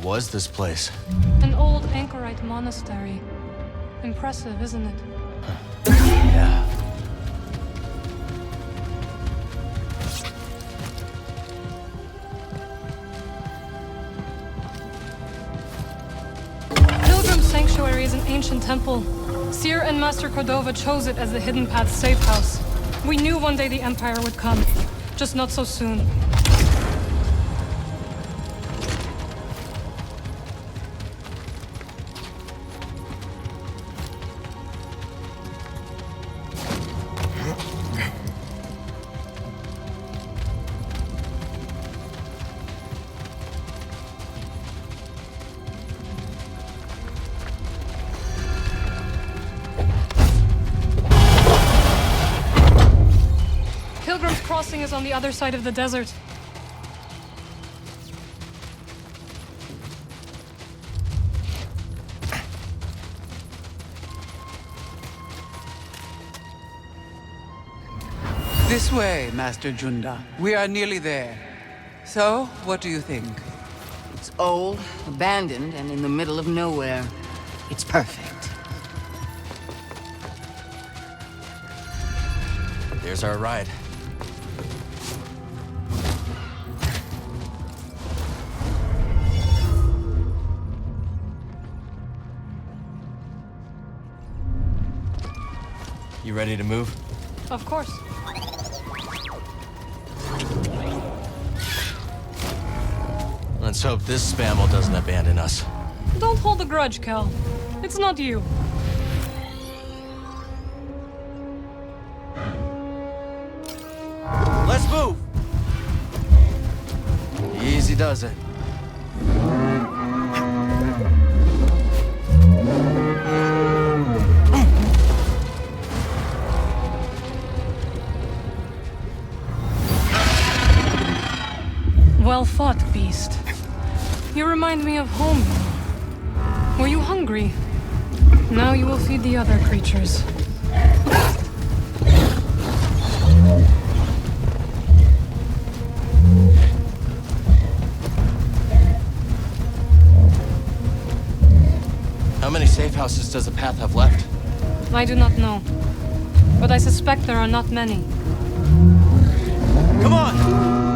was this place? An old anchorite monastery. Impressive, isn't it? Yeah. Pilgrim Sanctuary is an ancient temple. Seer and Master Cordova chose it as the Hidden Path's safe house. We knew one day the Empire would come, just not so soon. Pilgrim's Crossing is on the other side of the desert. This way, Master Junda. We are nearly there. So, what do you think? It's old, abandoned, and in the middle of nowhere. It's perfect. There's our ride. You ready to move? Of course. Let's hope this spamel doesn't abandon us. Don't hold a grudge, Kel. It's not you. Let's move! Easy does it. Well fought, beast. You remind me of home. Were you hungry? Now you will feed the other creatures. How many safe houses does the path have left? I do not know. But I suspect there are not many. Come on!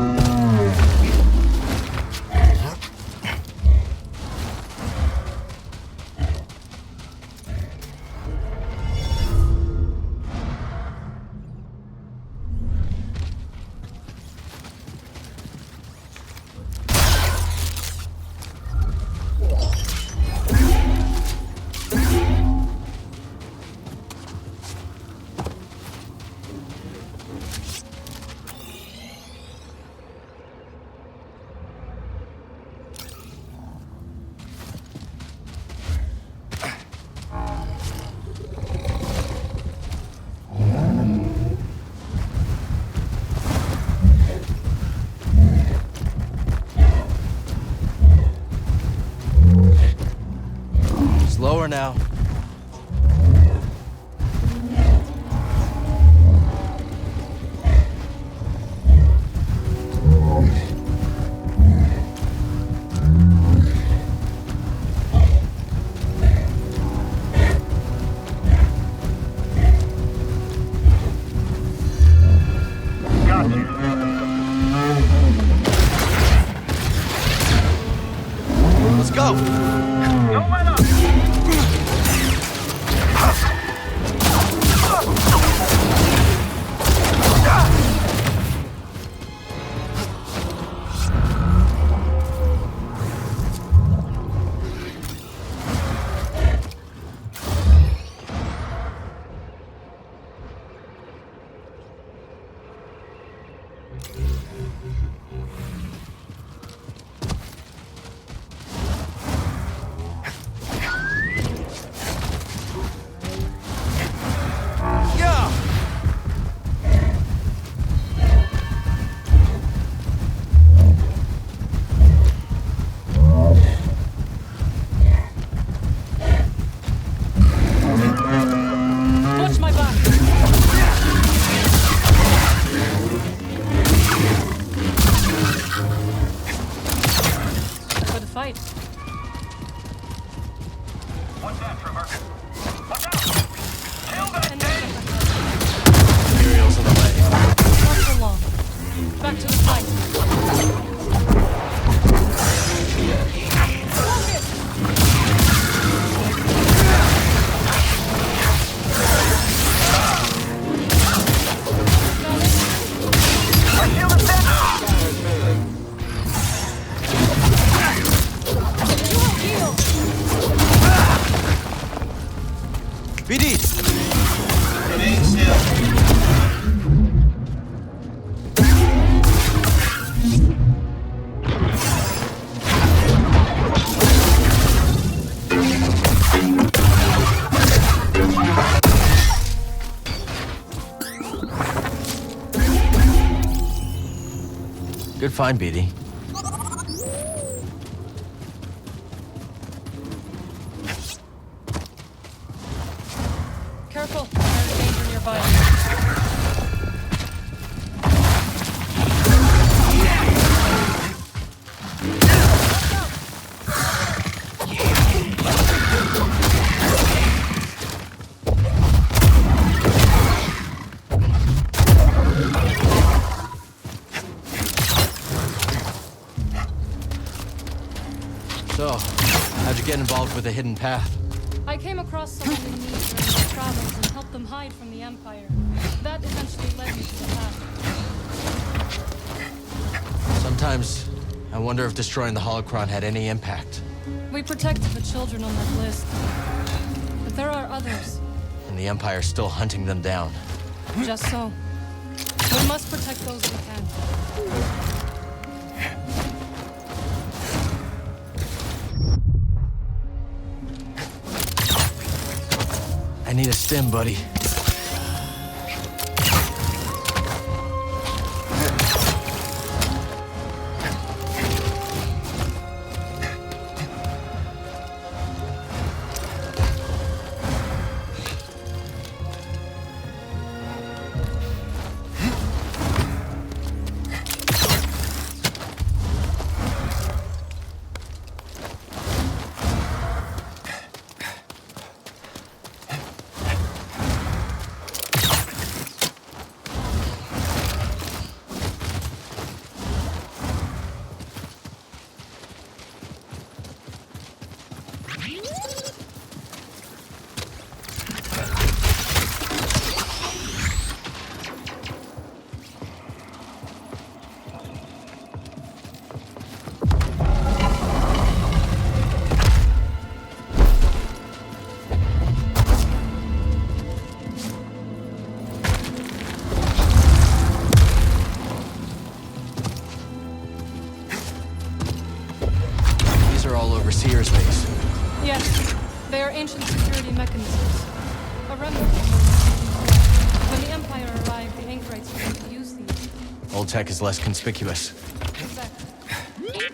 Slower now. Let's go! Don't let up! Watch my back! Good find, BD. Careful, there's danger nearby. So, how'd you get involved with the hidden path? I came across someone in need during my travels and helped them hide from the Empire. That eventually led me to the path. Sometimes, I wonder if destroying the holocron had any impact. We protected the children on that list. But there are others. And the Empire's still hunting them down. Just so. We must protect those we can. I need a stim, buddy. Overseer's base. Yes, they are ancient security mechanisms. A remnant of when the Empire arrived, the Anchorites began to use these. Old tech is less conspicuous. Exactly. They're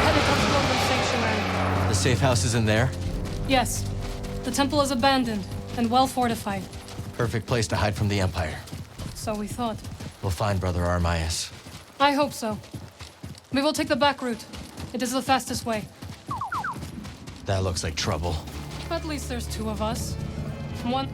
headed towards Golden Sanctuary. The safe house is in there? Yes. The temple is abandoned and well fortified. Perfect place to hide from the Empire. So we thought. We'll find Brother Armias. I hope so. We will take the back route. It is the fastest way. That looks like trouble. At least there's two of us. One.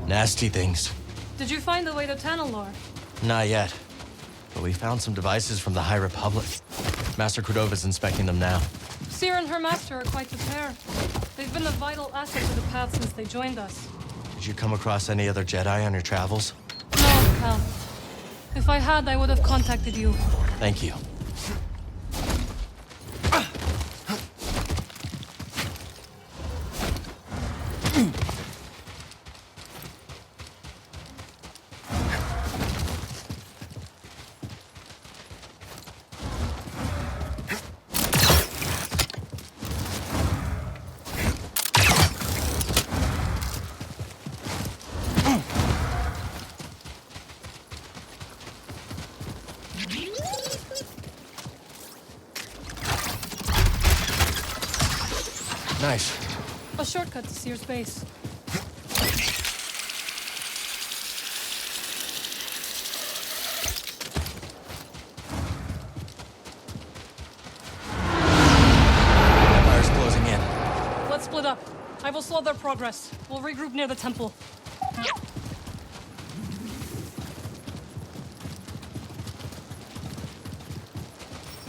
Nasty things. Did you find the way to Tanalor? Not yet. But we found some devices from the High Republic. Master Cordova's inspecting them now. Seer and her master are quite the pair. They've been a vital asset to the path since they joined us. Did you come across any other Jedi on your travels? No, Cal. If I had, I would have contacted you. Thank you. Nice. A shortcut to Seer's base. their progress. We'll regroup near the temple.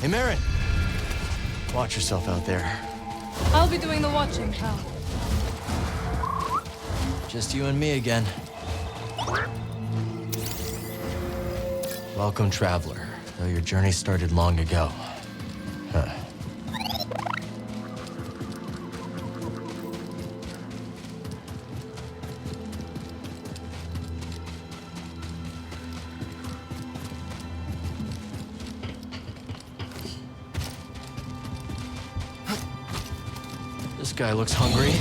Hey, Marin. Watch yourself out there. I'll be doing the watching, pal. Just you and me again. Welcome, traveler. Though your journey started long ago. Huh. This guy looks hungry.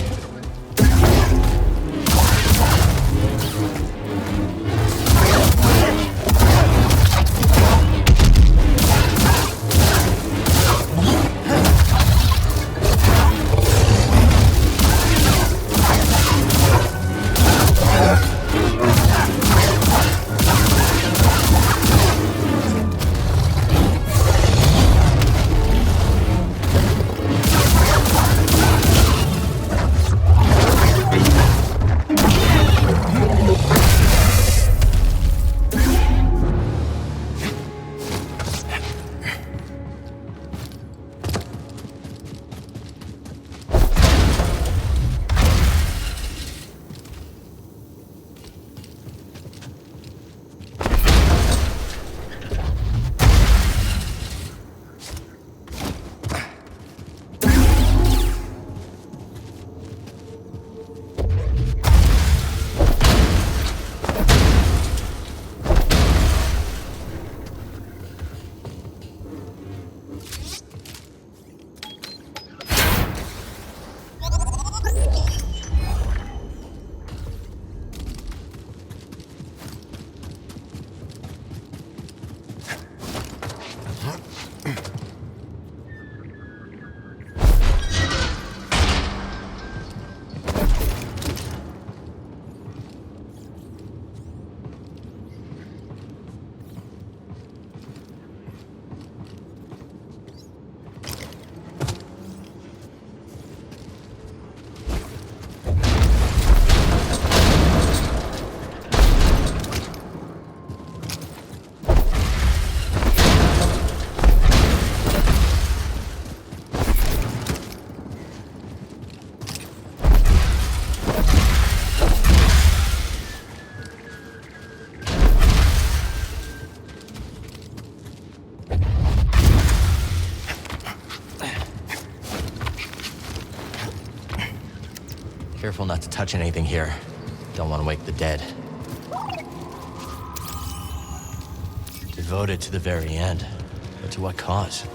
Careful not to touch anything here. Don't want to wake the dead. Devoted to the very end. But to what cause?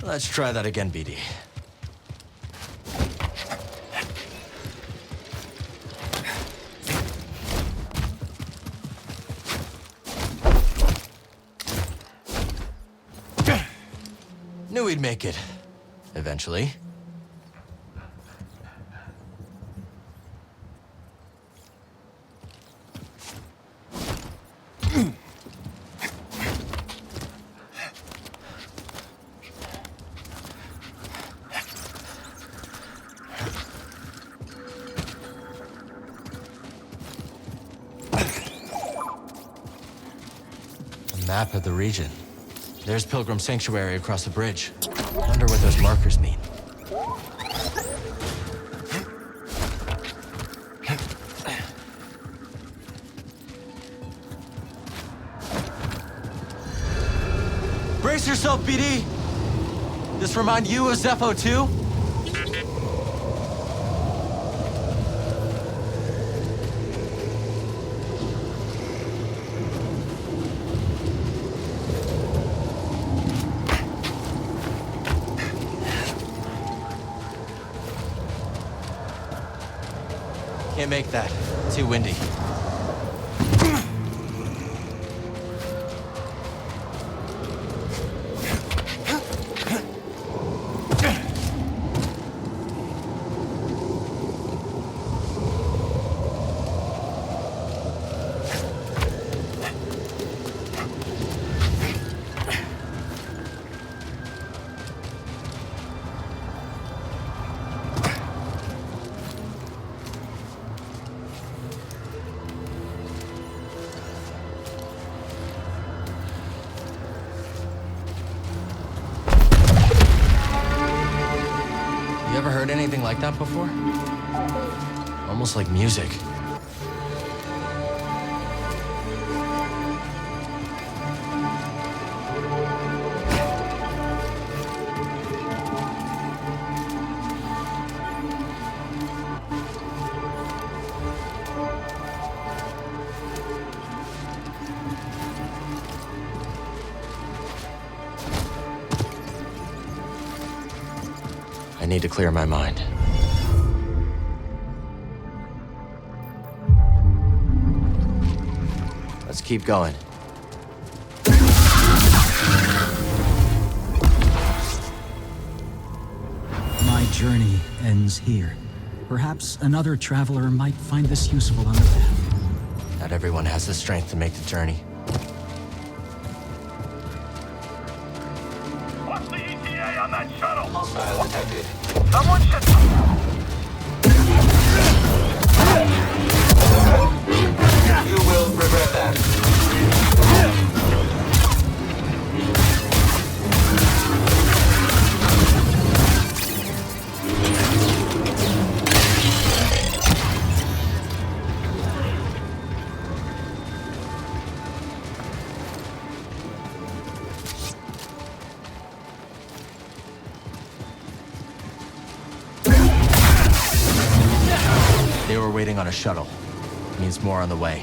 Let's try that again, BD. Knew we'd make it. Eventually. Map of the region. There's Pilgrim Sanctuary across the bridge. Wonder what those markers mean. Brace yourself, BD! This remind you of Zepho too? Can't make that. Too windy. You ever heard anything like that before? Almost like music. I need to clear my mind. Let's keep going. My journey ends here. Perhaps another traveler might find this useful on the path. Not everyone has the strength to make the journey. What's the ETA on that shuttle? Hostile detected. Someone should... You will regret that. They were waiting on a shuttle. Means more on the way.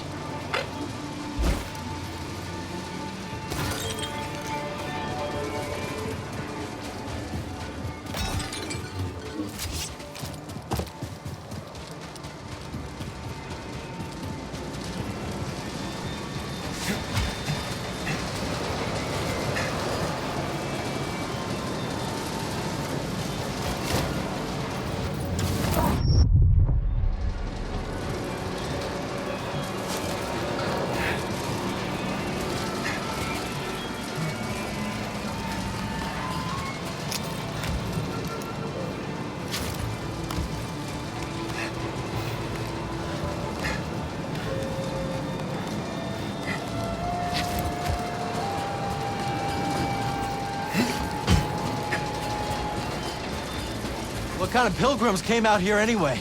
What kind of pilgrims came out here anyway?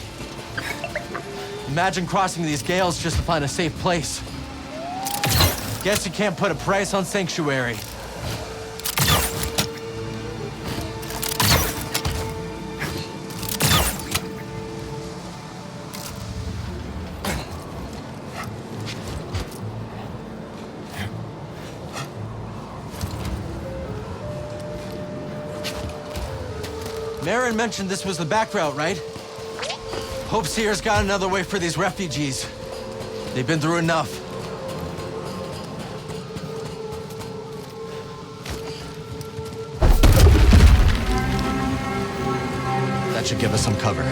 Imagine crossing these gales just to find a safe place. Guess you can't put a price on sanctuary. Marin mentioned this was the back route, right? Hope Seer's got another way for these refugees. They've been through enough. That should give us some cover.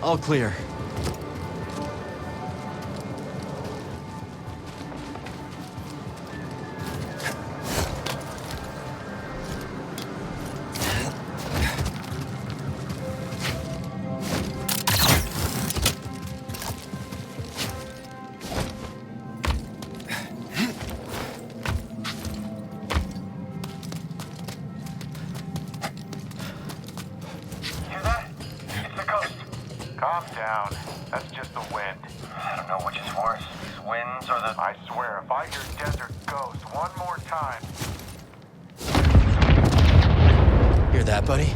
All clear. down. That's just the wind. I don't know which is worse, these winds or the... I swear, if I hear Desert Ghost one more time... Hear that, buddy?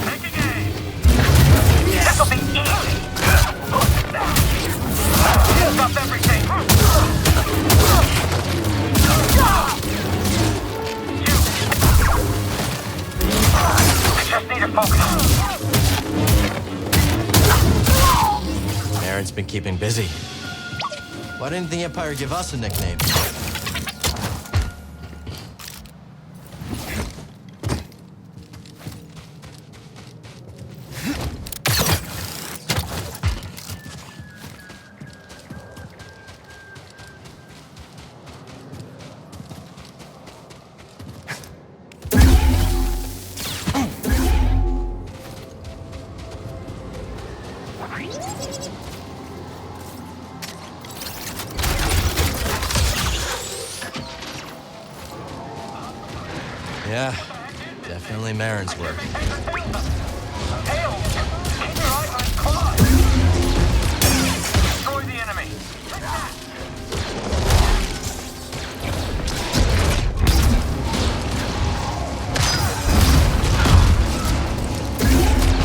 Taking aim! This'll be easy! Stop everything! I just need to focus. Aaron's been keeping busy. Why didn't the Empire give us a nickname? Yeah, definitely Marin's work. Hail! Keep your eye on Claude! Destroy the enemy!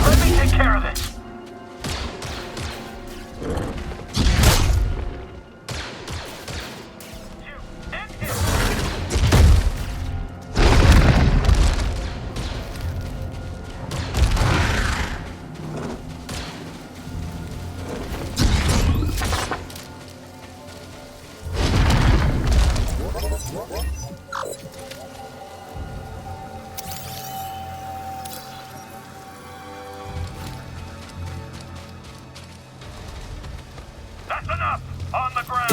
Let me take care of this! You and him! That's enough! On the ground!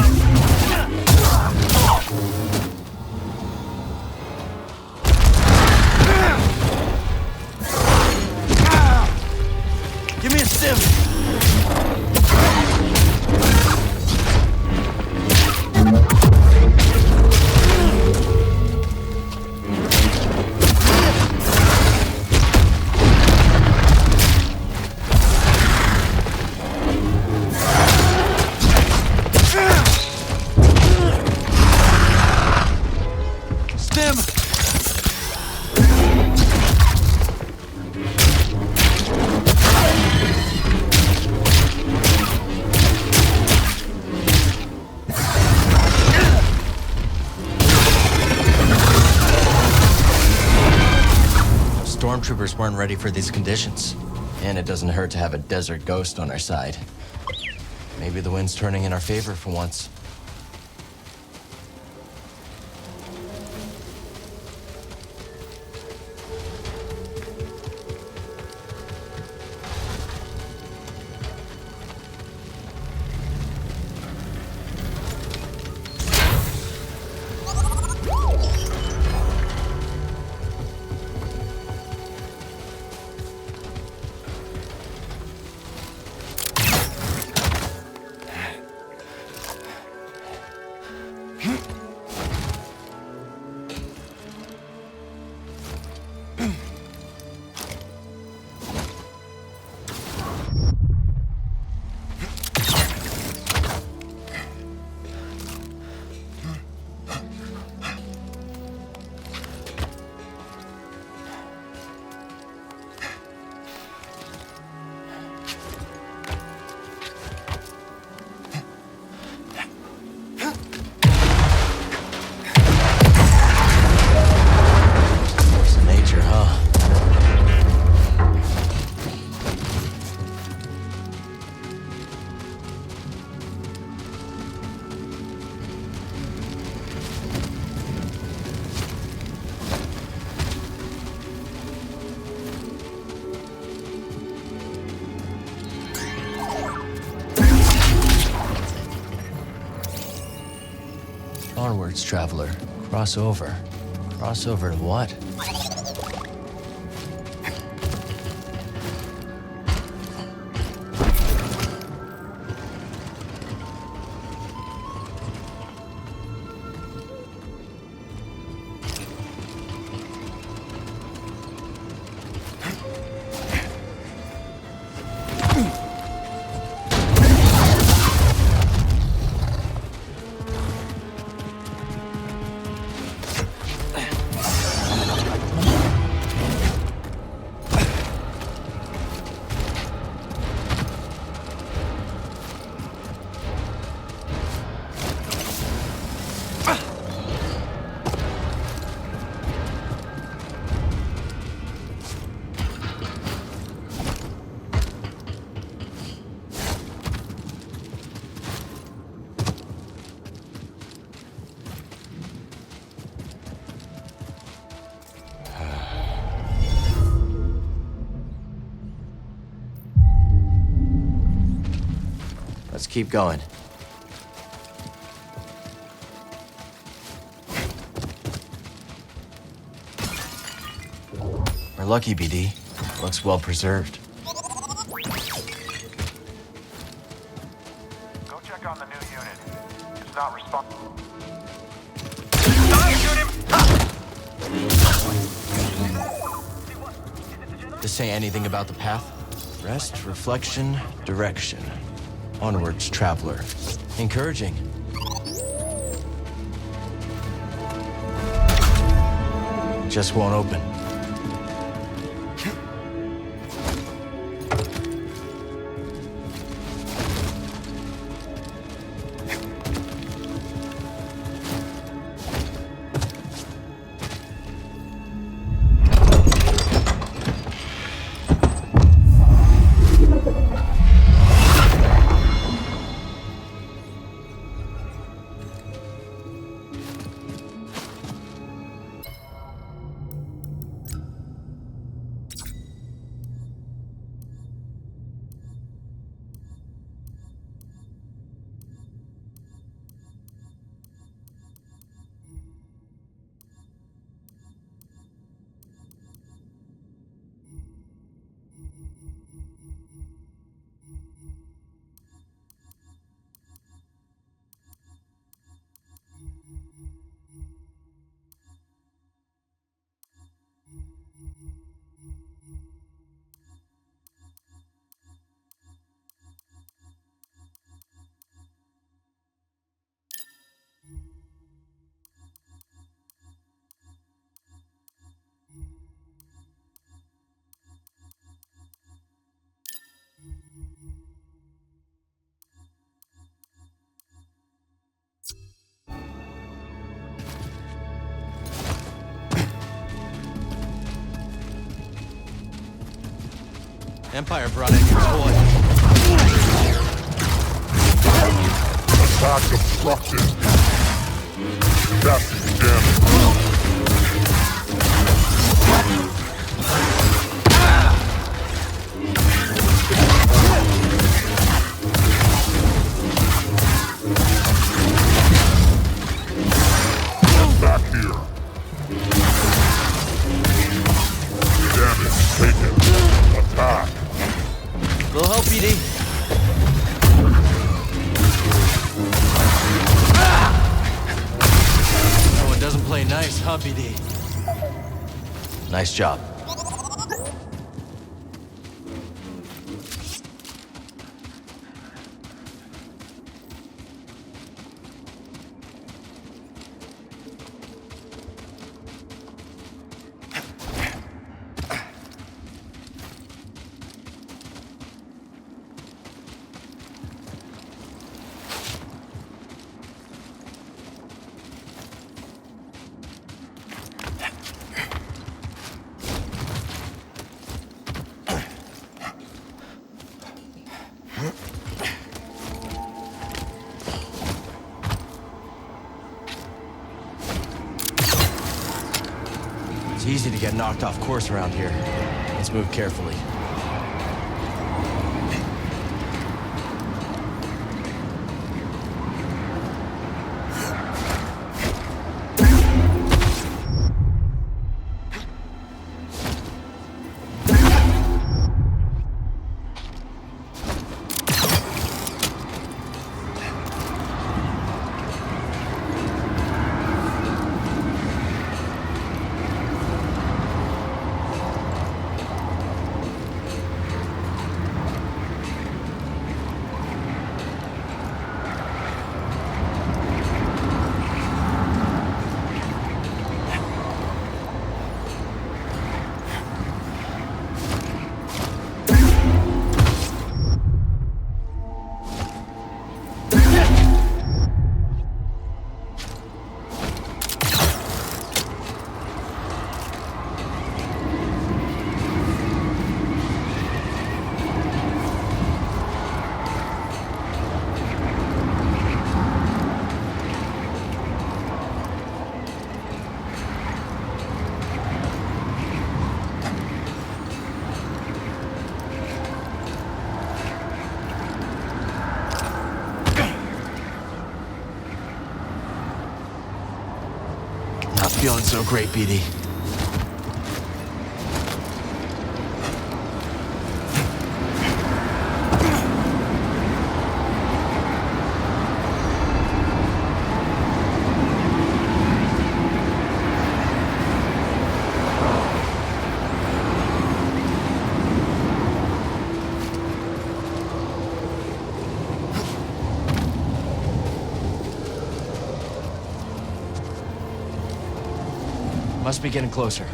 Give me a stim! Stim! Stormtroopers weren't ready for these conditions. And it doesn't hurt to have a desert ghost on our side. Maybe the wind's turning in our favor for once. Onwards, traveler. Cross over. Cross over to what? keep going. We're lucky, BD. Looks well preserved. Go check on the new unit. It's not responsible. This say anything about the path? Rest, reflection, direction. Onwards, traveler. Encouraging. Just won't open. Empire brought in your toy. Attack obstructed. Captain damage. Back here. Damage taken. Attack. Little help, BD. No one doesn't play nice, huh, BD? Nice job. It's easy to get knocked off course around here. Let's move carefully. feeling so great, BD. Must be getting closer.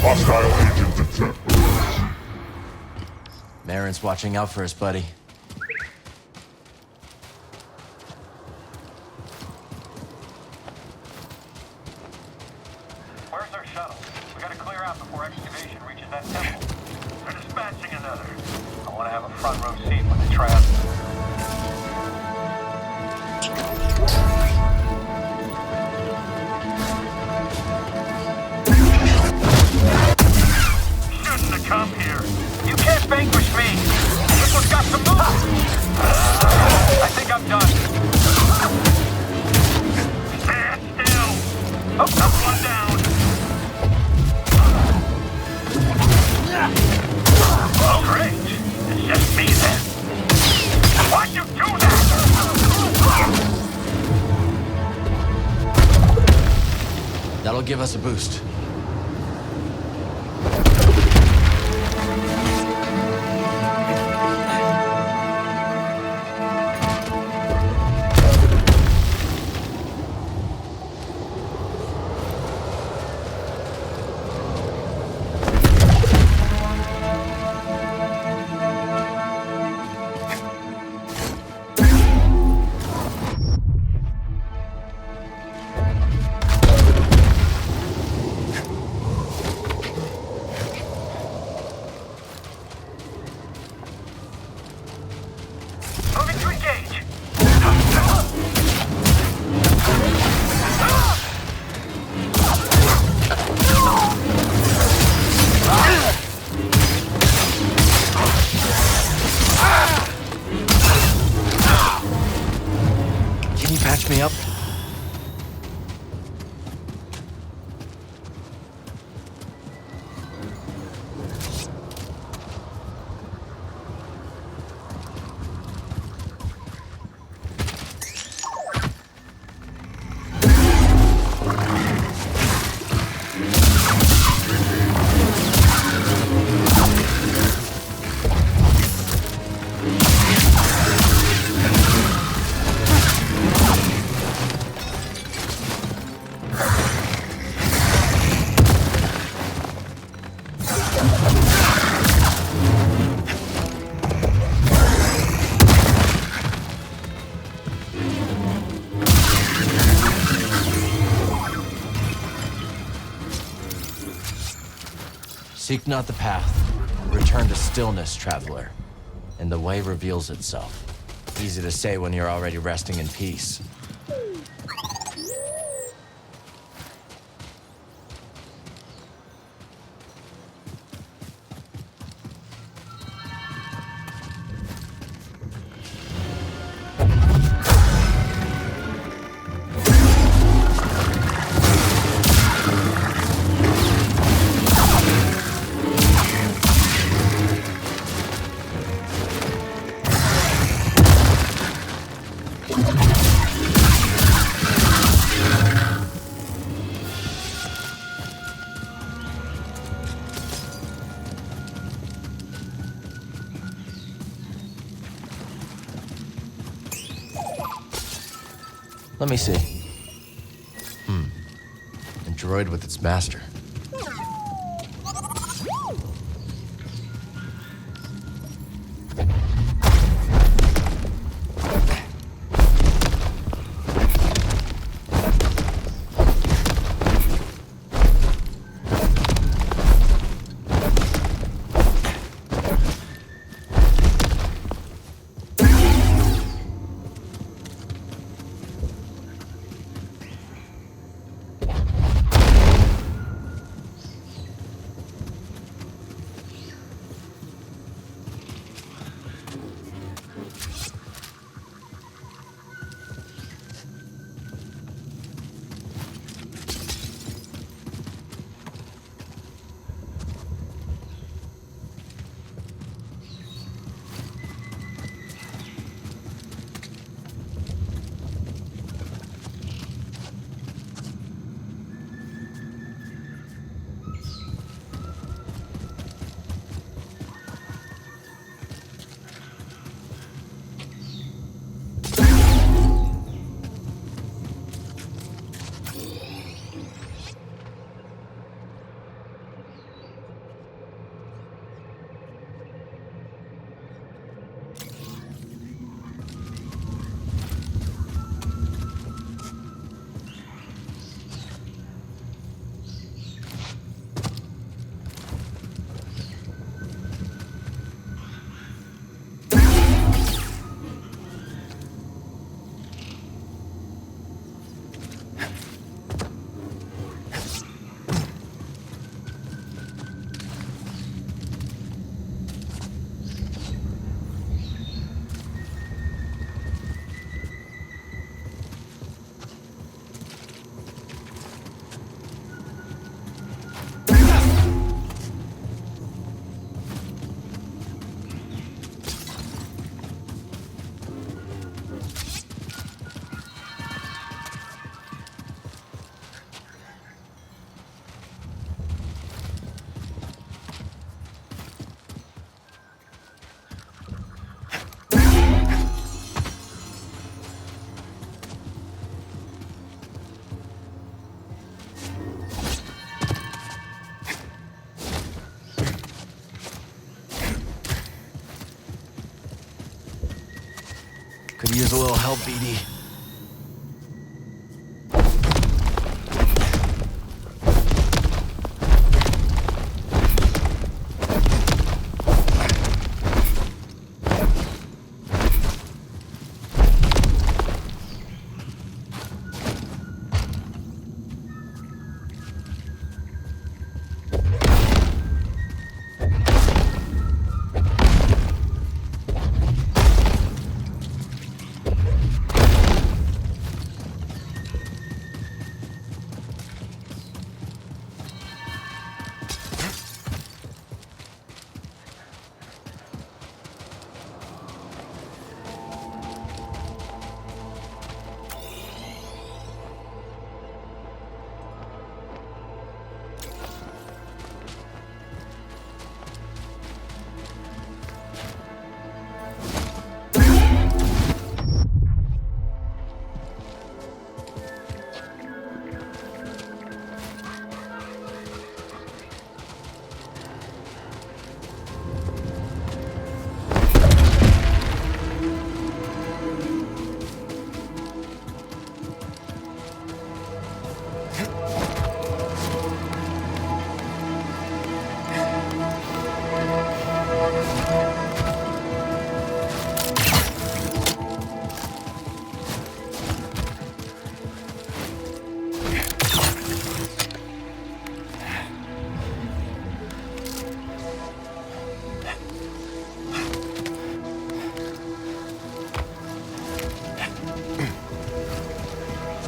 Hostile agent detected. Marin's watching out for us, buddy. Where's our shuttle? We gotta clear out before excavation reaches that temple. They're dispatching another. I wanna have a front row seat when they travel. Shouldn't have come here. You can't vanquish me. This one's got some moves. I think I'm done. Stand still. Oh, that's one down. Oh, great. It's just me then. Why'd you do that? That'll give us a boost. Moving to engage. Can you patch me up? Seek not the path. Return to stillness, traveler. And the way reveals itself. Easy to say when you're already resting in peace. Let me see. A droid with its master. Could use a little help, BD.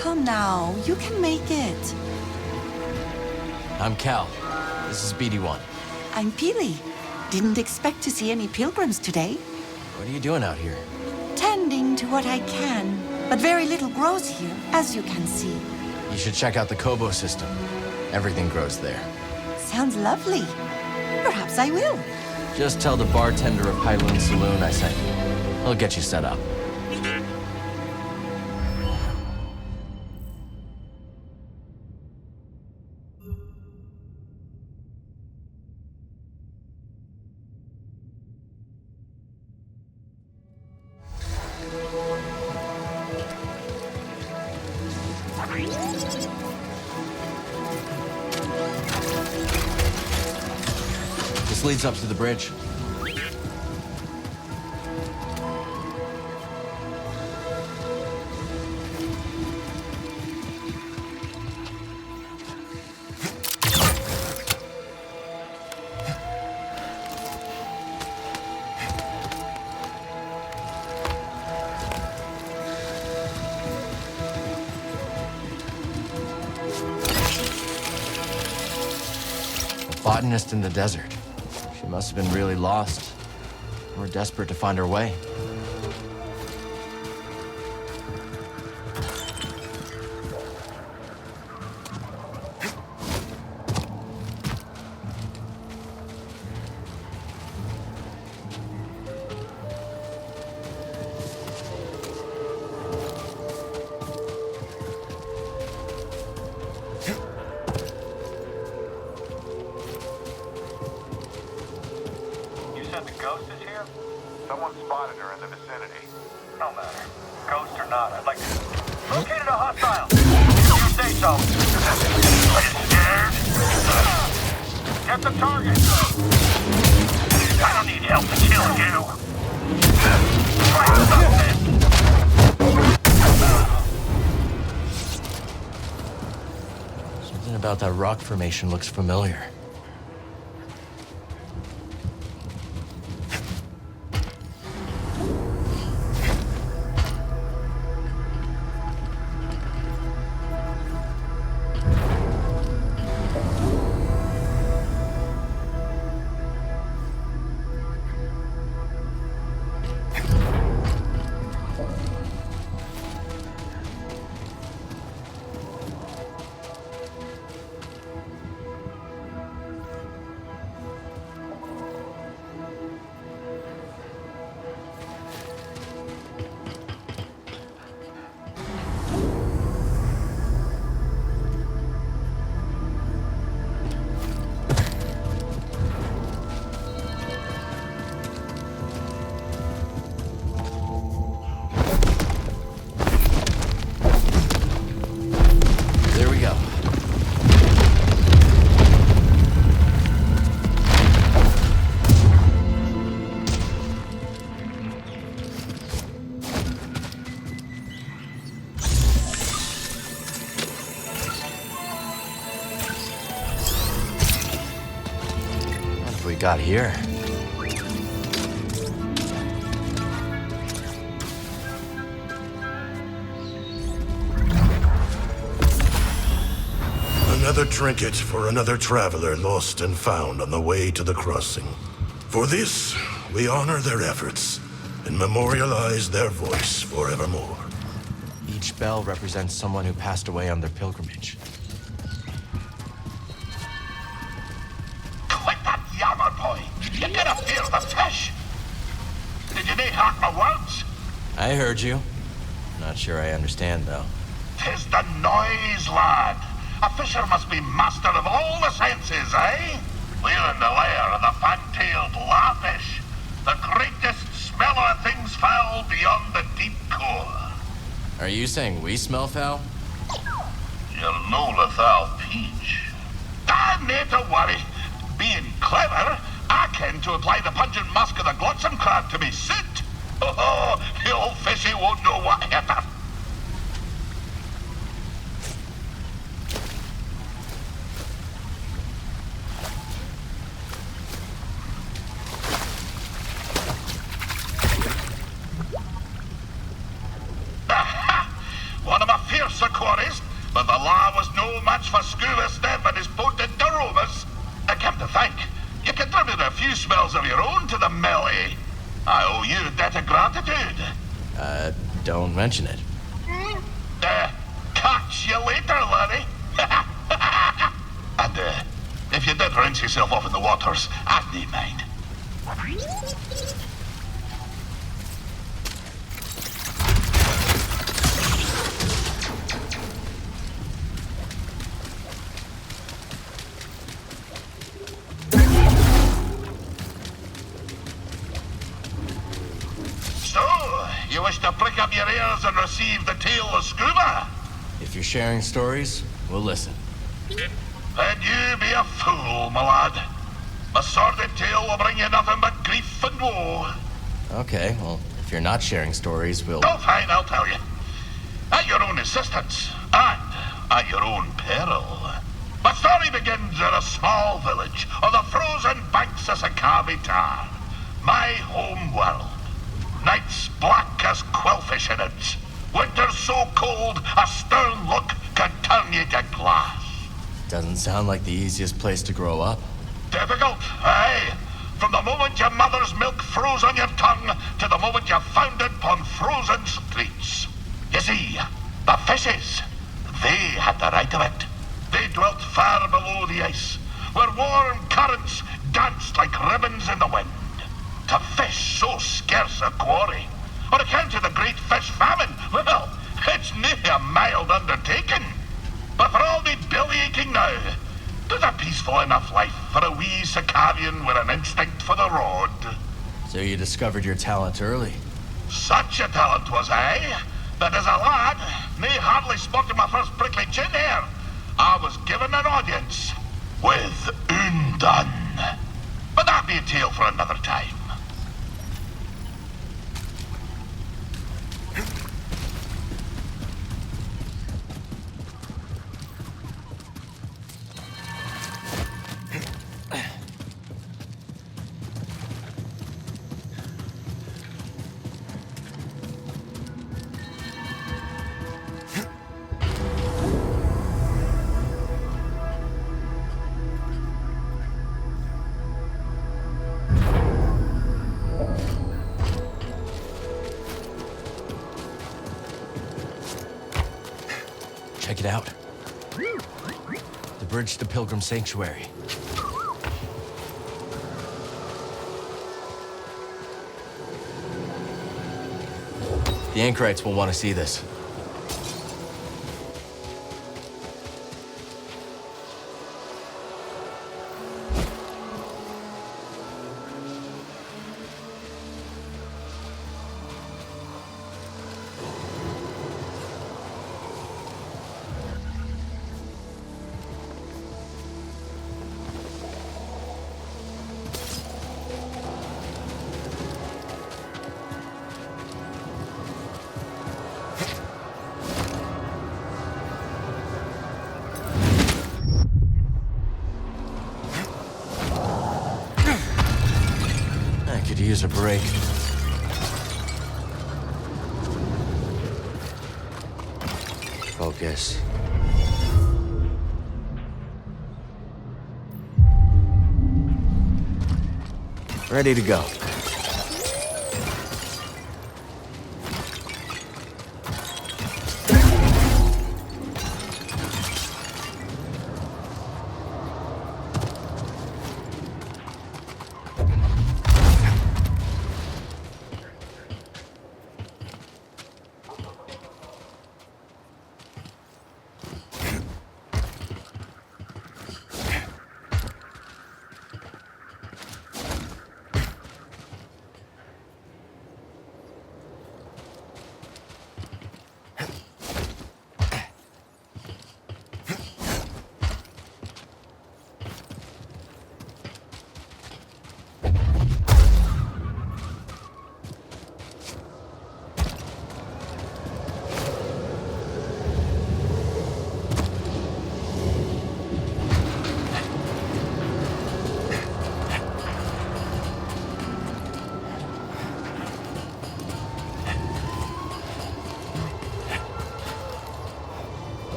Come now, you can make it. I'm Cal. This is BD1. I'm Peely. Didn't expect to see any pilgrims today. What are you doing out here? Tending to what I can, but very little grows here, as you can see. You should check out the Kobo system. Everything grows there. Sounds lovely. Perhaps I will. Just tell the bartender of Pyloon Saloon I sent you. He'll get you set up. This leads up to the bridge. Botanist in the desert. She must have been really lost. Or desperate to find her way. The ghost is here? Someone spotted her in the vicinity. No matter. Ghost or not, I'd like to... Located a hostile! You say so. Are you scared? Get the target! I don't need help to kill you! Try something! Something about that rock formation looks familiar. we got here? Another trinket for another traveler lost and found on the way to the crossing. For this, we honor their efforts and memorialize their voice forevermore. Each bell represents someone who passed away on their pilgrimage. Quit that yammer, boy. You gotta fear the fish. Did you not hear my words? I heard you. Not sure I understand, though. 'Tis the noise, lad. A fisher must be master of all the senses, eh? We're in the lair of the fat-tailed larfish, the greatest smeller of things foul beyond the deep core. Are you saying we smell foul? You're no lethal peach. Nae to worry. Being clever, I can to apply the pungent musk of the glotsome crab to me suit. Oh, the old fishy won't know what hit her. One of my fiercer quarries, but the law was no match for Scuba Step and his potent rovers. I come to think, you contributed a few spells of your own to the melee. I owe you a debt of gratitude. Don't mention it. Catch you later, laddie. And, if you did rinse yourself off in the waters, I'd need mind. You wish to prick up your ears and receive the tale of Scuba? If you're sharing stories, we'll listen. Then you be a fool, my lad. A sordid tale will bring you nothing but grief and woe. Okay, well, if you're not sharing stories, we'll... Oh, fine, I'll tell you. At your own insistence, and at your own peril. My story begins in a small village on the frozen banks of Sakabi Tar, my home world. Nights black as quillfish in it. Winters so cold, a stern look can turn you to glass. Doesn't sound like the easiest place to grow up. Difficult, aye. From the moment your mother's milk froze on your tongue to the moment you found it upon frozen streets. You see, the fishes, they had the right of it. They dwelt far below the ice, where warm currents danced like ribbons in the wind. To fish so scarce a quarry, on account of the great fish famine, well, it's nae a mild undertaking. But for all me belly aching now, there's a peaceful enough life for a wee Sakavian with an instinct for the rod. So you discovered your talent early. Such a talent was I, that as a lad, nae hardly sporting my first prickly chin hair, I was given an audience with Undone. But that be a tale for another time. Check it out. The bridge to Pilgrim Sanctuary. The anchorites will want to see this. Could use a break. Focus. Ready to go.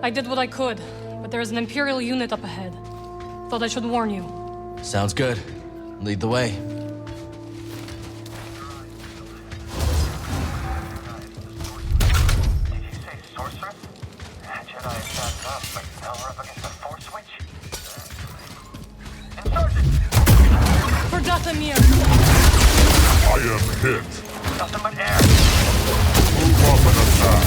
I did what I could, but there is an Imperial unit up ahead. Thought I should warn you. Sounds good. Lead the way. Did you say sorcerer? Jedi is bad enough, but now we're up against a force switch? Insurgent! For Dathomir! I am hit. Nothing but air. Move up and attack.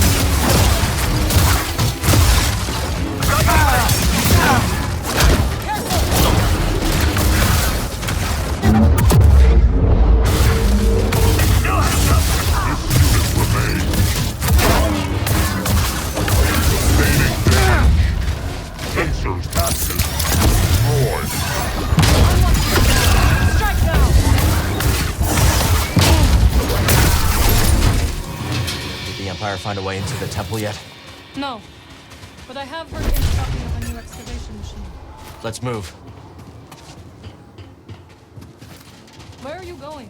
Find a way into the temple yet? No. But I have heard instructing of a new excavation machine. Let's move. Where are you going?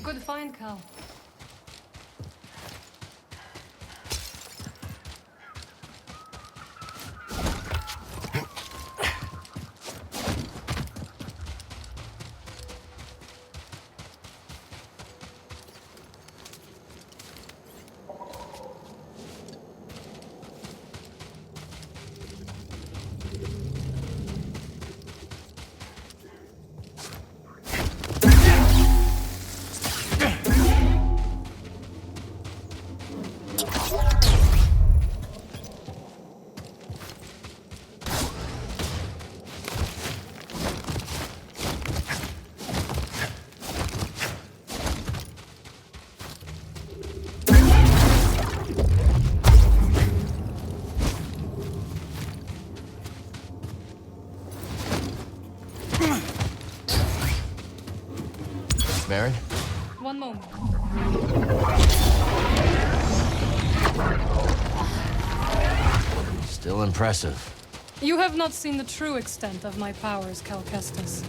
Good find, Cal. Baron? One moment. Still impressive. You have not seen the true extent of my powers, Cal Kestis.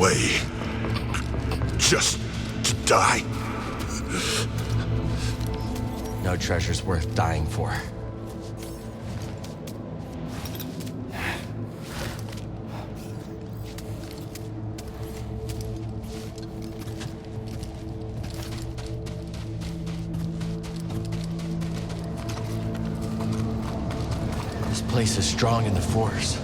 way? Just to die? No treasure's worth dying for. This place is strong in the Force.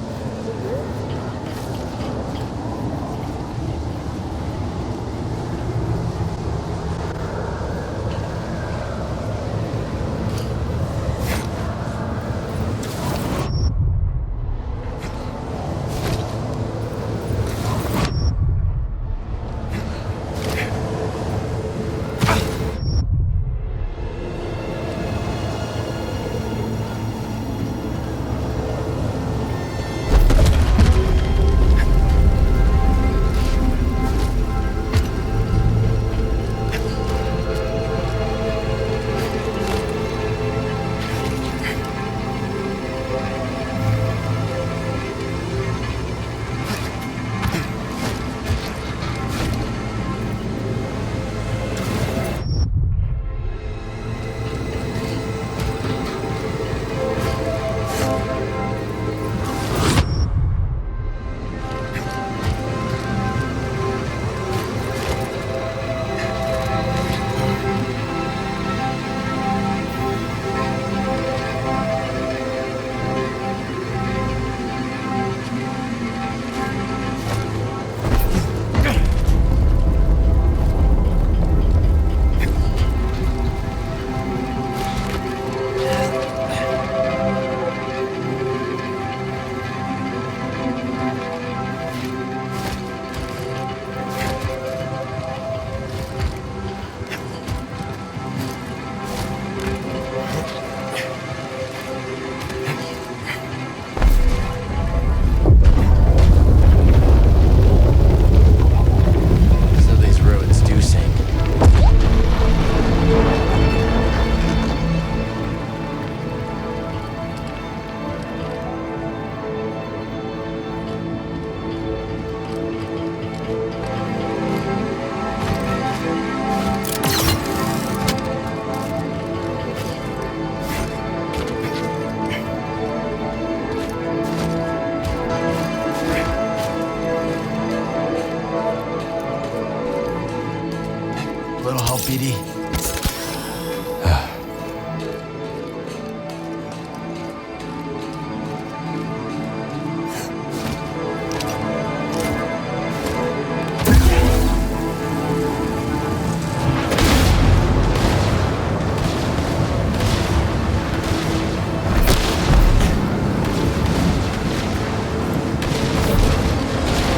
Little help, BD.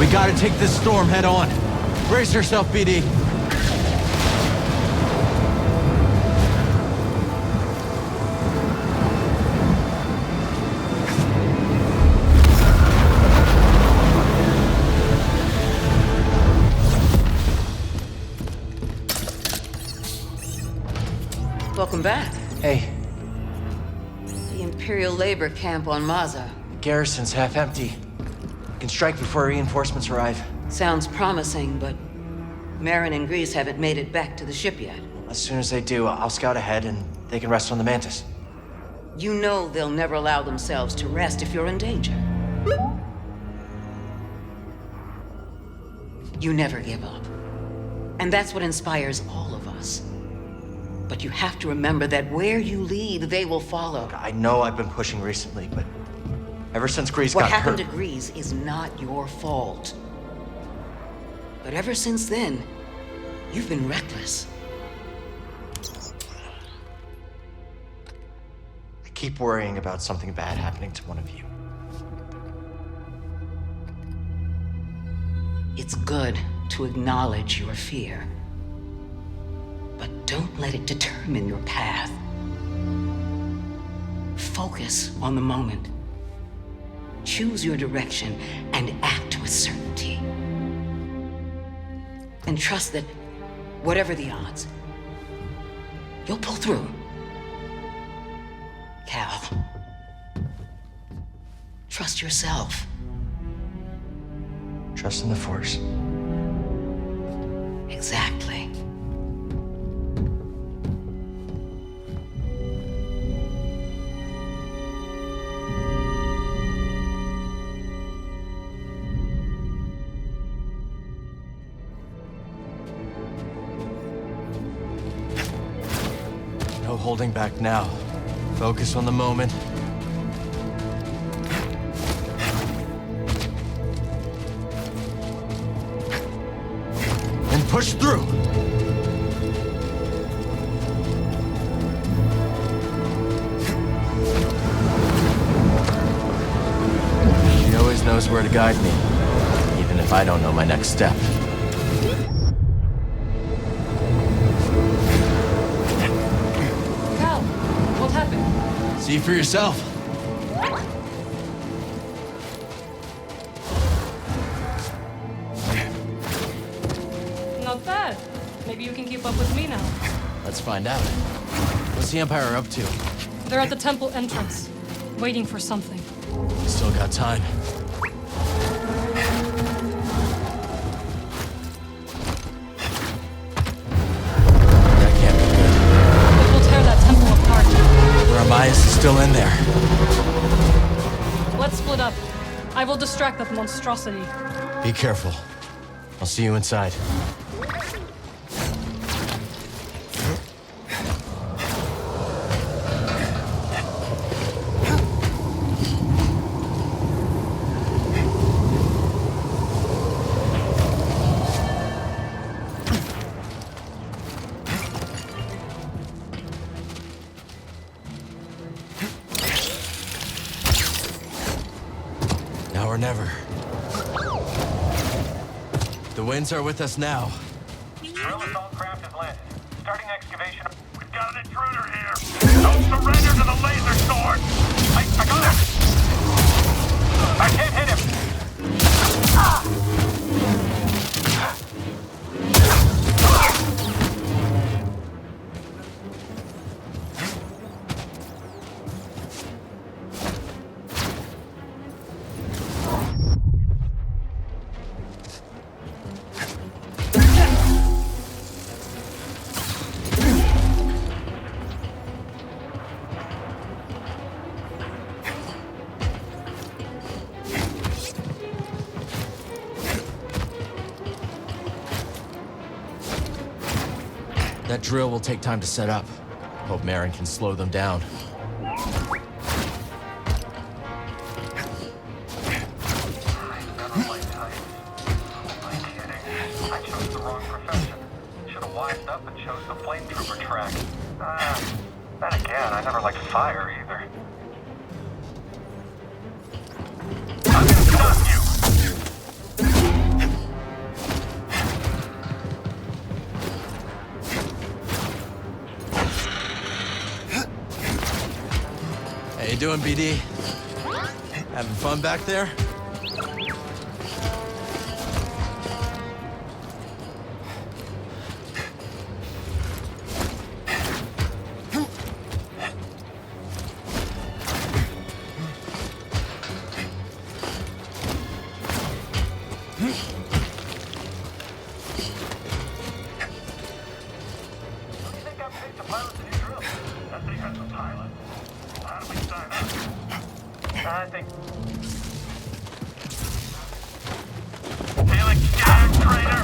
We gotta take this storm head on. Brace yourself, BD. Welcome back. Hey, The Imperial labor camp on Maza. the garrison's half empty. We can strike before reinforcements arrive. Sounds promising, but Marin and Grease haven't made it back to the ship yet. As soon as they do, I'll scout ahead and they can rest on the Mantis. You know they'll never allow themselves to rest if you're in danger. You never give up. And that's what inspires all of us. But you have to remember that where you lead, they will follow. I know I've been pushing recently, but ever since Grease What got happened hurt... to Grease is not your fault. But ever since then, you've been reckless. I keep worrying about something bad happening to one of you. It's good to acknowledge your fear. But don't let it determine your path. Focus on the moment. Choose your direction and act with certainty. And trust that, whatever the odds, you'll pull through. Cal, trust yourself. Trust in the Force. Exactly. No holding back now. Focus on the moment. And push through! She always knows where to guide me, even if I don't know my next step. Cal, what happened? See for yourself. Not bad. Maybe you can keep up with me now. Let's find out. What's the Empire up to? They're at the temple entrance, waiting for something. Still got time. That can't be good. It will tear that temple apart. Ramias is still in there. Let's split up. I will distract that monstrosity. Be careful. I'll see you inside. Now or never. The winds are with us now. Drill assault craft has landed. Starting excavation. We've got an intruder here. Don't surrender to the laser sword. I got him. I can't hit him. That drill will take time to set up. Hope Marin can slow them down. Never like Titans. I'm kidding. I chose the wrong profession. Should have wised up and chose the flamethrower track. Then again, I never liked fire either. I'm gonna stop you! How you doing, BD? Having fun back there? Don't you think I'm paid to pilot the new drill? That's what he has to pilot. Well, how do we sign up? I think... Feeling scared, traitor?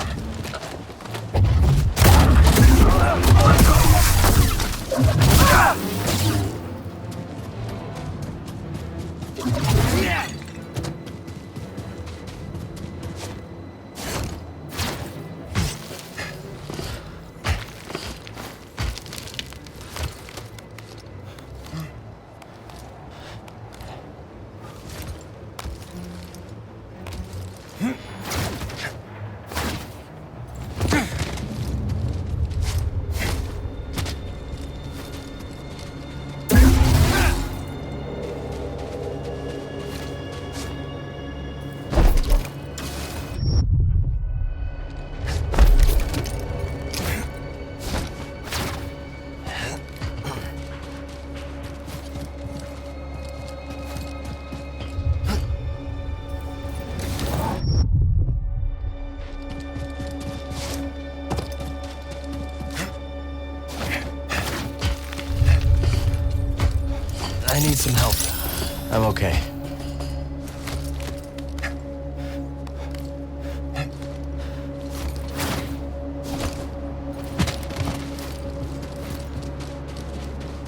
I need some help. I'm okay.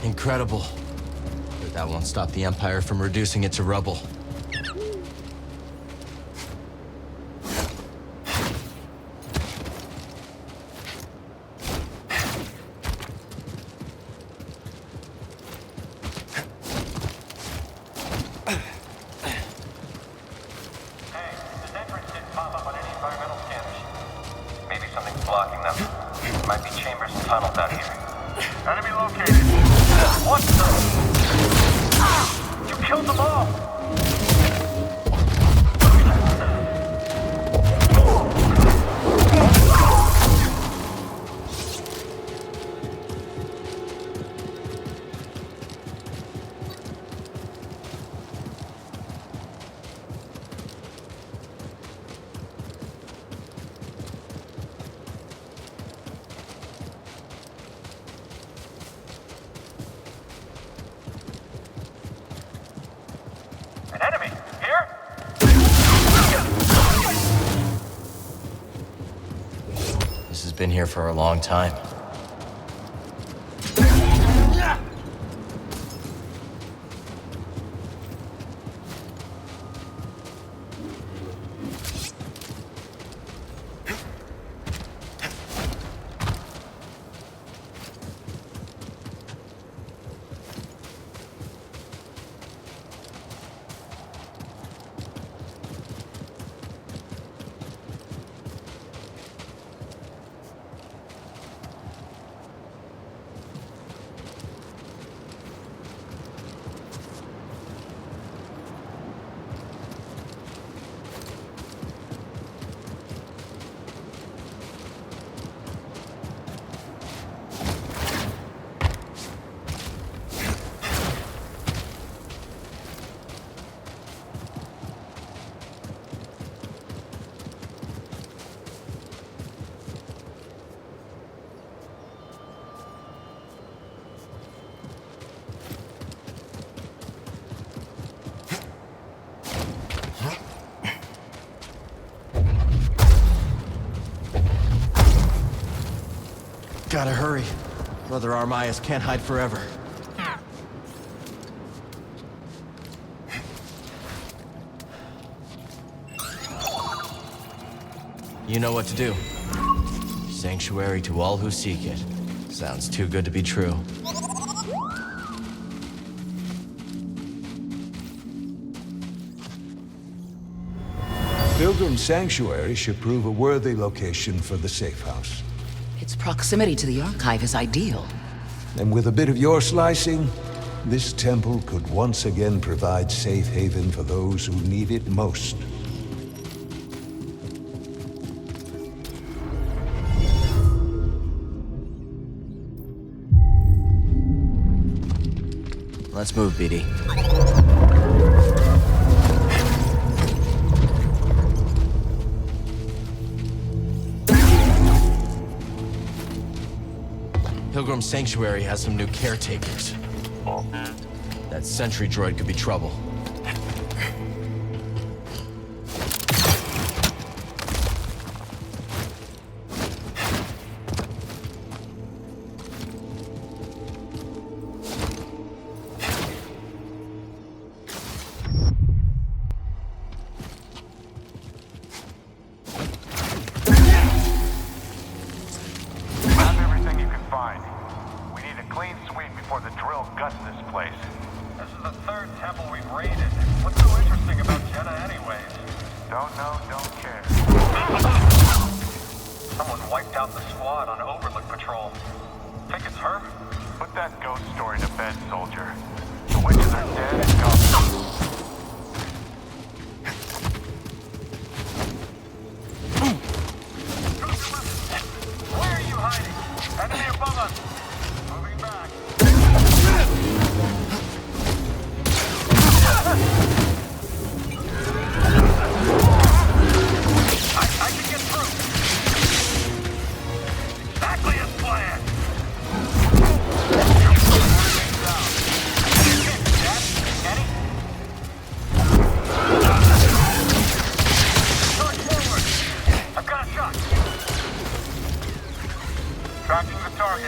Incredible. But that won't stop the Empire from reducing it to rubble. Blocking them. Might be chambers and tunnels out here. Enemy located. What the? You killed them all! An enemy! Here? This has been here for a long time. Gotta hurry. Brother Armias can't hide forever. You know what to do. Sanctuary to all who seek it. Sounds too good to be true. Pilgrim Sanctuary should prove a worthy location for the safe house. Its proximity to the Archive is ideal. And with a bit of your slicing, this temple could once again provide safe haven for those who need it most. Let's move, BD. Pilgrim Sanctuary has some new caretakers. That sentry droid could be trouble.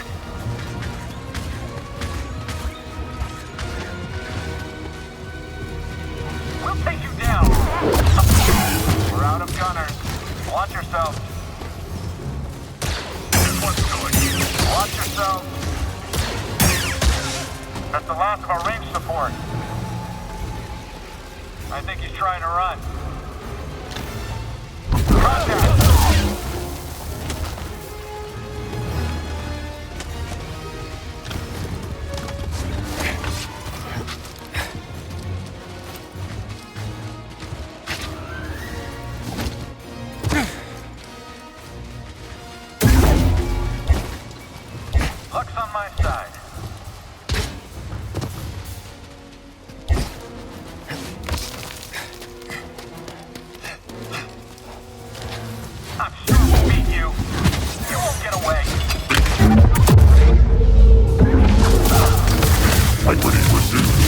spotted. We'll take you down. We're out of gunners. Watch yourself. This one's good. Watch yourself. That's the last of our range support. I think he's trying to run. Contact! Luck's on my side. I'm sure we'll beat you. You won't get away. Equity reduced.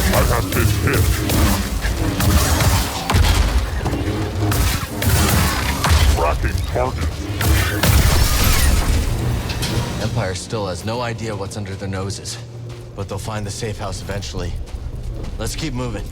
I have been hit. Tracking target. Empire still has no idea what's under their noses, but they'll find the safe house eventually. Let's keep moving.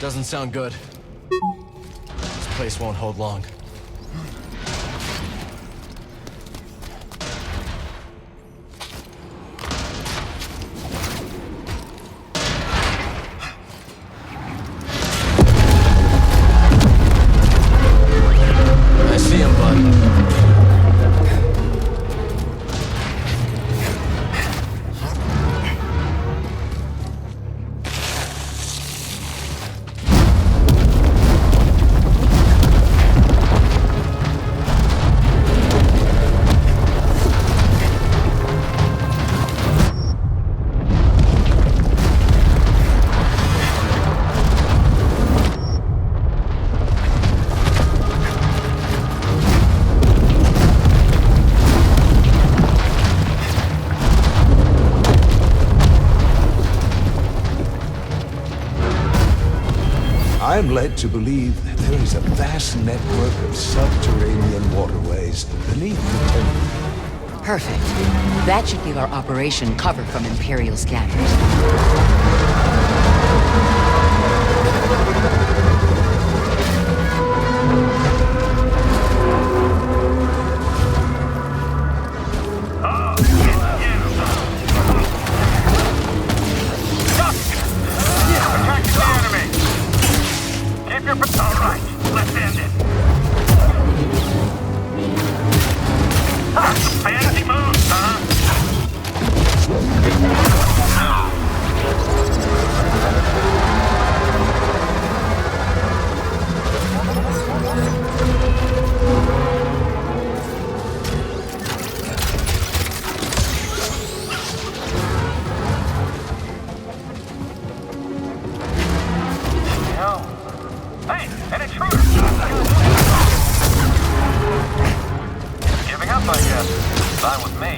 Doesn't sound good. This place won't hold long. I see him, bud. I'm led to believe that there is a vast network of subterranean waterways beneath the temple. Perfect. That should give our operation cover from Imperial scanners. Alright, let's end it. Fancy moves, huh? Hey, an intruder! Giving up, I guess. Fine with me.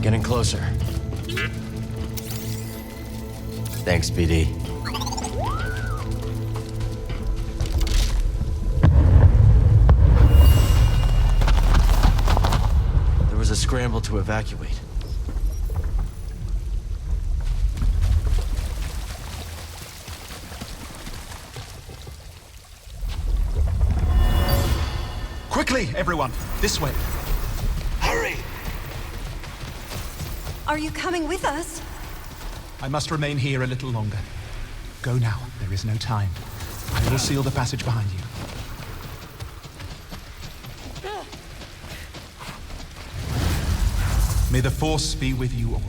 Getting closer. Thanks, BD. There was a scramble to evacuate. Quickly, everyone! This way! Hurry! Are you coming with us? I must remain here a little longer. Go now, there is no time. I will seal the passage behind you. May the Force be with you all.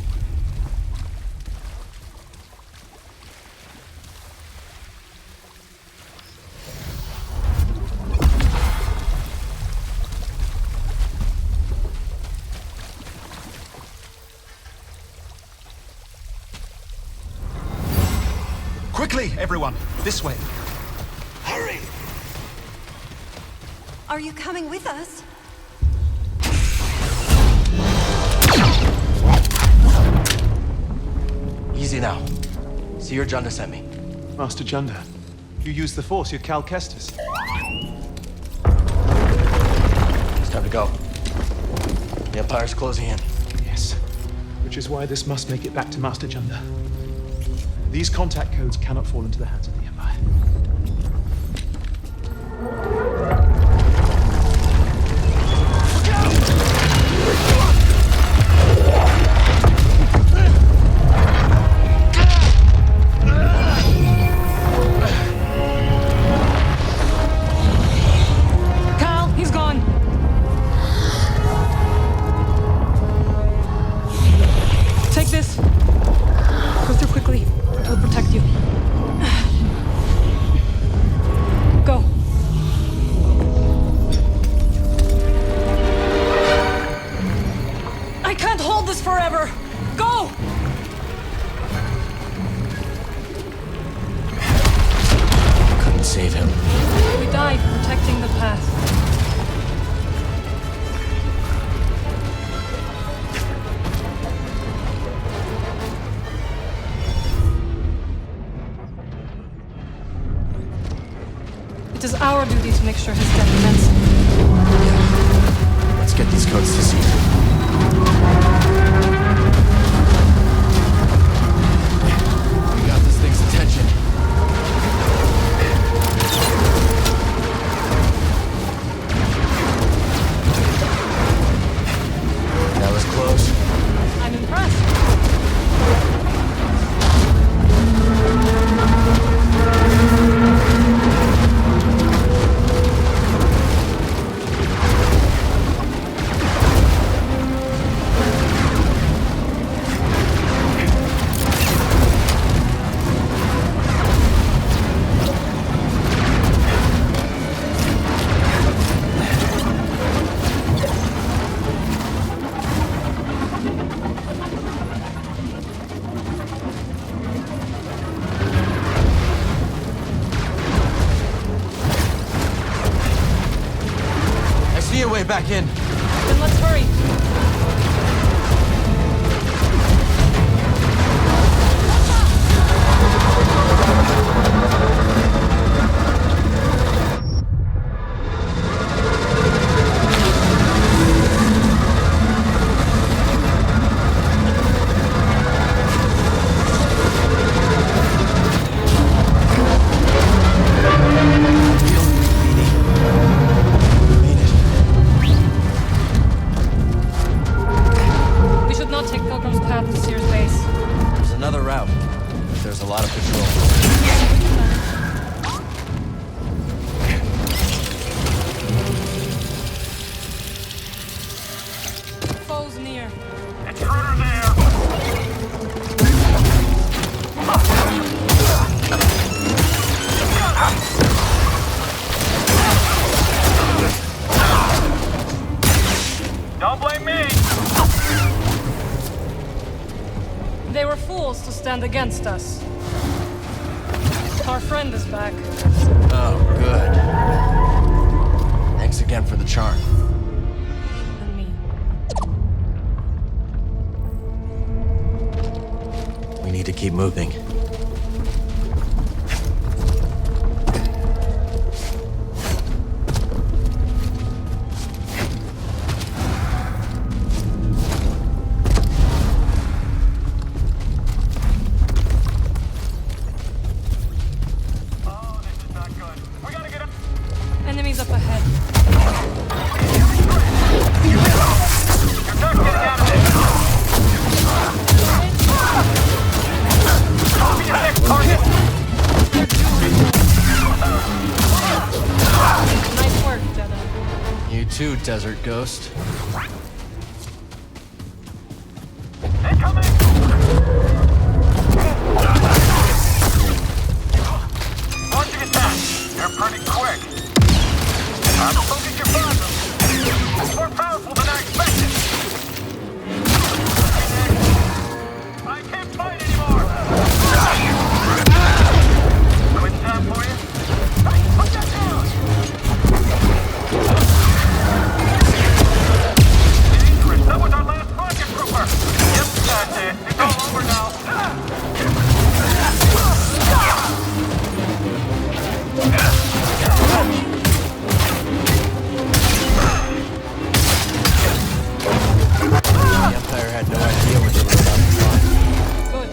Quickly, everyone! This way! Hurry! Are you coming with us? Easy now. See your Junda sent me. Master Junda, you used the Force, you're Cal Kestis. It's time to go. The Empire's closing in. Yes. Which is why this must make it back to Master Junda. These contact codes cannot fall into the hands of the Empire. Cal, he's gone. Take this. Go through quickly. It will protect you. Go. I can't hold this forever. Go! Couldn't save him. We died protecting the path. It is our duty to make sure his death meant something. Let's get these codes to see. We got this thing's attention. That was close. I'm impressed. See your way back in. Then let's hurry. We should not take Pilgrim's Path to Seer's base. There's another route. There's a lot of patrol. Foes near. Intruder there! Don't blame me! They were fools to stand against us. Our friend is back. Oh, good. Thanks again for the charm. And me. need to keep moving. Oh, this is not good. We gotta get up. Enemies up ahead. You're not getting out of this. I'll be your next target. Nice work, Jedi. You too, Desert Ghost. Incoming! Launching attack. You're pretty quick. Time to focus your plasma. More powerful than I expected. I can't fight anymore. Quit time for you. Hey, put that down. Dangerous. That was our last rocket trooper. Yep, that's it. It's all over now. The Empire had no idea what they were about to find. Good.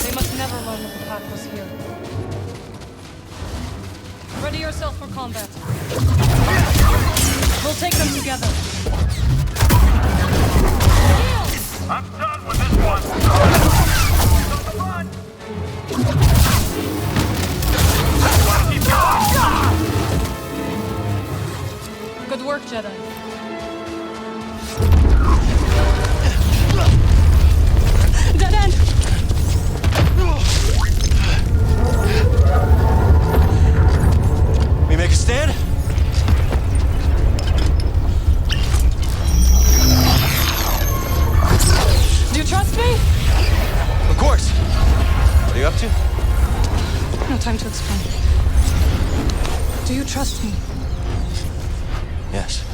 They must never learn that the path was here. Ready yourself for combat. We'll take them together. I'm done with this one. He's on the run. Gotta keep going. Good work, Jedi. Dead end! We make a stand? Do you trust me? Of course. What are you up to? No time to explain. Do you trust me? Yes.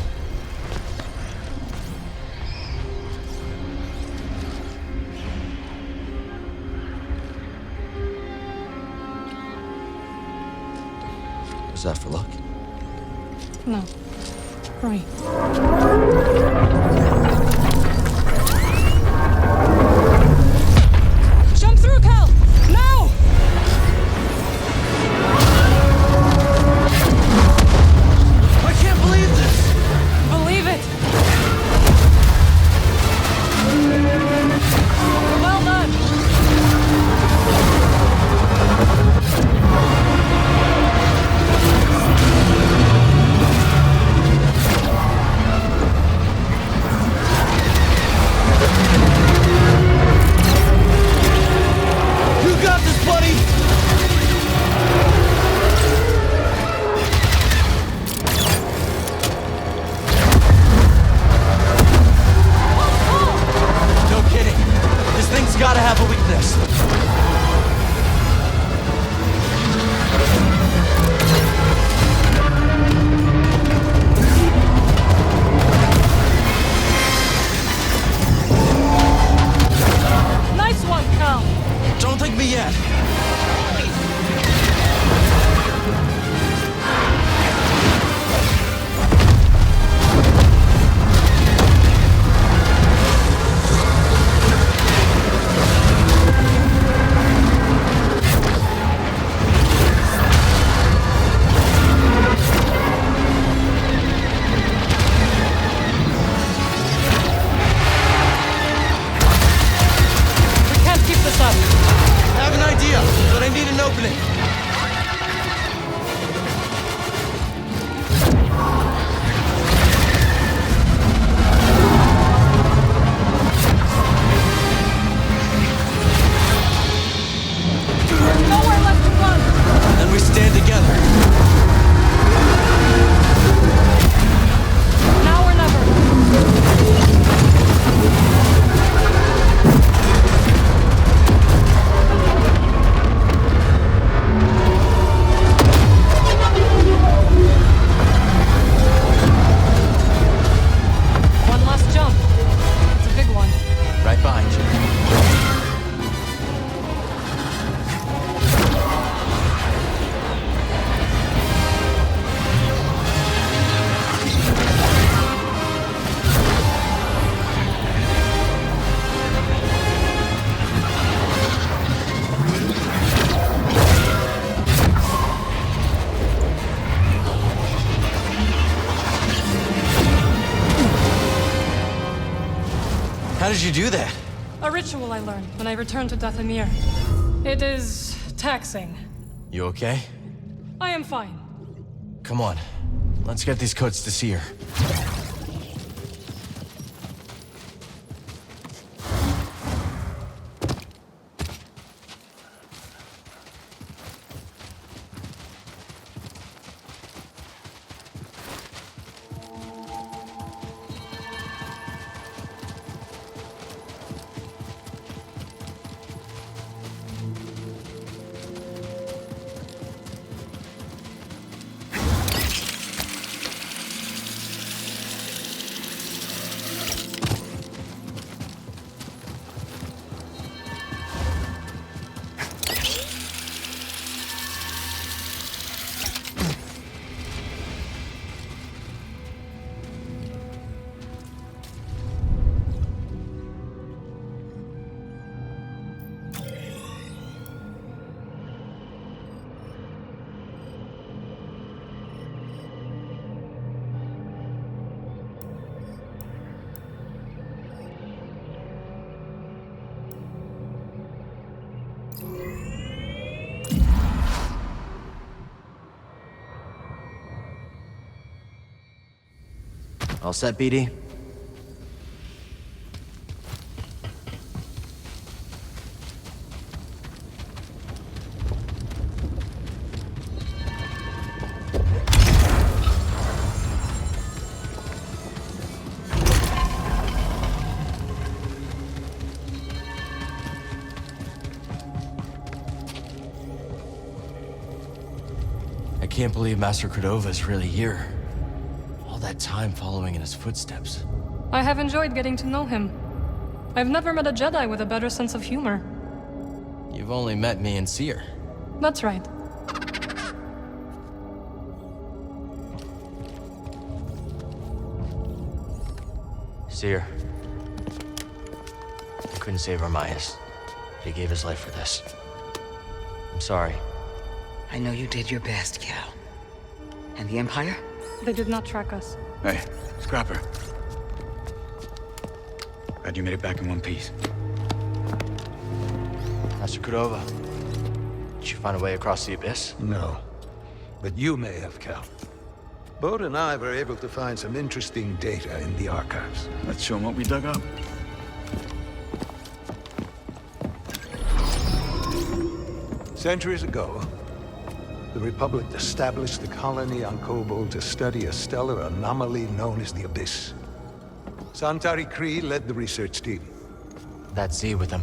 Was that for luck? No. Hurry. Jump through, Cal! Now! I can't believe this! Believe it! Well done! You got this, buddy! No kidding. This thing's gotta have a weakness. Nice one, Cal! Don't think me yet. We can't keep this up. I have an idea, but I need an opening. There's nowhere left to run! Then we stand together. Now or never. How did you do that? A ritual I learned when I returned to Dathomir. It is taxing. You okay? I am fine. Come on. Let's get these codes to Seer. All set, BD? I can't believe Master Cordova's really here. All that time following in his footsteps. I have enjoyed getting to know him. I've never met a Jedi with a better sense of humor. You've only met me and Seer. That's right. Seer. I couldn't save Armaias. He gave his life for this. I'm sorry. I know you did your best, Cal. And the Empire? They did not track us. Hey, Scrapper. Glad you made it back in one piece. Master Cordova, did you find a way across the abyss? No. But you may have, Cal. Bode and I were able to find some interesting data in the archives. Let's show them what we dug up. Centuries ago, the Republic established a colony on Kobol to study a stellar anomaly known as the Abyss. Santari Khri led the research team. That Z with him.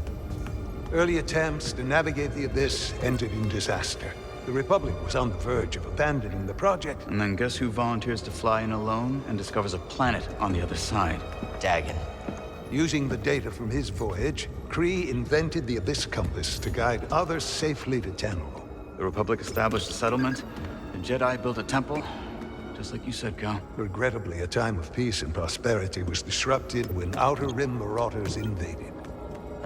Early attempts to navigate the Abyss ended in disaster. The Republic was on the verge of abandoning the project. And then guess who volunteers to fly in alone and discovers a planet on the other side? Dagon. Using the data from his voyage, Khri invented the Abyss Compass to guide others safely to Tanalorr. The Republic established a settlement. The Jedi built a temple. Just like you said, Cal. Regrettably, a time of peace and prosperity was disrupted when Outer Rim marauders invaded.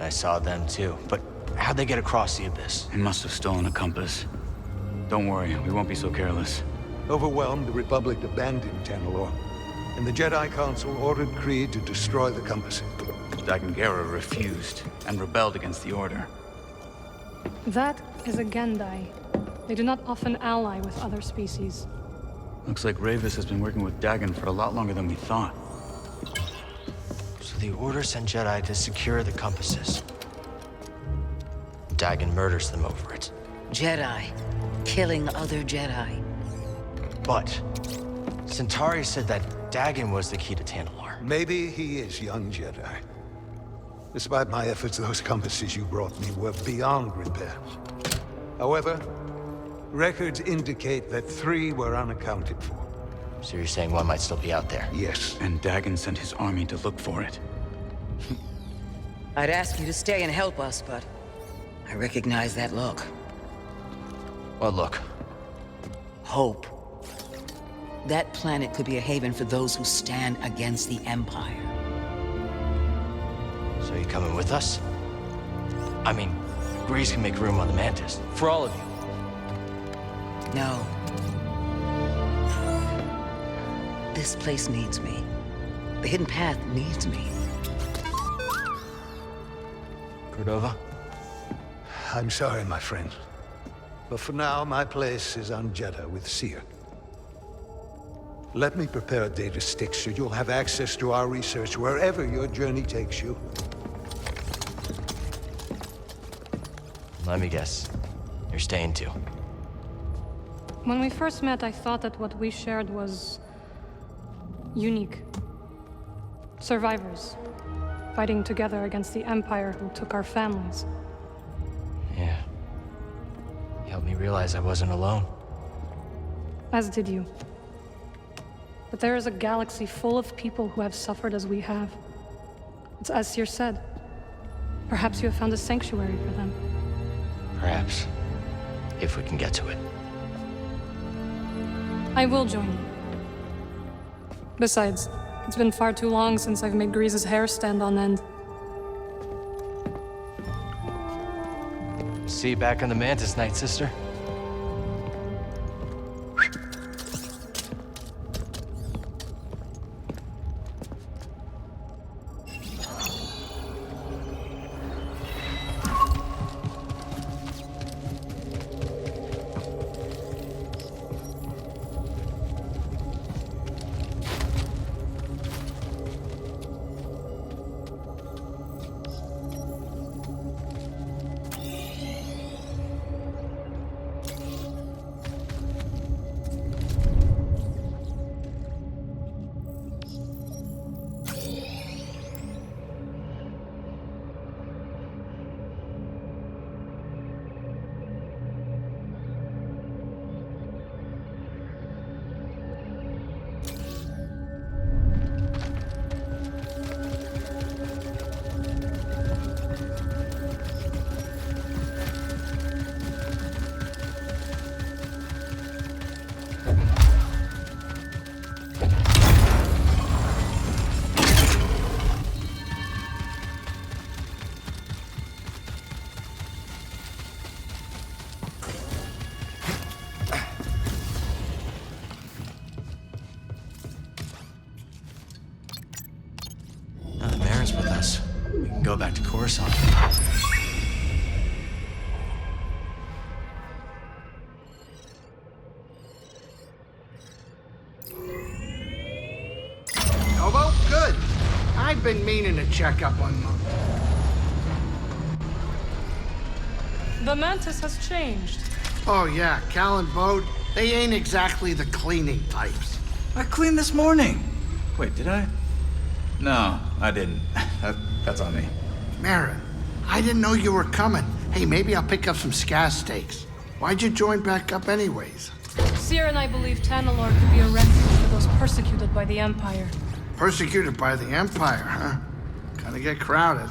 I saw them too, but how'd they get across the abyss? They must have stolen a compass. Don't worry, we won't be so careless. Overwhelmed, the Republic abandoned Tanalorr, and the Jedi Council ordered Khri to destroy the compasses. Dagon Gera refused and rebelled against the Order. That is a Gendai. They do not often ally with other species. Looks like Ravis has been working with Dagon for a lot longer than we thought. So the Order sent Jedi to secure the compasses. Dagon murders them over it. Jedi. Killing other Jedi. But Centauri said that Dagon was the key to Tanalorr. Maybe he is, young Jedi. Despite my efforts, those compasses you brought me were beyond repair. However, records indicate that 3 were unaccounted for. So you're saying one might still be out there? Yes. And Dagon sent his army to look for it. I'd ask you to stay and help us, but I recognize that look. What look? Hope. That planet could be a haven for those who stand against the Empire. So you coming with us? I mean, Grease can make room on the Mantis. For all of you. No. This place needs me. The Hidden Path needs me. Cordova? I'm sorry, my friend. But for now, my place is on Jeddah with Seer. Let me prepare a data stick so you'll have access to our research wherever your journey takes you. Let me guess. You're staying too. When we first met, I thought that what we shared was unique. Survivors, fighting together against the Empire who took our families. Yeah. You helped me realize I wasn't alone. As did you. But there is a galaxy full of people who have suffered as we have. It's as Seer said. Perhaps you have found a sanctuary for them. Perhaps. If we can get to it. I will join you. Besides, it's been far too long since I've made Grease's hair stand on end. See you back on the Mantis, Night Sister. With us. We can go back to Coruscant. Novo, good. I've been meaning to check up on Mom. The Mantis has changed. Oh yeah, Cal and Bode, they ain't exactly the cleaning types. I cleaned this morning. Wait, did I? No, I didn't. That's on me. Marin, I didn't know you were coming. Hey, maybe I'll pick up some scaz steaks. Why'd you join back up anyways? Seer and I believe Tanalorr could be a refuge for those persecuted by the Empire. Persecuted by the Empire, huh? Kinda get crowded.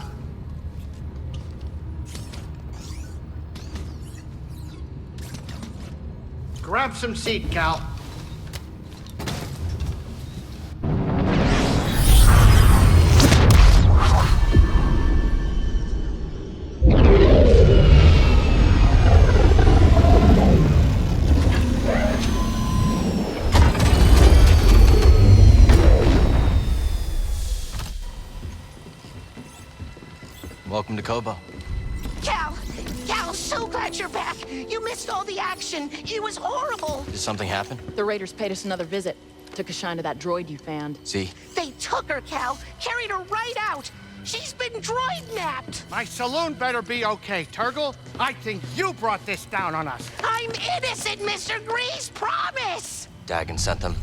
Grab some seat, Cal. Welcome to Kobo. Cal, so glad you're back. You missed all the action. It was horrible. Did something happen? The Raiders paid us another visit. Took a shine to that droid you found. See? They took her, Cal. Carried her right out. She's been droid-napped. My saloon better be okay, Turgle. I think you brought this down on us. I'm innocent, Mr. Grease. Promise. Dagon sent them.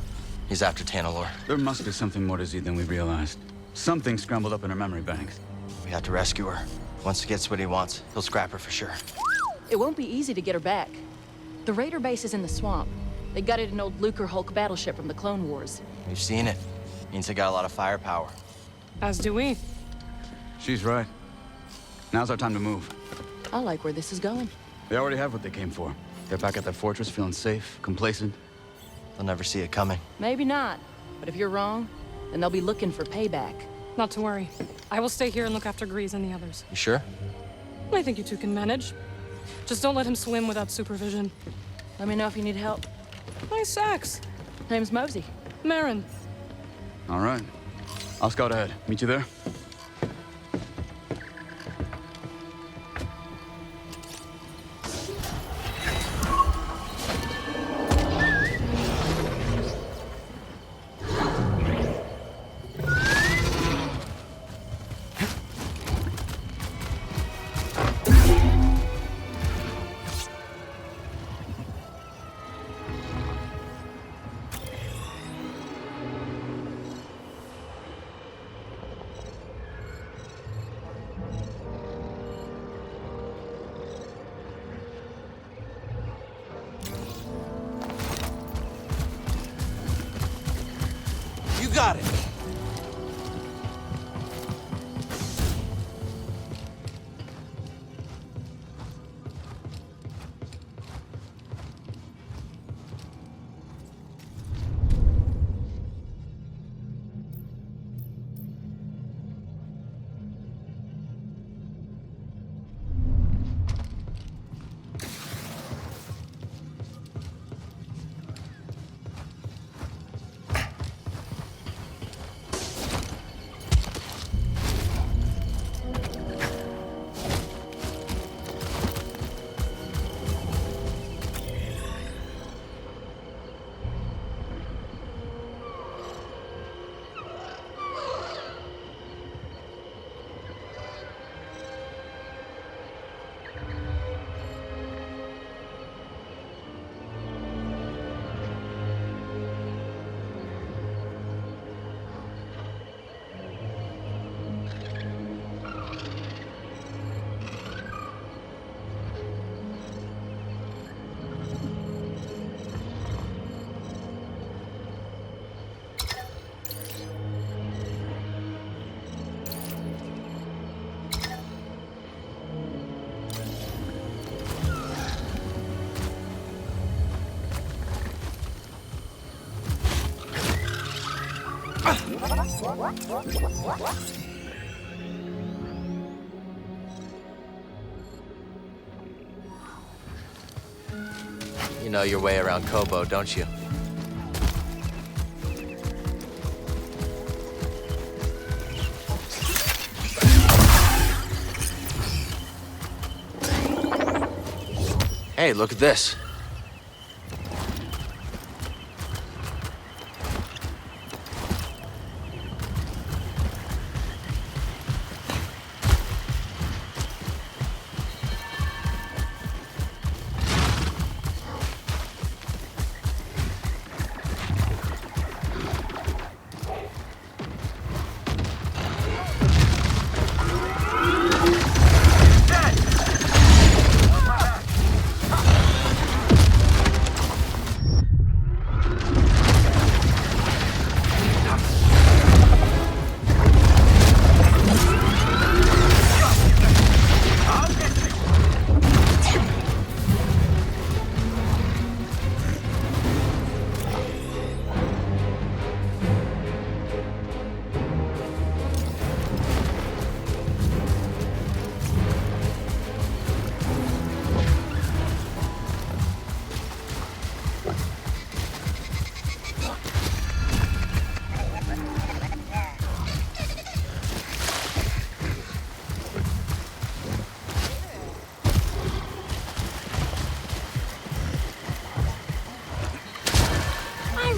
He's after Tanalorr. There must be something more to Z than we realized. Something scrambled up in her memory banks. We have to rescue her. Once he gets what he wants, he'll scrap her for sure. It won't be easy to get her back. The Raider base is in the swamp. They gutted an old Lucre Hulk battleship from the Clone Wars. We've seen it. Means they got a lot of firepower. As do we. She's right. Now's our time to move. I like where this is going. They already have what they came for. They're back at their fortress feeling safe, complacent. They'll never see it coming. Maybe not. But if you're wrong, then they'll be looking for payback. Not to worry. I will stay here and look after Grease and the others. You sure? I think you two can manage. Just don't let him swim without supervision. Let me know if you need help. Nice axe. Name's Mosey. Marin. All right. I'll scout ahead. Meet you there? got it. You know your way around Kobo, don't you? Hey, look at this.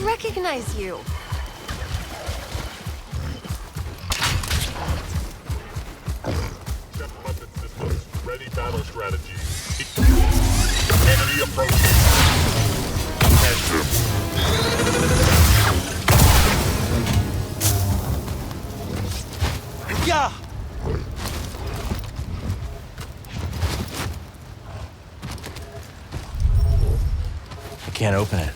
Recognize you. Ready battle strategy. Enemy approaching. Yeah. I can't open it.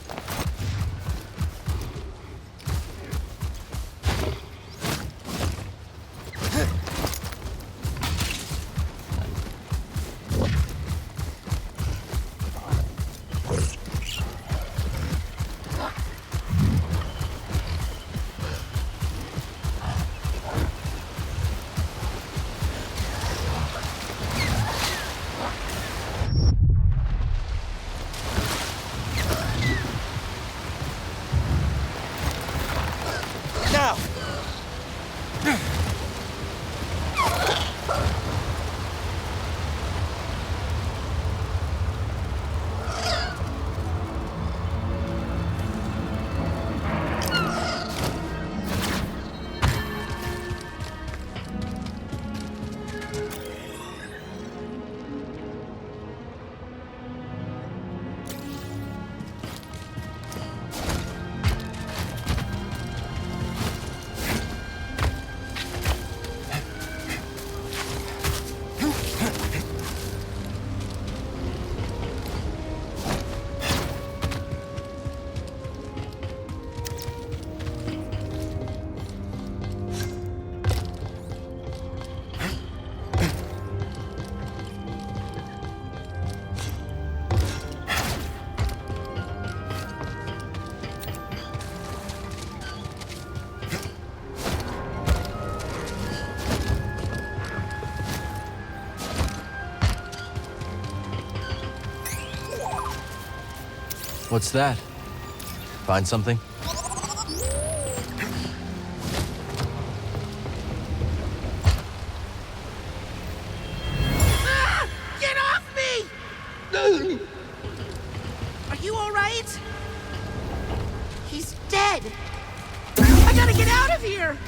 What's that? Find something? Ah! Get off me! Are you all right? He's dead. I gotta get out of here!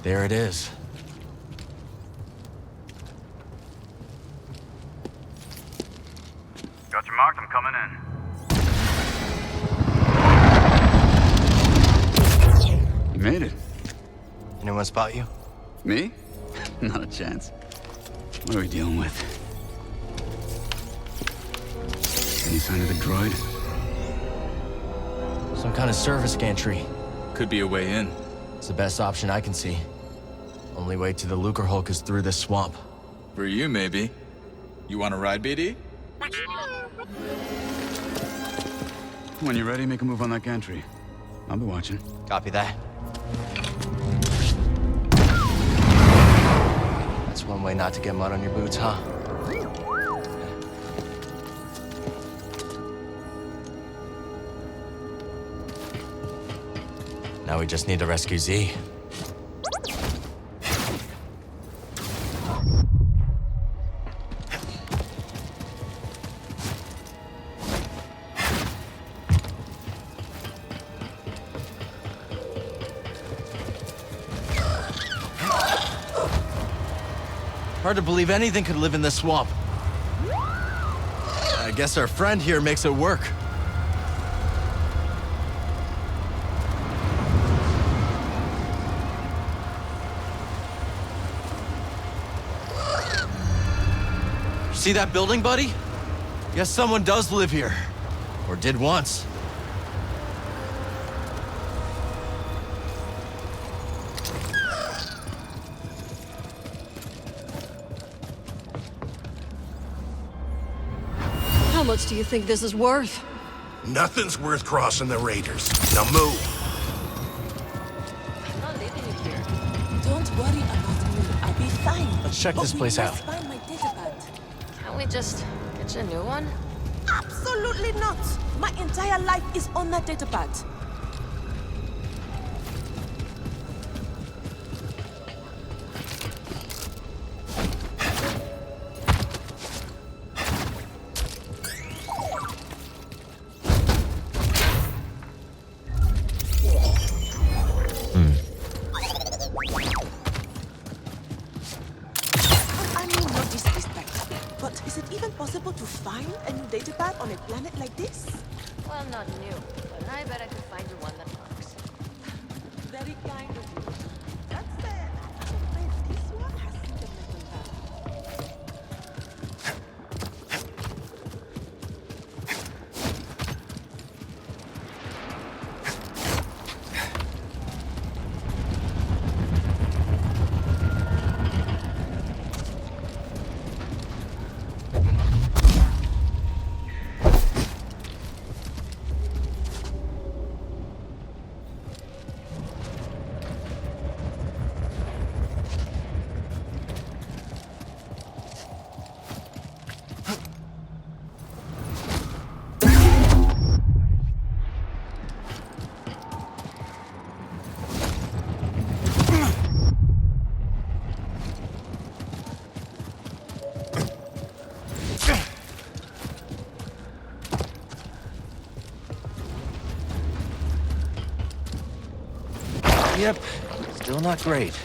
There it is. Got you marked, I'm coming in. You made it. Anyone spot you? Me? Not a chance. What are we dealing with? Any sign of the droid? Some kind of service gantry. Could be a way in. It's the best option I can see. Only way to the Lucre Hulk is through this swamp. For you, maybe. You want to ride, BD? When you're ready, make a move on that gantry. I'll be watching. Copy that. That's one way not to get mud on your boots, huh? Now we just need to rescue Z. Hard to believe anything could live in this swamp. I guess our friend here makes it work. See that building, buddy? Guess someone does live here. Or did once. How much do you think this is worth? Nothing's worth crossing the Raiders. Now move. I'm not living in here. Don't worry about me. I'll be fine. Let's check this place out. Find my datapad. Can't we just get you a new one? Absolutely not. My entire life is on that datapad. I mean, no disrespect, but is it even possible to find a new datapad on a planet like this? Well, not new, but I bet I could find you one that works. Very kind of you. That said, I'm afraid this one has sentimental value. Yep, still not great.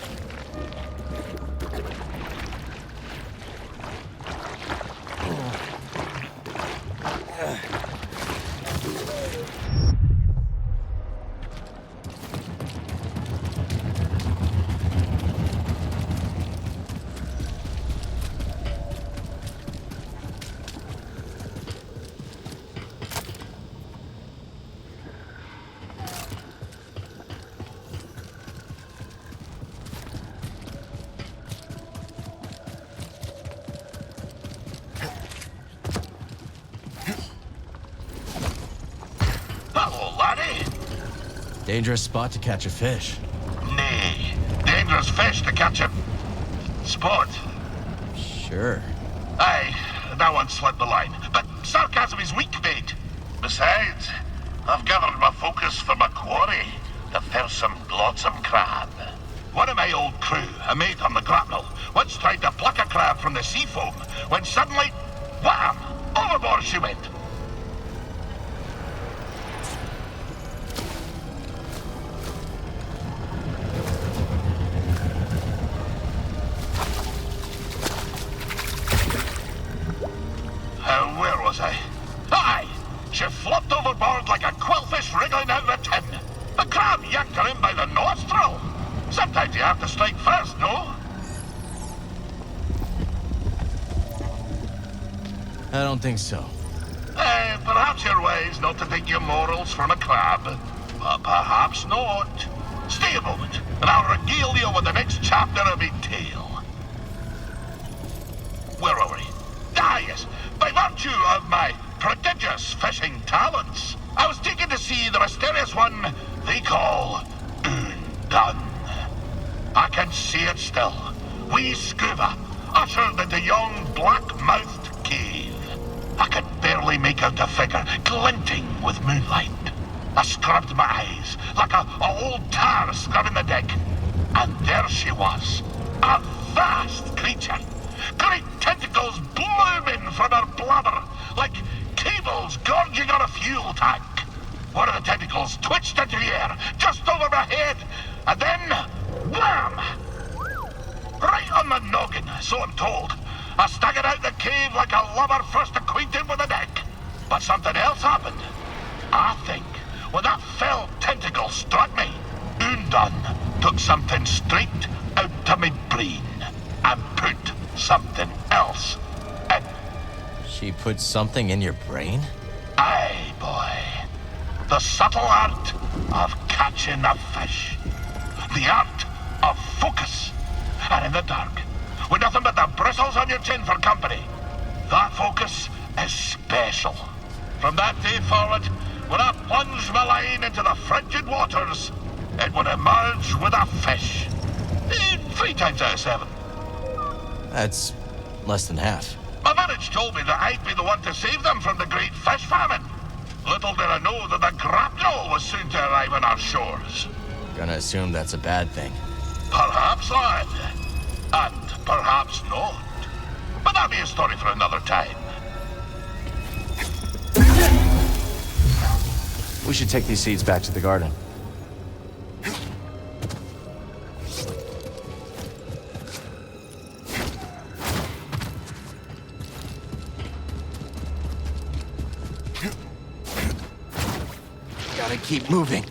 Dangerous spot to catch a fish. Nay, dangerous fish to catch a spot. Sure. Aye, that one slipped the line. But sarcasm is weak bait. Besides, I've gathered my focus for my quarry, the fearsome, glodsome crab. One of my old crew, a mate on the grapnel, once tried to pluck a crab from the sea foam, when suddenly, wham! Overboard she went. Where was I? Aye! She flopped overboard like a quillfish wriggling out of a tin. The crab yanked her in by the nostril. Sometimes you have to strike first, no? I don't think so. Perhaps you're wise not to take your morals from a crab. But perhaps not. Stay a moment, and I'll regale you with the next chapter of my tale. Where are we? Ah, yes. By virtue of my prodigious fishing talents, I was taken to see the mysterious one they call Undone. I can see it still. Wee scuba, ushered into yon black-mouthed cave. I could barely make out the figure, glinting with moonlight. I scrubbed my eyes, like a old tar scrubbing the deck. And there she was, a vast creature. Great tentacles blooming from her blubber, like cables gorging on a fuel tank. One of the tentacles twitched into the air, just over my head, and then, wham! Right on my noggin, so I'm told. I staggered out the cave like a lover first acquainted with the deck. But something else happened. I think when that fell tentacle struck me, Undun took something straight out to my brain and put something else in. She put something in your brain? Aye, boy. The subtle art of catching a fish. The art of focus. And in the dark, with nothing but the bristles on your chin for company, that focus is special. From that day forward, when I plunged my line into the frigid waters, it would emerge with a fish. 3 times out of 7. That's less than half. My village told me that I'd be the one to save them from the great fish famine. Little did I know that the grapnel was soon to arrive on our shores. Gonna assume that's a bad thing. Perhaps, lad. And perhaps not. But that'll be a story for another time. We should take these seeds back to the garden. Gotta keep moving.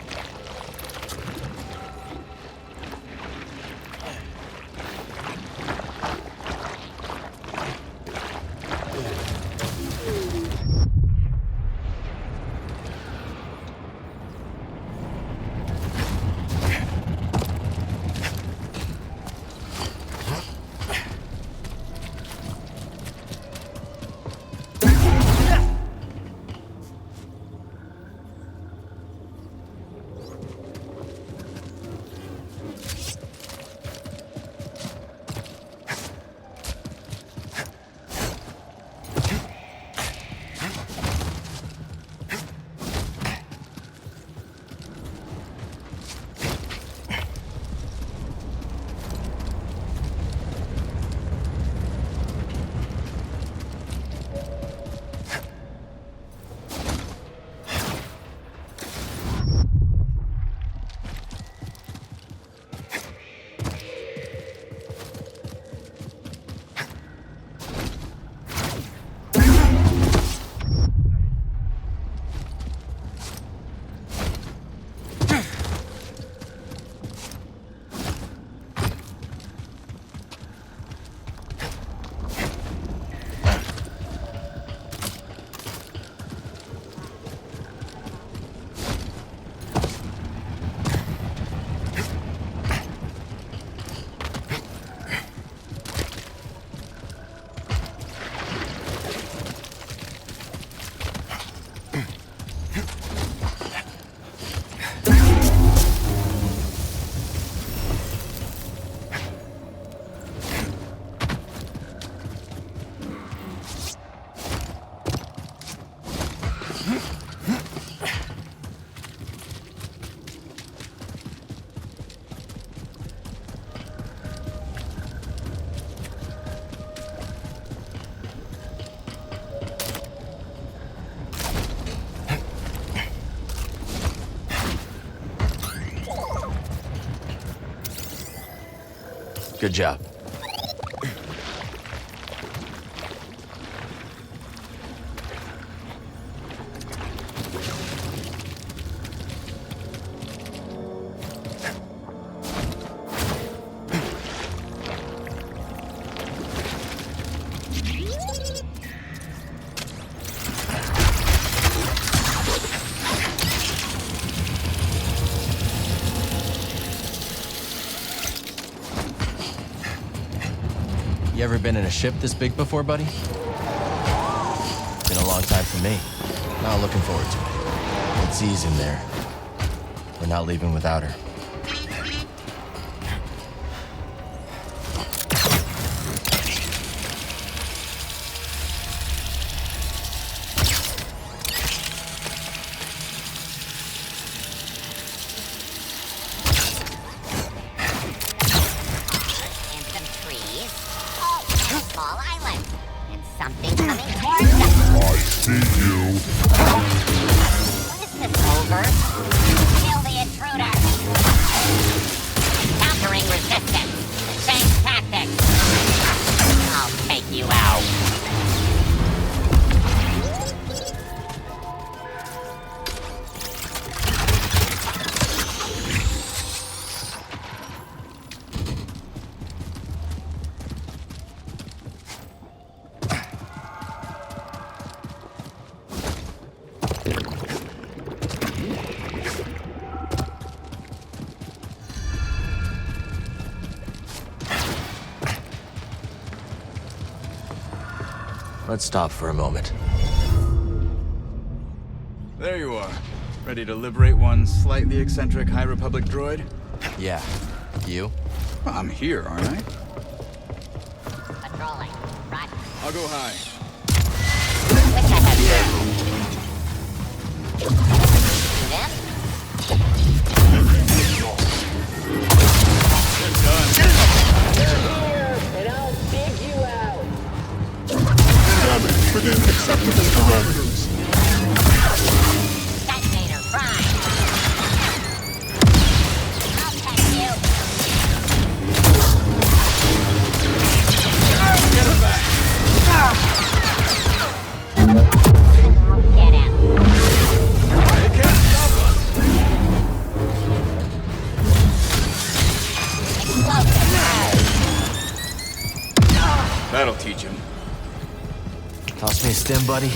Good job. You ever been in a ship this big before, buddy? Been a long time for me. Not looking forward to it. It's easy in there. We're not leaving without her. something coming towards us. I see you. Is this over? Kill the intruder. Countering resistance. Same tactics. I'll take you out. Let's stop for a moment. There you are. Ready to liberate one slightly eccentric High Republic droid? Yeah. You? Well, I'm here, aren't I? Patrolling. Roger. I'll go high. Wish I had them. And I'll dig you out. Damage within acceptable parameters. Detonator prime. I'll test you. Get him back. Get him. They can't stop us. Explosive. That'll teach him. Toss me a stim, buddy.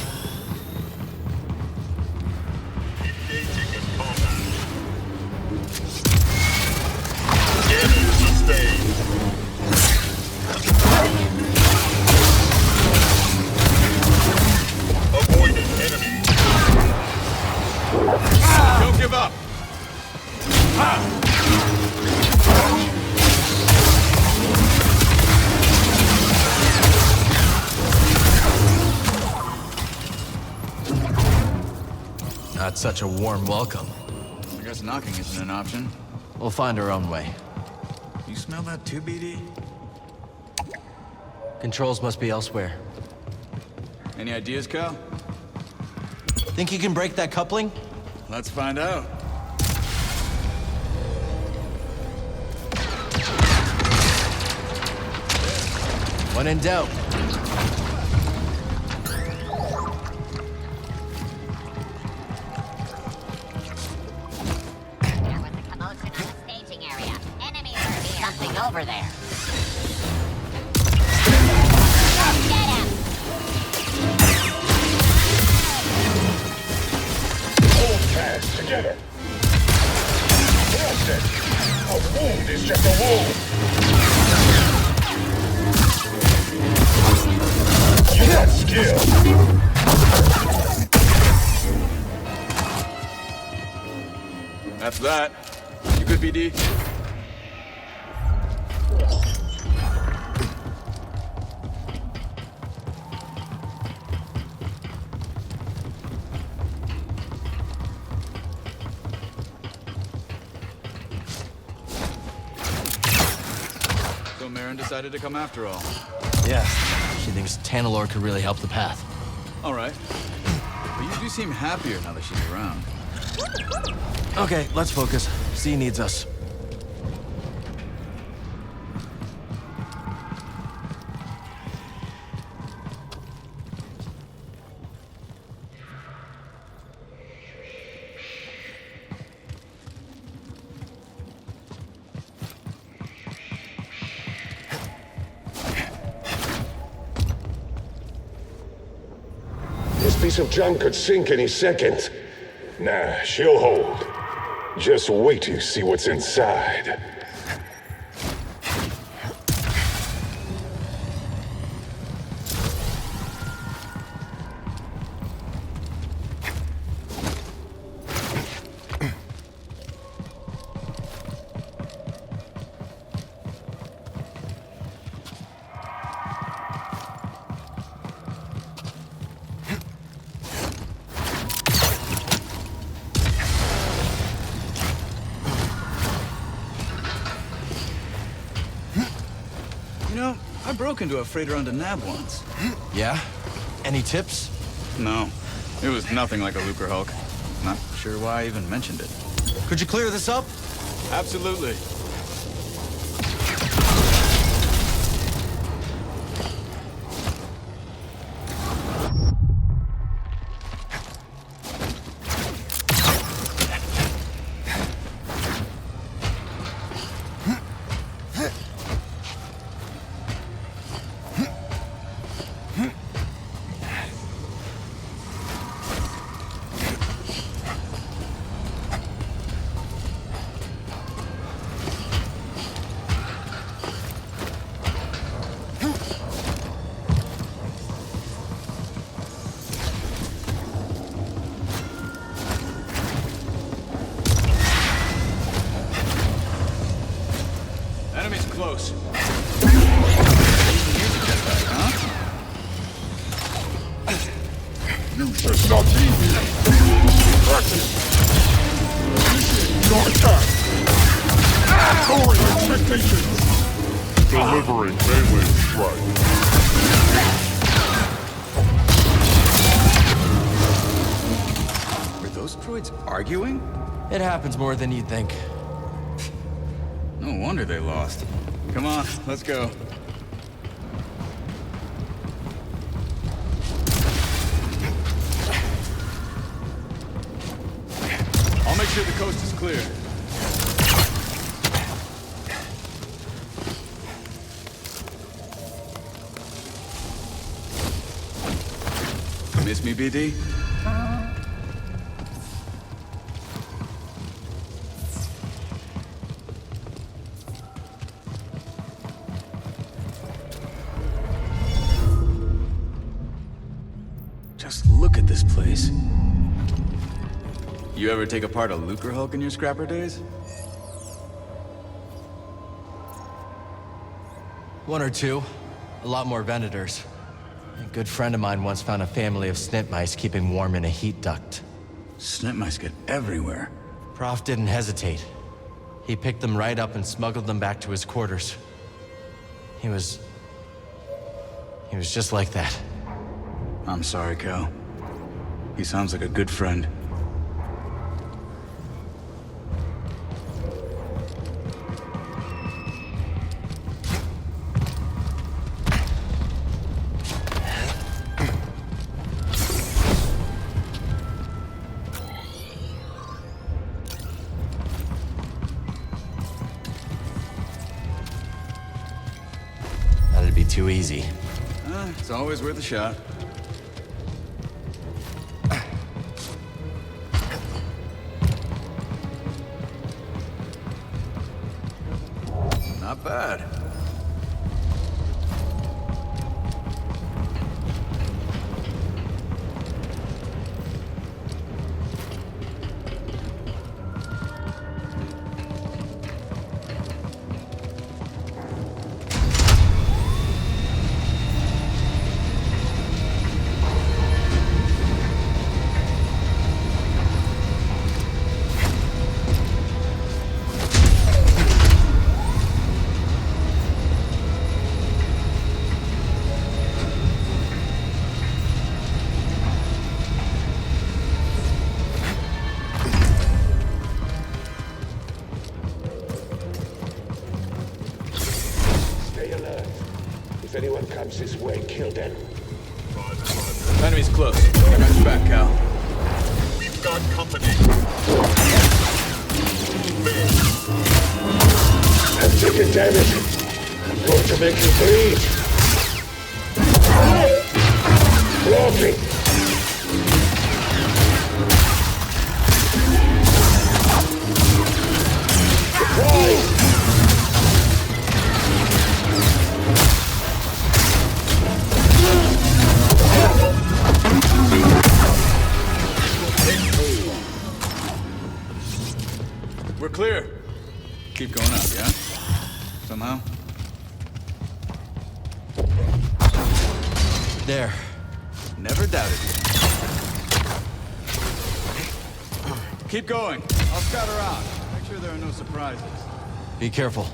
Damage sustained. Avoided enemy. Don't give up. Not such a warm welcome. I guess knocking isn't an option. We'll find our own way. You smell that too, BD? Controls must be elsewhere. Any ideas, Cal? Think you can break that coupling? Let's find out. When in doubt. There was a commotion on the staging area. Enemies are here. Something over there. Get him! Hold fast together. Blast it. A wound is just a wound. You got skill. That's that. You good, BD? So Marin decided to come after all. Yeah. She thinks Tanalorr could really help the path. All right. But you do seem happier now that she's around. Okay, let's focus. C needs us. This piece of junk could sink any second. Nah, she'll hold. Just wait till you see what's inside. broke into a freighter on Nab once. Yeah? Any tips? No. It was nothing like a Lucre Hulk. Not sure why I even mentioned it. Could you clear this up? Absolutely. Enemy's close. You should not eat. Practice. Your attack. Lowering expectations. Delivering melee strike. Were those droids arguing? It happens more than you'd think. No wonder they lost. Come on, let's go. I'll make sure the coast is clear. Miss me, BD? Just look at this place. You ever take apart a Lucre Hulk in your scrapper days? One or two. A lot more Venators. A good friend of mine once found a family of snit mice keeping warm in a heat duct. Snit mice get everywhere. Prof didn't hesitate. He picked them right up and smuggled them back to his quarters. He was just like that. I'm sorry, Cal. He sounds like a good friend. That'd be too easy. It's always worth a shot. Not bad. If anyone comes this way, kill them. Enemy's close. I got your back, Cal. We've got company. I'm taking damage. I'm going to make you bleed. Blocking. Surprise! We're clear. Keep going up, yeah? Somehow? There. Never doubted you. Keep going. I'll scout around. Make sure there are no surprises. Be careful.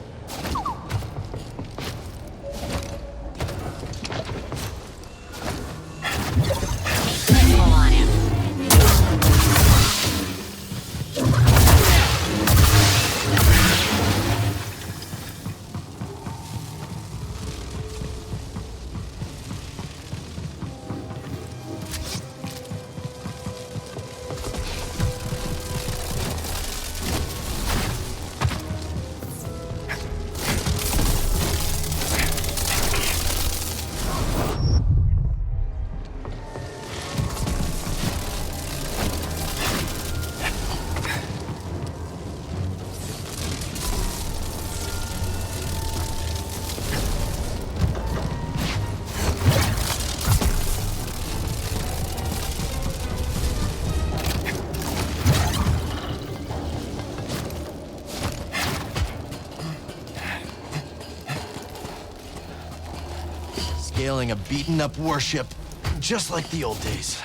hailing a beaten-up warship, just like the old days.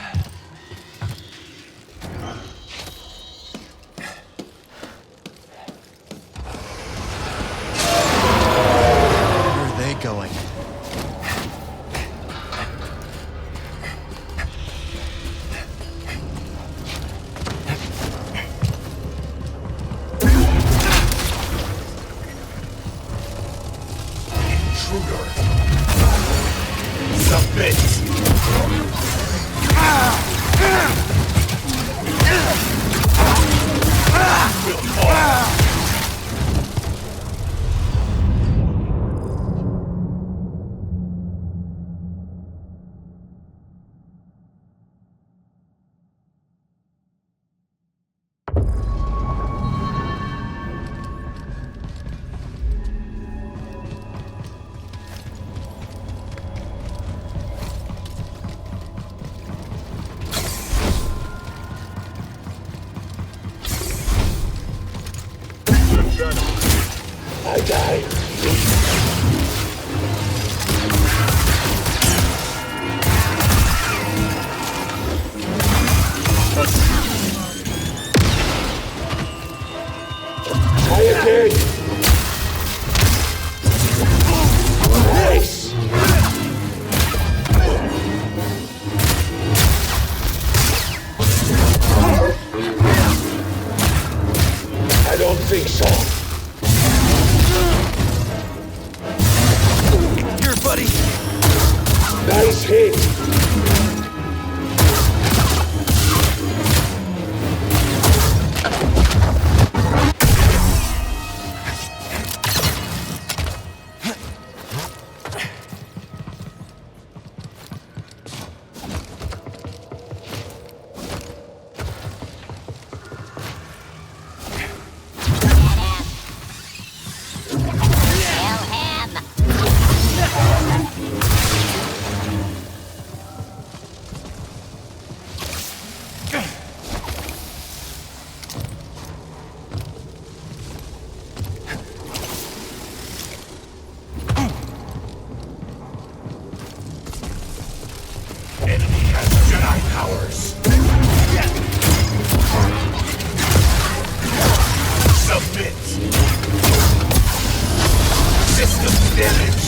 Where are they going? I died. Try again. Nice. I don't think so. Here, buddy. Nice hit. Enemy has Jedi powers. Submit. Systems damaged.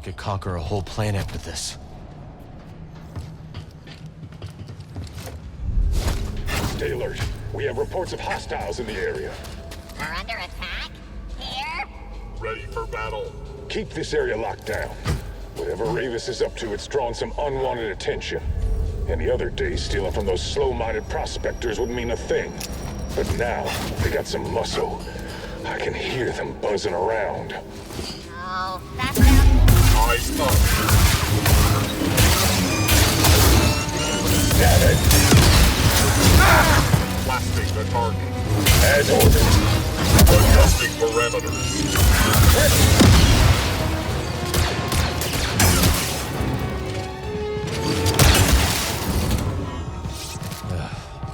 Could conquer a whole planet with this. Stay alert. We have reports of hostiles in the area. We're under attack? Here? Ready for battle. Keep this area locked down. Whatever Ravis is up to, it's drawn some unwanted attention. Any other day, stealing from those slow-minded prospectors would mean a thing. But now, they got some muscle. I can hear them buzzing around. Oh, that sounds... Eyes up. Got it. Blasting the target. As ordered. Adjusting parameters.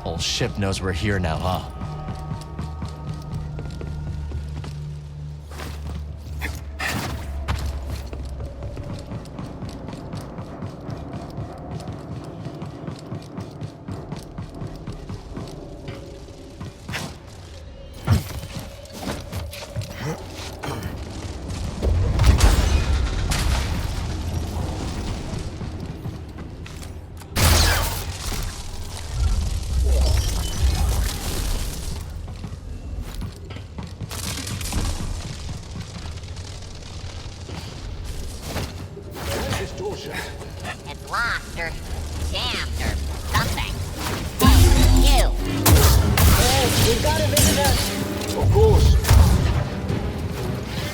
Whole ship knows we're here now, huh?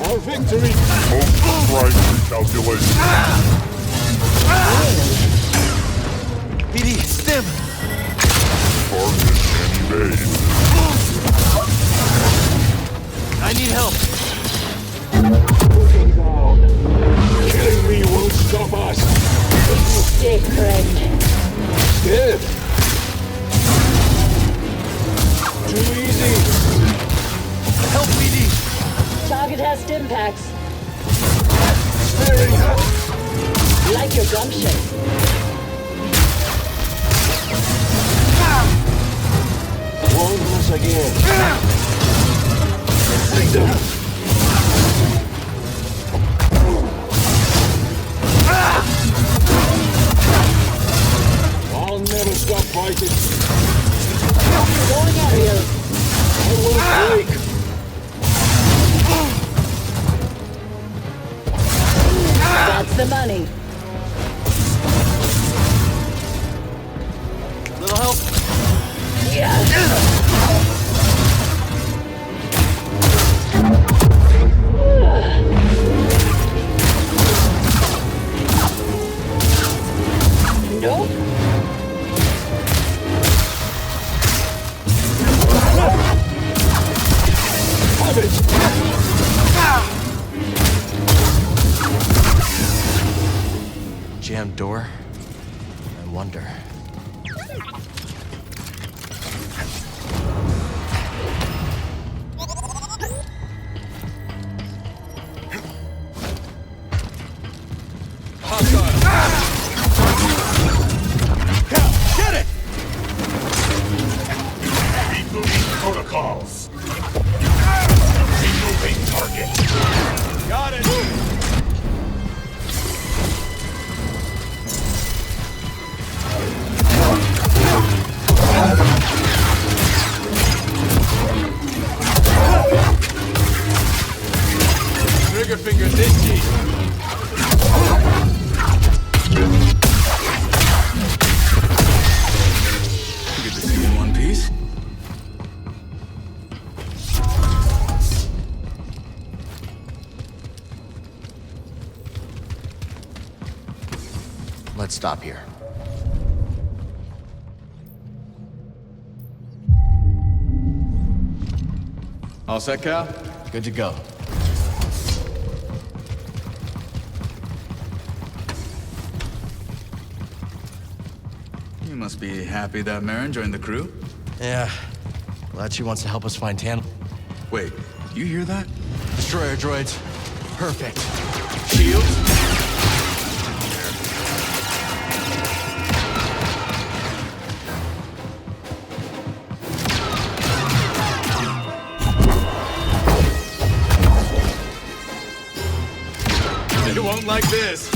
Our victory! Post-strike recalculation. BD, stim! Target invade. I need help. Looking down. Killing me won't stop us. It's a mistake, friend. Dead. Too easy. Help, BD. Target has stim packs. Staring at. Like your gumption. Won't miss again. Freedom. I'll never stop fighting. Going aerial. I won't break. That's the money. Little help? Yeah. Nope. Have it. Jammed door? I wonder. Get it! Removing protocols. Removing target. Got it. Trigger finger itchy. Good to see you in one piece. Let's stop here. All set, Cal? Good to go. You must be happy that Marin joined the crew. Yeah. Glad she wants to help us find Tan. Wait, you hear that? Destroyer droids. Perfect. Shields? You won't like this.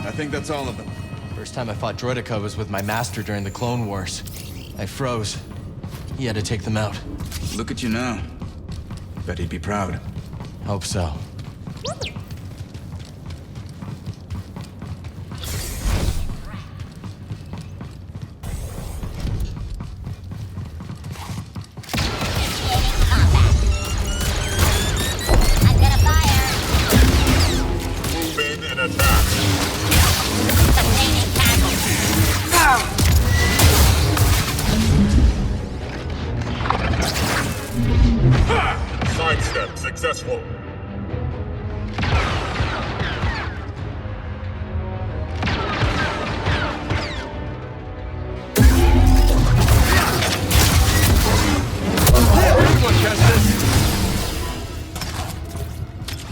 I think that's all of them. First time I fought Droideka was with my master during the Clone Wars. I froze. He had to take them out. Look at you now. Bet he'd be proud. Hope so. Move in and attack. Sidestep successful.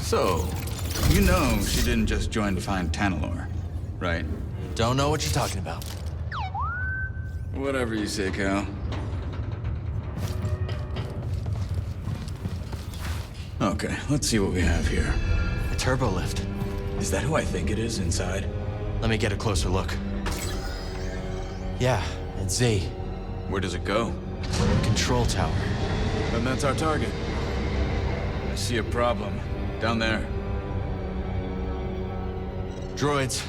So, you know she didn't just join to find Tanalorr, right? Don't know what you're talking about. Whatever you say, Cal. Okay, let's see what we have here. A turbo lift. Is that who I think it is inside? Let me get a closer look. Yeah, it's Z. Where does it go? Control tower. Then that's our target. I see a problem. Down there. Droids.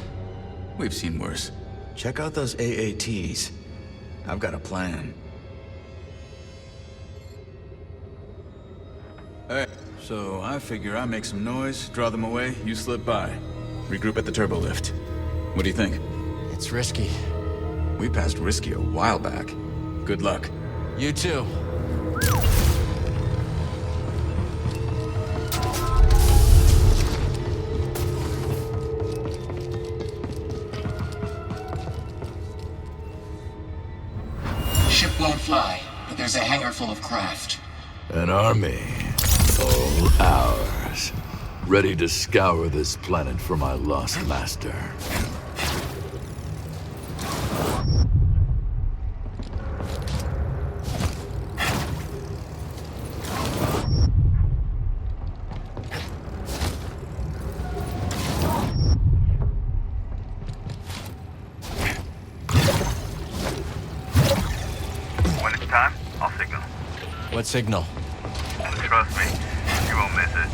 We've seen worse. Check out those AATs. I've got a plan. Hey, so I figure I make some noise, draw them away, you slip by. Regroup at the turbo lift. What do you think? It's risky. We passed risky a while back. Good luck. You too. Ship won't fly, but there's a hangar full of craft. An army. All ours. Ready to scour this planet for my lost master. When it's time, I'll signal. What signal? Trust me, you won't miss it.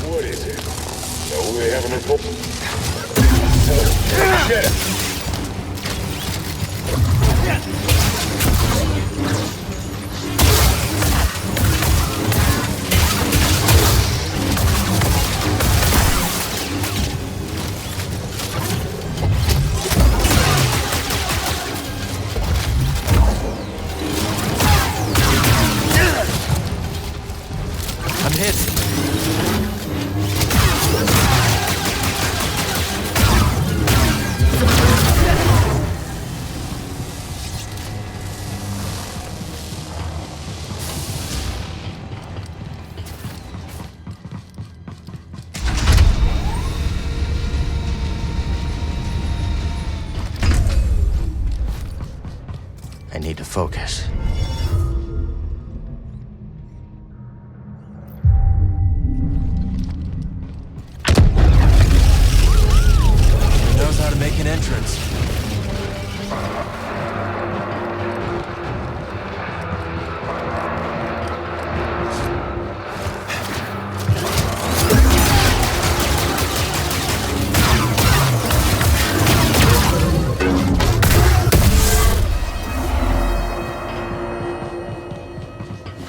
What is it? No, they haven't informed. Shit! I'm hit. I need to focus. He knows how to make an entrance.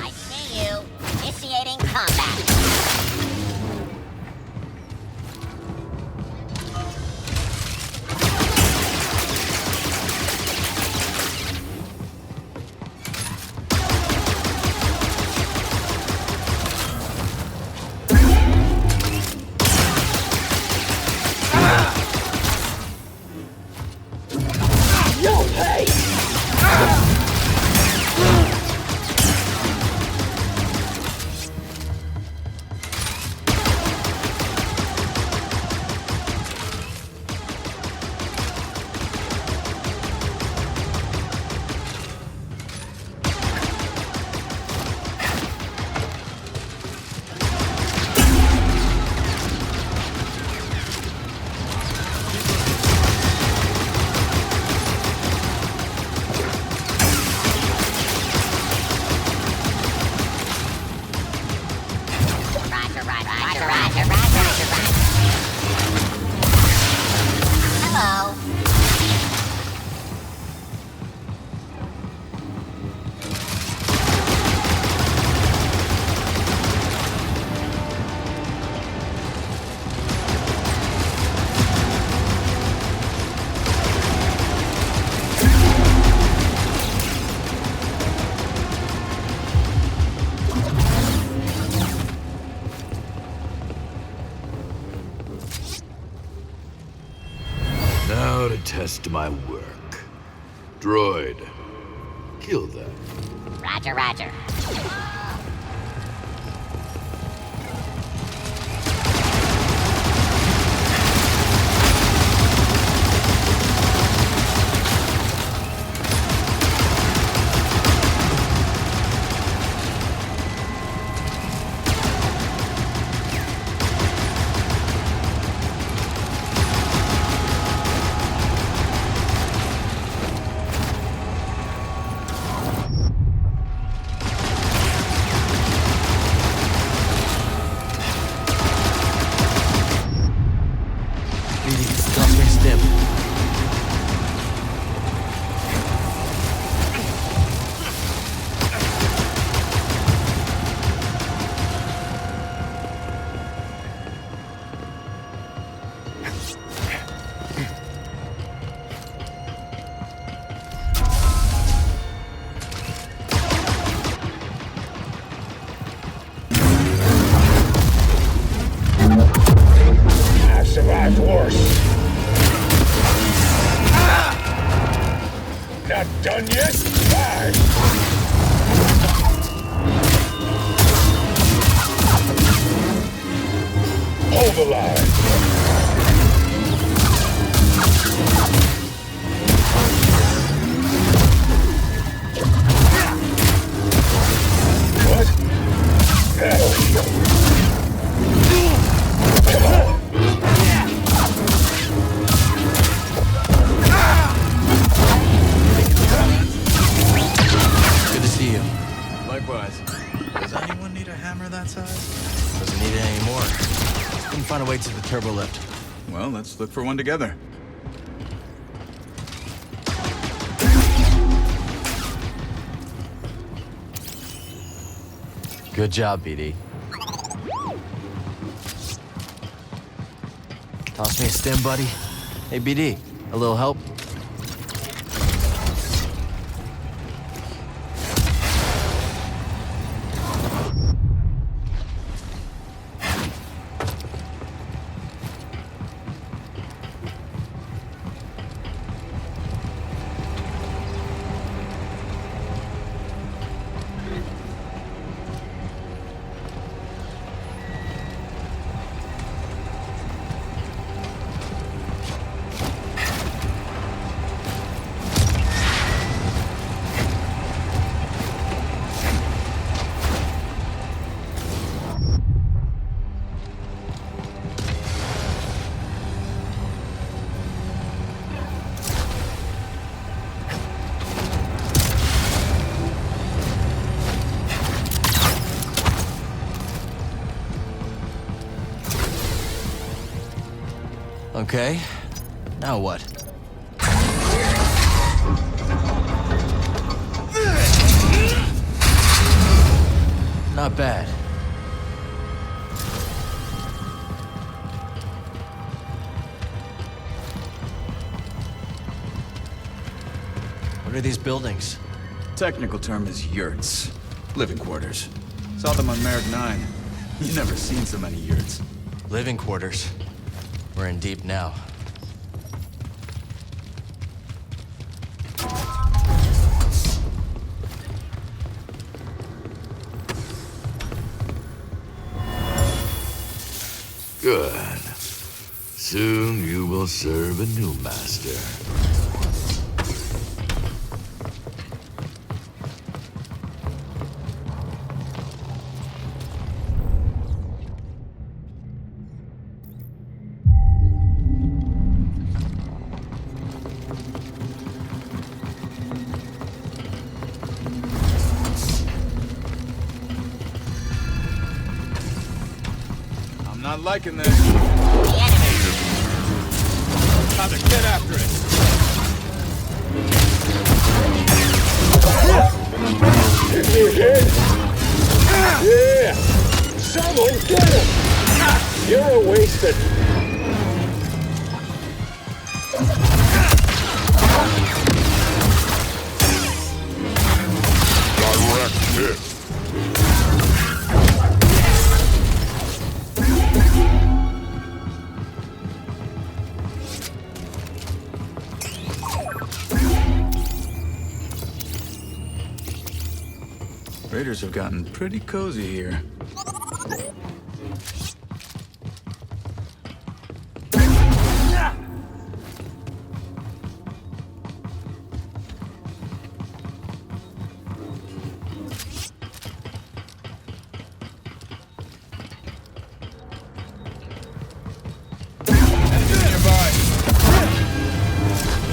I see you. Initiating combat. No pay! Roger, roger. Hello. Now to test my work. Droid, kill them. Roger, roger. not done yet? Bye! Hold the line! What? That'll show. Come on! Good to see you. Likewise. Does anyone need a hammer that size? Doesn't need it anymore. Couldn't find a way to the turbo lift. Well, let's look for one together. Good job, BD. Toss me a stim, buddy. Hey, BD, a little help? Okay, now what? Not bad. What are these buildings? Technical term is yurts. Living quarters. Saw them on Merrick 9. You never seen so many yurts. Living quarters. We're in deep now. Good. Soon you will serve a new master. I'm not liking this. Time to get after it. Hit me again? Yeah! Someone get him! You're a wasted. Direct hit. Raiders have gotten pretty cozy here.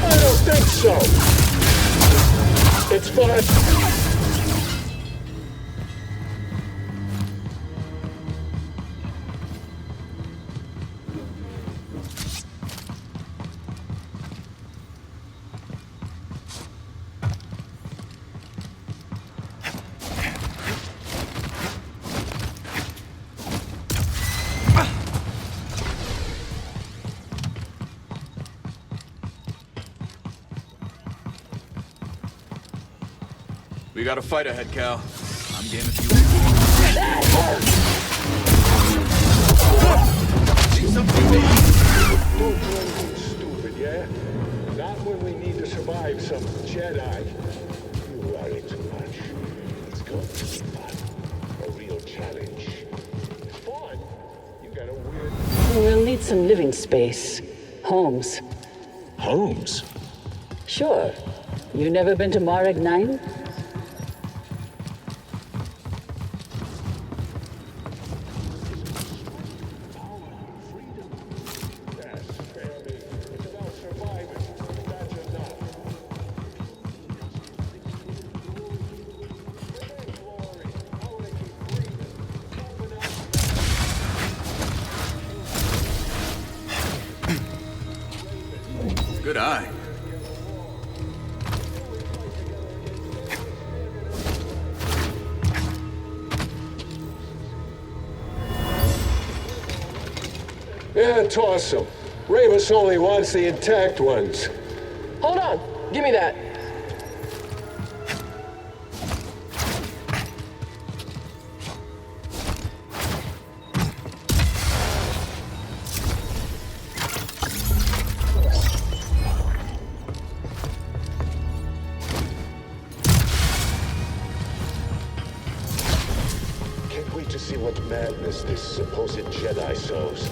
I don't think so. It's fine. We got a fight ahead, Cal. I'm game if you Stupid, yeah? Not when we need to survive. revive some Jedi. You worry too much. It's going to be fun. A real challenge. Fun? You got a weird... We'll need some living space. Homes. Homes? Sure. You never been to Marek 9? Good eye. Yeah, toss them. Ramus only wants the intact ones. Hold on. Give me that. Can't wait to see what madness this supposed Jedi sows.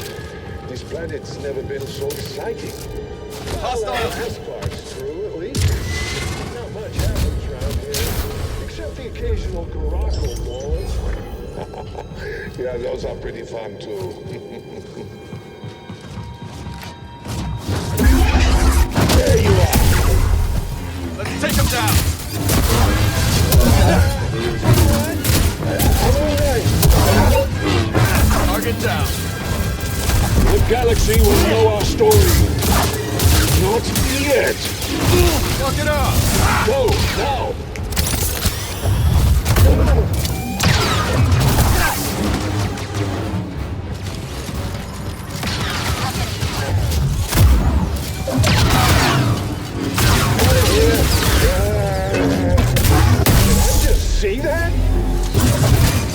This planet's never been so exciting. Hostile! Well, this part's true, at least. Not much happens around here, except the occasional Garako balls. Yeah, those are pretty fun, too. There you are! Let's take him down! Target down. The galaxy will know our story. Not yet. Fuck it up! Go, now! Did I just see that?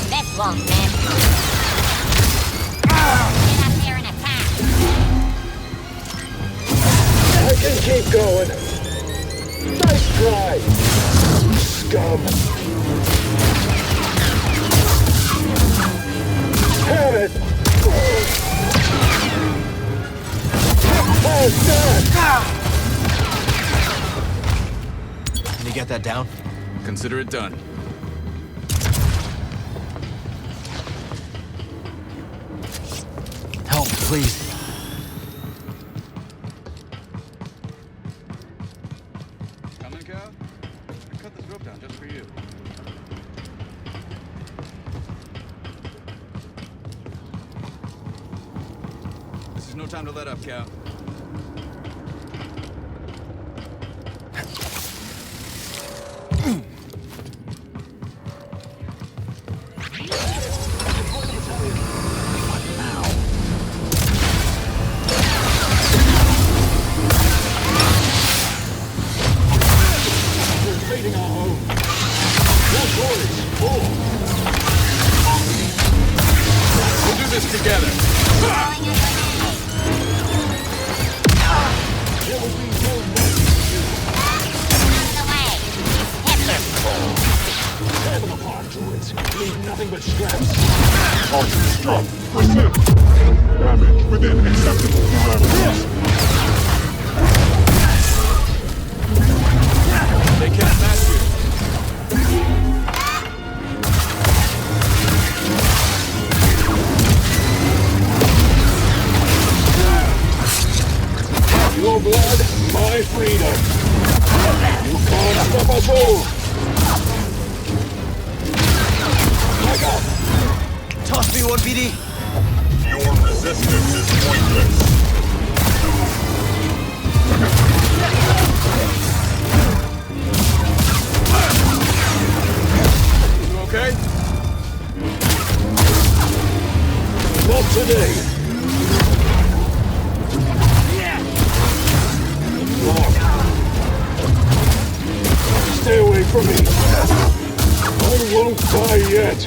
This won't miss. Get up here and attack. I can keep going. Nice try, scum. Have it. How's that? Can you get that down? Consider it done. Help, please. Coming, Cal? I cut this rope down just for you. This is no time to let up, Cal. We'll do this together. Tear them apart, druids. Leave nothing but scraps. Target struck. Persist. Damage within acceptable parameters. They can't match you. Your blood, my freedom. You can't stop us all. Back up. Toss me one, BD. Your resistance is pointless. You okay? Not today. Stay away from me. I won't die yet.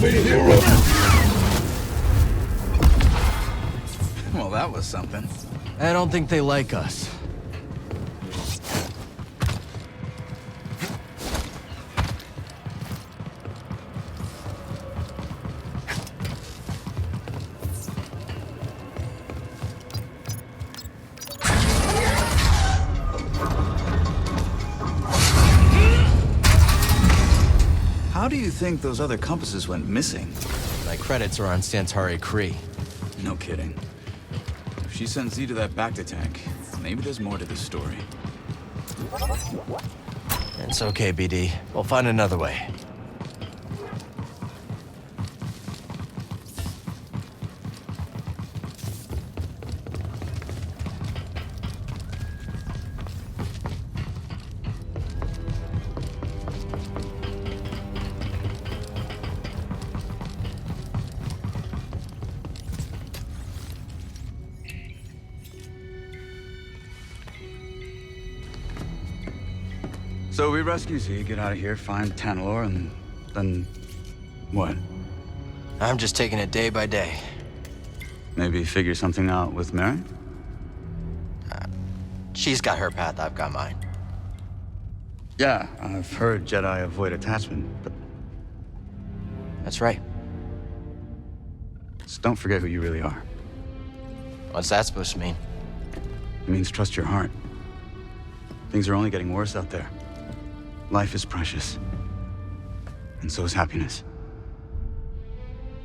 movie hero. Well, that was something. I don't think they like us. How do you think those other compasses went missing? My credits are on Santari Kree. No kidding. If she sent Z to that Bacta tank, maybe there's more to this story. It's okay, BD. We'll find another way. So we rescue Z, get out of here, find Tanalor, and then what? I'm just taking it day by day. Maybe figure something out with Mary? She's got her path, I've got mine. Yeah, I've heard Jedi avoid attachment, but... That's right. Just don't forget who you really are. What's that supposed to mean? It means trust your heart. Things are only getting worse out there. Life is precious. And so is happiness.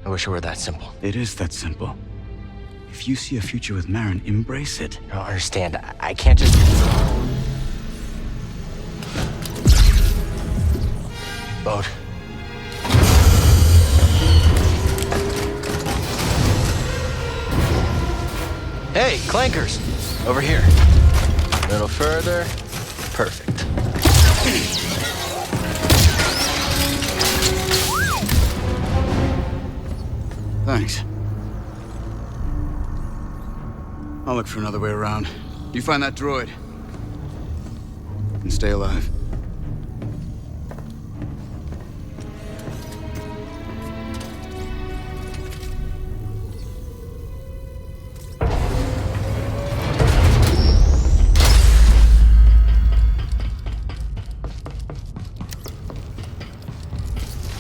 I wish it were that simple. It is that simple. If you see a future with Marin, embrace it. I don't understand. I can't just... Boat. Hey, clankers! Over here. A little further. Perfect. Thanks. I'll look for another way around. You find that droid. And stay alive.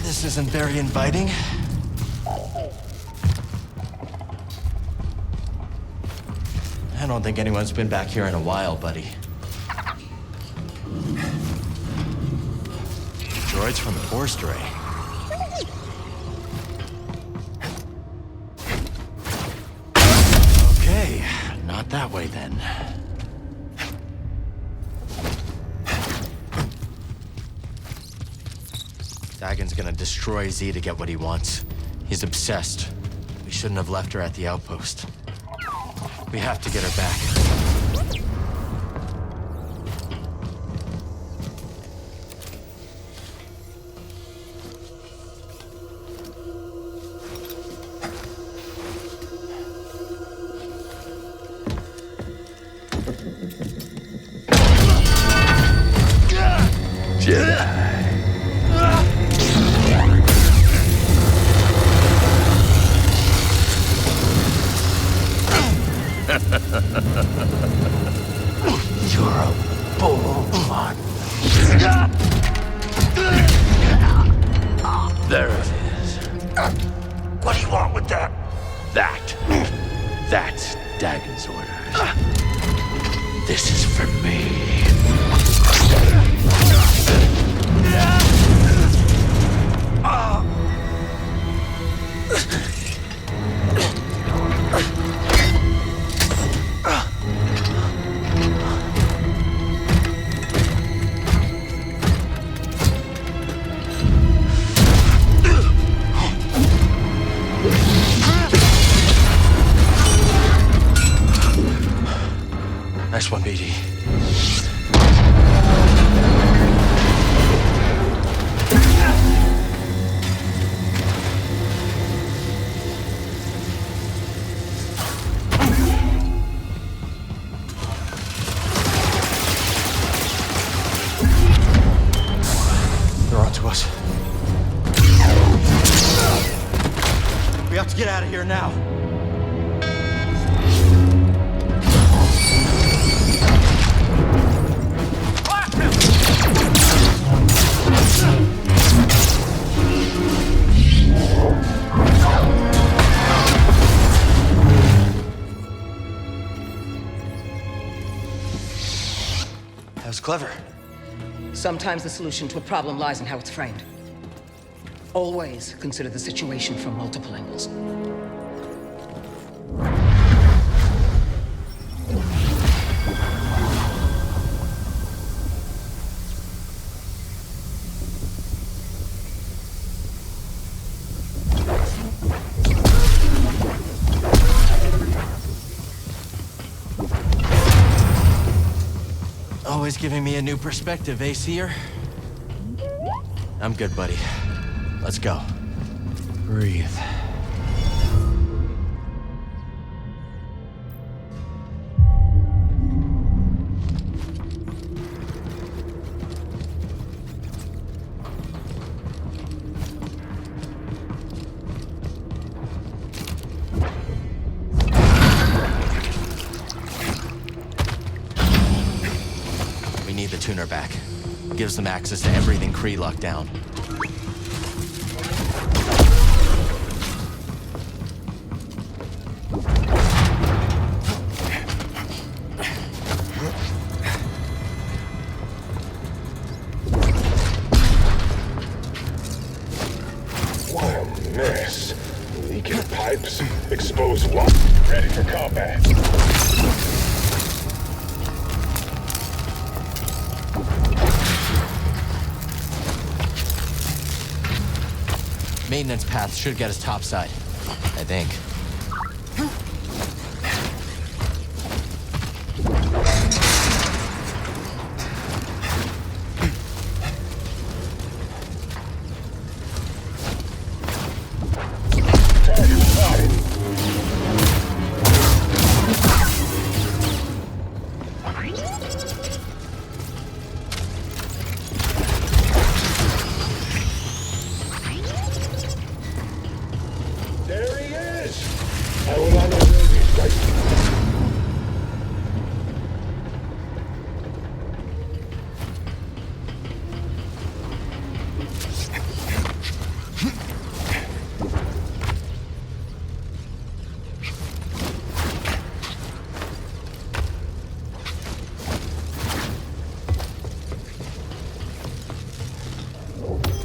This isn't very inviting. I don't think anyone's been back here in a while, buddy. Droids from the Force Array. Okay, not that way then. Dagon's gonna destroy Z to get what he wants. He's obsessed. We shouldn't have left her at the outpost. We have to get her back. Jedi. You're a bull. There it is. What do you want with that? That's Dagon's orders. This is for me. Nice one, BD. They're onto us. have to get out of here now. That was clever. Sometimes the solution to a problem lies in how it's framed. Always consider the situation from multiple angles. Always giving me a new perspective, eh, Seer? I'm good, buddy. Let's go. Breathe. We need the tuner back. Gives them access to everything Kree locked down. What a mess. Leaking pipes, exposed what? Ready for combat. Maintenance path should get us topside, I think. There he is! I will honor these strikes.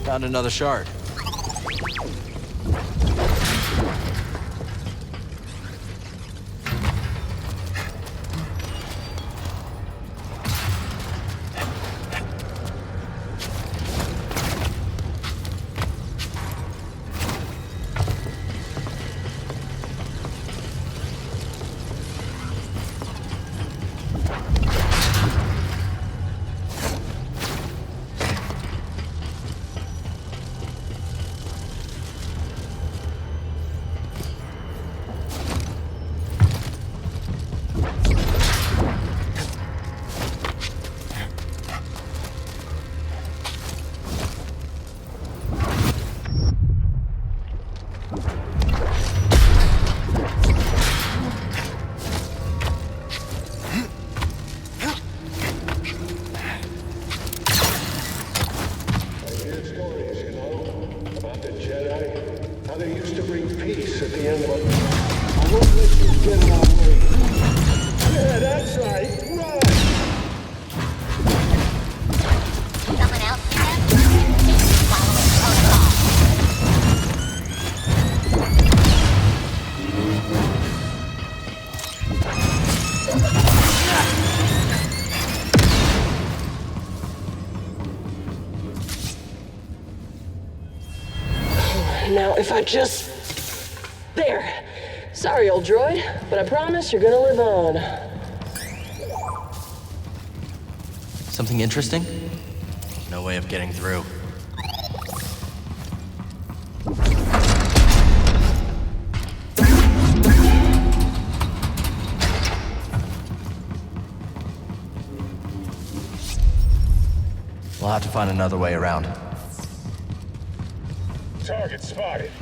Found another shard. About the Jedi, how they used to bring peace at the end of it. I won't let you get in our way. Yeah, that's right. Run! Someone else here? Following protocol. Now, if I just... There. Sorry, old droid, but I promise you're gonna live on. Something interesting? No way of getting through. We'll have to find another way around. Target spotted.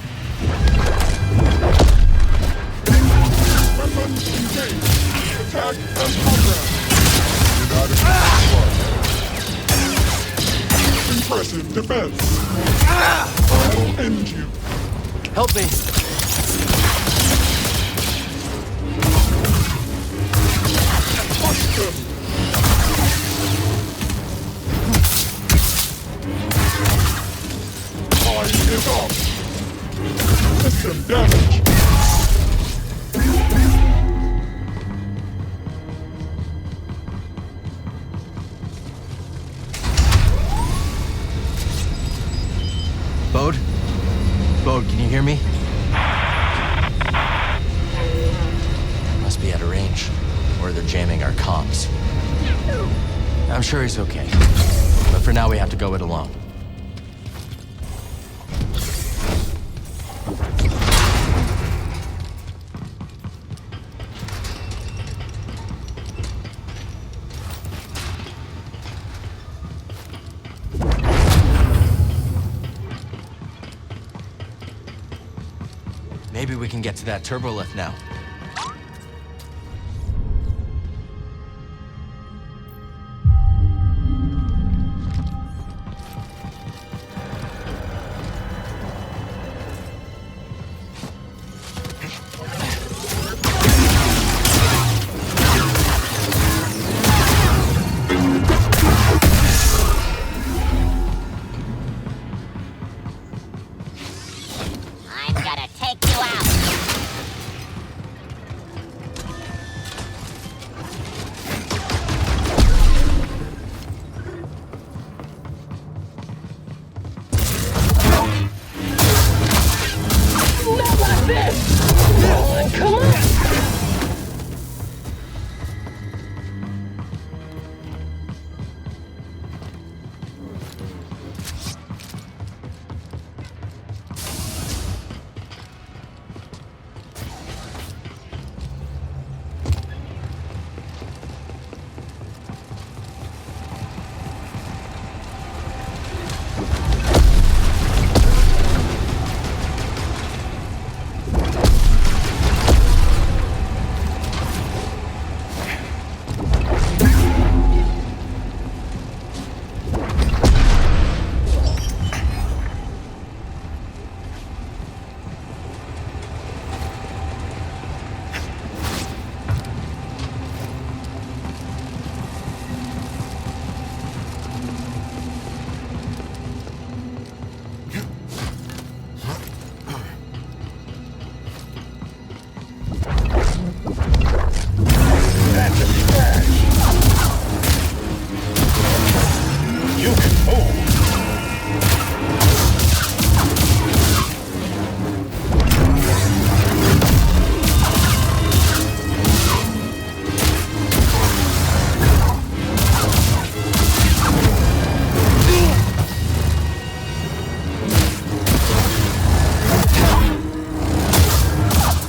defense. I'll end you. Help me. Push them. Time is up. System damage. Bode? Bode, can you hear me? Must be out of range. Or they're jamming our comms. I'm sure he's okay. But for now, we have to go it alone. Maybe we can get to that turbo lift now. I'm gonna take you out. Not like this! Come on, come on! That's a smash. You can move.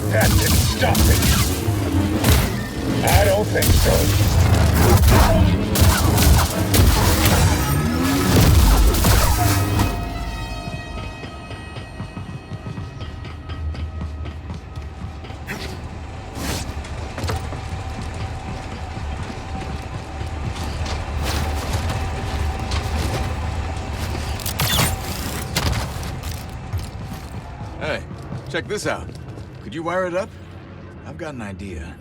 That didn't stop me. I don't think so. Hey, check this out. Could you wire it up? I've got an idea.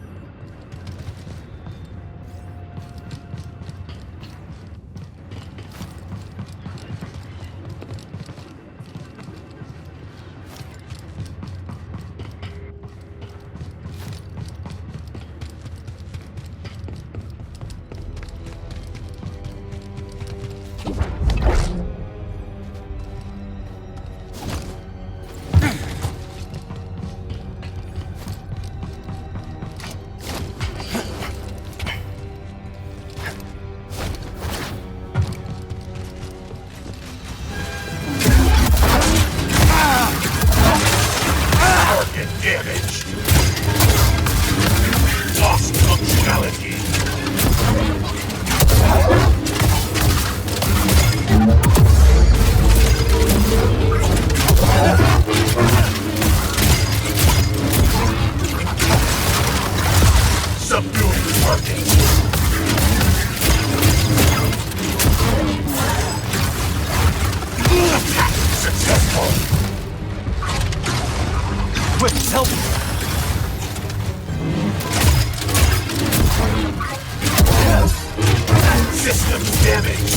Help me! System damage!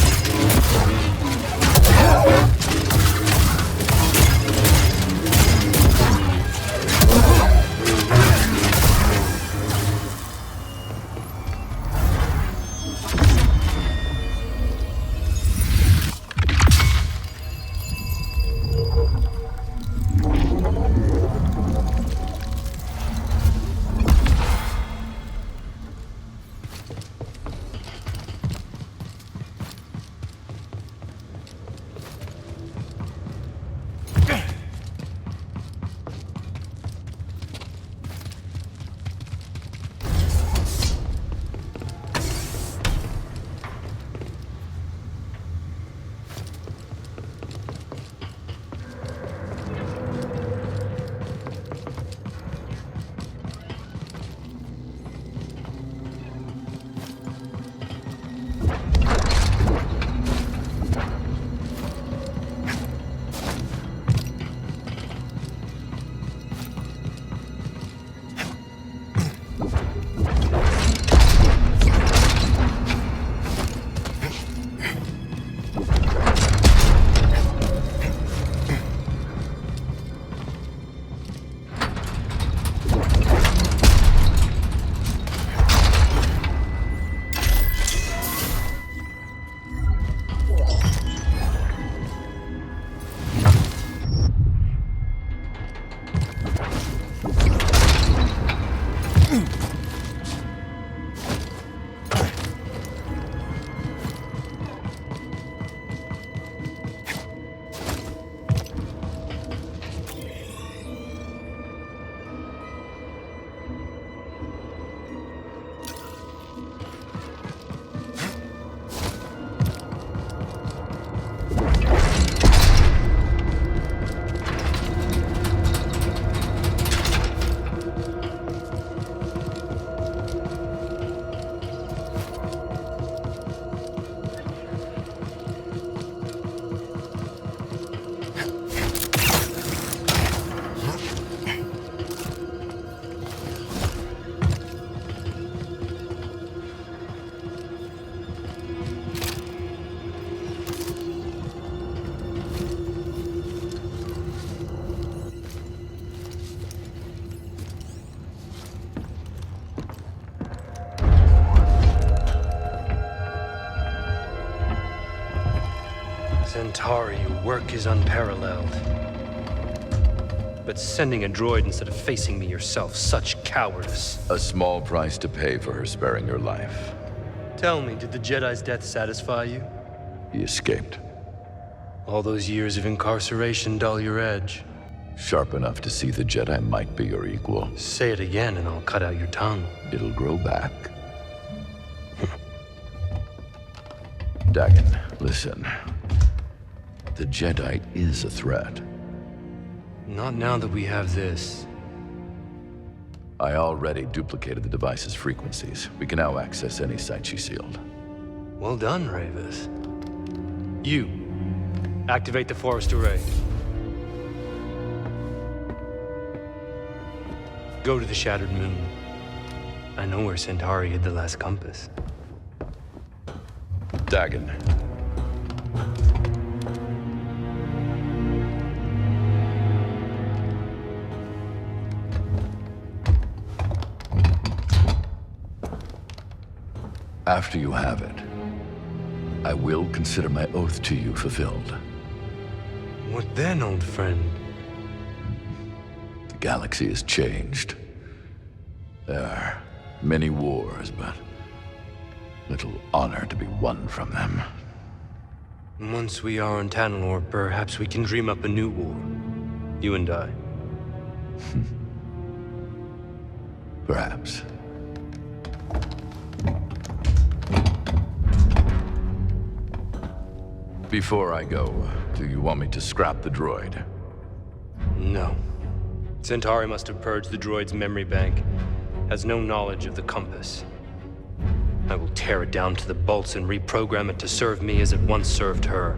Centauri, your work is unparalleled. But sending a droid instead of facing me yourself, such cowardice. A small price to pay for her sparing your life. Tell me, did the Jedi's death satisfy you? He escaped. All those years of incarceration dull your edge. Sharp enough to see the Jedi might be your equal. Say it again and I'll cut out your tongue. It'll grow back. Dagon, listen. The Jedi is a threat. Not now that we have this. I already duplicated the device's frequencies. We can now access any site she sealed. Well done, Ravis. You, activate the forest array. Go to the Shattered Moon. I know where Centauri hid the last compass. Dagon. After you have it, I will consider my oath to you fulfilled. What then, old friend? The galaxy has changed. There are many wars, but little honor to be won from them. Once we are on Tanalorr, perhaps we can dream up a new war. You and I. Perhaps. Before I go, do you want me to scrap the droid? No. Centauri must have purged the droid's memory bank. Has no knowledge of the compass. I will tear it down to the bolts and reprogram it to serve me as it once served her.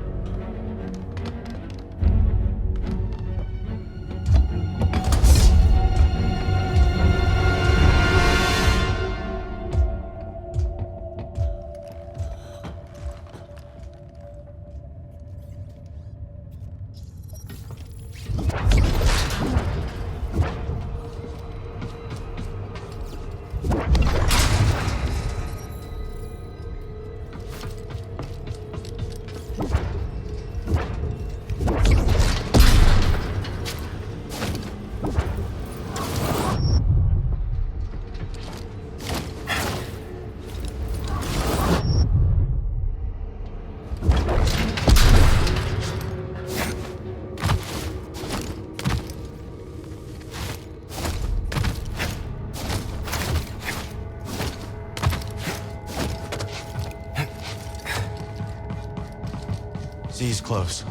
Z's close.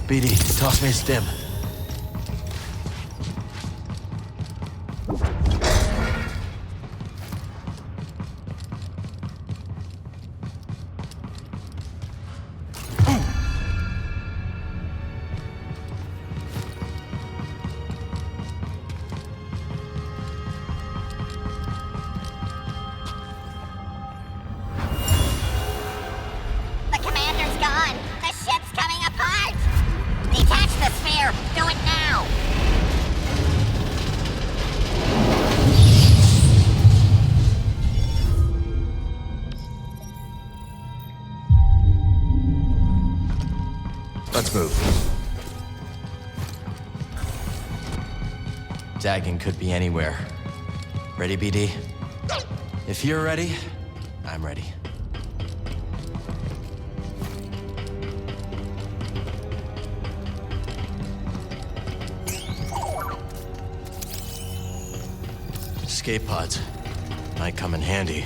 BD, toss me a stim. Let's move. Dagon could be anywhere. Ready, BD? If you're ready, I'm ready. Escape pods might come in handy.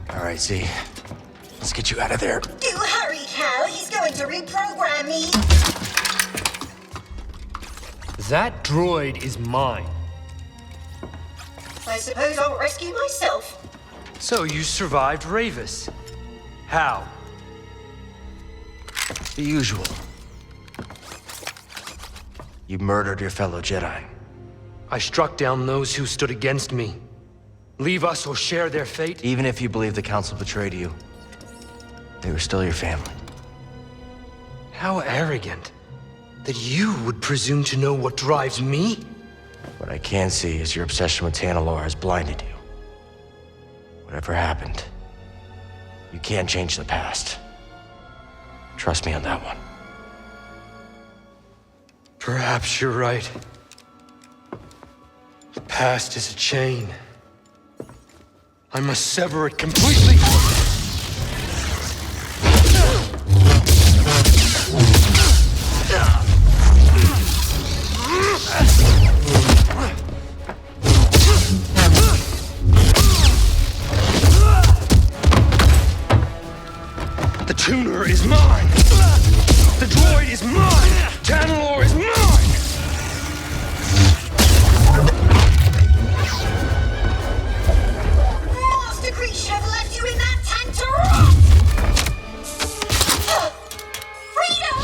All right, Z. Let's get you out of there. Do hurry, Cal. He's going to reprogram me. That droid is mine. I suppose I'll rescue myself. So you survived Ravis. How? The usual. You murdered your fellow Jedi. I struck down those who stood against me. Leave us or share their fate? Even if you believe the Council betrayed you, they were still your family. How arrogant. That you would presume to know what drives me? What I can see is your obsession with Tanalorr has blinded you. Whatever happened, you can't change the past. Trust me on that one. Perhaps you're right. The past is a chain. I must sever it completely. The tuner is mine. The droid is mine. Tanalorr is mine. Creature have left you in that tank to rot! Freedom!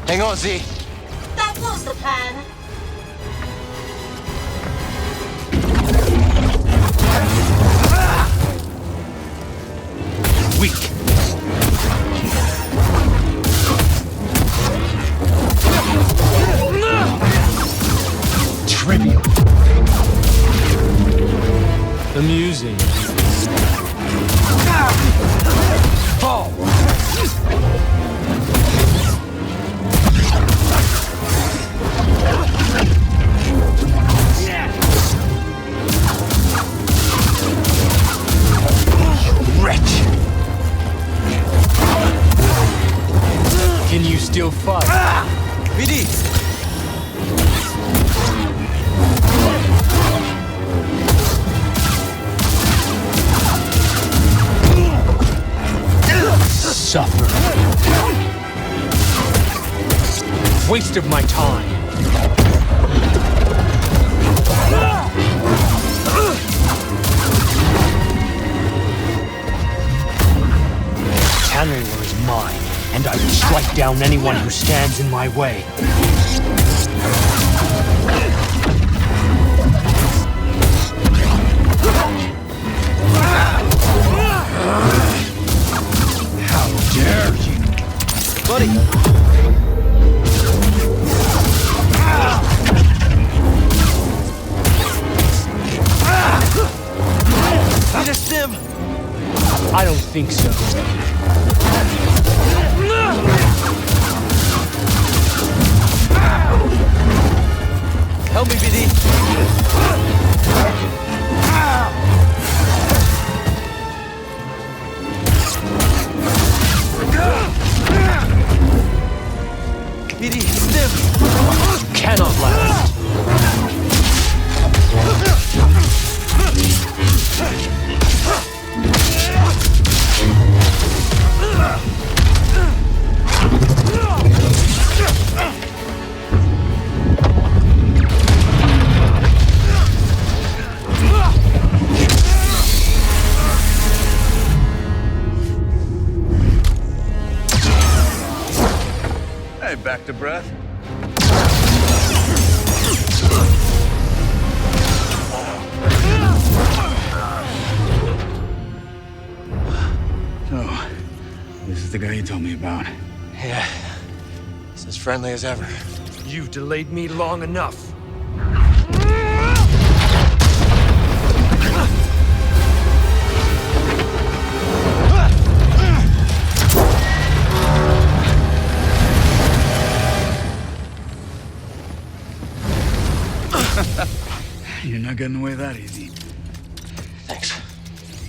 Hang on, Z. That was the plan. Weak. Trivial. Amusing. Fall. Wretch. Can you still fight? BD! Suffer. Waste of my time. Tanalorr is mine, and I will strike down anyone who stands in my way. How dare you! Buddy! Need a stim? I don't think so. Help me, BD. BD, stim. You cannot last. Hey, back to breath. So, this is the guy you told me about. Yeah. He's as friendly as ever. You've delayed me long enough. You're not getting away that easy. Thanks.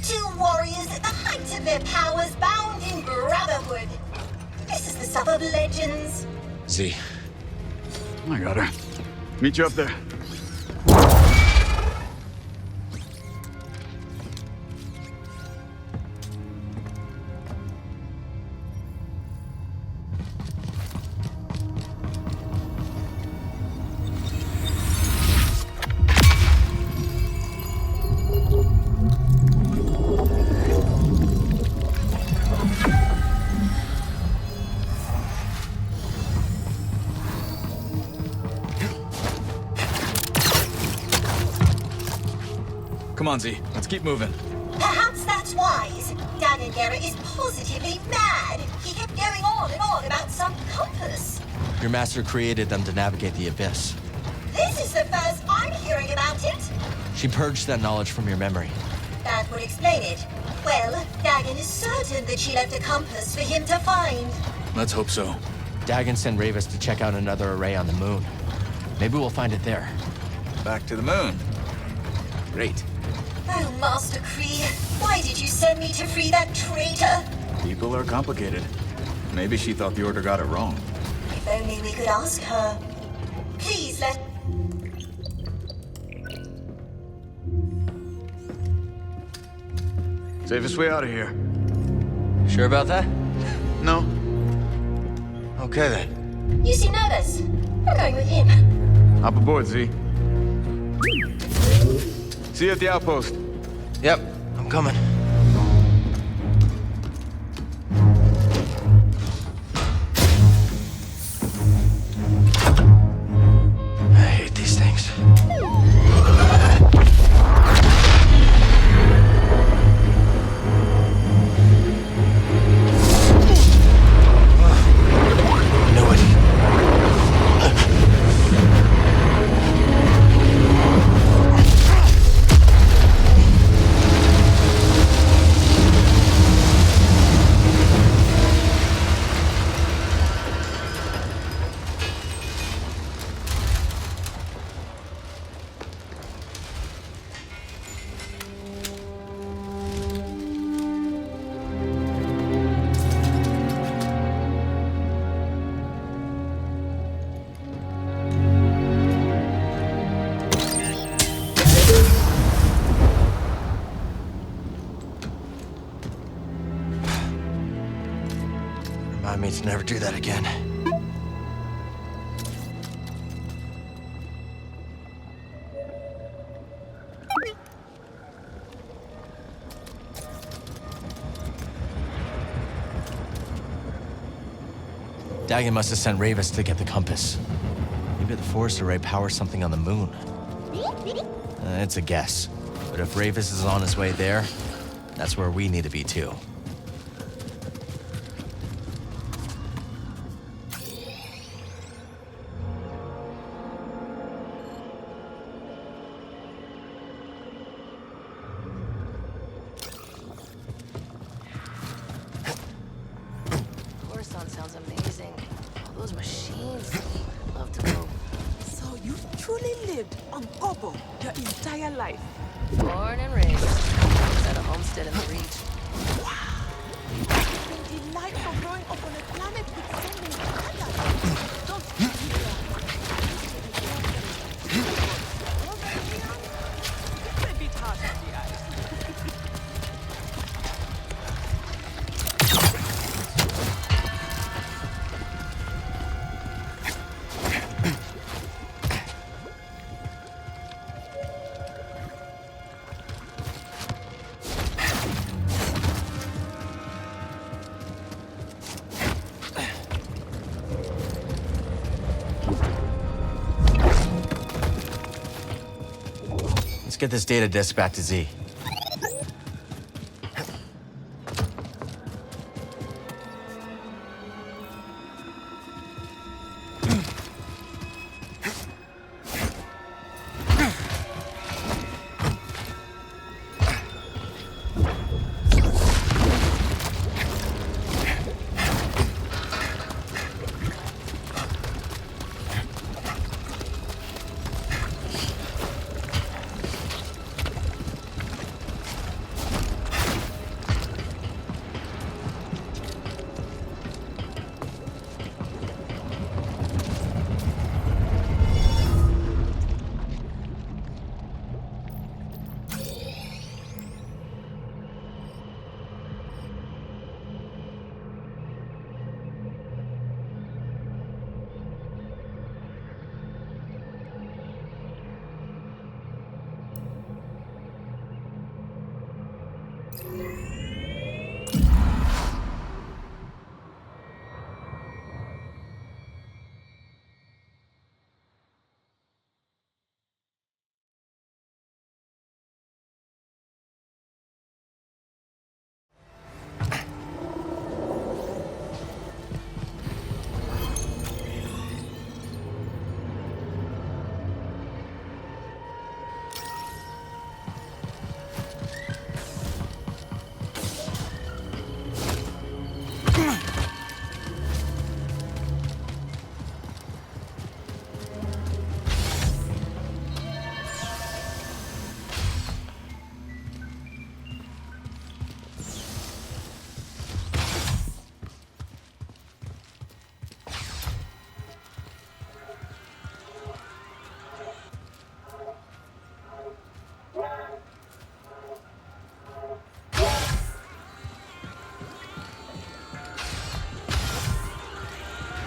Two warriors at the height of their powers, bound in brotherhood. This is the stuff of legends. Z. I got her. Meet you up there. Come on, Z. Let's keep moving. Perhaps that's wise. Daganera is positively mad. He kept going on and on about some compass. Your master created them to navigate the Abyss. This is the first I'm hearing about it. She purged that knowledge from your memory. That would explain it. Well, Dagan is certain that she left a compass for him to find. Let's hope so. Dagan sent Ravis to check out another array on the moon. Maybe we'll find it there. Back to the moon. Great. Oh, Master Kree, why did you send me to free that traitor? People are complicated. Maybe she thought the Order got it wrong. If only we could ask her. Please let... Safest way out of here. Sure about that? No. Okay then. You seem nervous. I'm going with him. Hop aboard, Z. See you at the outpost. Yep, I'm coming. I hate these things. Knew it. Remind me to never do that again. Dagan must have sent Ravis to get the compass. Maybe the forest array powers something on the moon. It's a guess. But if Ravis is on his way there, That's where we need to be too. Coruscant sounds amazing. All those machines. I'd love to go. So you've truly lived on Kobo your entire life? Born and raised. At a homestead in the reach. It's been delightful growing up on a planet with so many colors. Don't you It's a bit harsh on the eyes. Let's get this data disk back to Z.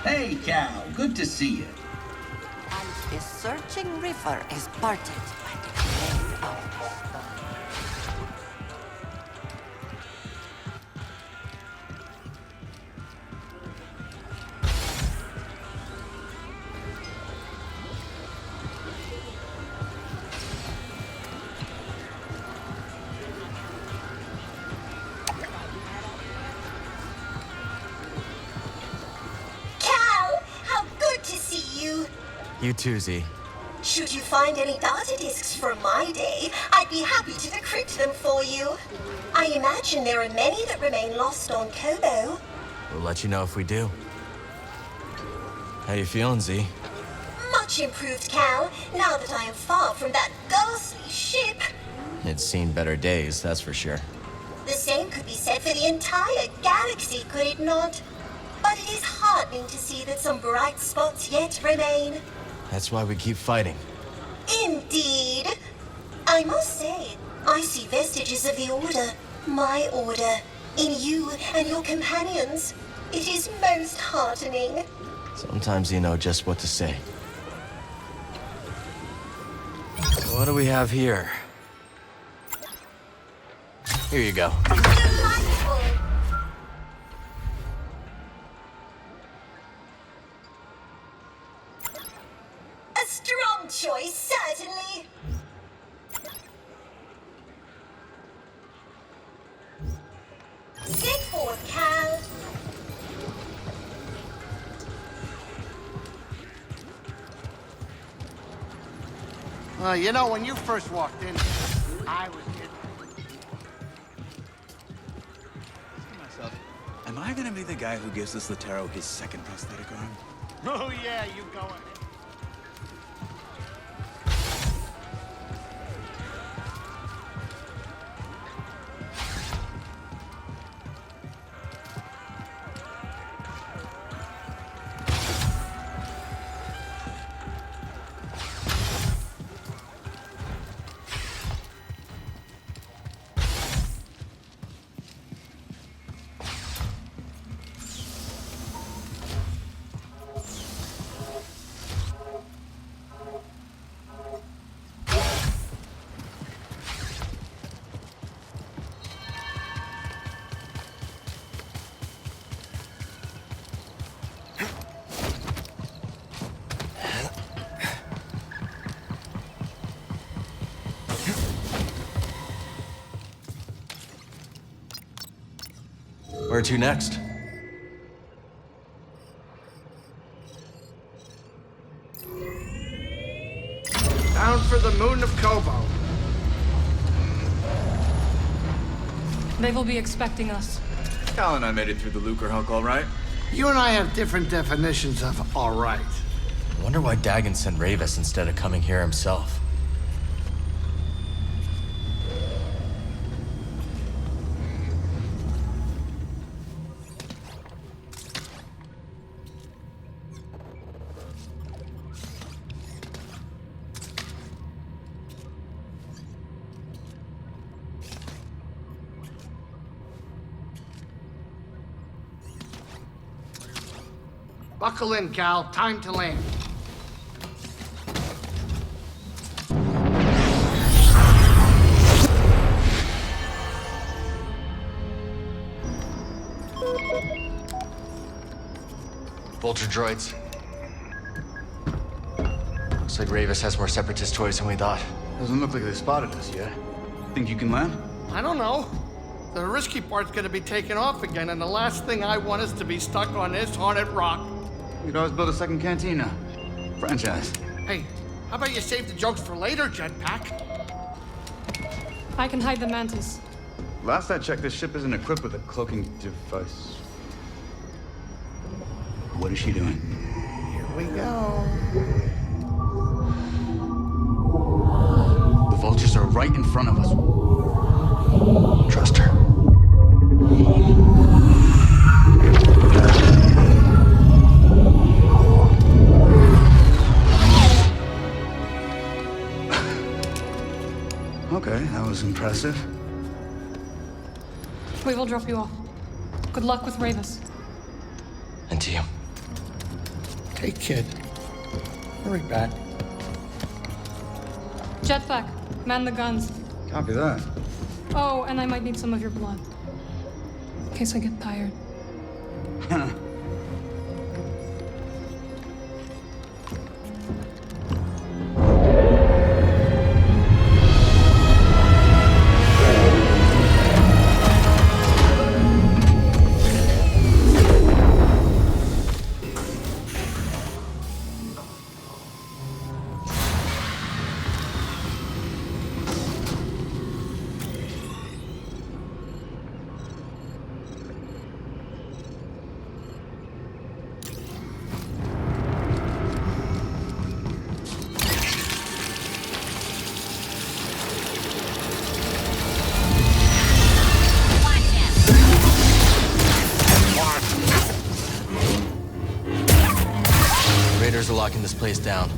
Hey, Cal. Good to see you. And the searching river is parted by the gray of the storm. Cal, how good to see you. You too, Z. Should you find any data disks from my day, I'd be happy to decrypt them for you. I imagine there are many that remain lost on Kobo. We'll let you know if we do. How you feeling, Z? Much improved, Cal, now that I am far from that ghastly ship. It's seen better days, that's for sure. The same could be said for the entire galaxy, could it not? But it is heartening to see that some bright spots yet remain. That's why we keep fighting. Indeed. I must say, I see vestiges of the Order, my Order, in you and your companions. It is most heartening. Sometimes you know just what to say. What do we have here? Here you go. Delightful. A strong choice, certainly. You know, when you first walked in, I was Myself, am I gonna be the guy who gives this Latero his second prosthetic arm? Oh, yeah, you go ahead. Where to next? Down for the moon of Kobo. They will be expecting us. Cal and I made it through the Lucre Hulk all right. You and I have different definitions of all right. I wonder why Dagon sent Ravis instead of coming here himself. Buckle in, Cal. Time to land. Vulture droids. Looks like Ravis has more separatist toys than we thought. Doesn't look like they spotted us yet. Think you can land? I don't know. The risky part's gonna be taken off again, and the last thing I want is to be stuck on this haunted rock. We could always build a second cantina. Franchise. Hey, how about you save the jokes for later, Jetpack? I can hide the mantis. Last I checked, this ship isn't equipped with a cloaking device. What is she doing? Here we go. The vultures are right in front of us. Trust her. Okay, that was impressive. We will drop you off. Good luck with Ravis. And to you. Hey, kid. Hurry back. Jetpack, man the guns. Copy that. Oh, and I might need some of your blood. In case I get tired. Raiders are locking this place down.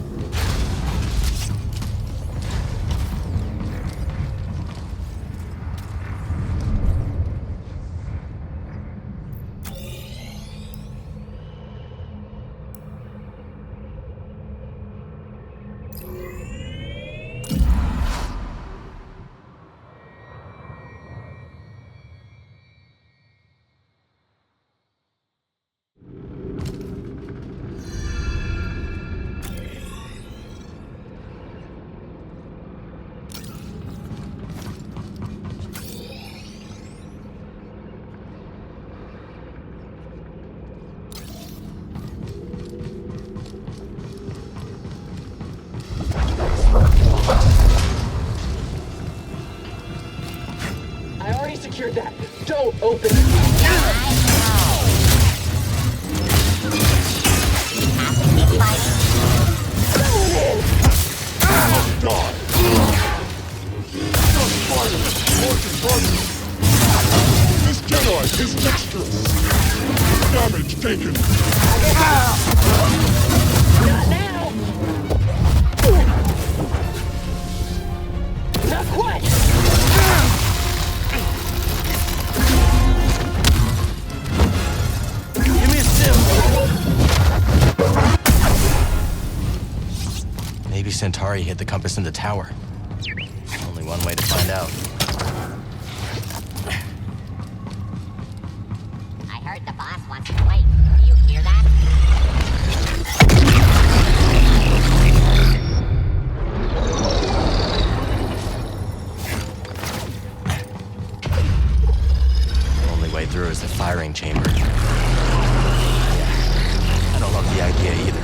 Centauri hid the compass in the tower. Only one way to find out. I heard the boss wants to wait. Do you hear that? The only way through is the firing chamber. Yeah, I don't love the idea either.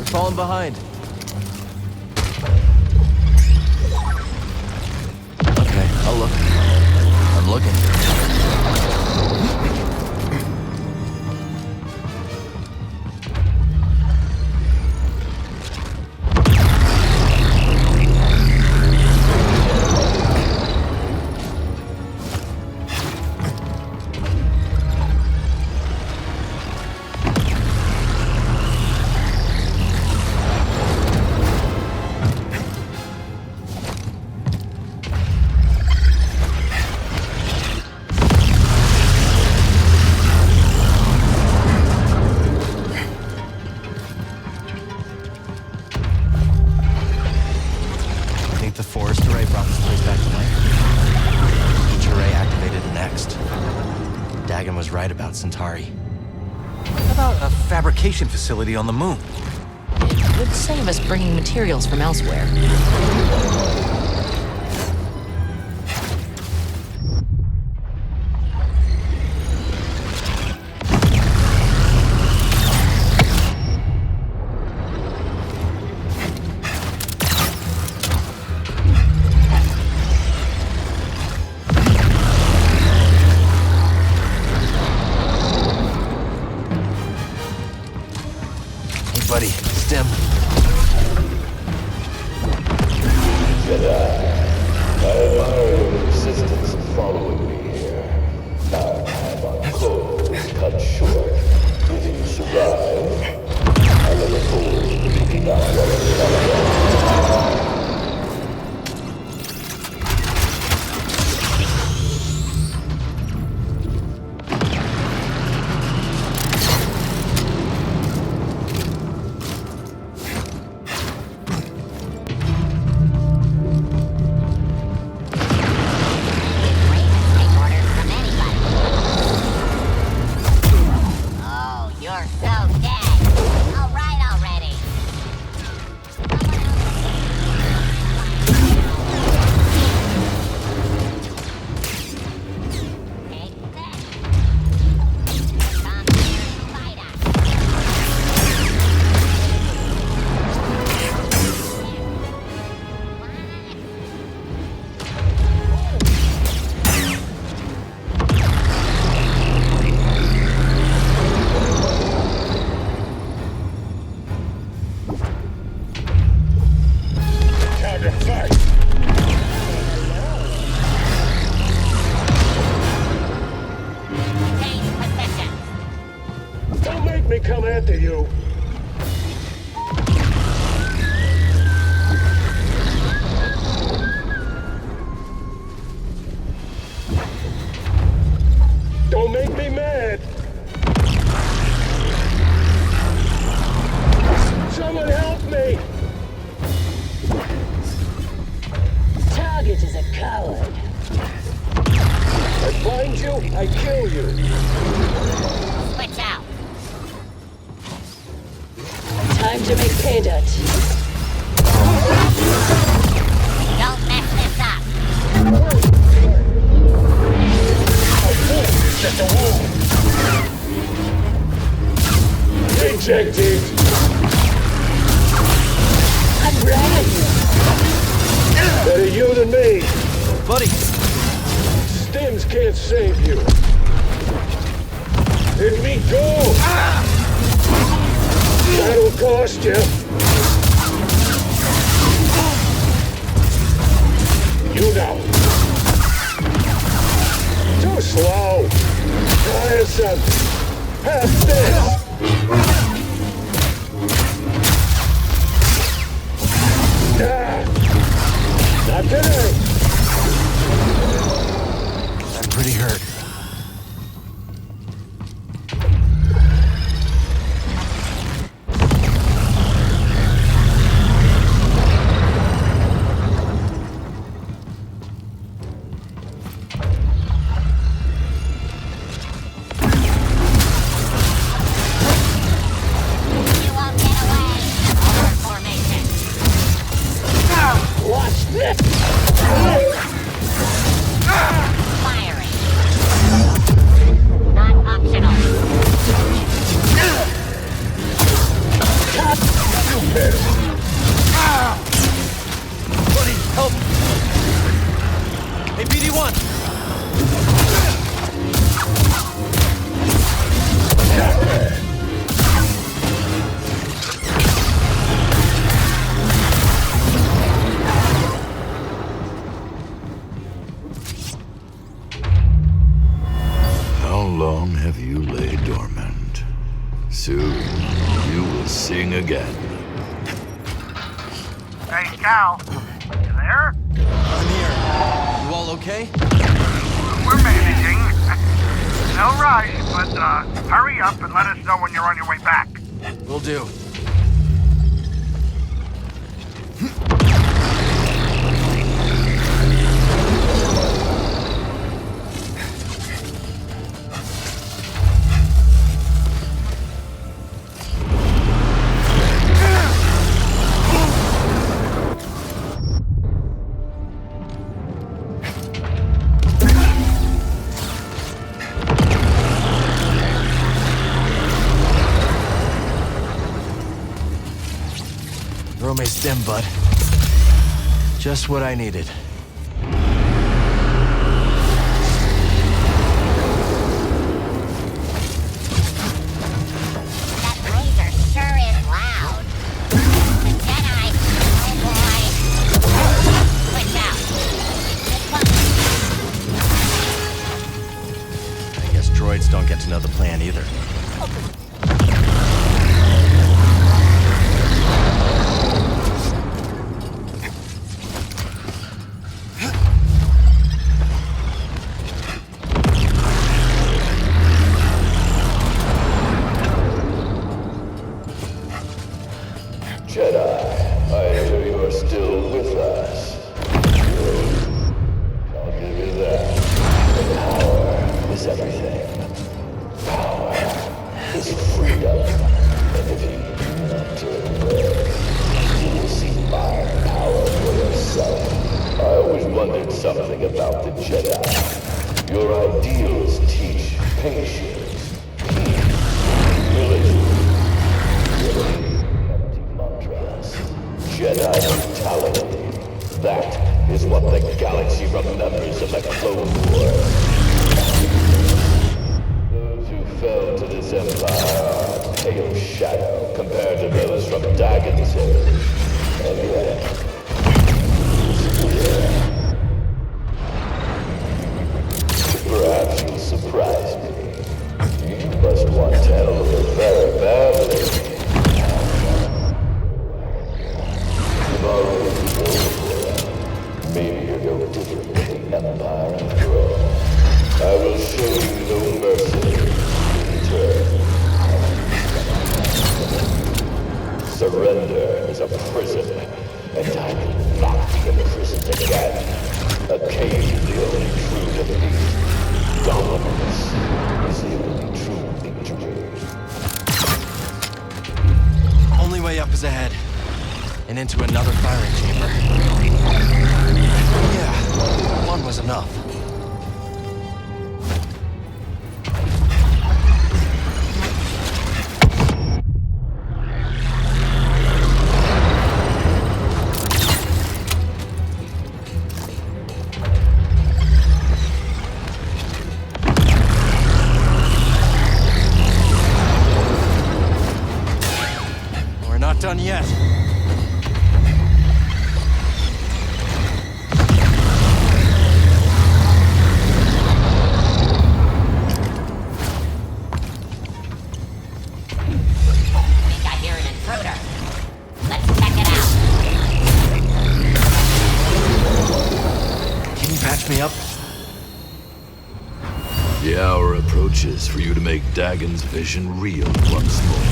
Falling behind. Okay, I'll look. I'm looking. The forest array brought this place back to life. Each array activated the next. Dagon was right about Centauri. What about a fabrication facility on the moon? It would save us bringing materials from elsewhere. Buddy, stem. Jedi, I admire your persistence in following me here. Now have our clothes cut short. Will you survive? I look forward to picking up your me come after you. Don't make me mad. Someone help me. Target is a coward. I find you, I kill you. Switch out. Time to make pay dirt. Don't mess this up. It's just a wall. Rejected. I'm proud of you. save you. Let me go! That'll cost you. You now. Too slow. Tiresome. Have this. Not today. I'm pretty hurt. Watch this! Firing. Not optional. Buddy, help! Hey, BD-1! How long have you laid dormant? Soon, you will sing again. Hey, Cal. You there? I'm here. You all okay? We're managing. No rush, but hurry up and let us know when you're on your way back. Will do. Rome stem, bud. Just what I needed. That razor sure is loud. The Jedi. Oh boy. Switch out. This one. I guess droids don't get to know the plan either. Jedi, I hear you are still with us. Good. I'll give you that. Power is everything. Power is freedom. And if you do not turn away, you will see my power for yourself. I always wondered something about the Jedi. Your ideals teach patience, peace, humility. Jedi brutality. That is what the galaxy remembers of the Clone Wars. Those who fell to this empire are a pale shadow compared to those from Dagon's age. And yet, perhaps you'll surprise me. You must want to tell her very badly. Maybe you're no different than the Empire after all. I will show you no mercy in return. Surrender is a prison, and I will not be imprisoned again. A cage is the only true defeat. Dominance is the only true victory. Only way up is ahead. And into another firing chamber. Yeah, one was enough. at? think I hear an intruder. Let's check it out. Can you patch me up? The hour approaches for you to make Dagon's vision real once more.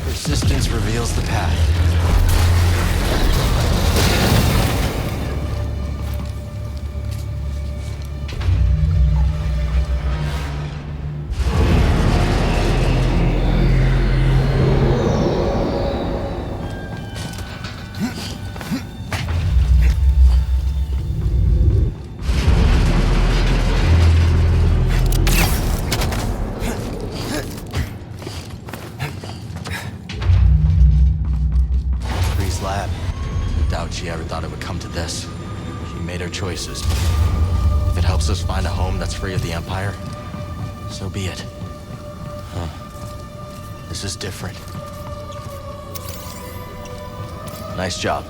Persistence reveals the path. Lab. I doubt she ever thought it would come to this. She made her choices. If it helps us find a home that's free of the Empire, so be it. Huh. This is different. Nice job.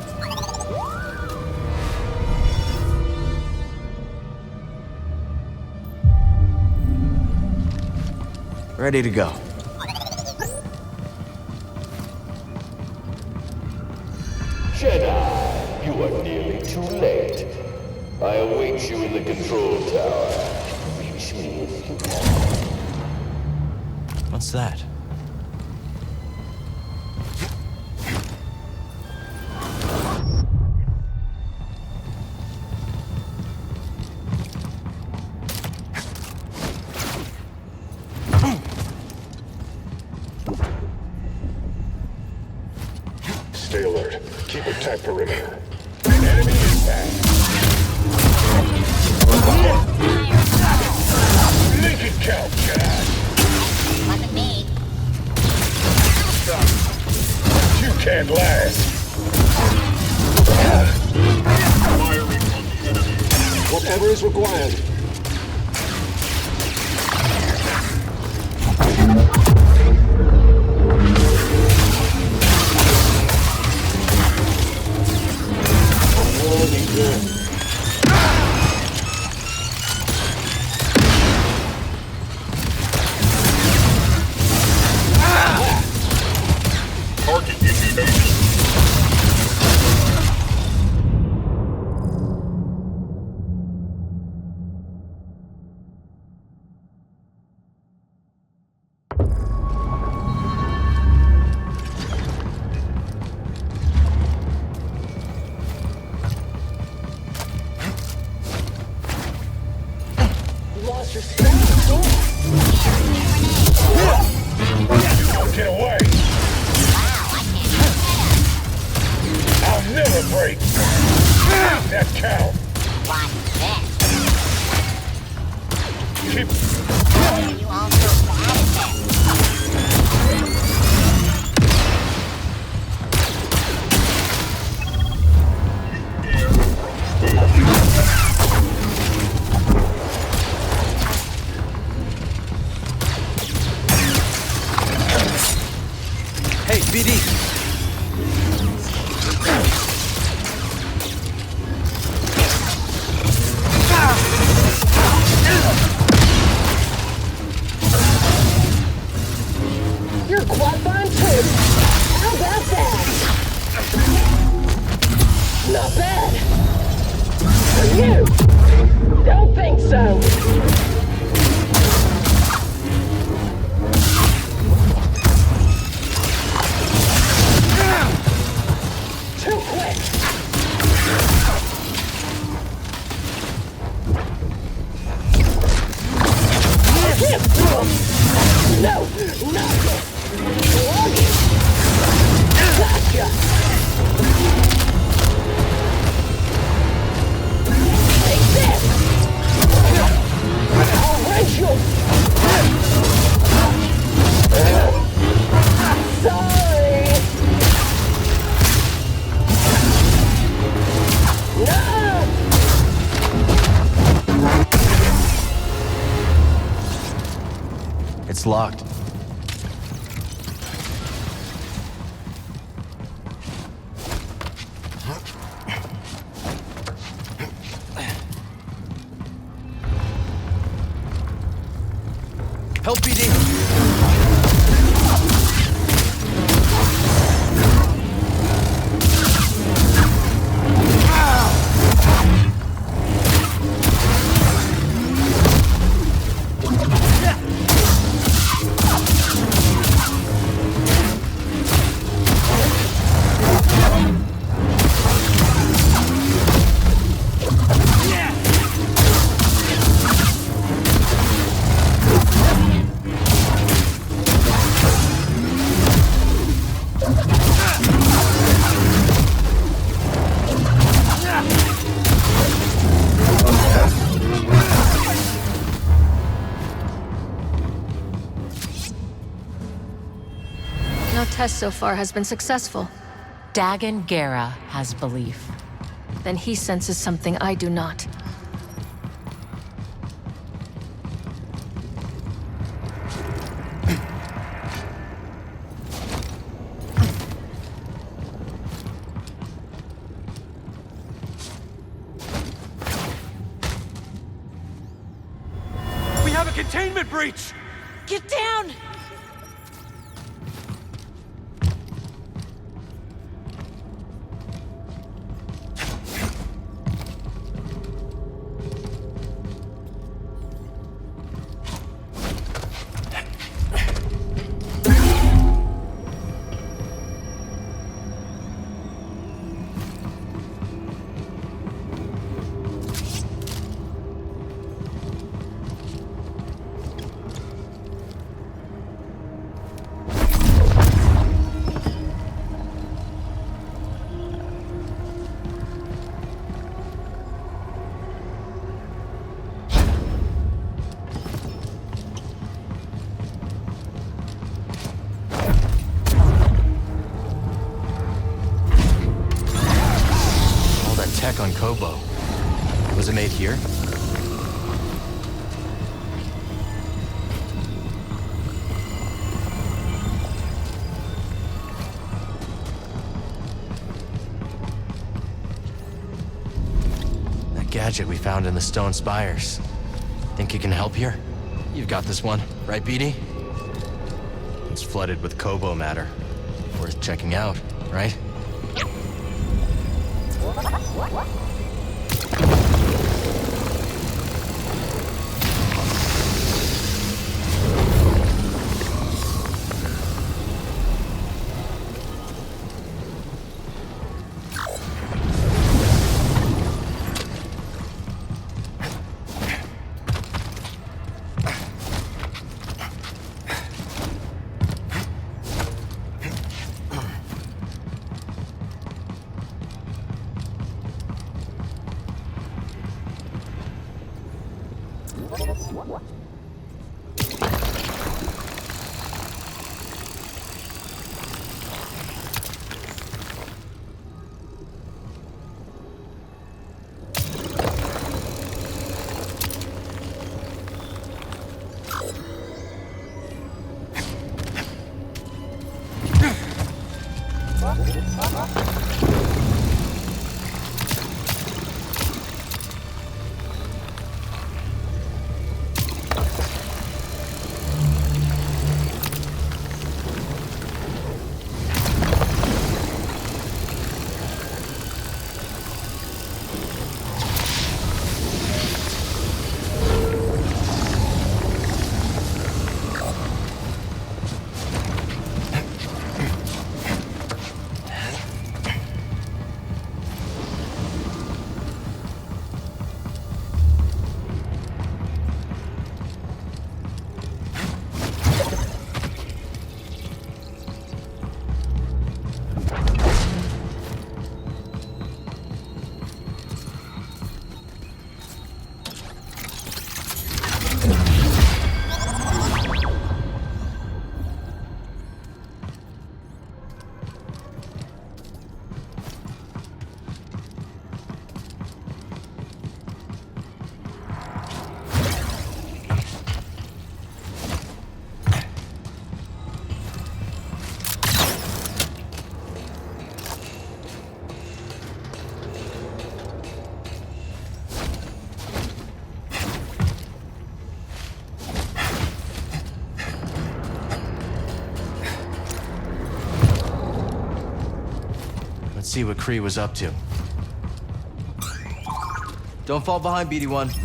Ready to go. Jedi, you are nearly too late. I await you in the control tower. Reach me if you can. What's that? Stay alert. Keep a tight perimeter. Enemy impact. Make it count, Jedi. Wasn't me. You can't last. Whatever is required. Get away! I'll never break! That count! Watch this. Keep... Why are you all so bad at this? Hey, BD! You're quite fine too. How about that? Not bad. For you? Don't think so. Too quick. No, not yet. Gotcha. Take this. I'll wrench you. It's locked. Help BD! No test so far has been successful. Dagon Gera has belief. Then he senses something I do not. We have a containment breach! Get down! Tech on Kobo. Was it made here? That gadget we found in the stone spires. Think you can help here? You've got this one, right, BD? It's flooded with Kobo matter. Worth checking out, right? see what Kree was up to. Don't fall behind, BD-1.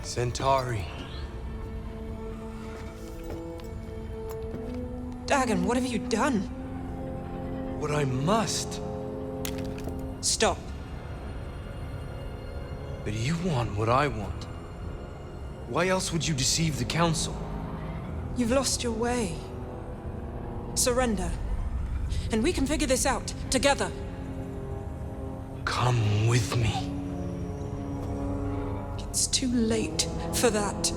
Centauri. Dagon, what have you done? What I must. Stop. But you want what I want. Why else would you deceive the Council? You've lost your way. Surrender. And we can figure this out, together. Come with me. It's too late for that.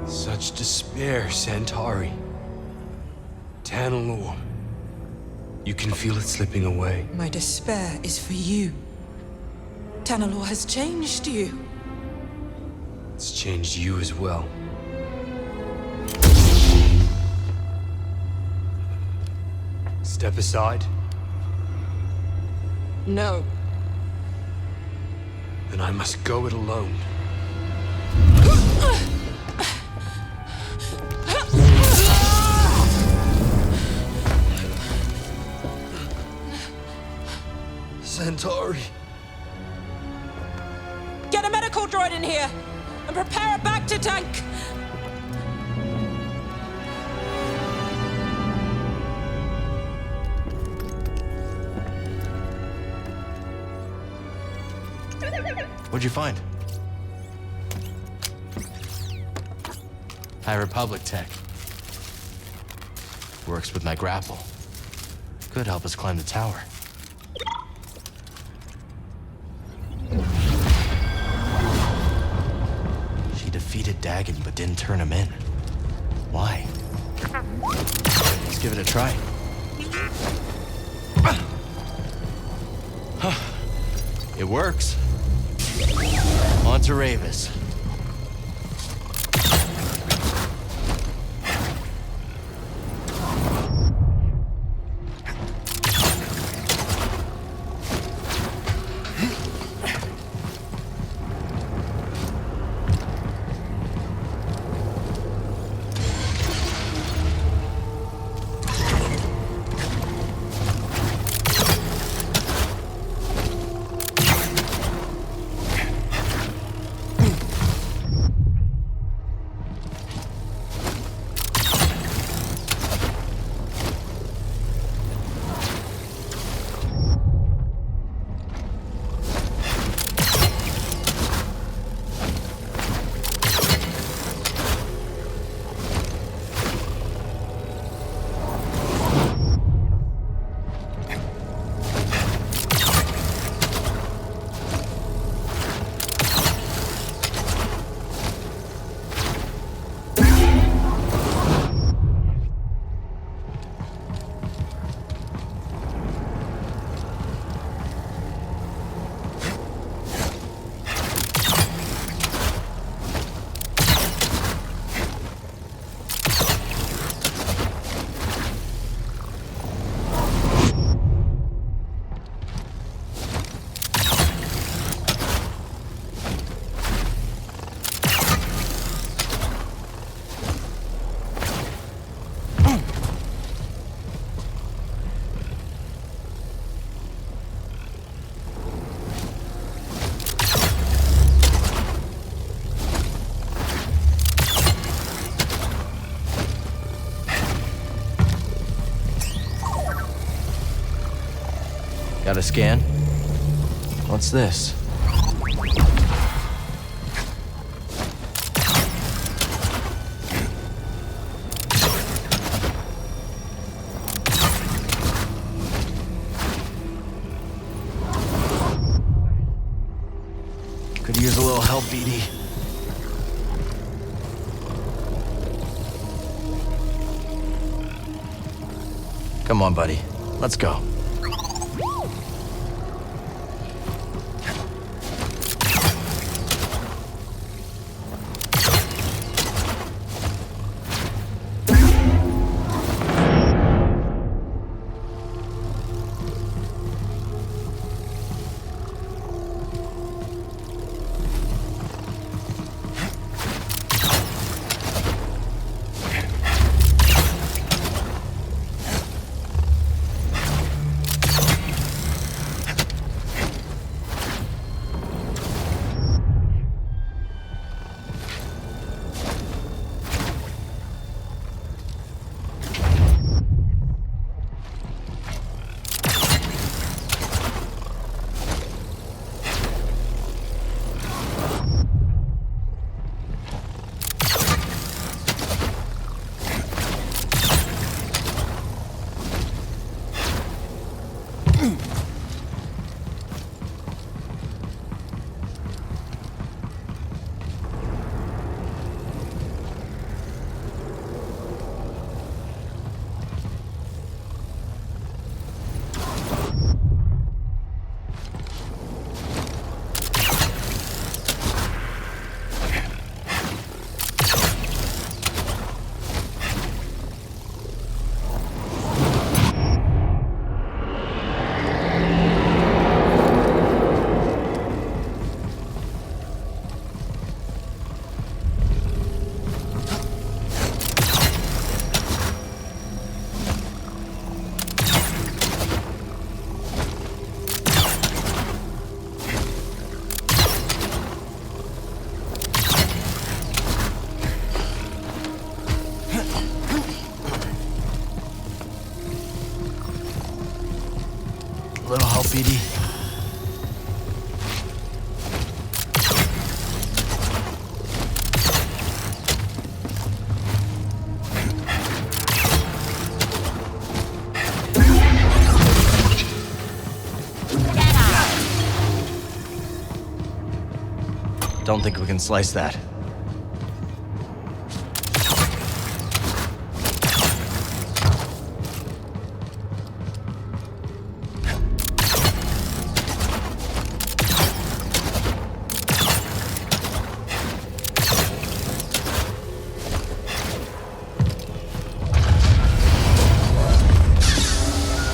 Such despair, Centauri. Tanalorr. You can feel it slipping away. My despair is for you. Tanalorr has changed you. It's changed you as well. Step aside. No. Then I must go it alone. Centauri. Get a medical droid in here and prepare a back to tank. What'd you find? High Republic tech. Works with my grapple. Could help us climb the tower. She defeated Dagon but didn't turn him in. Why? Let's give it a try. It works. On to Ravis. Got a scan? What's this? Could use a little help, BD. Come on, buddy. Let's go. Little help, BD. Don't think we can slice that.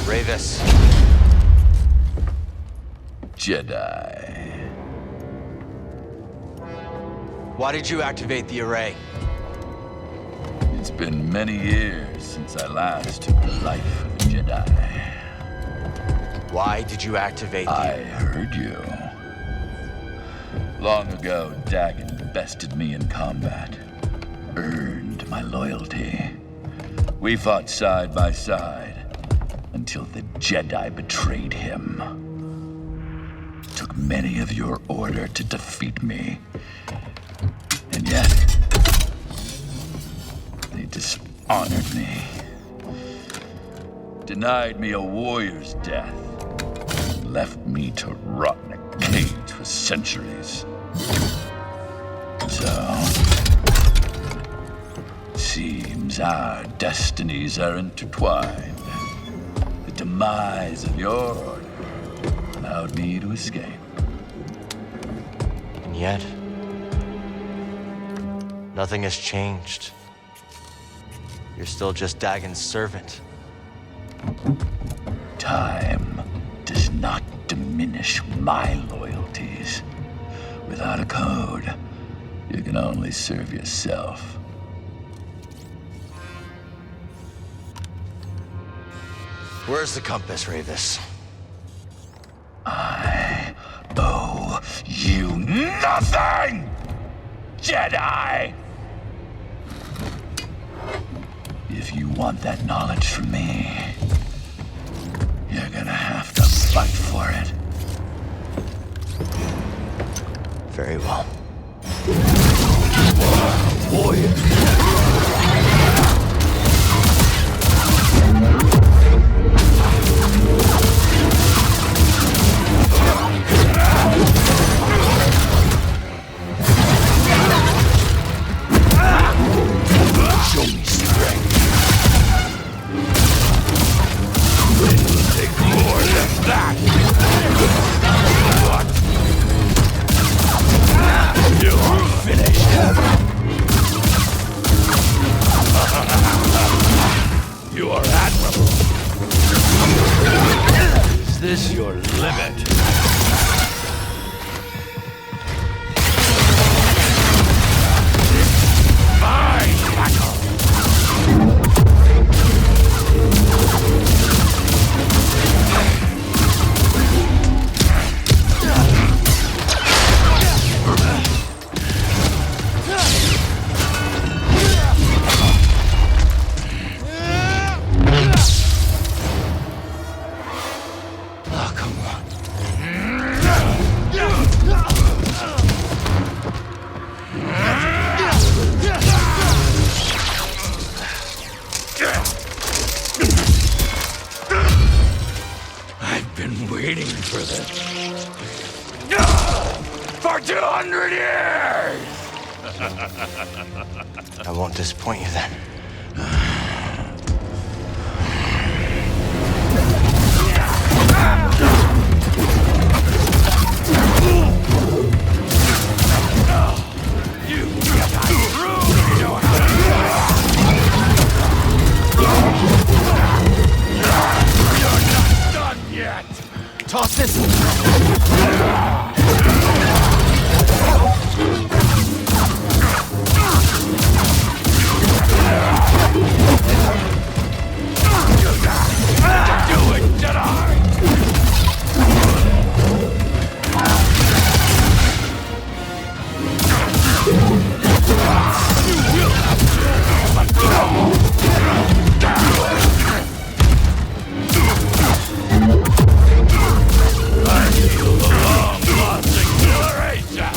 Ravis. Jedi. Why did you activate the array? It's been many years since I last took the life of a Jedi. Why did you activate I heard you. Long ago, Dagan bested me in combat. Earned my loyalty. We fought side by side until the Jedi betrayed him. Took many of your order to defeat me. And yet, they dishonored me. Denied me a warrior's death. And left me to rot in a cage for centuries. So, seems our destinies are intertwined. The demise of your order allowed me to escape. And yet, nothing has changed. You're still just Dagon's servant. Time does not diminish my loyalties. Without a code, you can only serve yourself. Where's the compass, Ravis? I owe you nothing, Jedi! If you want that knowledge from me, you're gonna have to fight for it. Very well. Warrior. your limit. Waiting for this. For 200 years! I won't disappoint you then. Toss this! Do it, Jedi! You will have I feel the long-lost exhilaration!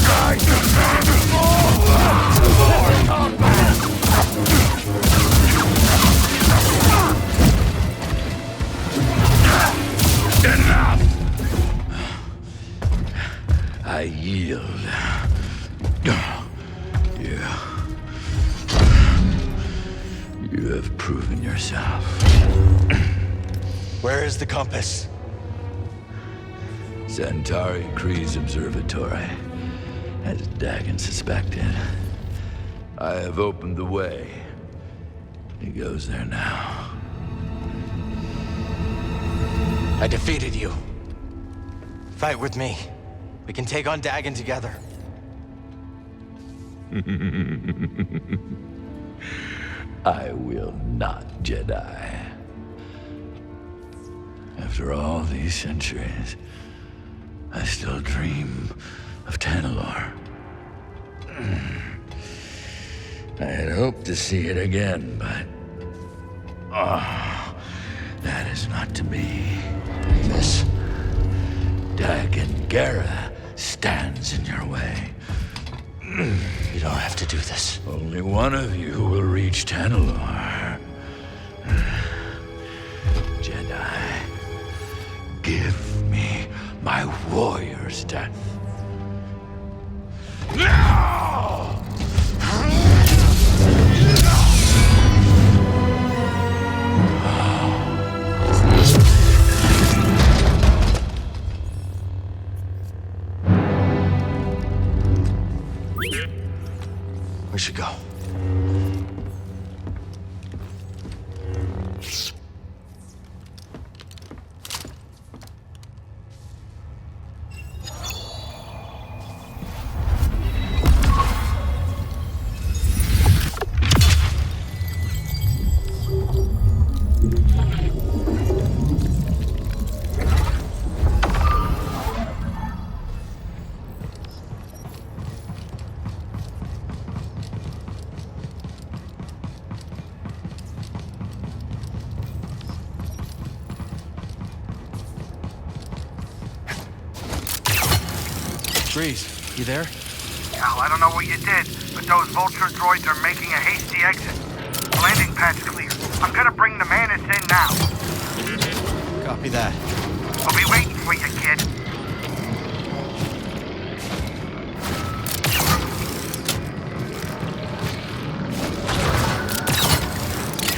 I demand more combat! Enough! I yield. You have proven yourself. Where is the compass? Centauri Kree's observatory, as Dagan suspected. I have opened the way. He goes there now. I defeated you. Fight with me. We can take on Dagan together. I will not, Jedi. After all these centuries, I still dream of Tanalorr. I had hoped to see it again, but... that is not to be. This... Dagan Gera stands in your way. You don't have to do this. Only one of you will reach Tanalorr. Jedi, give me my warrior's death. Now! We should go. Grease, you there? Al, I don't know what you did, but those Vulture droids are making a hasty exit. The landing pad's clear. I'm gonna bring the Manus in now. Copy that. I'll be waiting for you, kid.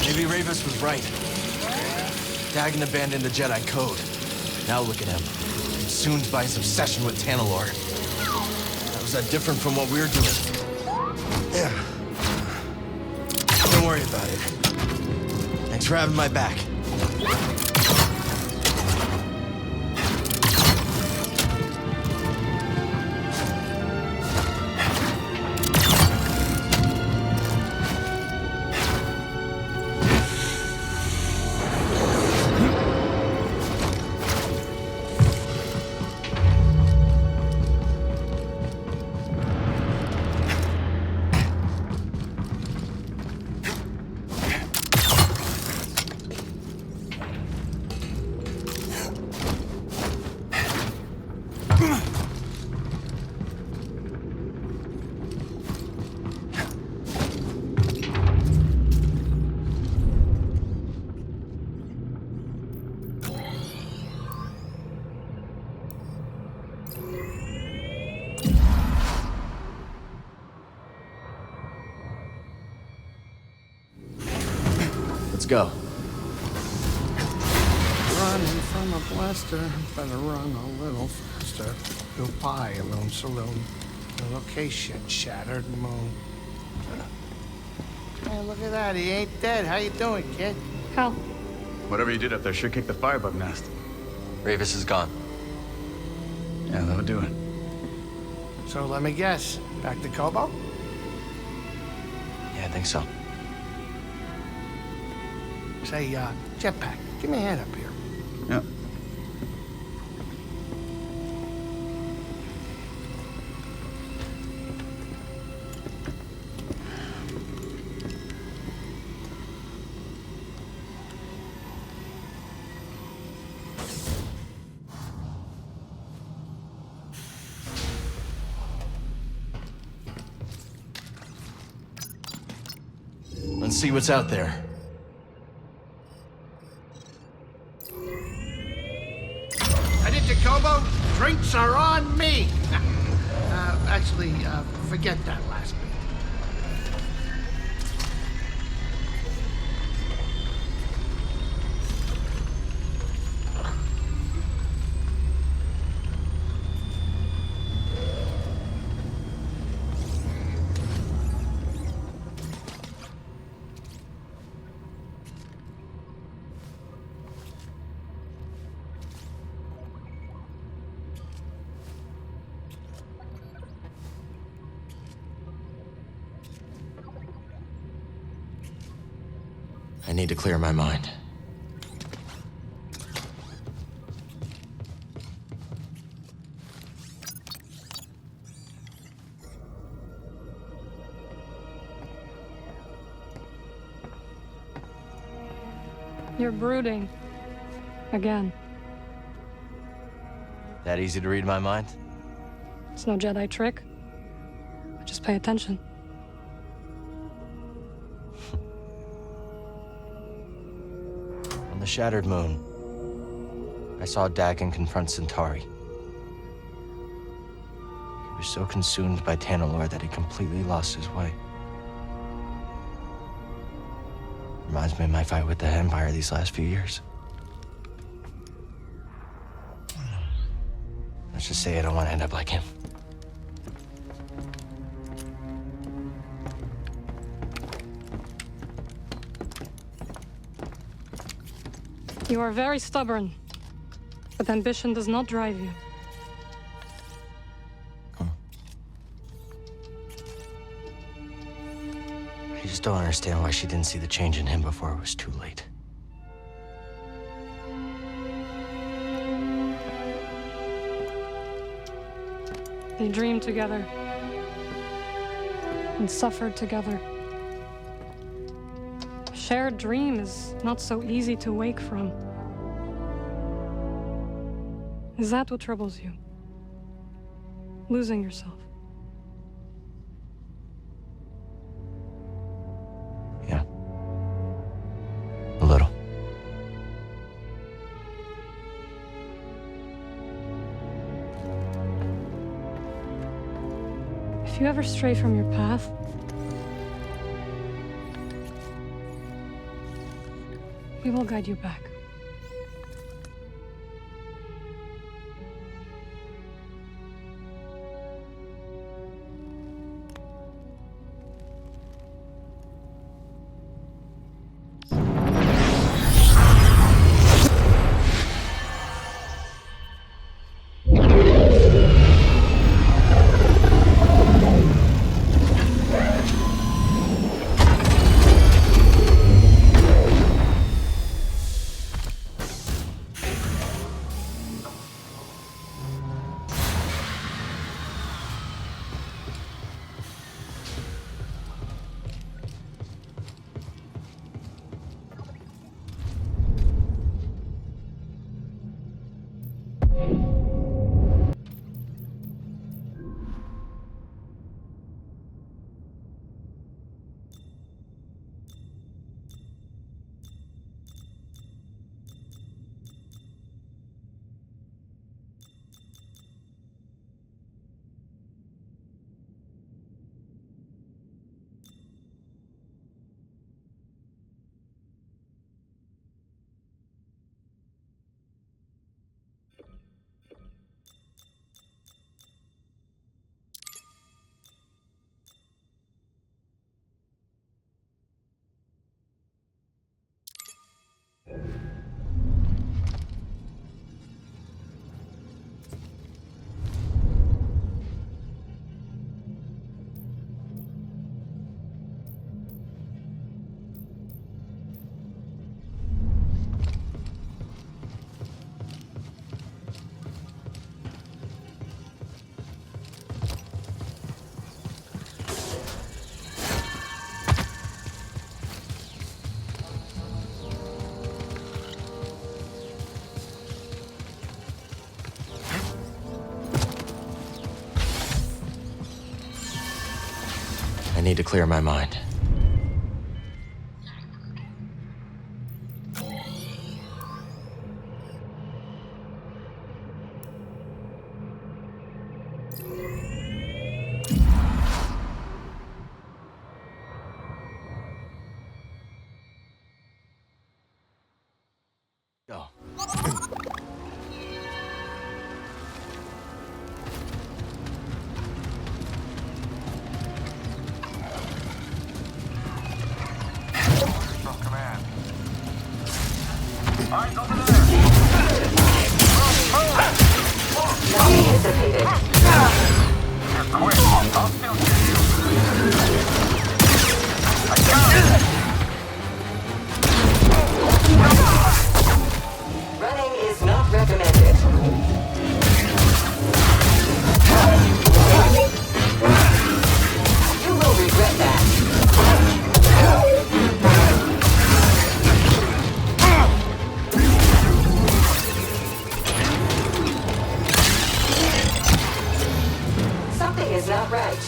Maybe Ravis was right. Dagan abandoned the Jedi code. Now look at him. Consumed by his obsession with Tanalorr. How is that different from what we're doing? Yeah. Don't worry about it. Thanks for having my back. Let's go. Running from a blaster, better run a little faster. Go by a lone saloon. The location, shattered moon. Hey, look at that, he ain't dead. How you doing, kid? Hal. Whatever you did up there sure kicked the firebug nest. Ravis is gone. Yeah, that'll do it. So let me guess, back to Kobo? Yeah, I think so. Say, Jetpack, give me a hand up here. Yep. Let's see what's out there. Headed to Kobo, drinks are on me. Actually, forget that last bit. I need to clear my mind. You're brooding. Again. That easy to read my mind? It's no Jedi trick. Just pay attention. On the Shattered Moon, I saw Dagon confront Centauri. He was so consumed by Tanalorr that he completely lost his way. Reminds me of my fight with the Empire these last few years. Let's just say I don't want to end up like him. You are very stubborn, but ambition does not drive you. I just don't understand why she didn't see the change in him before it was too late. They dreamed together and suffered together. A shared dream is not so easy to wake from. Is that what troubles you? Losing yourself? Yeah. A little. If you ever stray from your path, we will guide you back. need to clear my mind. Go. Eyes over there! You're quick. I'll still get you. I got it! Running is not recommended. You will regret that. Something is not right.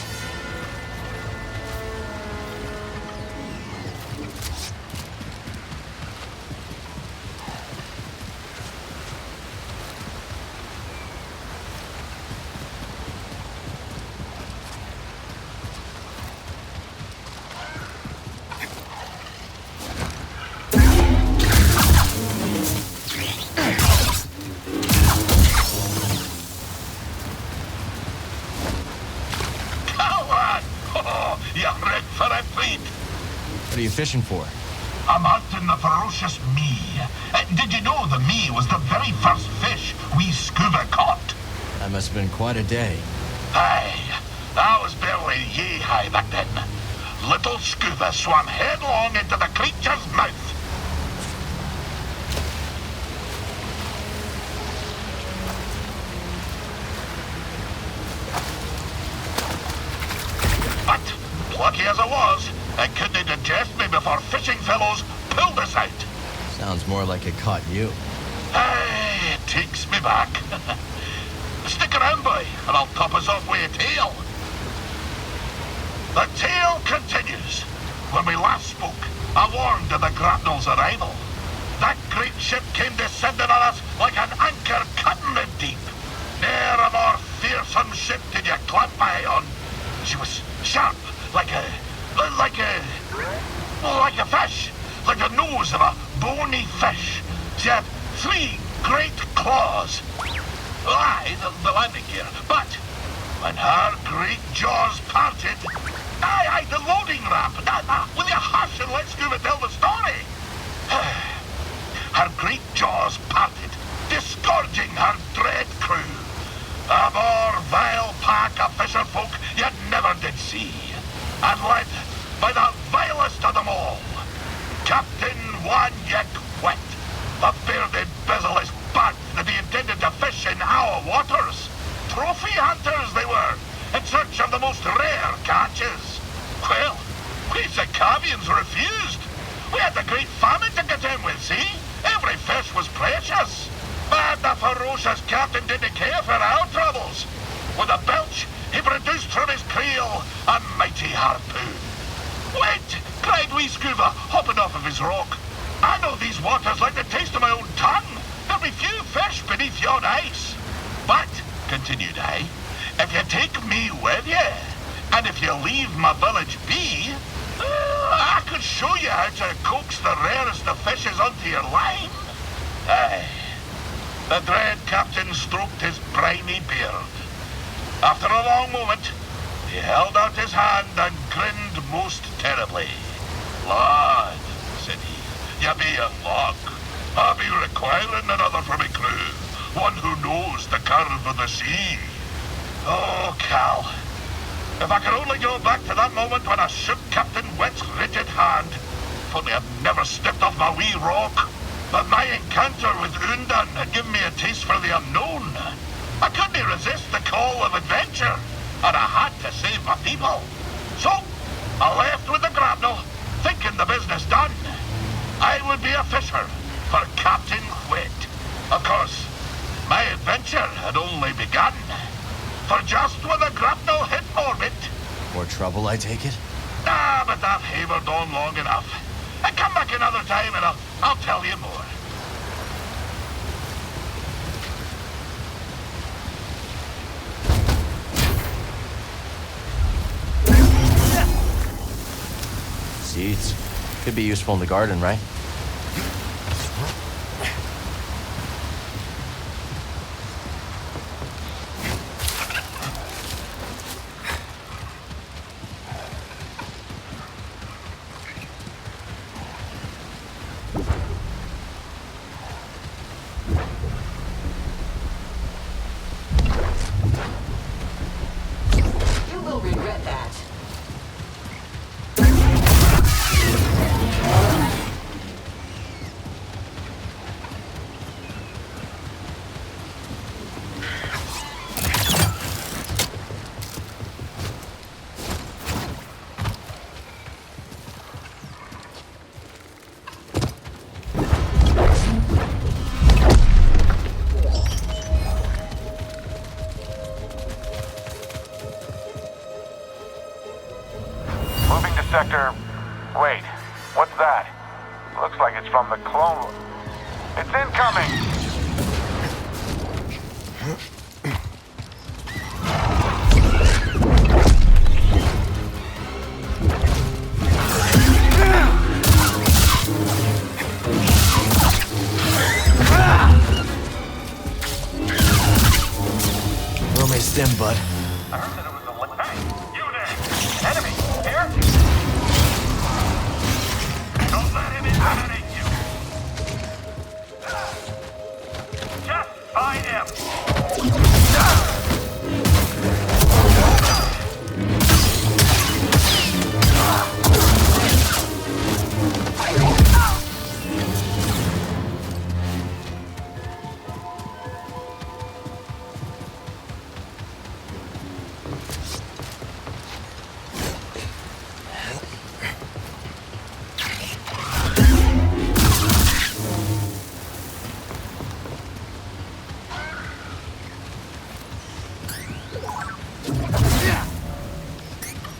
What are you fishing for? I'm hunting the ferocious me. Did you know the me was the very first fish we scuba caught? That must have been quite a day. Aye, I was barely yay-high back then. Little scuba swam headlong into the creature's mouth. But, plucky as I was, I couldn't digest me before fishing fellows pulled us out. Sounds more like it caught you. Aye, it takes me back. Stick around, boy, and I'll top us off with a tale. The tale continues. When we last spoke, I warned of the grapnel's arrival. That great ship came descending on us like an anchor cutting the deep. Ne'er a more fearsome ship did you clap my eye on. She was sharp, like a fish, like the nose of a bony fish. She had 3 great claws. Aye, the landing gear. But when her great jaws parted, aye, the loading ramp. Will you hush and let Scuba tell the story? Her great jaws parted, disgorging her dread crew. A more vile pack of fisher folk you never did see, and led by the vilest of them all, Captain One-Yick Wet, the bearded bezel-less bat that he intended to fish in our waters. Trophy hunters they were, in search of the most rare catches. Well, we Zacavians refused. We had the great famine to contend with, see? Every fish was precious. But the ferocious captain didn't care for our troubles. With a belch, he produced from his creel a mighty harpoon. Wait, cried wee Scuba, hopping off of his rock. I know these waters like the taste of my own tongue. There'll be few fish beneath yon ice. But, continued I, if you take me with you, and if you leave my village be, I could show you how to coax the rarest of fishes onto your line. Aye. The dread captain stroked his briny beard. After a long moment, he held out his hand and grinned most terribly. Lad, said he, you be in luck. I'll be requiring another for me crew, one who knows the curve of the sea. Oh, Cal, if I could only go back to that moment when I shook Captain Wet's rigid hand, if only I'd never stepped off my wee rock. But my encounter with Undan had given me a taste for the unknown. I couldn't resist the call of adventure, and I had to save my people. So, I left with the grapnel, thinking the business done. I would be a fisher for Captain Wet. Of course, my adventure had only begun. For just when the grapnel hit orbit... More trouble, I take it? But that havered on long enough. Come back another time and I'll tell you more. Seeds. Could be useful in the garden, right? You will regret that. Moving to sector... Wait, what's that? Looks like it's from the clone... It's incoming! Well, may stim, bud. I heard that it was a... Hey, you there! Enemy, here? Don't let him intimidate you! Just find him!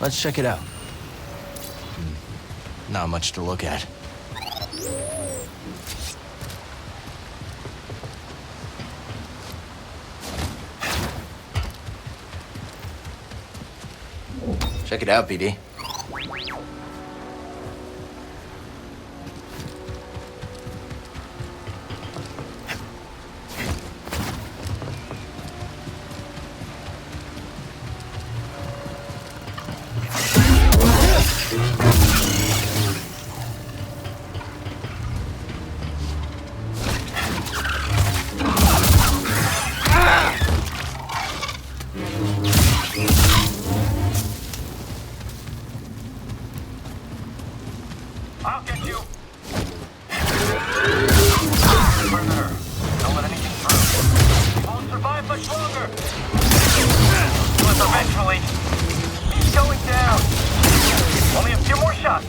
Let's check it out. Not much to look at. Check it out, BD. I'll get you! Perimeter. Don't let anything through. He won't survive much longer! But eventually, he's going down! Only a few more shots!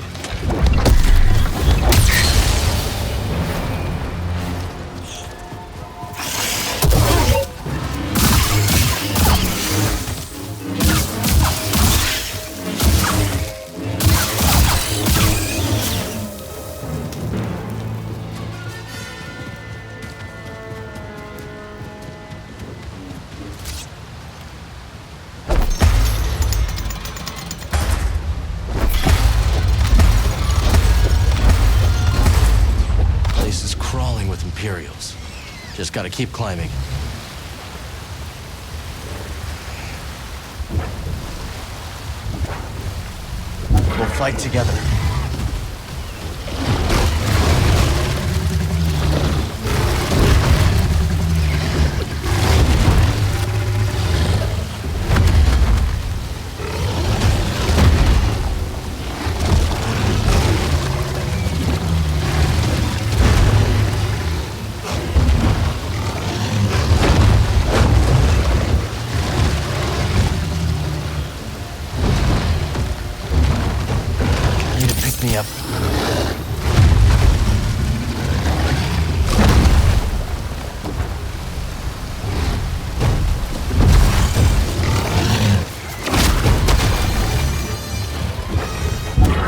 Imperials. Just gotta keep climbing. We'll fight together.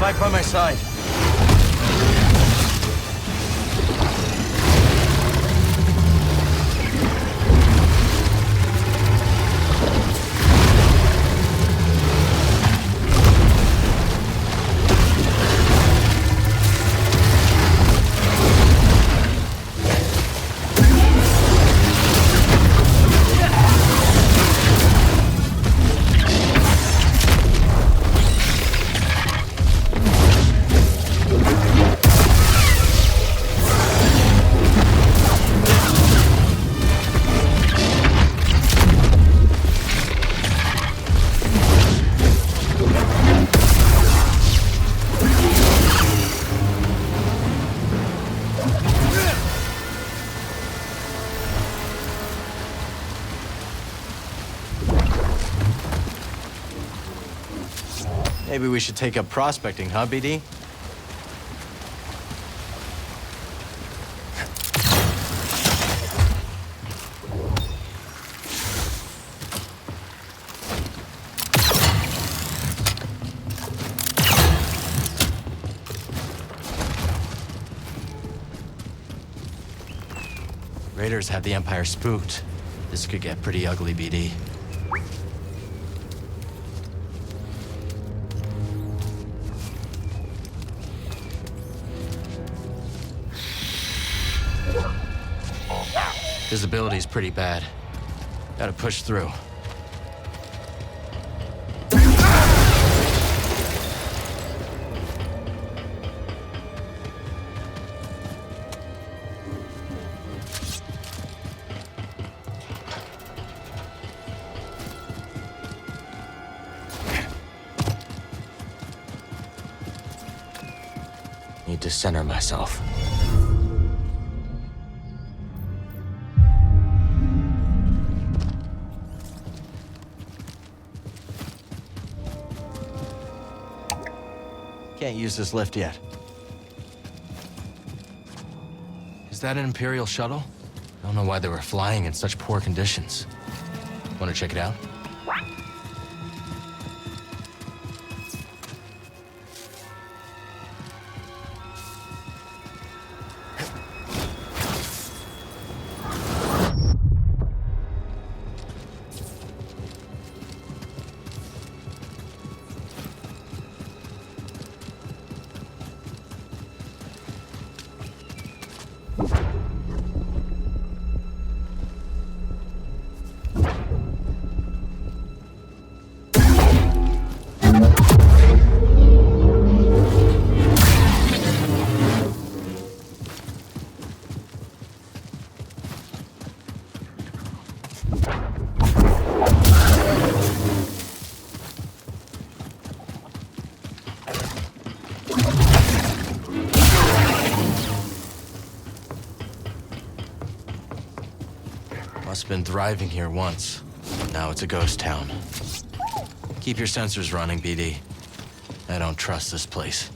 Right by my side. Maybe we should take up prospecting, huh, BD? Raiders have the Empire spooked. This could get pretty ugly, BD. Visibility's pretty bad. Gotta push through. Need to center myself. Can't use this lift yet. Is that an Imperial shuttle? I don't know why they were flying in such poor conditions. Want to check it out? Must've been thriving here once. Now it's a ghost town. Keep your sensors running, BD. I don't trust this place.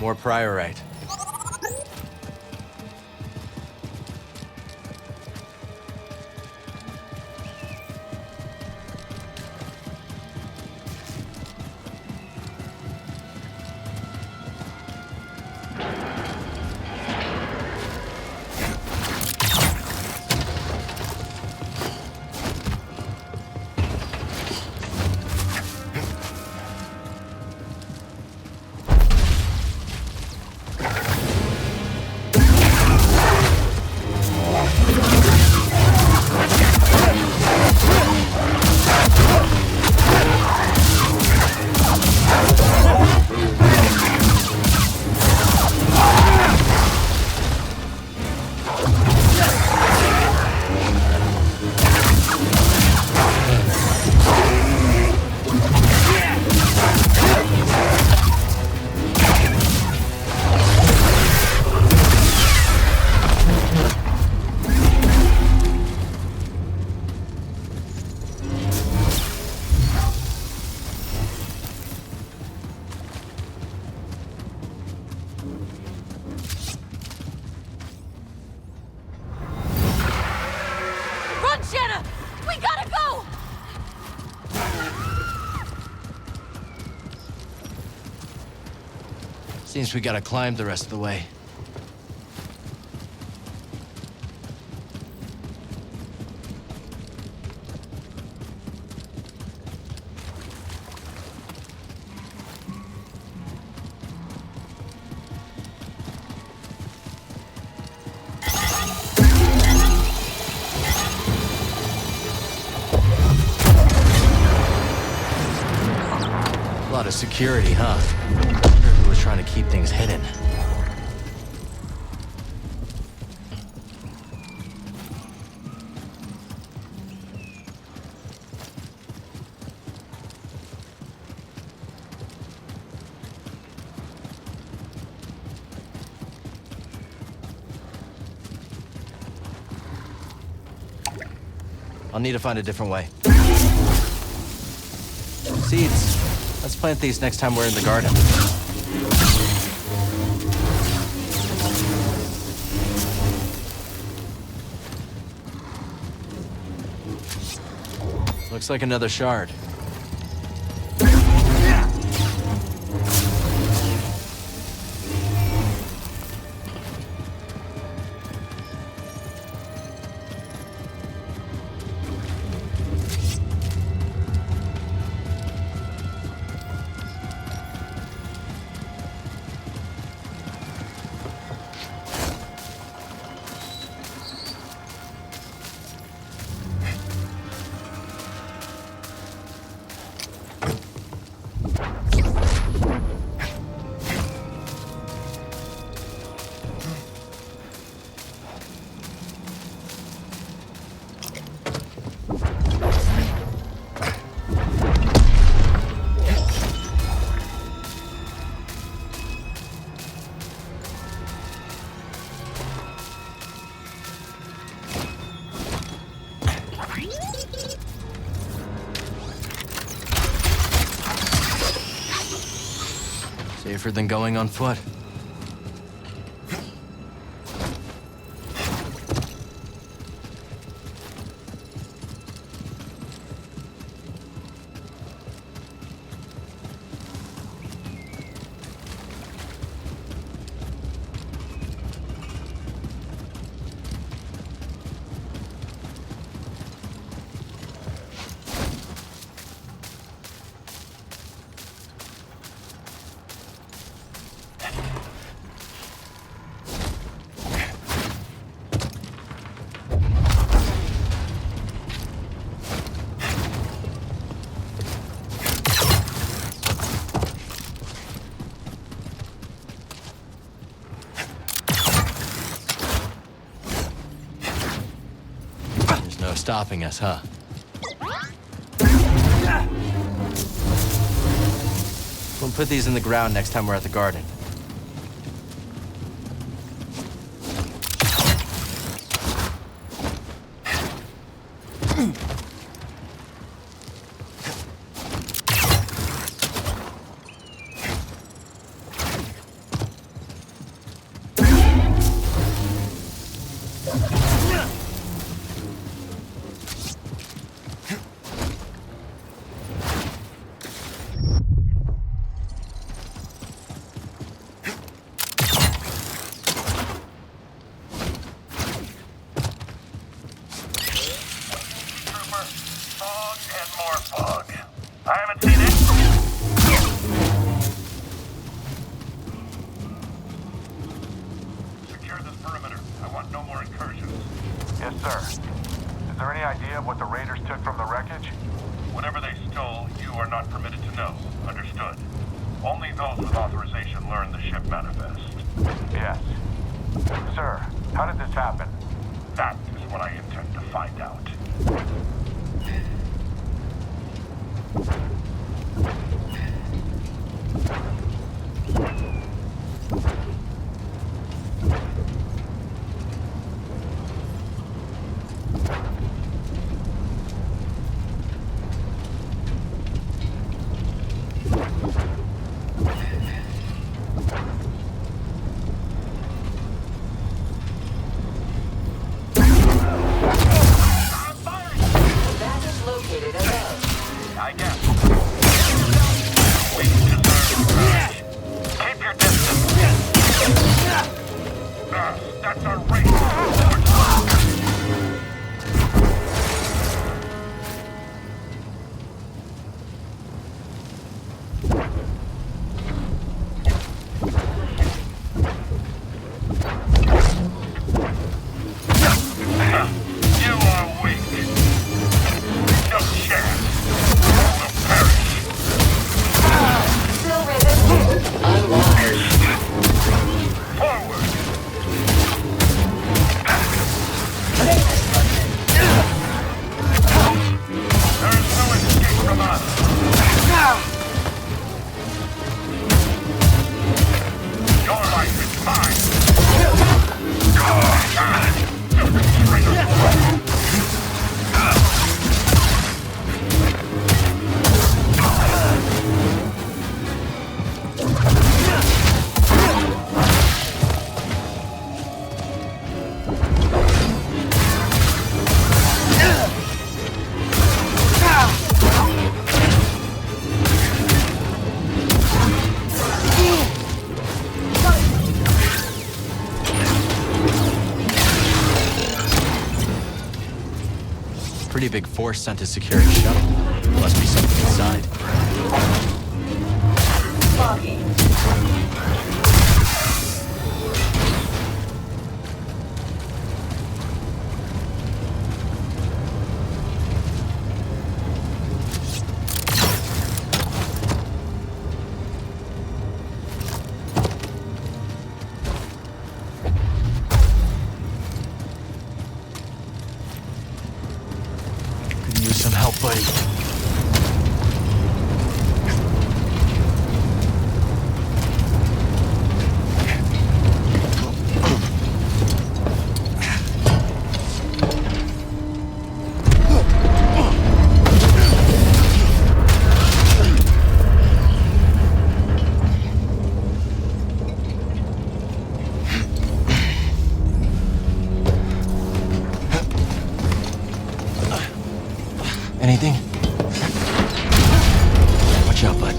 More priorite. Run, Jenna! We gotta go! Seems we gotta climb the rest of the way. A lot of security, huh? Wonder who was trying to keep things hidden. I'll need to find a different way. Seeds. Let's plant these next time we're in the garden. Looks like another shard. Safer than going on foot. No stopping us, huh? We'll put these in the ground next time we're at the garden. I haven't seen it. Secure this perimeter. I want no more incursions. Yes, sir. Is there any idea of what the raiders took from the wreckage? Whatever they stole, you are not permitted to know. Understood. Only those with authorization learn the ship manifest. Yes. Sir, how did this happen? That is what I intend to find out. Pretty big force sent to secure a shuttle. Must be something inside. Foggy. Use some help, buddy. Anything? Watch out, bud.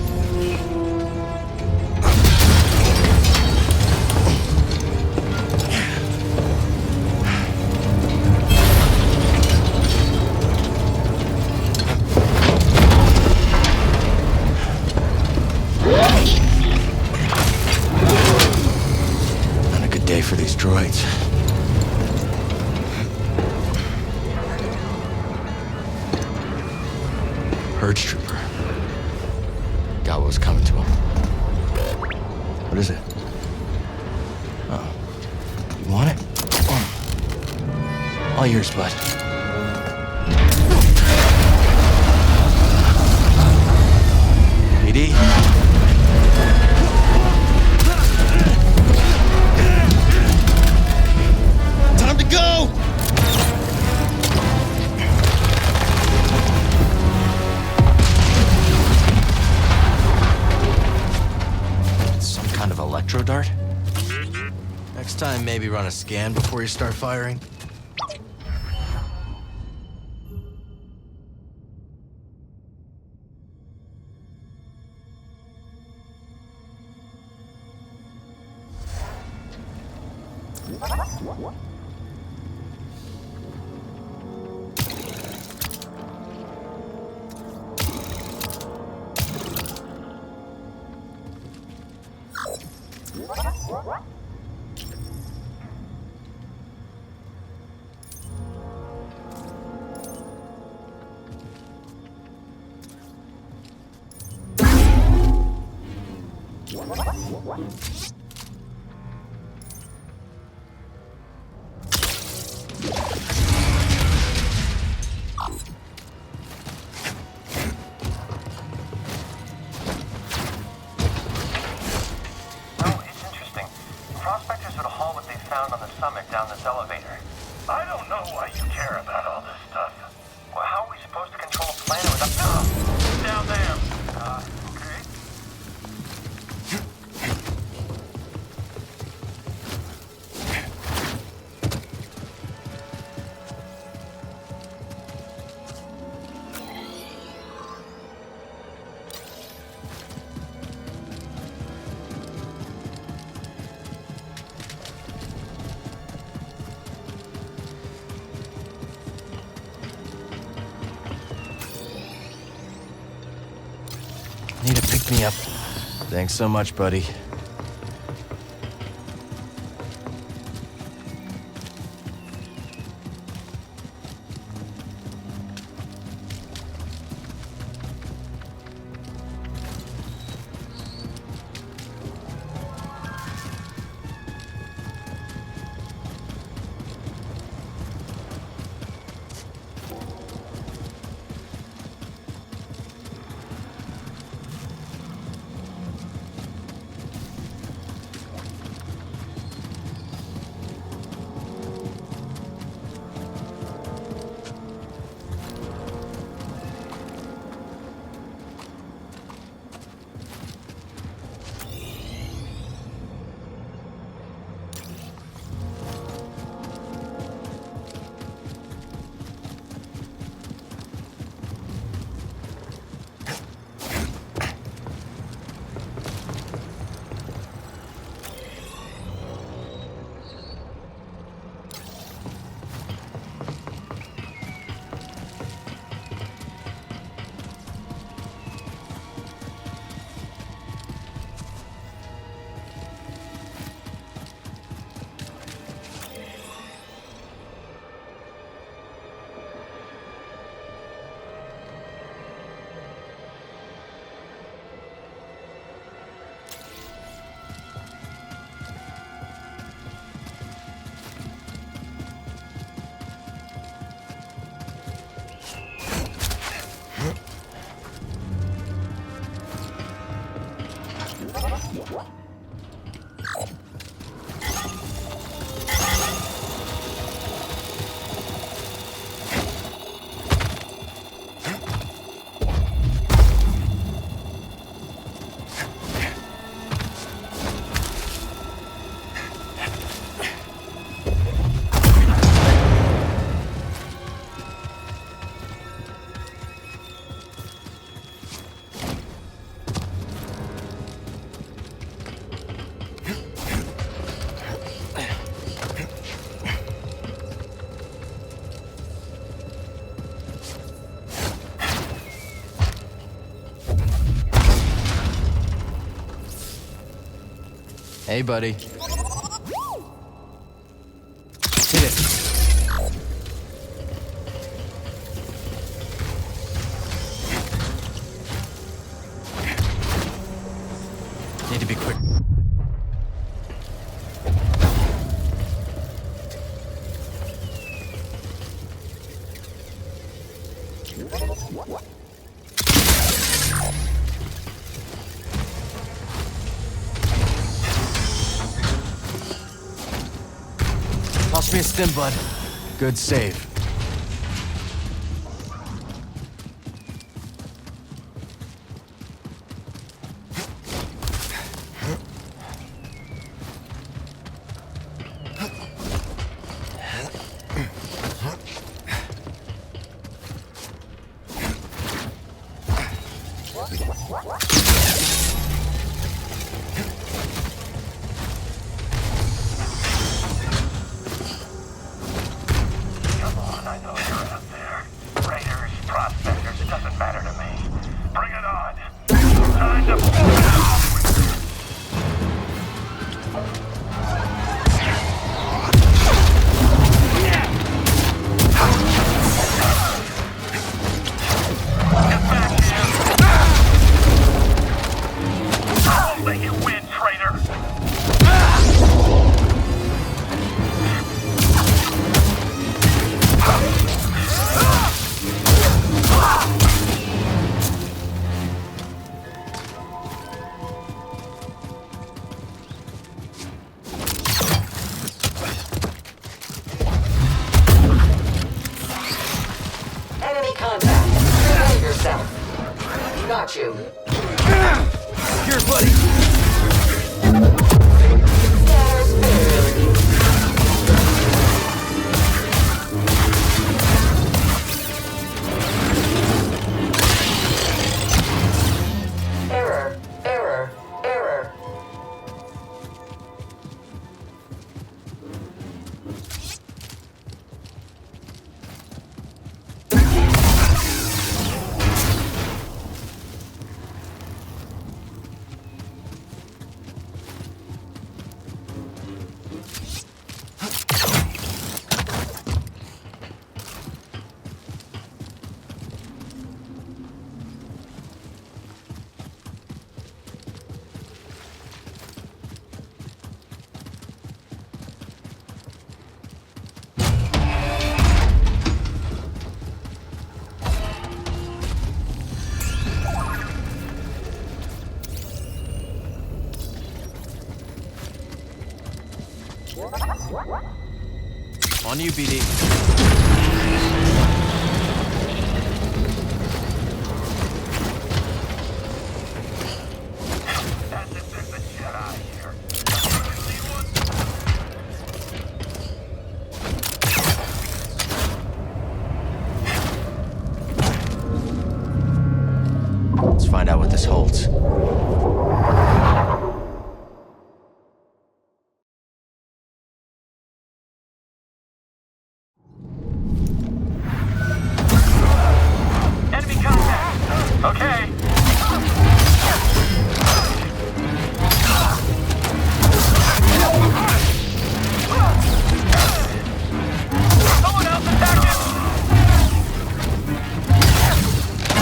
Not a good day for these droids. Purge trooper. Got what was coming to him. What is it? Oh. You want it? All yours, bud. BD? Time to go! Electro dart? Next time, maybe run a scan before you start firing. Prospectors would haul what they found on the summit down this elevator. I don't know why you care about all this stuff. Well, how are we supposed to control a planet without... down there! Okay? Need to pick me up. Thanks so much, buddy. Hey, buddy. Hit it. Need to be quick. Toss me a stim, bud. Good save. Let you win. Got you. Here, buddy. Error, error, error. On you, BD. Let's find out what this holds. Enemy contact! Okay. Someone else attack him!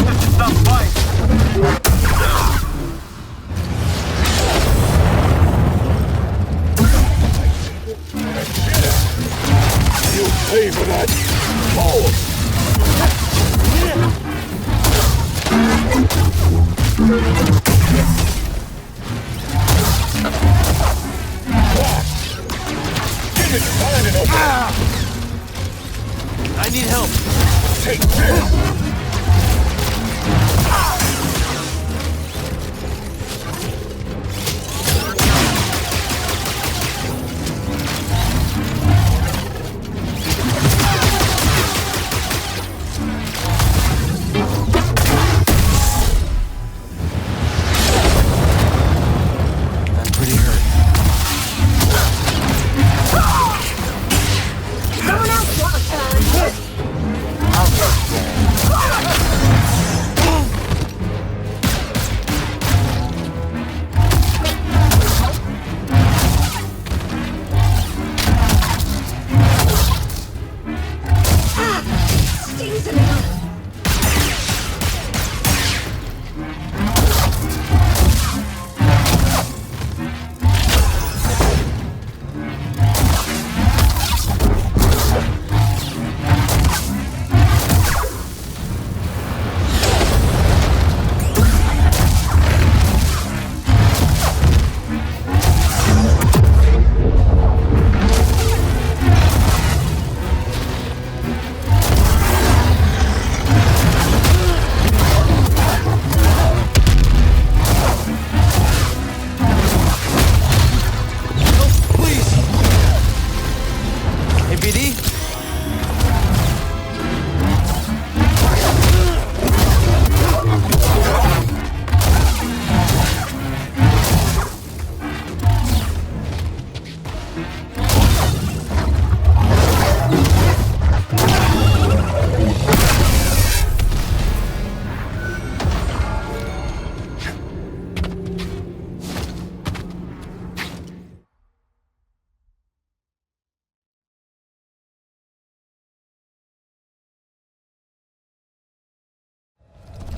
This is some fight! You pay for that! Oh! I need help. Take this! I'm pretty hurt. Someone else want a turn? Stings a little. Hey, BD?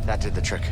That did the trick.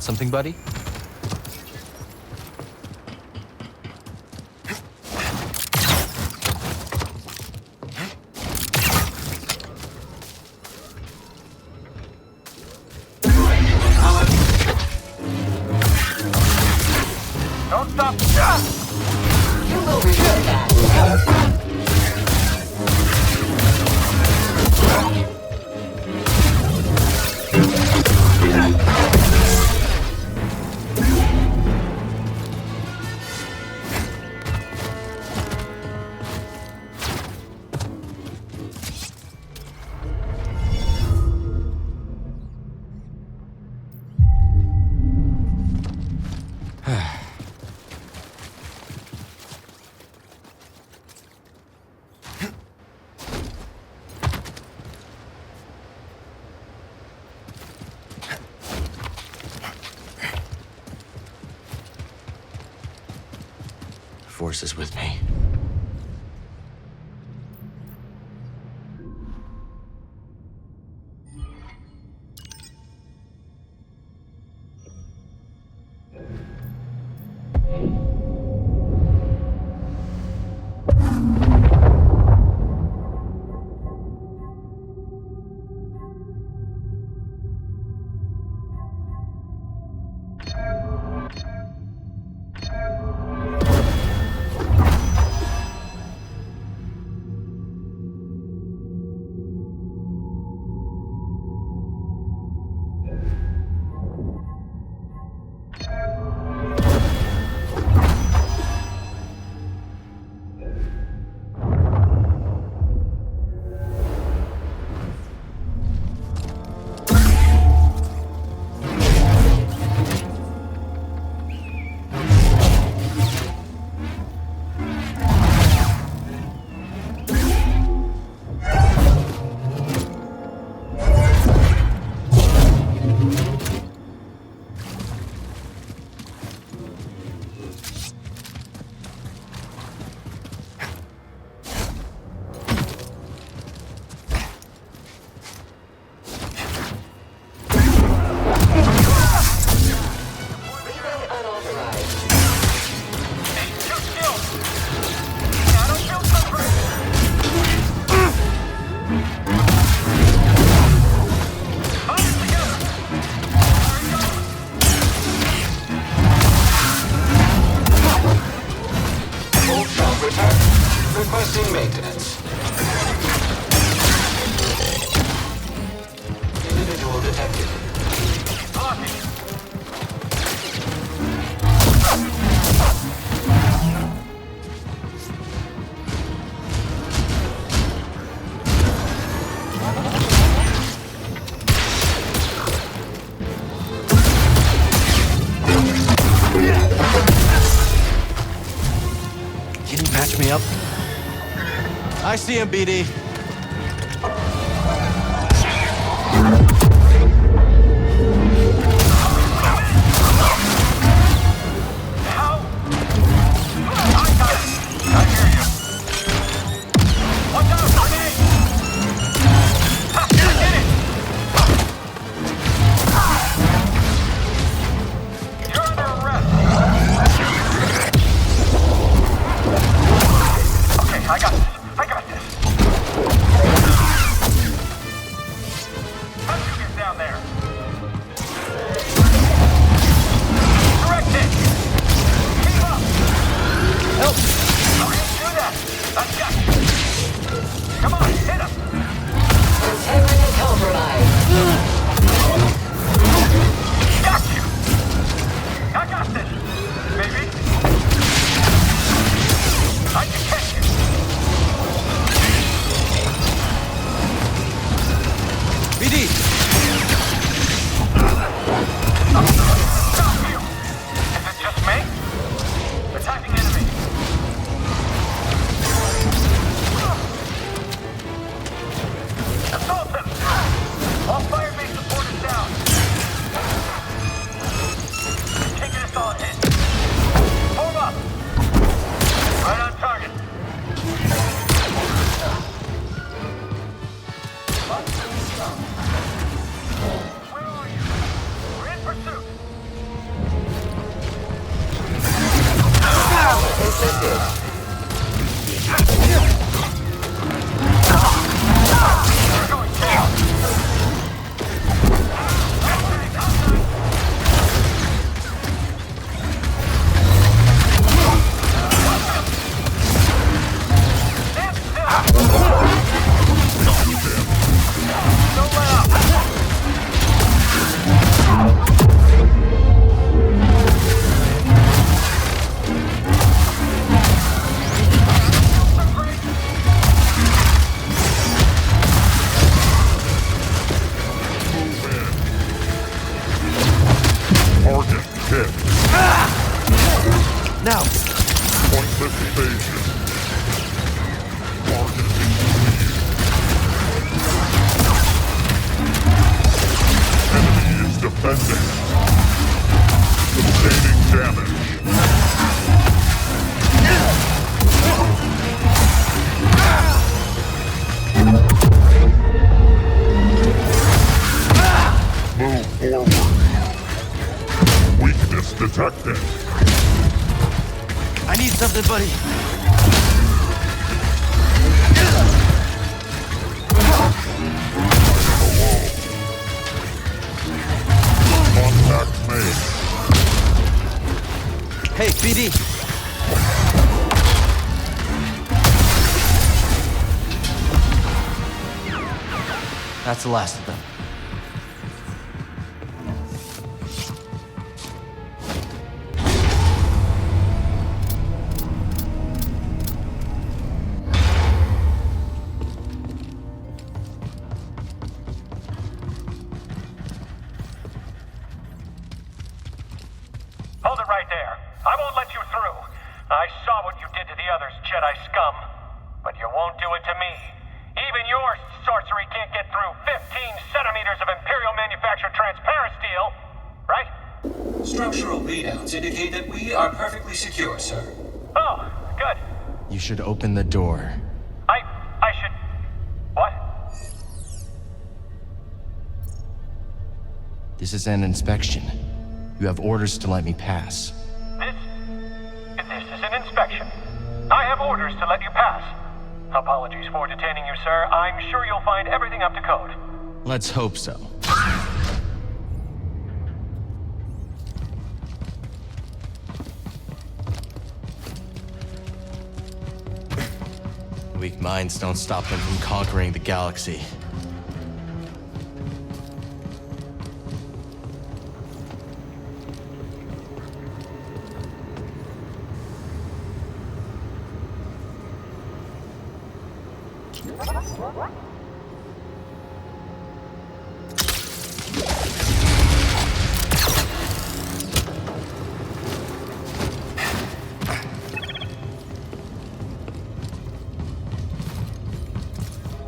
Got something, buddy? Don't stop! You will regret that. Force is with me. Requesting maintenance. Individual detected. Can you patch me up? I see him, BD. I got this. now. Pointless evasion. Enemy is defending. Sustaining damage. Move forward. Weakness detected. I need something, buddy. Contact made. Hey, BD. That's the last of them. Hold it right there. I won't let you through. I saw what you did to the others, Jedi scum. But you won't do it to me. Even your sorcery can't get through 15 centimeters of Imperial manufactured transparent steel, right? Structural readouts indicate that we are perfectly secure, sir. Oh, good. You should open the door. I should... What? This is an inspection. You have orders to let me pass. This is an inspection. I have orders to let you pass. Apologies for detaining you, sir. I'm sure you'll find everything up to code. Let's hope so. Weak minds don't stop them from conquering the galaxy.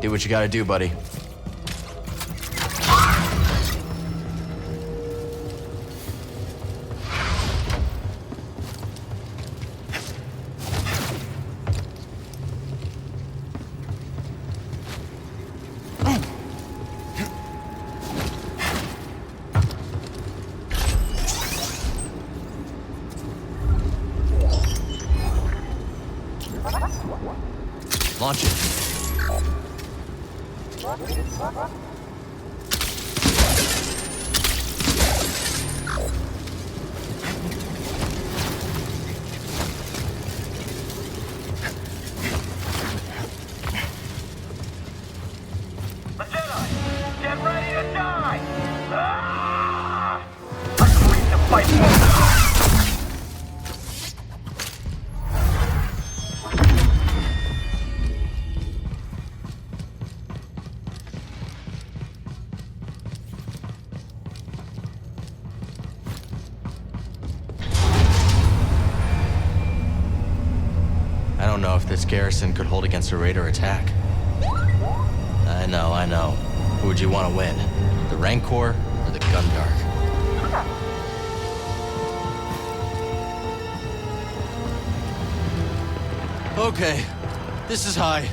Do what you gotta do, buddy. Launch it. The Jedi! Get ready to die! Ah! Agreed to fight more! I don't know if this garrison could hold against a raider attack. I know. Who would you want to win? The Rancor or the Gundark? Okay, this is high.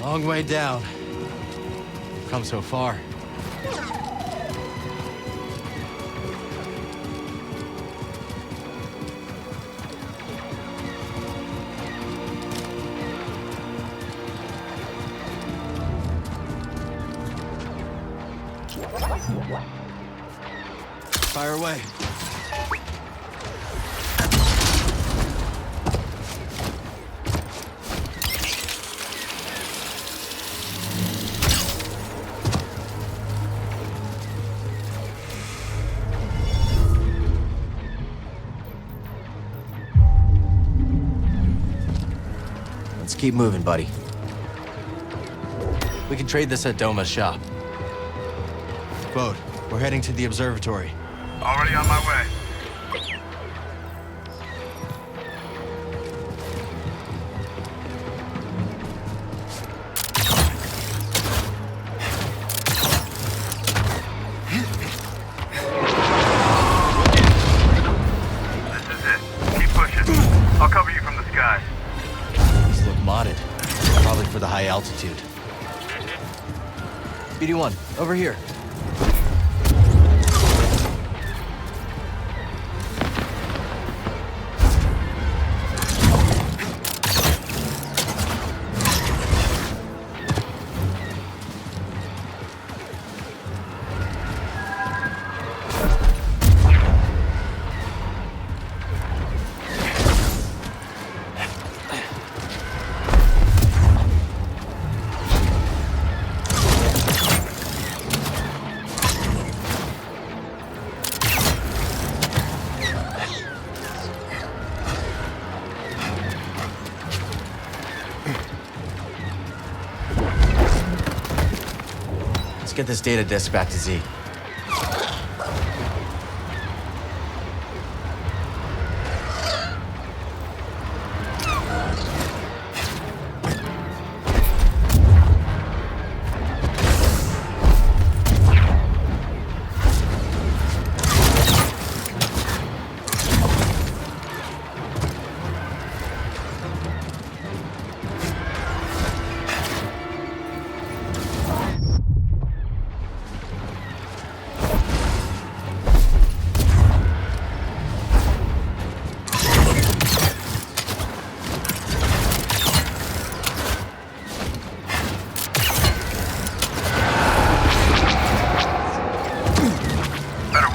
Long way down. Come so far. Fire away. keep moving, buddy. We can trade this at Doma's shop. Quote, we're heading to the observatory. Already on my way. This is it. Keep pushing. I'll cover you from the sky. These look modded. Probably for the high altitude. BD1, over here. Let's get this data disk back to Z.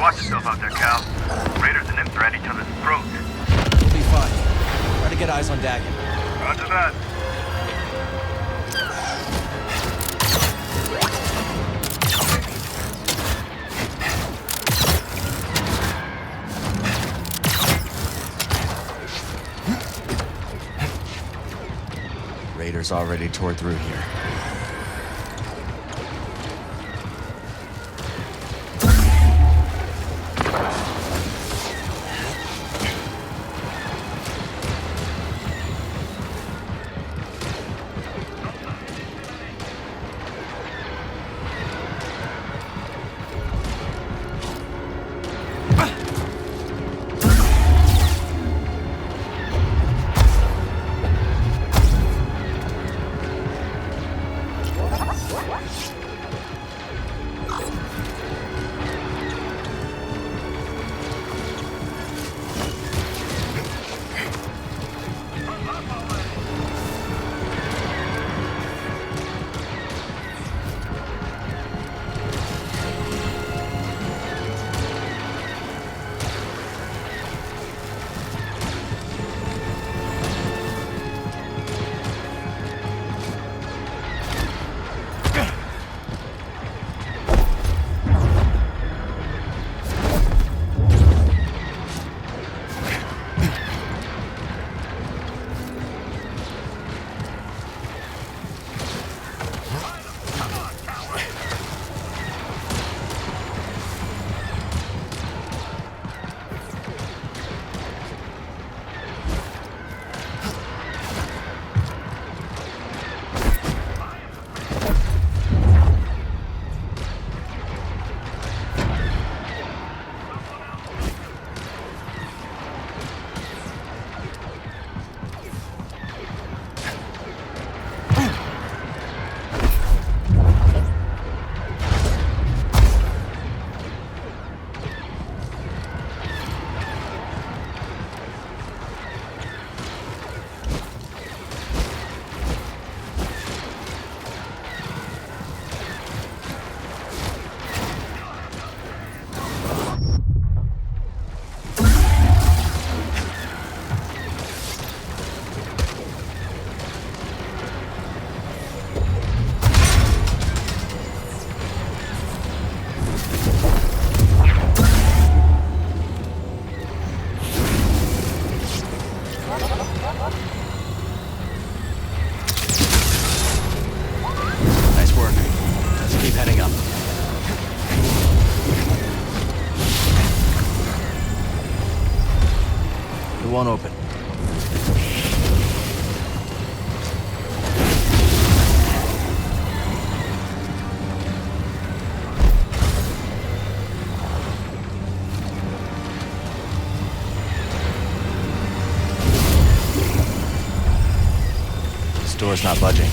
Watch yourself out there, Cal. Raiders and imps are at each other's throats. We'll be fine. Try to get eyes on Dagon. Roger that. Raiders already tore through here. won't open. This door's not budging.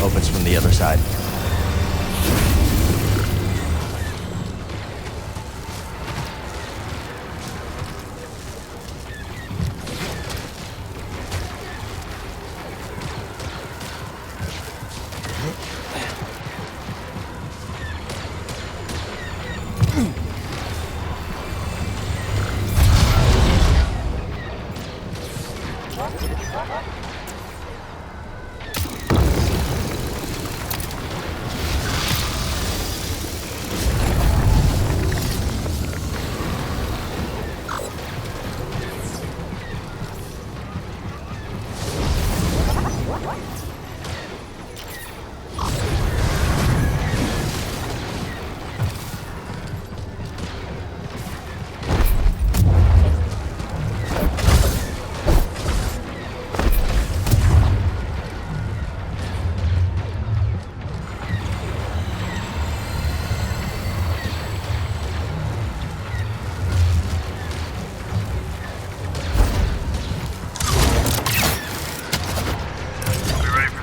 Opens from the other side.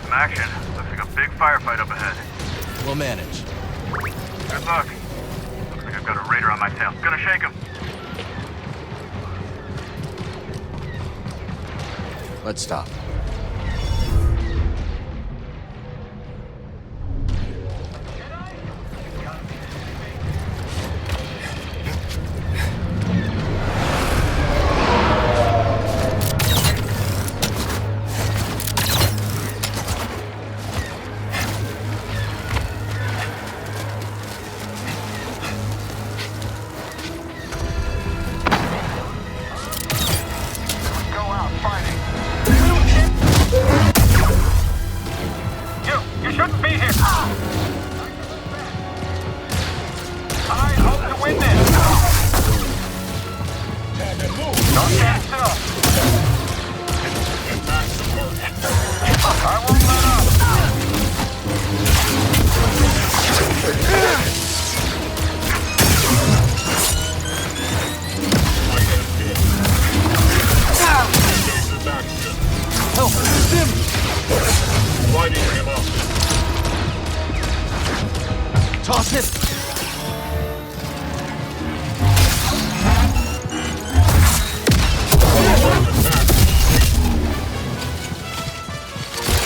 Action. Looks like a big firefight up ahead. We'll manage. Good luck. Looks like I've got a raider on my tail. Gonna shake him. Let's stop. Toss it!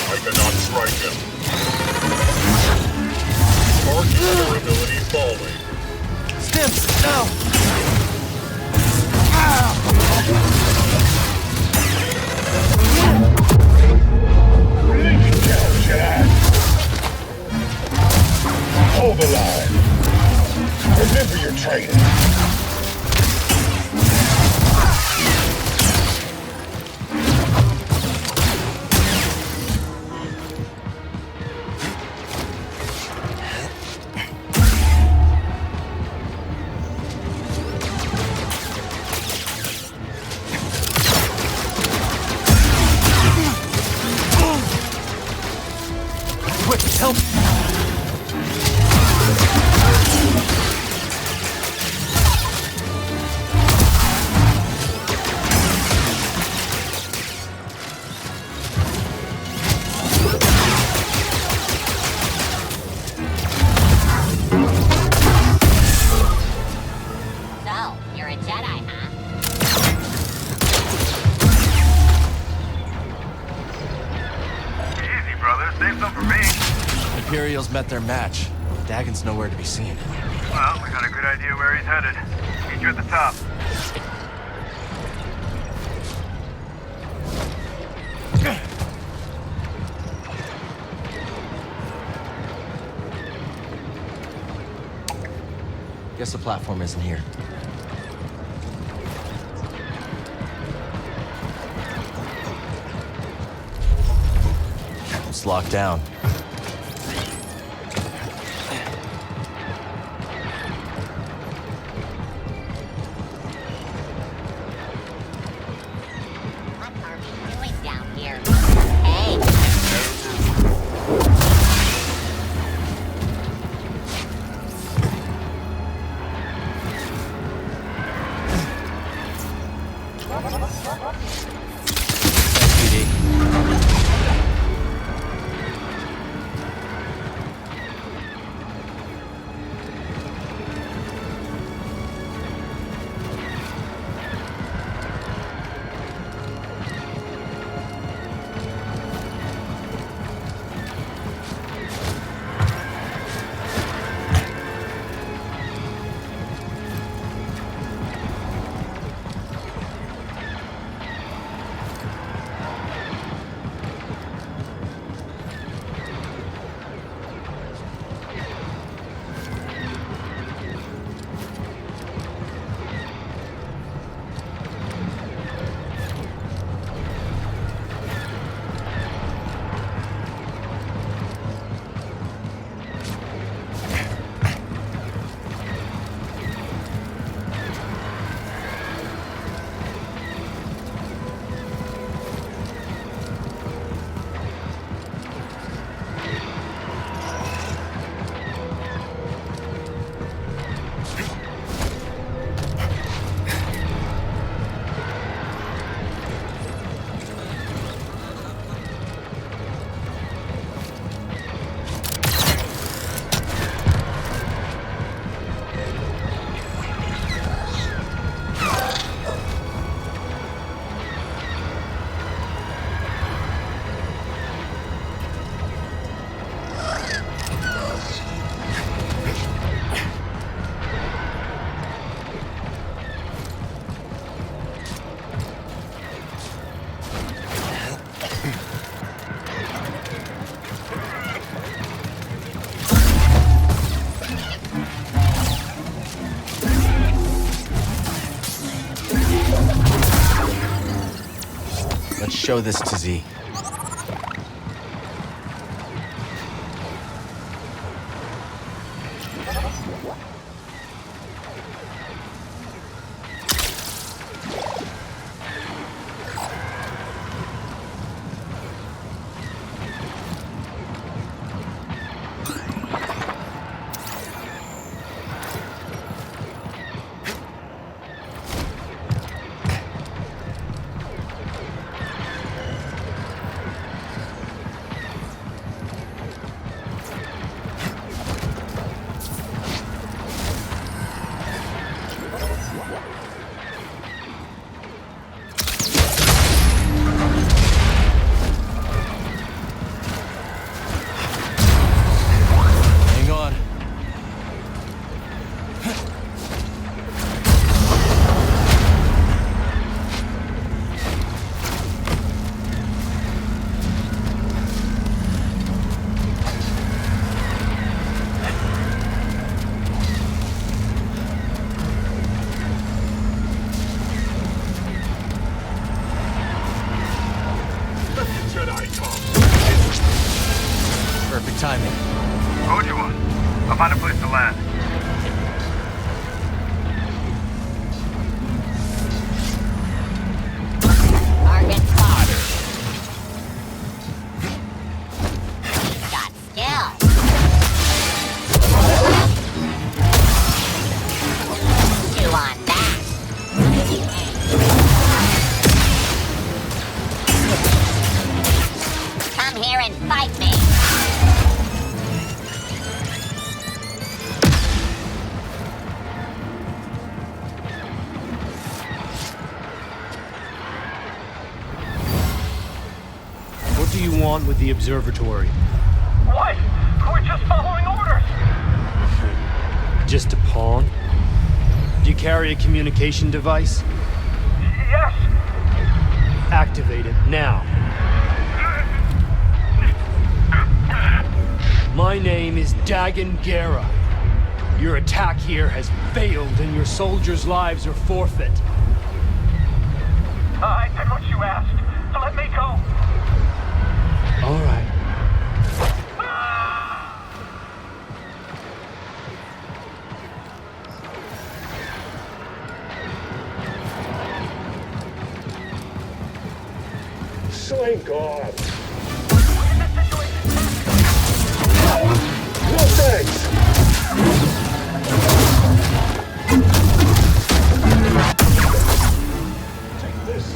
I cannot strike him. Target Hold the line. Remember your training. Quick, help! So, you're a Jedi, huh? Easy, brother. Save some for me. Imperials met their match. Dagon's nowhere to be seen. Well, we got a good idea where he's headed. Meet you at the top. Guess the platform isn't here. It's locked down. What are we doing down here? Hey! Let's show this to Z. Road you on. I'll find a place to land. Target spotted. Got skill. Chew on that. Come here and fight me. What do you want with the observatory? What? We're just following orders. Just a pawn? Do you carry a communication device? Yes. Activate it now. My name is Dagan Gera. Your attack here has failed and your soldiers' lives are forfeit. I did what you asked. Let me go. All right. Slink off. No thanks. Take this.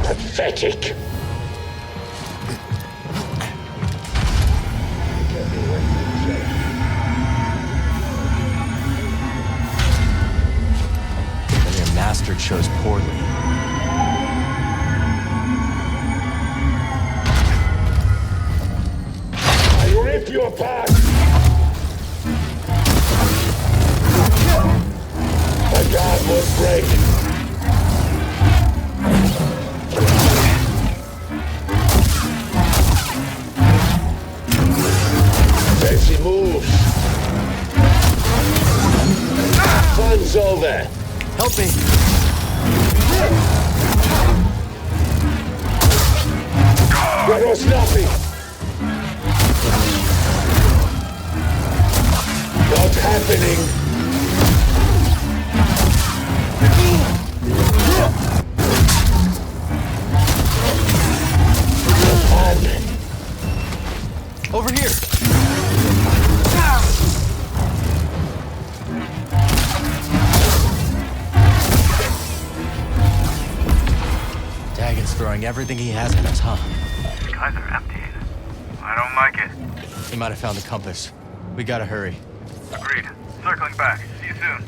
Pathetic. Then your master chose poorly. I rip you apart. My God won't break. Fancy moves. Fun's over. Help me. That was nothing. Not happening. Over here. Dagon's throwing everything he has at us, huh? These guys are empty. I don't like it. He might have found the compass. We gotta hurry. Agreed. Circling back. See you soon.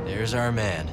There's our man.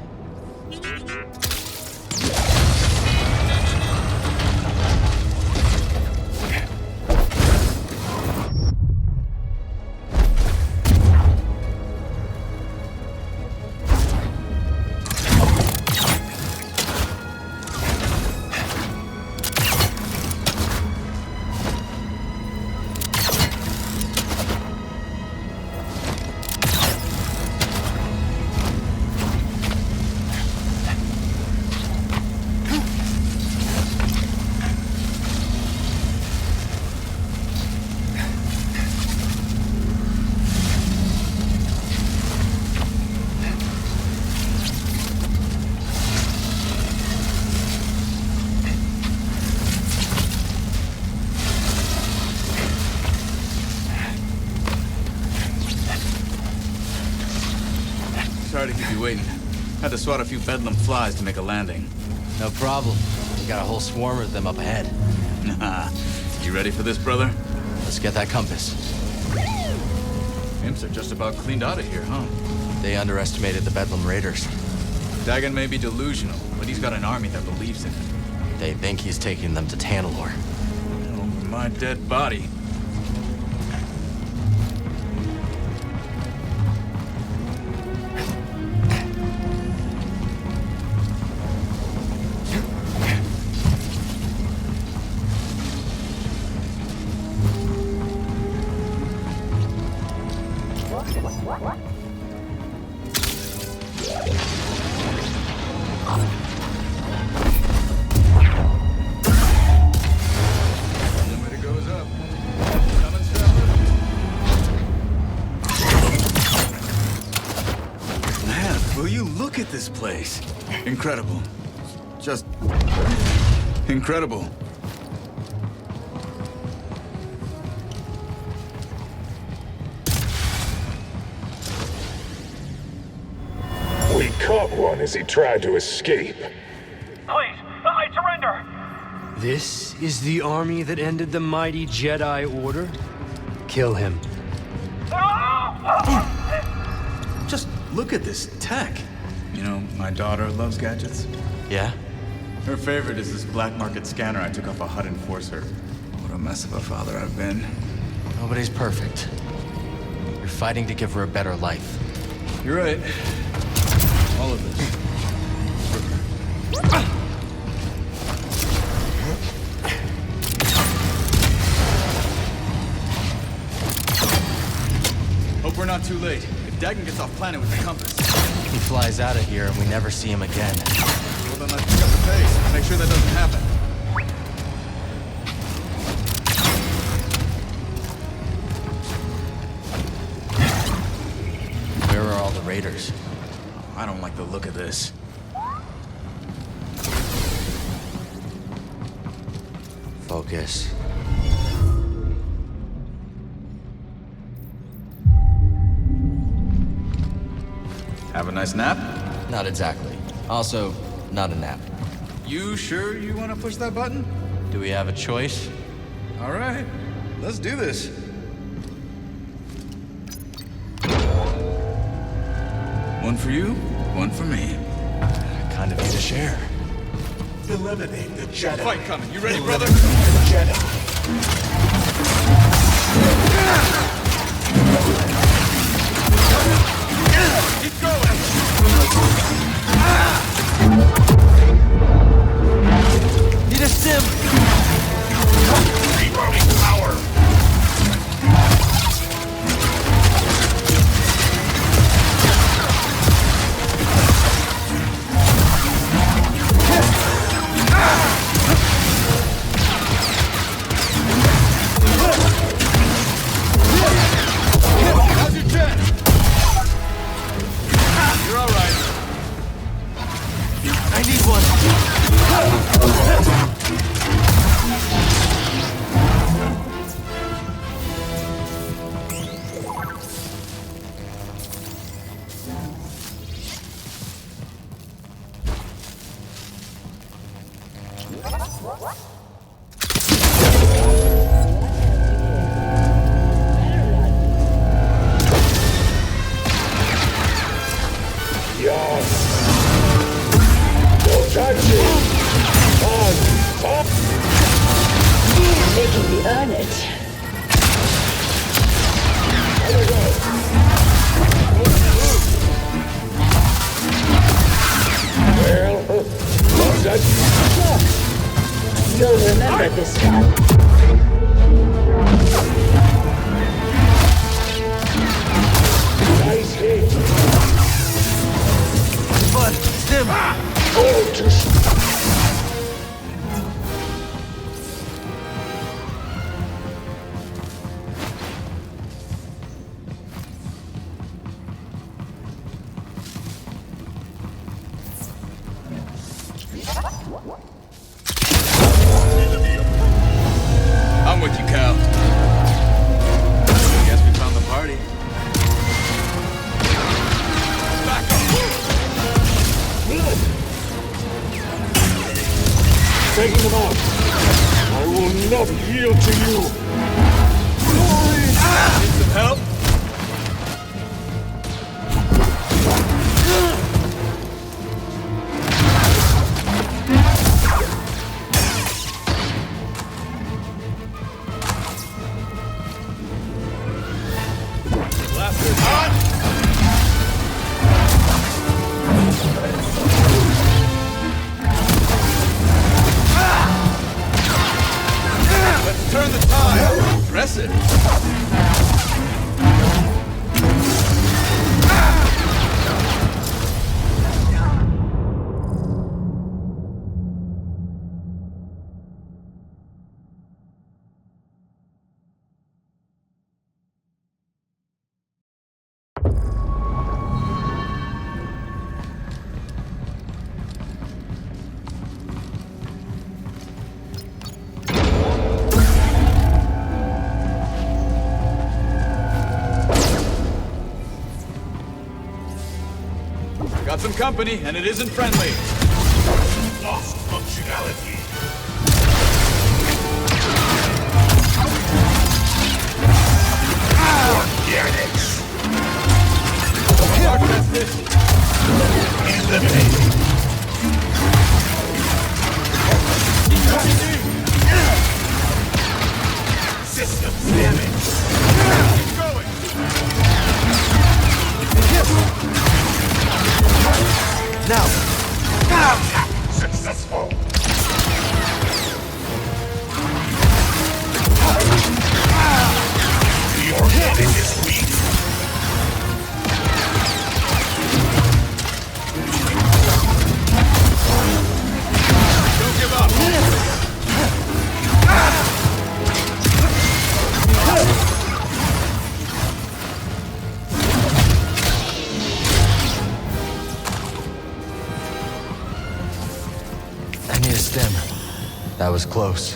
you waiting. Had to swat a few bedlam flies to make a landing. No problem. We got a whole swarm of them up ahead. You ready for this, brother? Let's get that compass. Imps are just about cleaned out of here, huh? They underestimated the Bedlam Raiders. Dagon may be delusional, but he's got an army that believes in him. They think he's taking them to Tanalor. Over my dead body. This place. Incredible. Just incredible. We caught one as he tried to escape. Please, I surrender! This is the army that ended the mighty Jedi Order? Kill him. Just look at this tech. You know, my daughter loves gadgets. Yeah? Her favorite is this black market scanner I took off a HUD enforcer. What a mess of a father I've been. Nobody's perfect. You're fighting to give her a better life. You're right. All of this. Hope we're not too late. If Dagon gets off planet with the compass. He flies out of here and we never see him again. Well, then let's pick up the pace. Make sure that doesn't happen. Where are all the raiders? I don't like the look of this. Focus. Have a nice nap? Not exactly. Also, not a nap. You sure you want to push that button? Do we have a choice? All right, let's do this. One for you, one for me. Kind of need to share. Eliminate the Jedi. Fight coming. You ready, brother? The Jedi. Keep going! Need a sim! Reloading power! How's your chest? You're all right. I need one. Don't touch it! Making me earn it. Well, what's that? You'll remember this one. Nice hit. But, Sim! Oh, just... I'm with you, Cal. Guess we found the party. Back up! taking them out. I will not yield to you. Need some help? Blaster's on! Let's turn the tide! Impressive! Got some company, and it isn't friendly. Lost functionality. Organics. Our transmission. Eliminated. Systems damage. Keep going. Now. Successful. The organic is weak. Don't give up. I need a stem. That was close. I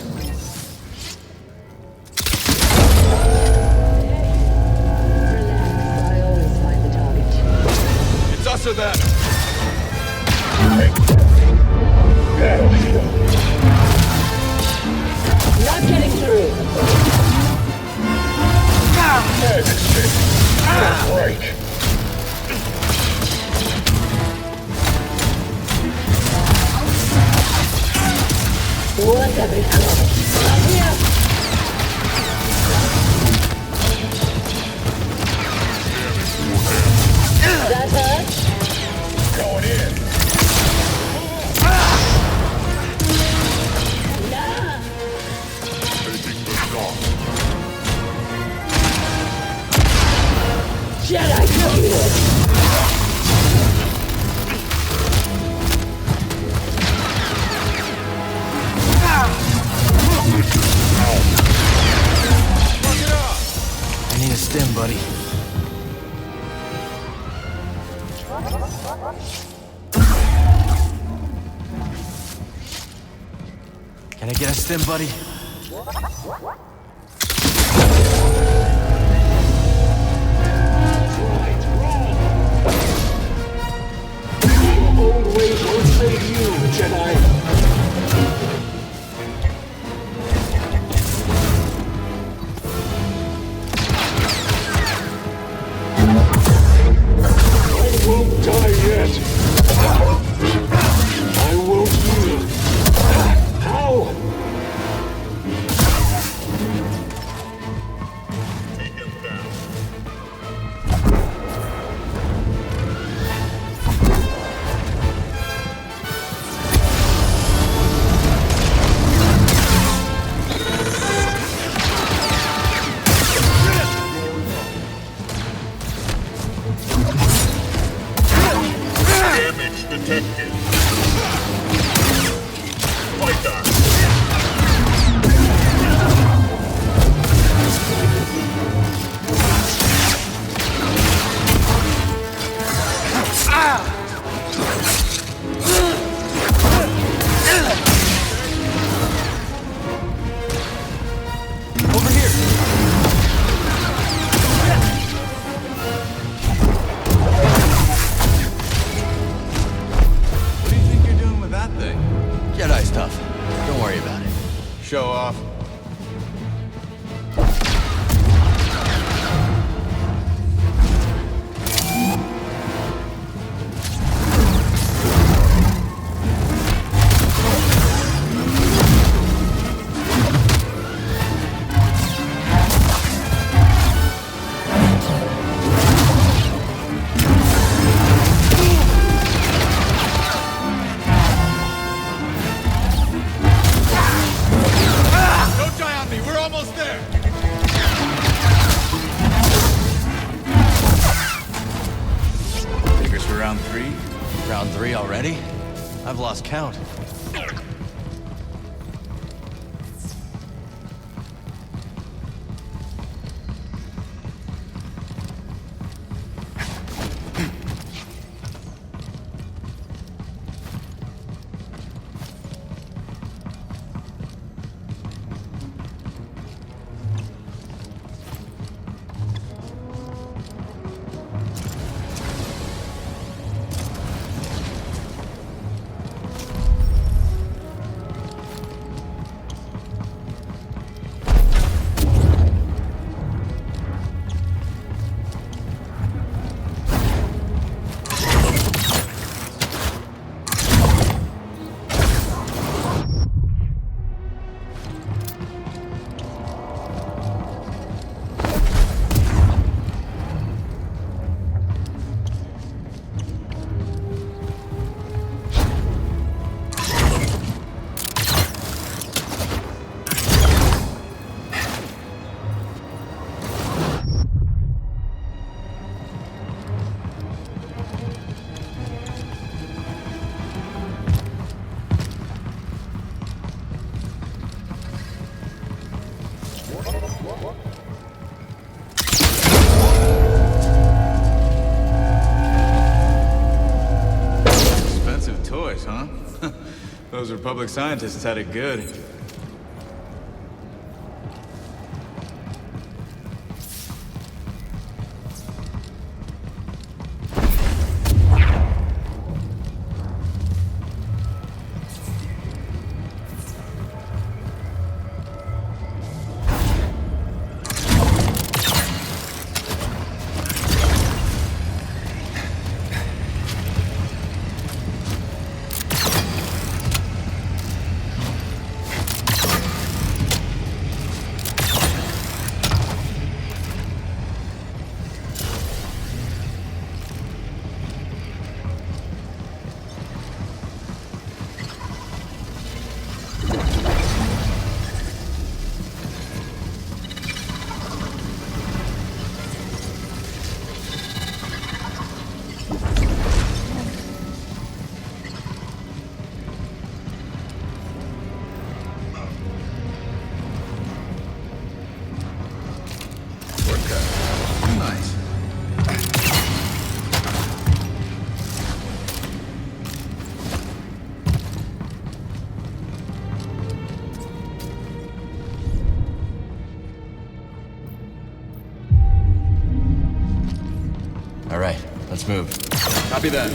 always find the target. It's us or them. Not getting through. Right. What have we got? Up here. That hurt? Going in. Nah. Taking the shot. Jedi computer. I need a stem, buddy. Can I get a stem, buddy? Old ways won't save you, Jedi. I won't die yet. I won't yield. How? Don't worry about it. Show off. Round 3 already? I've lost count. Those Republic scientists had it good. All right, let's move. Copy that.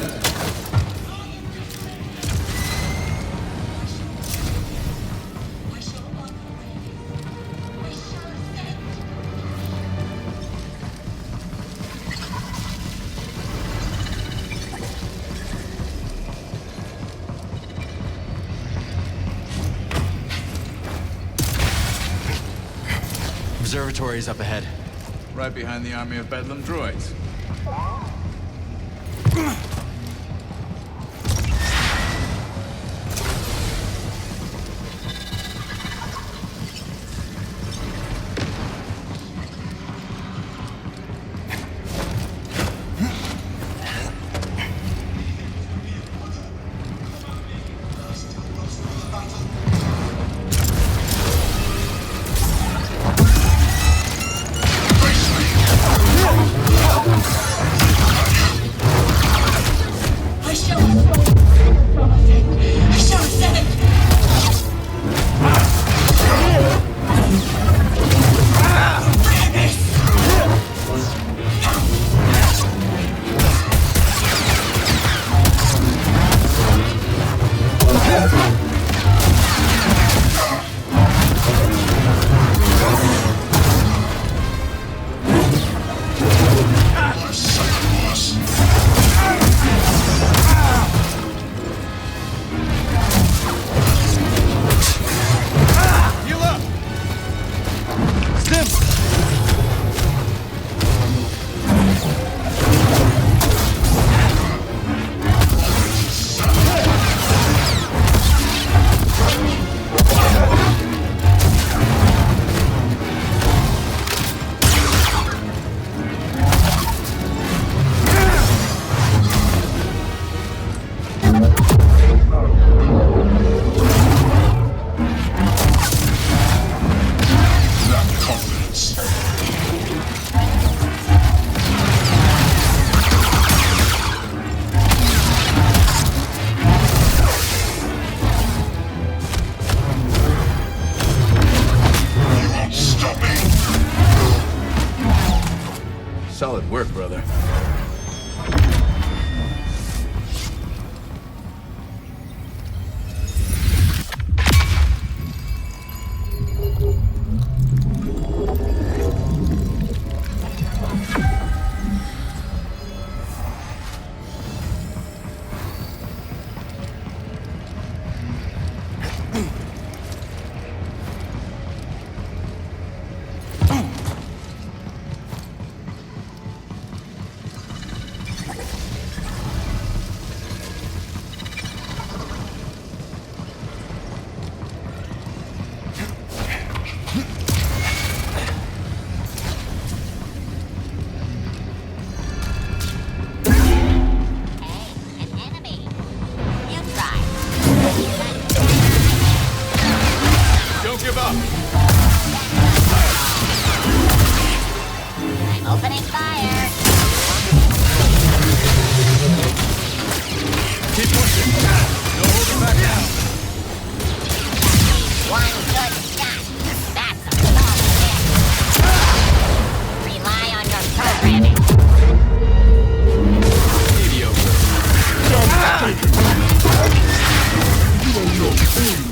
Observatory's up ahead. Right behind the army of Bedlam droids. Good work, brother. Don't give up! I'm opening fire! Keep pushing! No holding back now! One good shot! That's a small hit! Rely on your programming! Mediocre. You don't know things!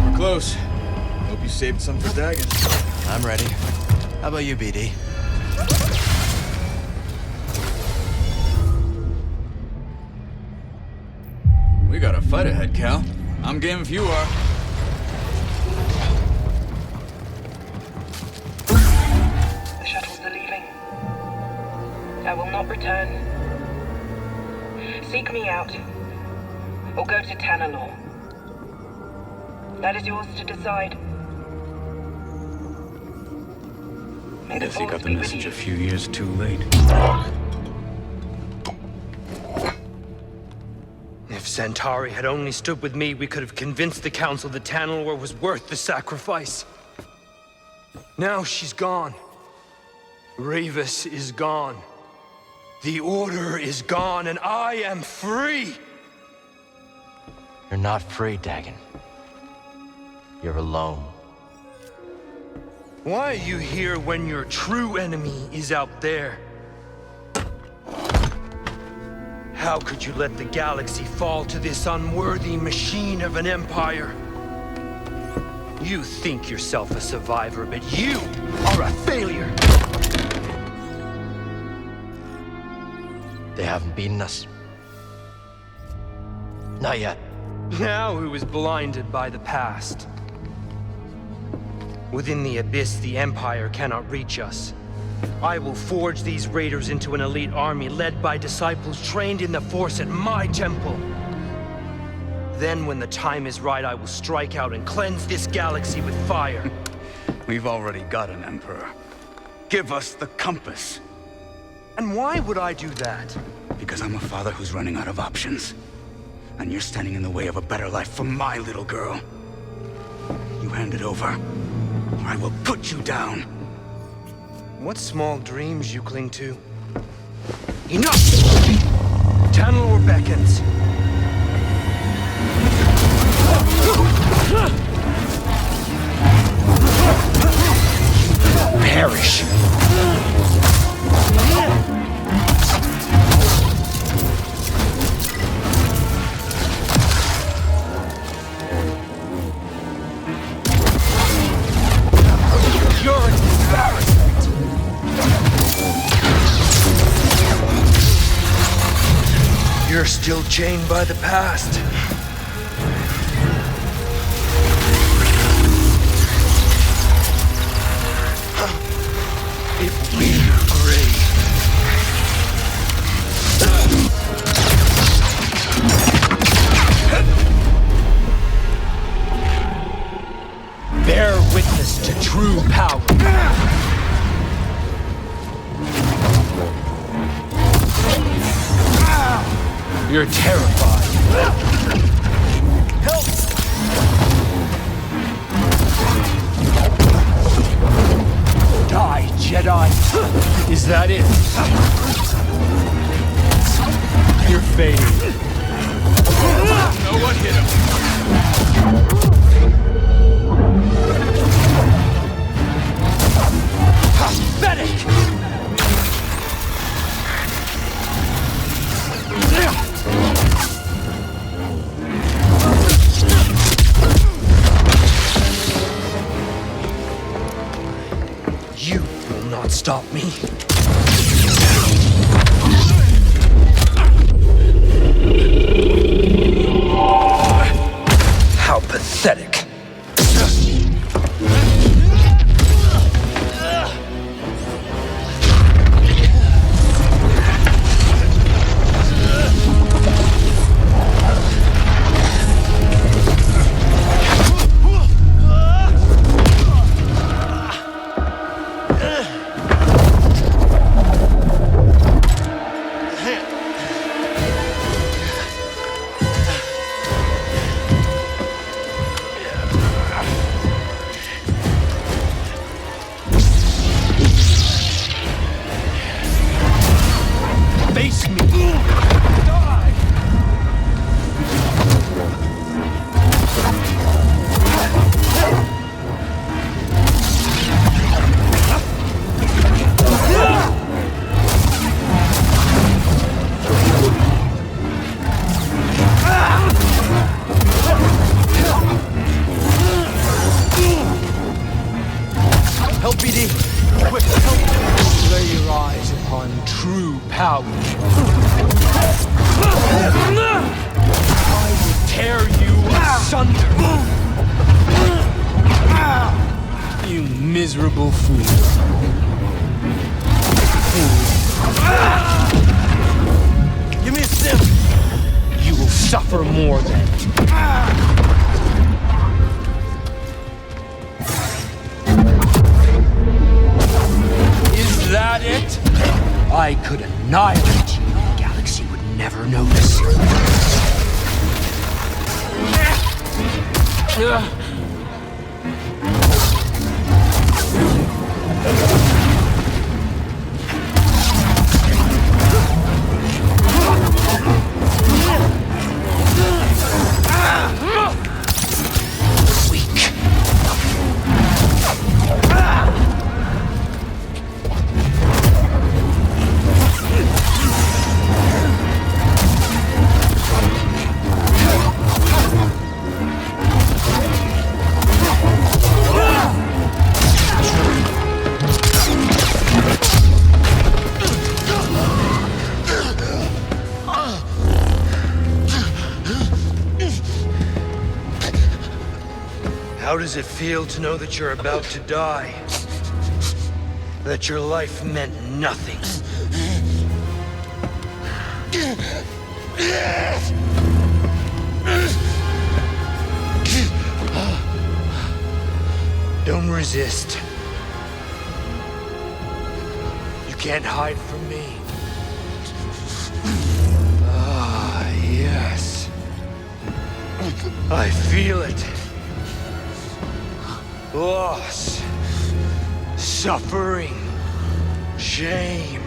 We're close. Hope you saved some for Dagan. I'm ready. How about you, BD? We got a fight ahead, Cal. I'm game if you are. The shuttles are leaving. I will not return. Seek me out, or go to Tanalor. That is yours to decide. May the Guess you got Force the be with message you. a few years too late. If Centauri had only stood with me, we could have convinced the Council that Tanalor was worth the sacrifice. Now she's gone. Ravis is gone. The Order is gone, and I am free! You're not free, Dagan. You're alone. Why are you here when your true enemy is out there? How could you let the galaxy fall to this unworthy machine of an empire? You think yourself a survivor, but you are a failure! They haven't beaten us. Not yet. Now who is blinded by the past? Within the Abyss, the Empire cannot reach us. I will forge these raiders into an elite army led by disciples trained in the Force at my temple. Then when the time is right, I will strike out and cleanse this galaxy with fire. We've already got an Emperor. Give us the compass. And why would I do that? Because I'm a father who's running out of options. And you're standing in the way of a better life for my little girl. You hand it over, or I will put you down. What small dreams you cling to. Enough! Tanalor beckons. Perish! You're an embarrassment! You're still chained by the past. It will be your grave. Bear witness to true power. You're terrified. Help! Die, Jedi. Is that it? You're fading. No one hit him. Pathetic! You will not stop me. How pathetic. Face me! Die! Help, BD! Quick, help! Lay your eyes upon true power. I will tear you asunder. You miserable fool. Give me a sip. You will suffer more than. Is that it? I could annihilate you. The galaxy would never notice. How does it feel to know that you're about to die? That your life meant nothing? Don't resist. You can't hide from me. Ah, yes. I feel it. Loss, suffering, shame,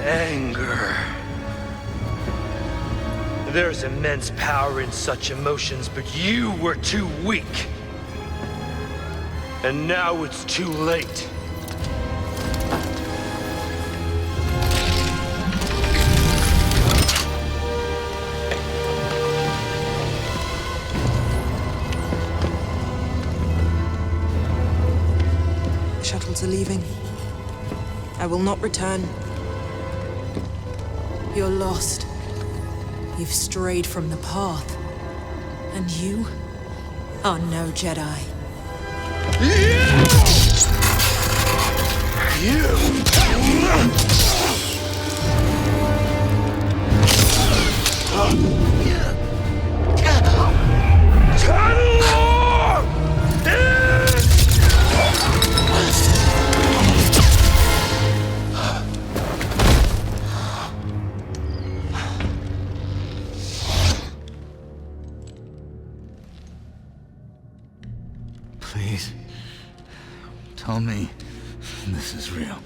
anger. There's immense power in such emotions, but you were too weak. And now it's too late. Shuttles are leaving. I will not return. You're lost. You've strayed from the path. And you are no Jedi. Please, tell me this is real.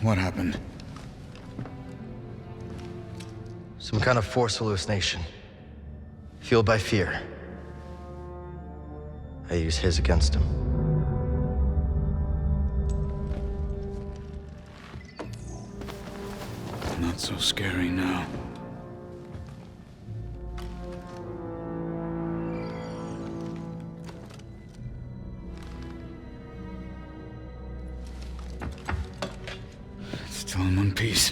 What happened? Some kind of force hallucination. Fueled by fear. I use his against him. Not so scary now. Still in one piece.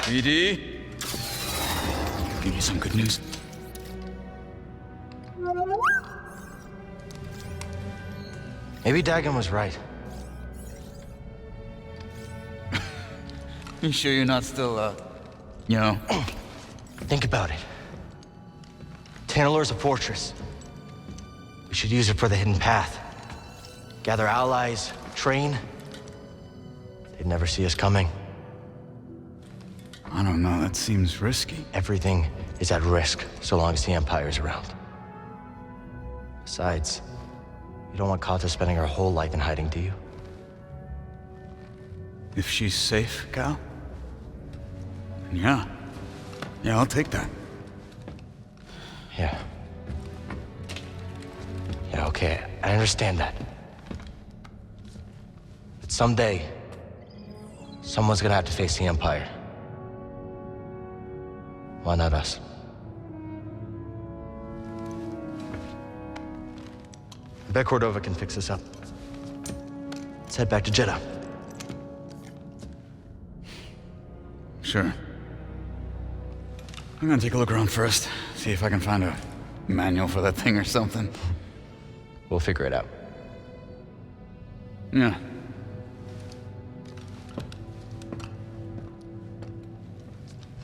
BD? Give you some good news. Maybe Dagon was right. You sure you're not still, you know? Think about it. Tanalor's a fortress. We should use it for the hidden path. Gather allies, train. They'd never see us coming. I don't know, that seems risky. Everything is at risk so long as the Empire's around. Besides, you don't want Kata spending her whole life in hiding, do you? If she's safe, Cal? Yeah. Yeah, I'll take that. Yeah. Yeah, okay, I understand that. But someday, someone's gonna have to face the Empire. Why not us? I bet Cordova can fix this up. Let's head back to Jeddah. Sure. I'm gonna take a look around first, see if I can find a manual for that thing or something. We'll figure it out. Yeah.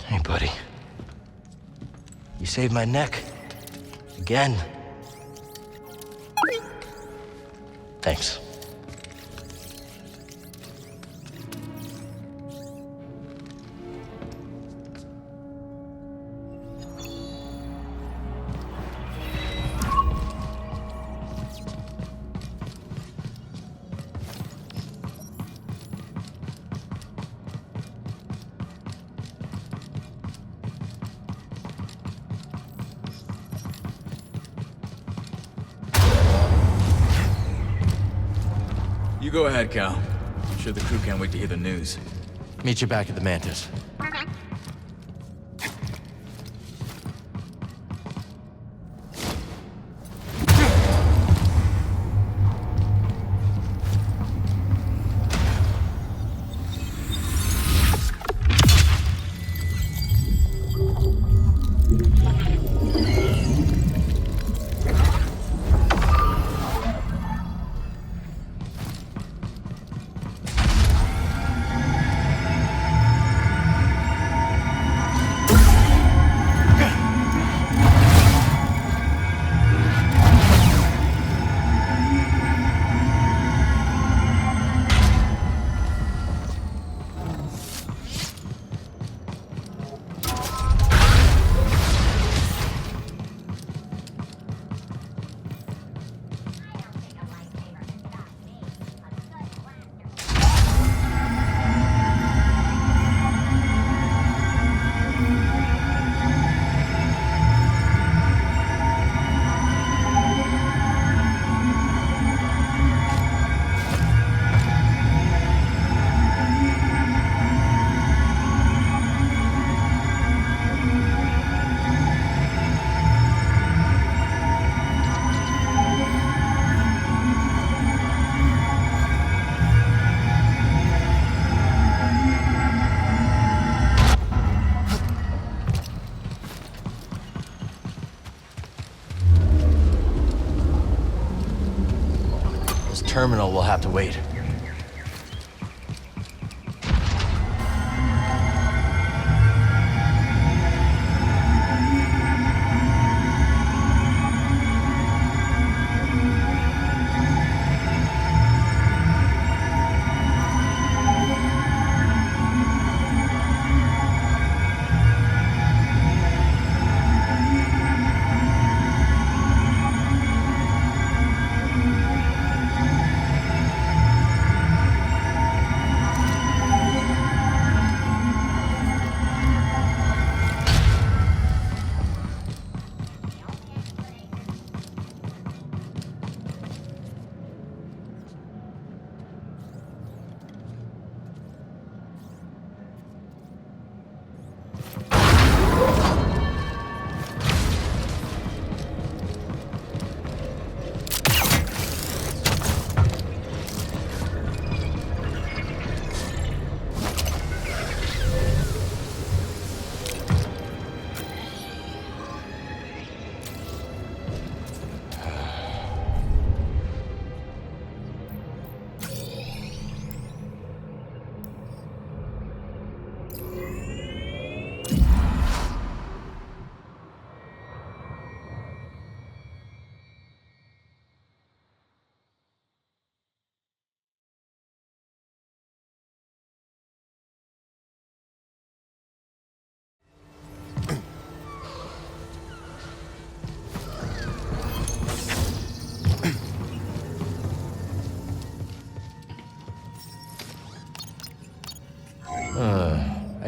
Hey, buddy. You saved my neck. Again. Thanks. You go ahead, Cal. I'm sure the crew can't wait to hear the news. Meet you back at the Mantis. Terminal will have to wait.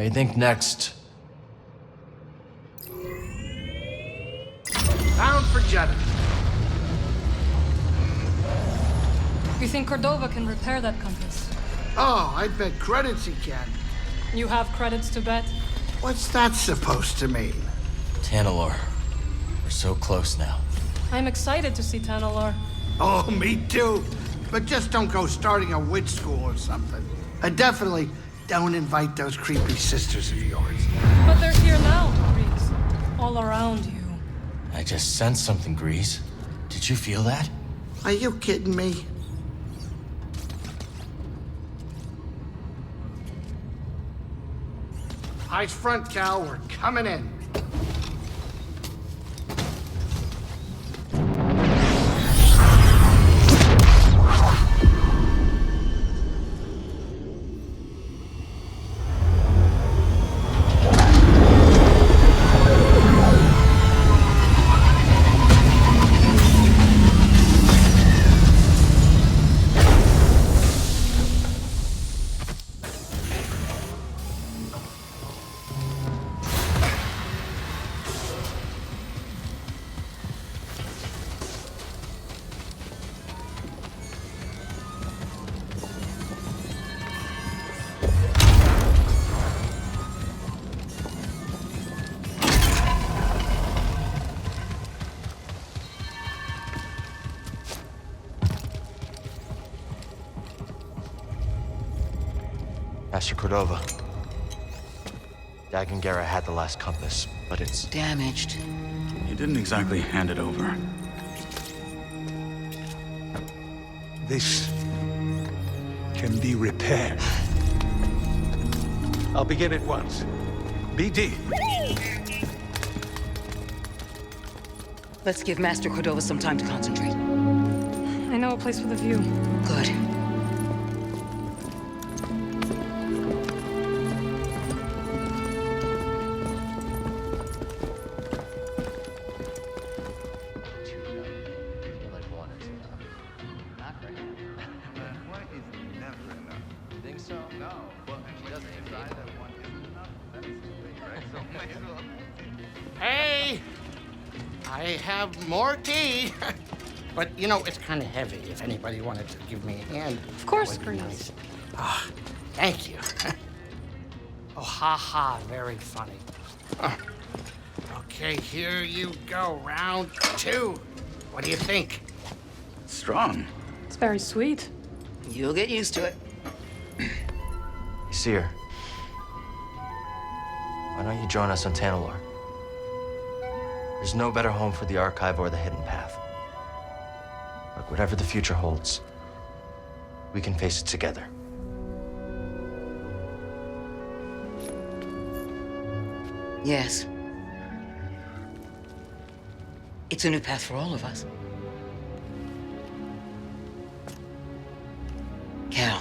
I think next. Bound for Jedi. You think Cordova can repair that compass? Oh, I bet credits he can. You have credits to bet? What's that supposed to mean? Tanalor. We're so close now. I'm excited to see Tanalor. Oh, me too. But just don't go starting a witch school or something. And definitely don't invite those creepy sisters of yours. But they're here now, Grease. All around you. I just sensed something, Grease. Did you feel that? Are you kidding me? Eyes front, Cal. We're coming in. Master Cordova. Dagangara had the last compass, but it's damaged. You didn't exactly hand it over. This can be repaired. I'll begin at once. BD. Let's give Master Cordova some time to concentrate. I know a place with a view. Good. Hey! I have more tea. But, you know, it's kind of heavy if anybody wanted to give me a hand. Of course, that would be Grease. nice. Ah, thank you. Oh, ha, very funny. Okay, here you go, round 2. What do you think? Strong. It's very sweet. You'll get used to it. Seer. Why don't you join us on Tanalor? There's no better home for the Archive or the Hidden Path. Look, whatever the future holds, we can face it together. Yes. It's a new path for all of us. Cal,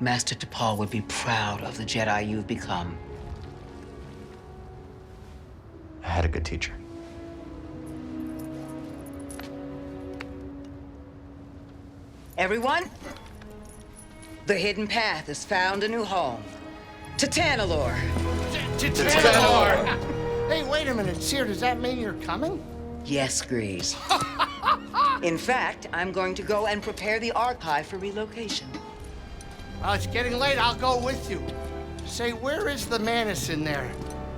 Master T'Pol would be proud of the Jedi you've become. I had a good teacher. Everyone, the Hidden Path has found a new home. To Tanalor. To Tanalor! Hey, wait a minute, Seer, does that mean you're coming? Yes, Grease. In fact, I'm going to go and prepare the Archive for relocation. Well, it's getting late. I'll go with you. Say, where is the Manus in there?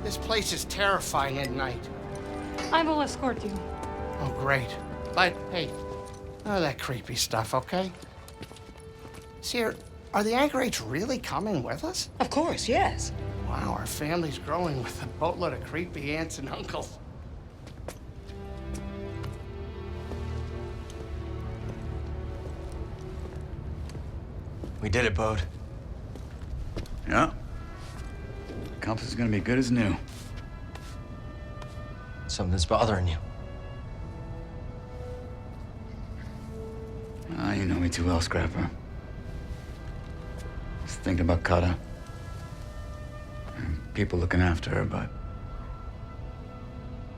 This place is terrifying at night. I will escort you. Oh, great. But, hey, none of that creepy stuff, okay? Seer, are the Anchorites really coming with us? Of course, yes. Wow, our family's growing with a boatload of creepy aunts and uncles. We did it, Bode. Yeah. Compass is gonna be good as new. Something's bothering you. Ah, you know me too well, Scrapper. Just thinking about Kata. And people looking after her, but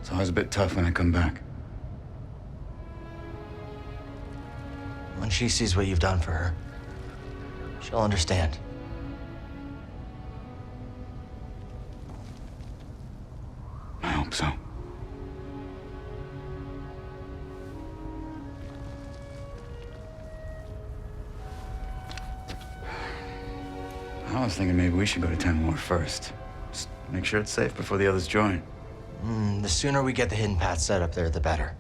it's always a bit tough when I come back. When she sees what you've done for her, she'll understand. hope so. I was thinking maybe we should go to Tanalorr first. Just make sure it's safe before the others join. The sooner we get the hidden path set up there, the better.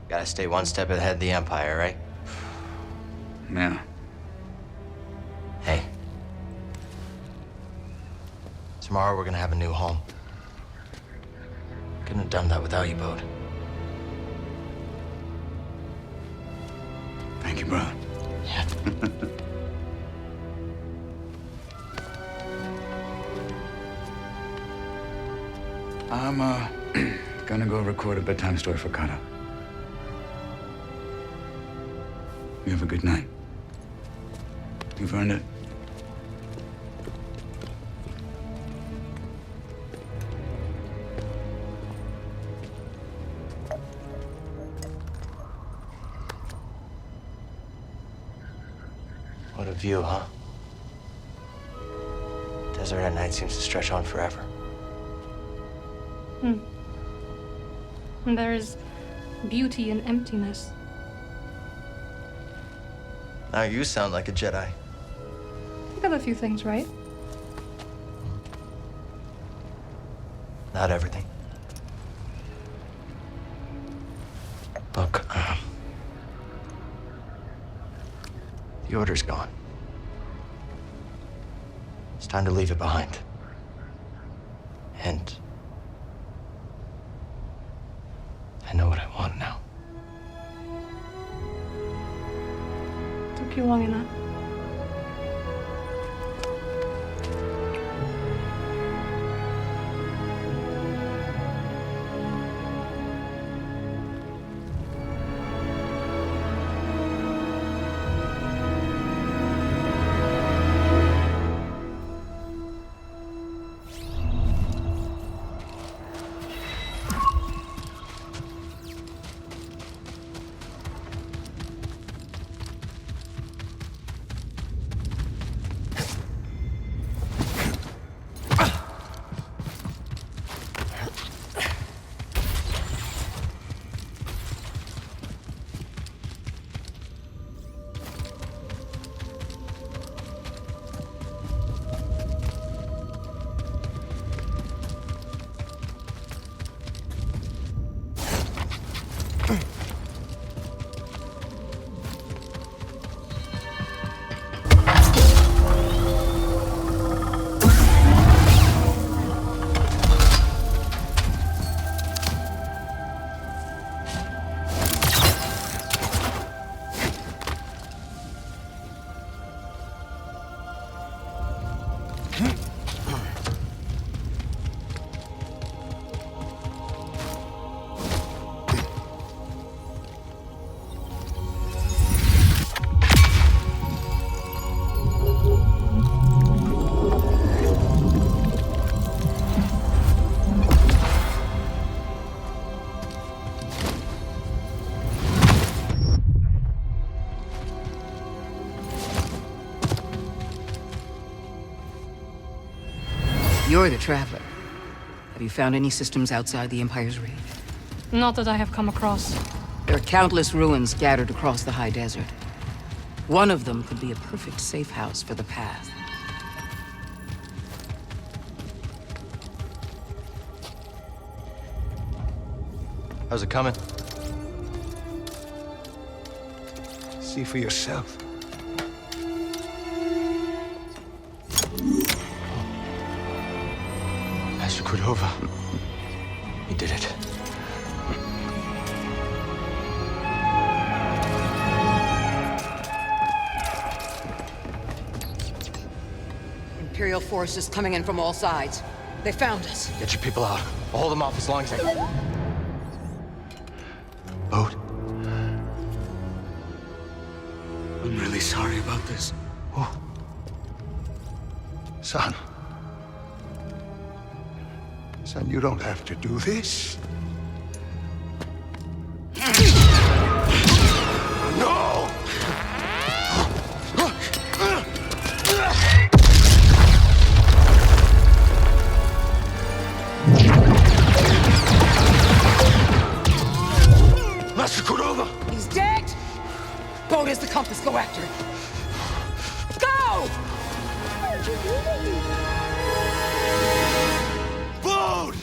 Gotta stay one step ahead of the Empire, right? Yeah. Hey. Tomorrow we're gonna have a new home. Couldn't have done that without you, Bode. Thank you, brother. Yeah. I'm, gonna go record a bedtime story for Kata. You have a good night. You've earned it. What a view, huh? Desert at night seems to stretch on forever. And there's beauty in emptiness. Now you sound like a Jedi. You got a few things right. Not everything. Look, the Order's gone. It's time to leave it behind. And I know what I want now. Took you long enough. You're the Traveler. Have you found any systems outside the Empire's reach? Not that I have come across. There are countless ruins scattered across the high desert. One of them could be a perfect safe house for the Path. How's it coming? See for yourself. Master Cordova. He did it. Imperial forces coming in from all sides. They found us. Get your people out. I'll hold them off as long as I can. Bode? I'm really sorry about this. Oh. Son. Son, you don't have to do this. No! Let's go after it. Go! Boat!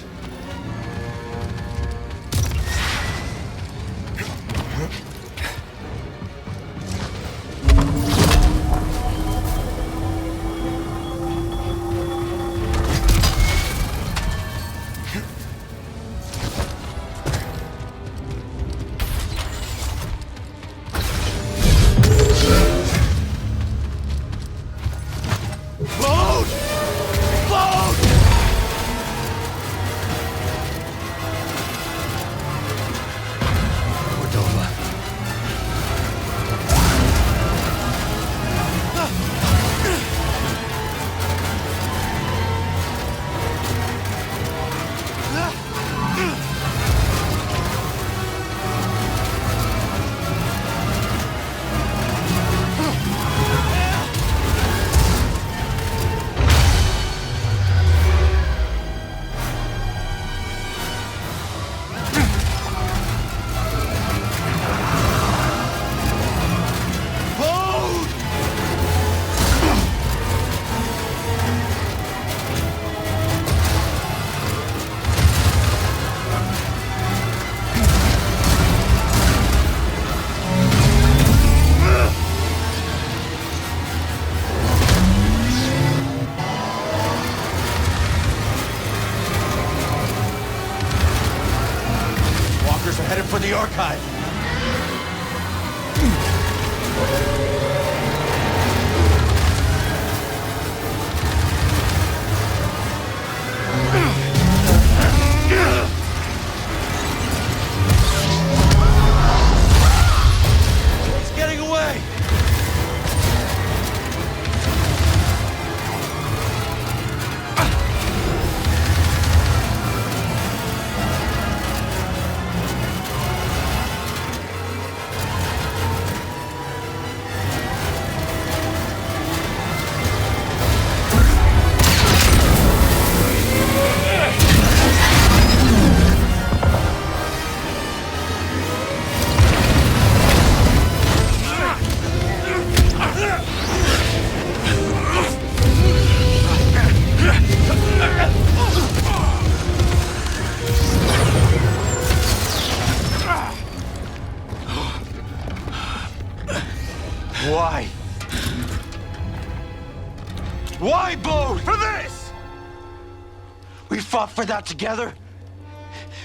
Boat! Boat! Cordova. Boat! Walkers are headed for the archive. He's getting away. Why? Why, Bo? For this! We fought for that together,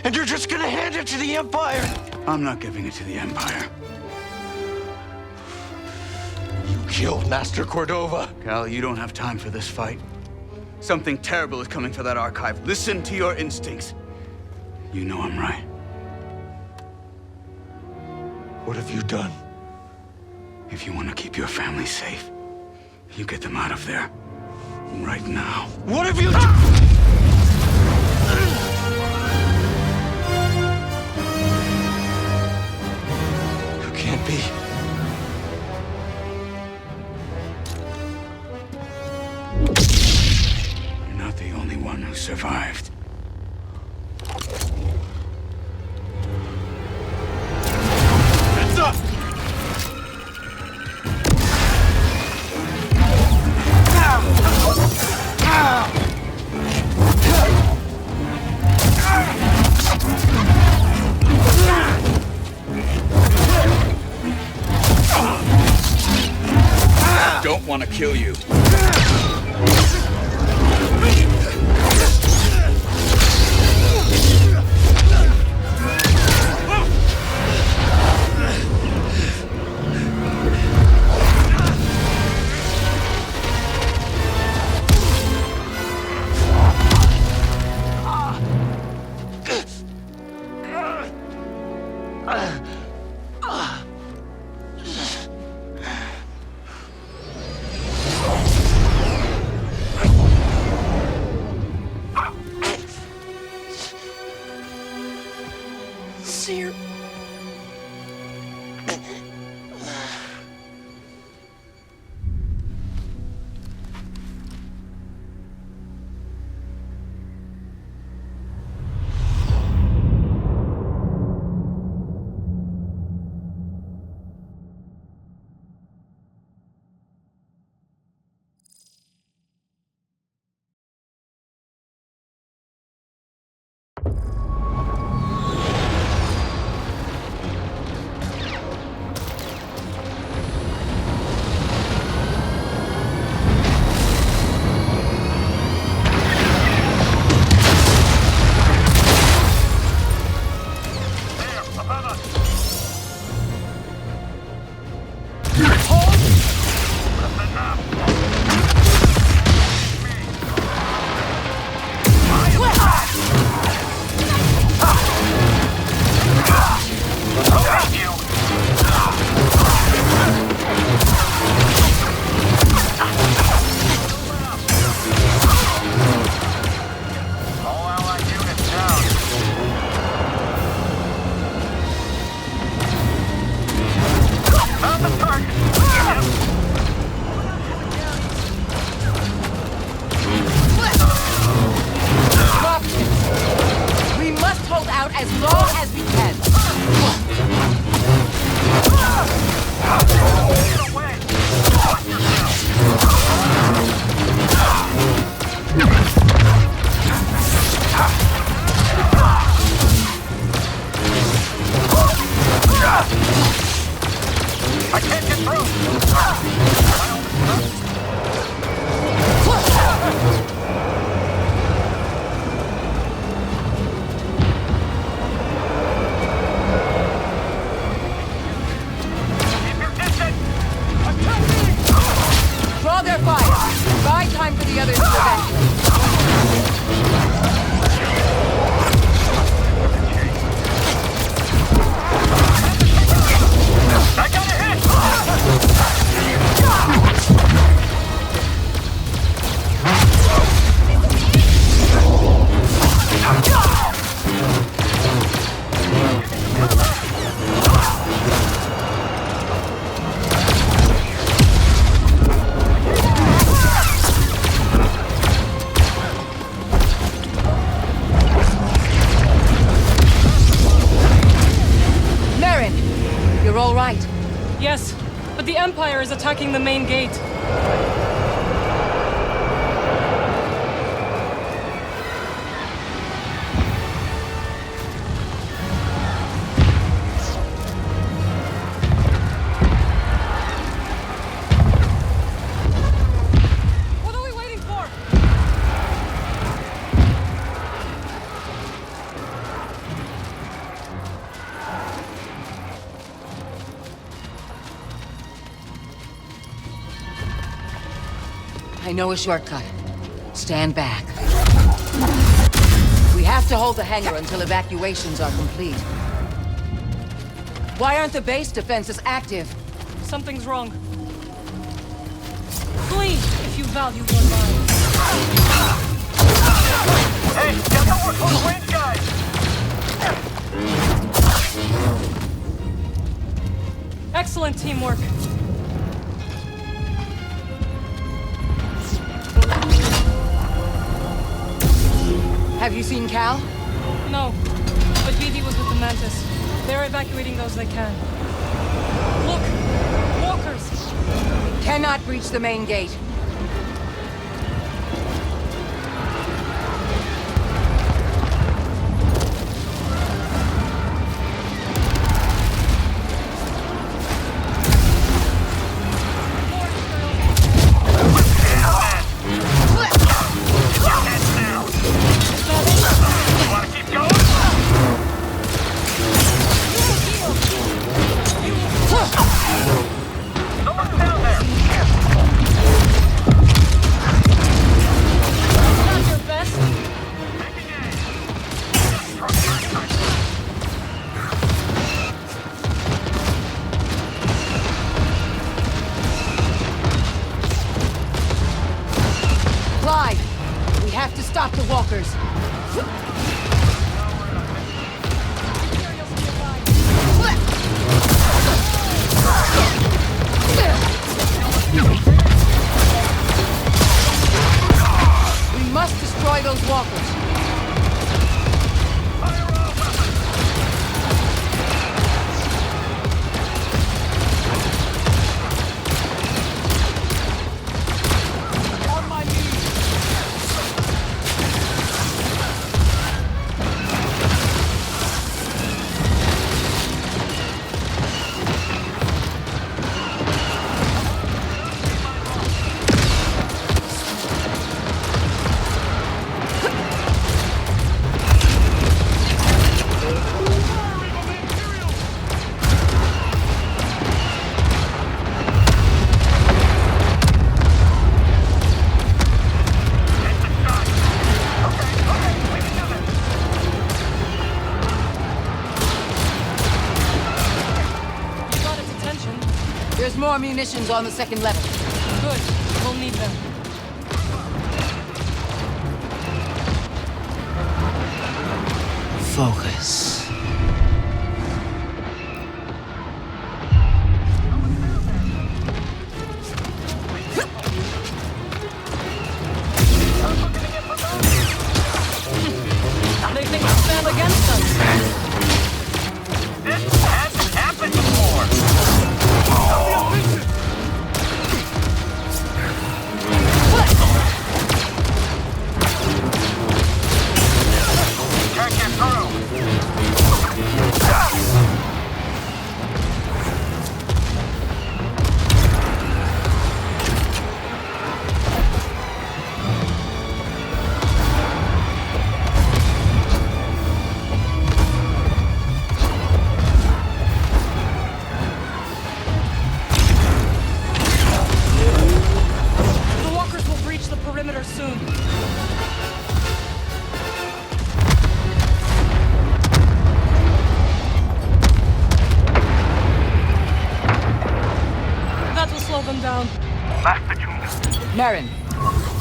and you're just gonna hand it to the Empire! I'm not giving it to the Empire. You killed Master Cordova. Cal, you don't have time for this fight. Something terrible is coming for that archive. Listen to your instincts. You know I'm right. What have you done? If you want to keep your family safe, you get them out of there. Right now. What have you done? You can't be. You're not the only one who survived. Heads up! Don't want to kill you. Yes, but the Empire is attacking the main gate. What are we waiting for? I know a shortcut. Stand back. We have to hold the hangar until evacuations are complete. Why aren't the base defenses active? Something's wrong. Flee if you value your life. Hey, got some more close range guys! Excellent teamwork. Have you seen Cal? No, but BD was with the Mantis. They're evacuating those they can. Look! Walkers! Cannot breach the main gate. Stop the walkers! We must destroy those walkers! There's more munitions on the second level. Good. We'll need them. Focus. They think they'll stand against us. This hasn't happened before! Can't get through! The walkers will breach the perimeter soon. That will slow them down. Marin,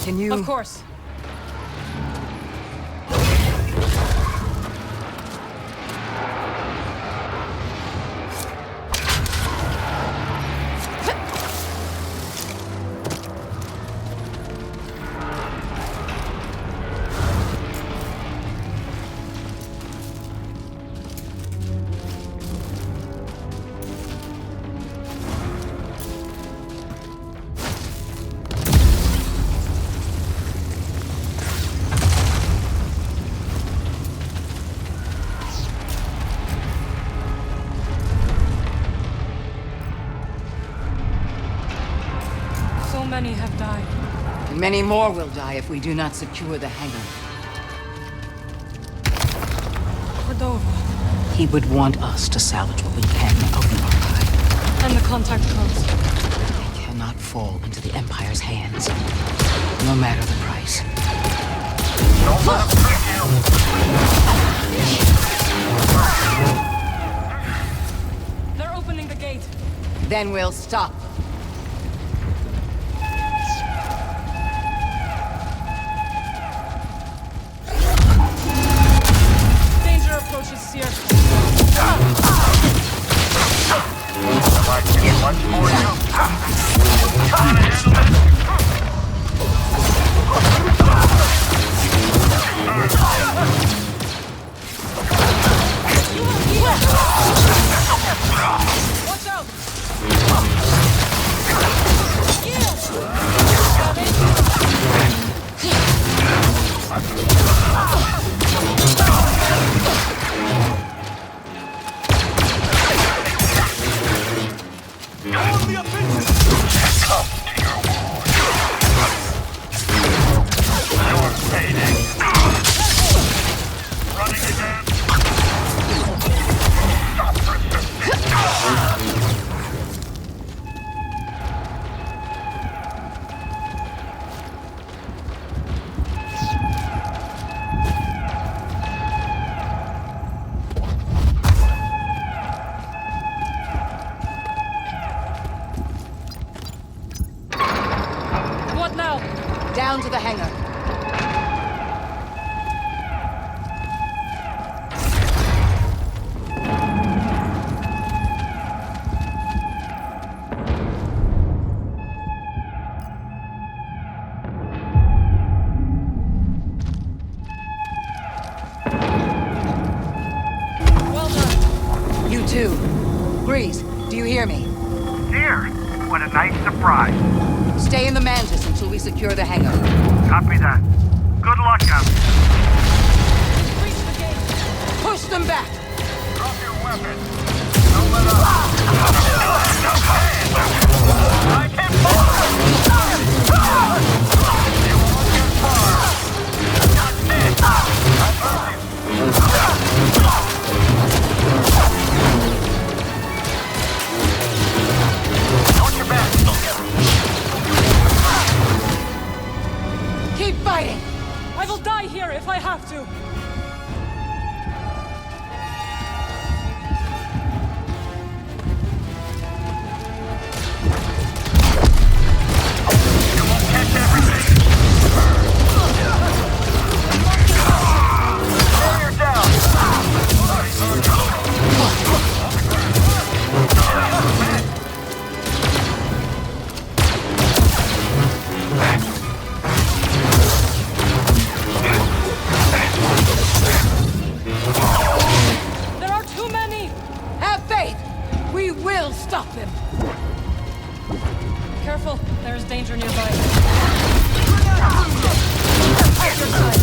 can you... Of course. Many more will die if we do not secure the hangar. Cordova. He would want us to salvage what we can of the archive. And the contact codes. They cannot fall into the Empire's hands, no matter the price. Don't let him trick you! They're opening the gate. Then we'll stop. Danger approaches, Seer. I'd like to get much more you. Trying to handle it. Watch out! What now? Down to the hangar. Well done. You too. Grease, do you hear me? Here, what a nice surprise. Stay in the Mantis until we secure the hangar. Copy that. Good luck out there. Reach the gate. Push them back! Drop your weapon. Don't let up. I can follow. You won't get far. Not this. I love you. Watch your back. Keep fighting! I will die here if I have to. You won't catch everything. Barrier down. There are too many. Have faith! We will stop them! Careful, there is danger nearby. At your side.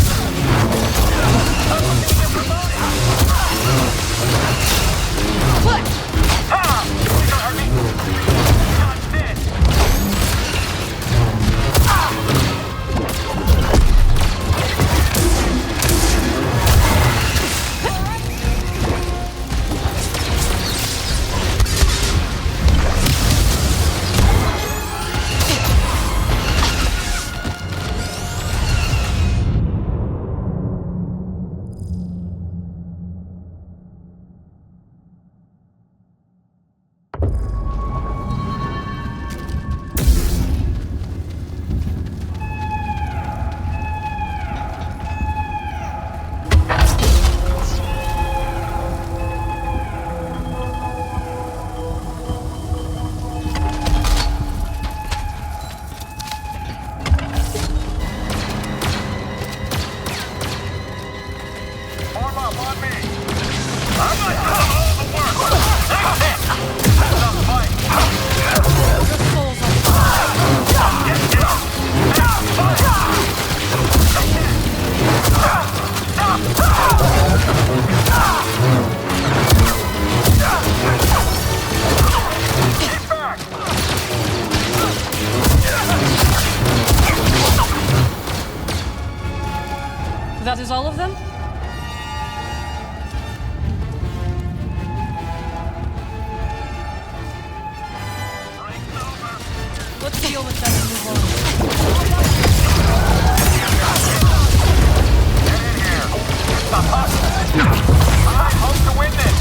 I hope to win this!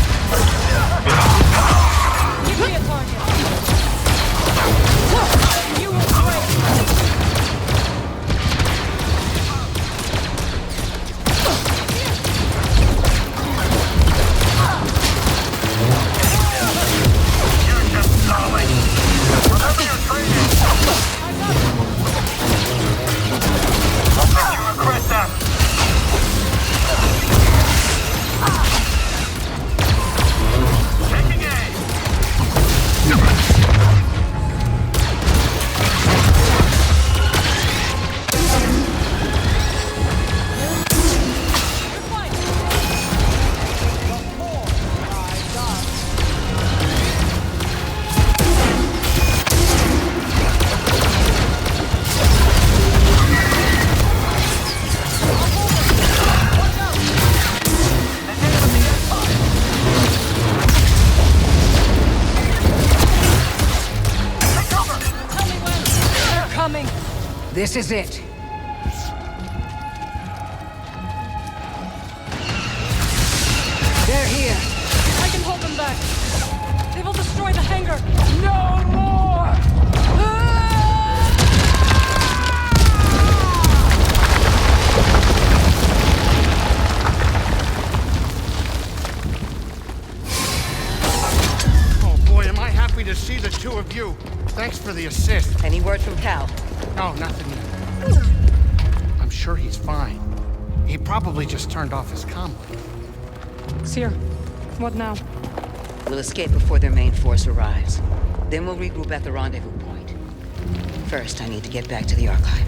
Give me a target! You will break! You're just stalling! Remember your training! I'll bet you regret that! Taking aim! This is it. They're here. I can hold them back. They will destroy the hangar. No more! Oh boy, am I happy to see the two of you. Thanks for the assist. Any word from Cal? No, nothing yet. I'm sure he's fine. He probably just turned off his comm. Seer, what now? We'll escape before their main force arrives. Then we'll regroup at the rendezvous point. First, I need to get back to the archive.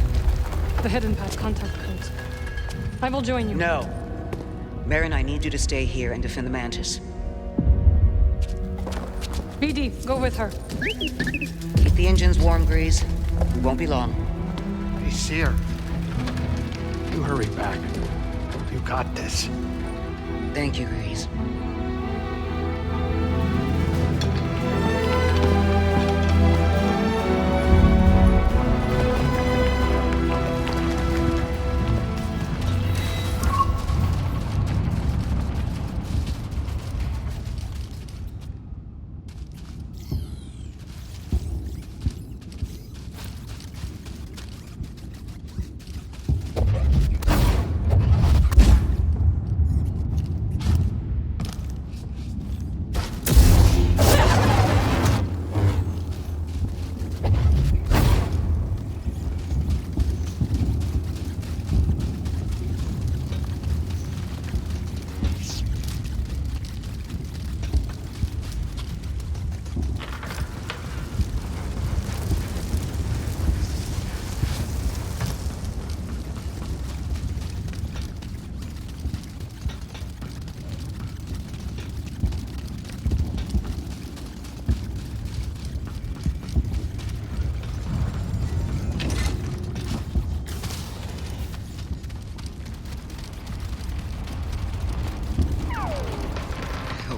The hidden path contact codes. I will join you. No. Marin, I need you to stay here and defend the Mantis. BD, go with her. Keep the engines warm, Grease. We won't be long. Hey, Seer. You hurry back. You got this. Thank you, Grease.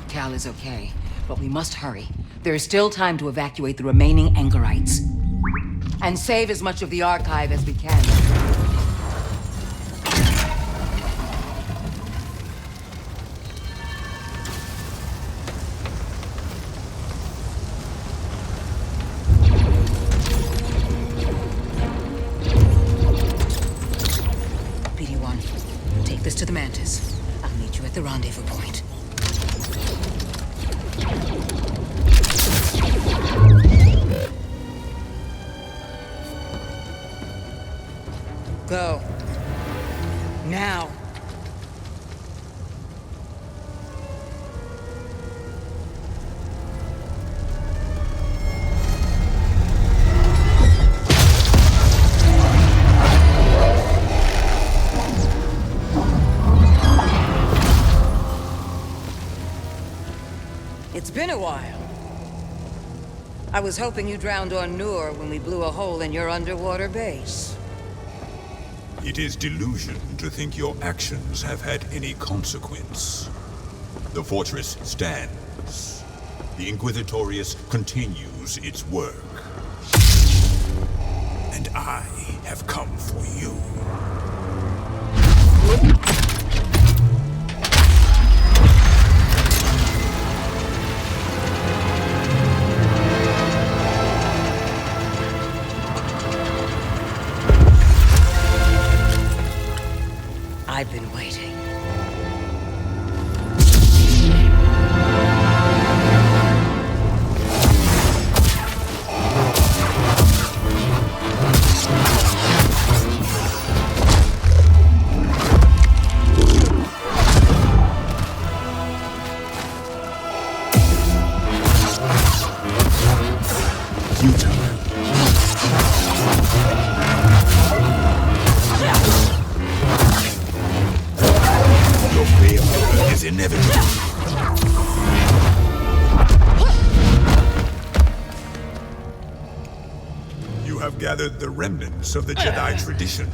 Cal is okay, but we must hurry. There is still time to evacuate the remaining Angarites. And save as much of the archive as we can. PD-1, take this to the Mantis. I'll meet you at the rendezvous point. Go. Now. It's been a while. I was hoping you drowned on Nur when we blew a hole in your underwater base. It is delusion to think your actions have had any consequence. The fortress stands. The Inquisitorius continues its work. And I have come for you. inevitable. You have gathered the remnants of the Jedi tradition.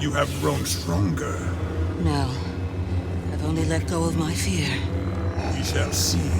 You have grown stronger. No. I've only let go of my fear. We shall see.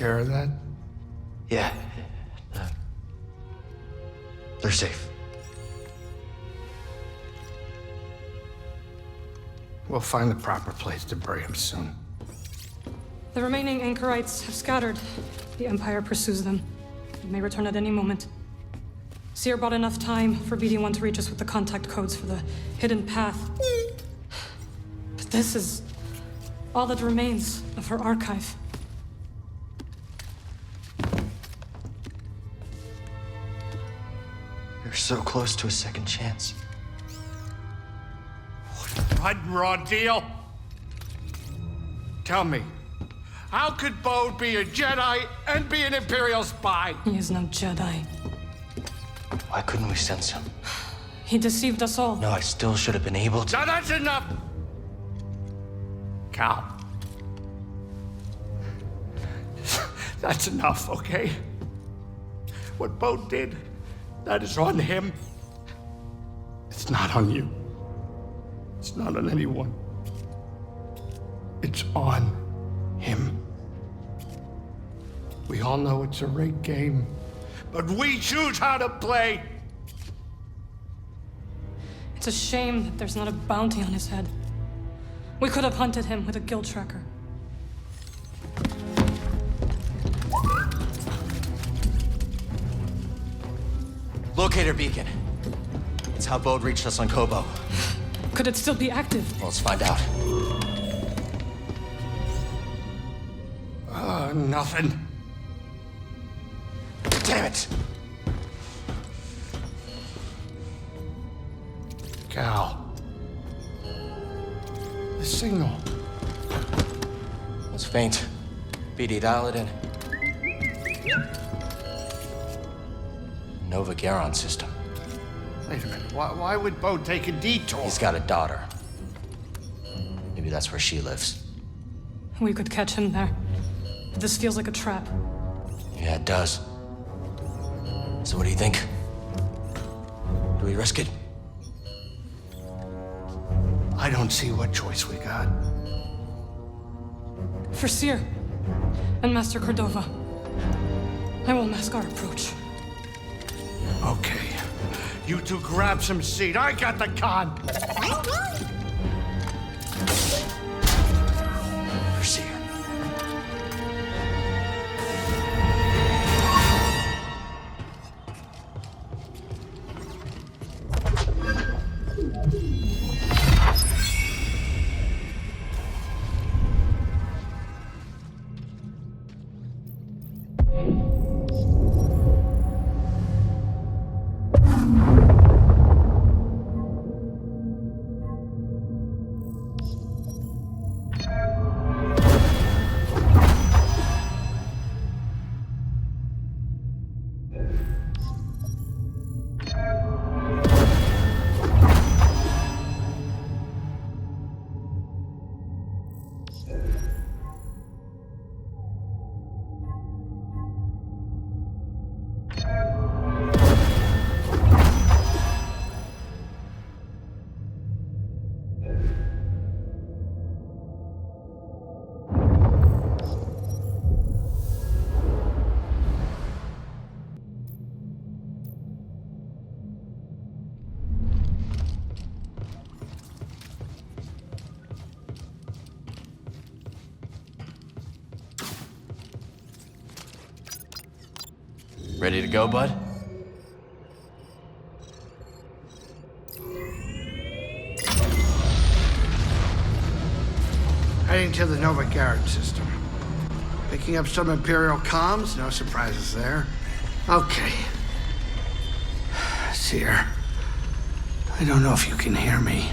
care of that? Yeah. They're safe. We'll find the proper place to bury him soon. The remaining anchorites have scattered. The Empire pursues them. They may return at any moment. Seer bought enough time for BD-1 to reach us with the contact codes for the hidden path. But this is all that remains of her archive. You're so close to a second chance. Blood raw deal? Tell me, how could Bode be a Jedi and be an Imperial spy? He is no Jedi. Why couldn't we sense him? He deceived us all. No, I still should have been able to. Now that's enough! Cal. That's enough, okay? What Bode did, that is on him. It's not on you. It's not on anyone. It's on him. We all know it's a rigged game, but we choose how to play. It's a shame that there's not a bounty on his head. We could have hunted him with a guild tracker. Locator beacon. It's how Bode reached us on Kobo. Could it still be active? Well, let's find out. Nothing. Damn it! Cal. The signal. It's faint. BD, dial it in. Nova Garon system. Wait a minute. Why would Bode take a detour? He's got a daughter. Maybe that's where she lives. We could catch him there. But this feels like a trap. Yeah, it does. So what do you think? Do we risk it? I don't see what choice we got. For Seer and Master Cordova, I will mask our approach. Okay. You two grab some seat. I got the con. For Seer. Ready to go, bud? Heading to the Nova Garon system. Picking up some Imperial comms, no surprises there. Okay. Seer, I don't know if you can hear me,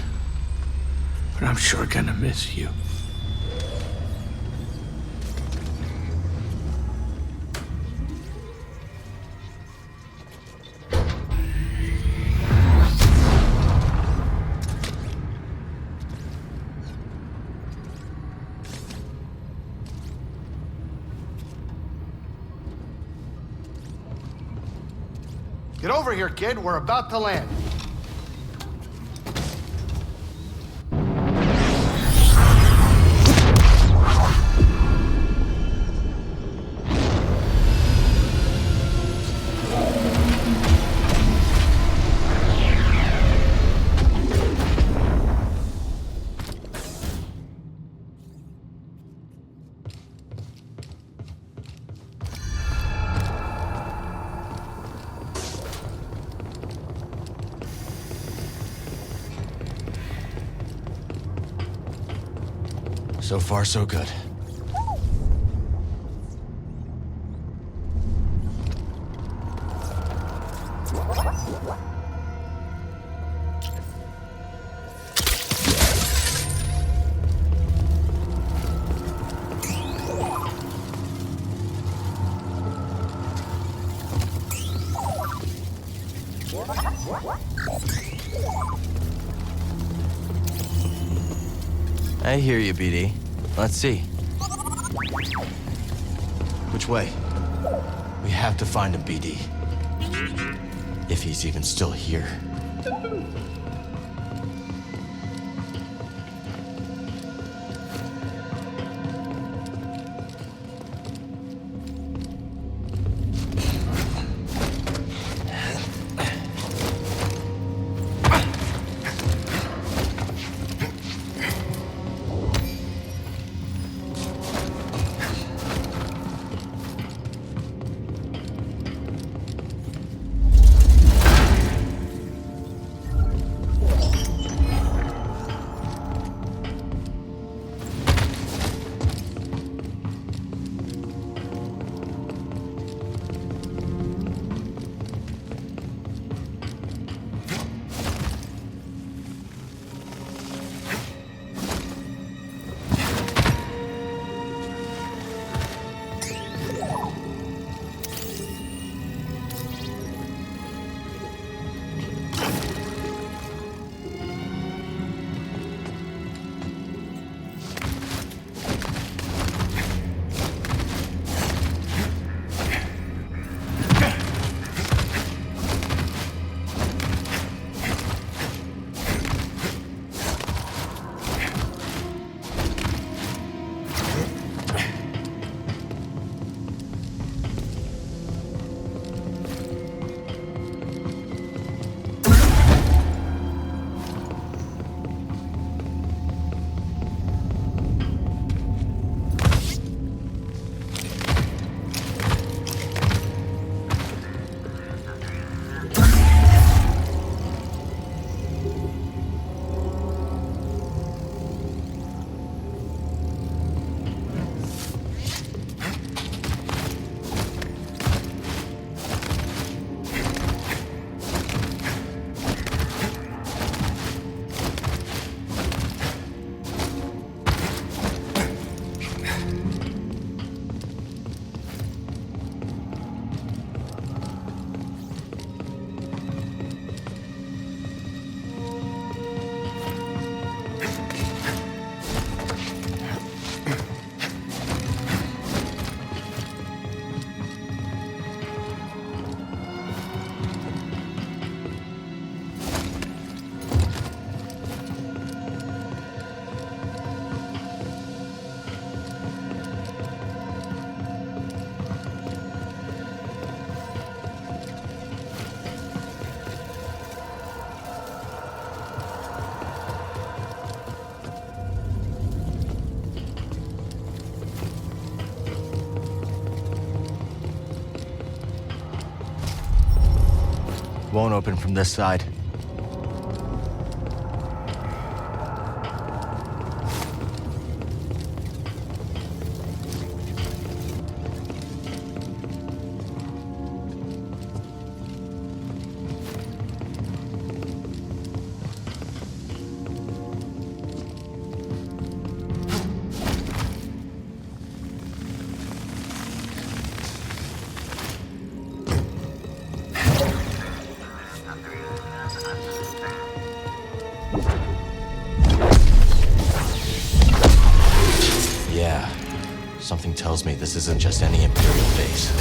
but I'm sure gonna miss you. Get over here, kid. We're about to land. So far, so good. I hear you, BD. Let's see. Which way? We have to find him, BD. If he's even still here. Won't open from this side. Something tells me this isn't just any Imperial base.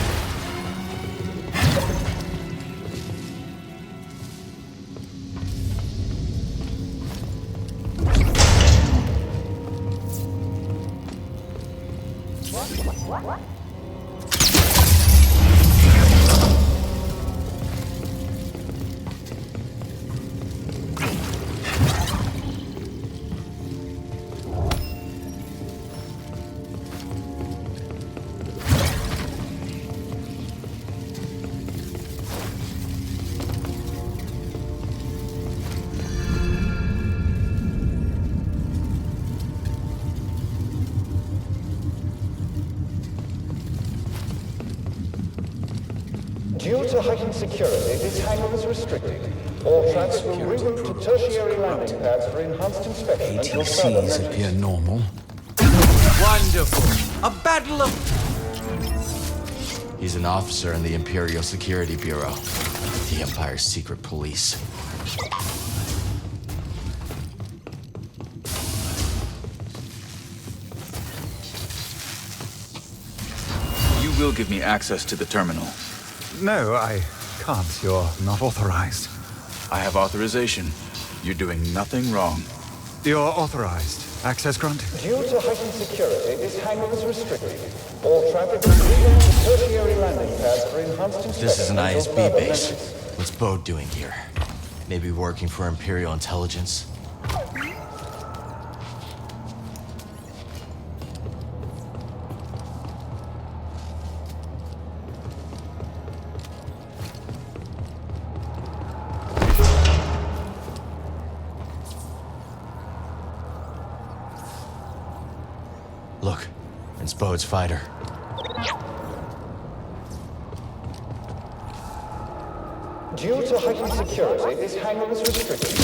heightened security, this hangar is restricted. All traffic will reroute to tertiary landing pads for enhanced inspection until further ATCs notice. appear normal. Wonderful. A battle of... He's an officer in the Imperial Security Bureau, the Empire's secret police. You will give me access to the terminal. No, I can't. You're not authorized. I have authorization. You're doing nothing wrong. You're authorized. Access granted. Due to heightened security, this hangar is restricted. All traffic will reroute to tertiary landing pads for enhanced inspection. This is an until ISB further base. notice. What's Bode doing here? Maybe working for Imperial Intelligence? Look, it's Bode's fighter. Due to heightened security, this hangar is restricted.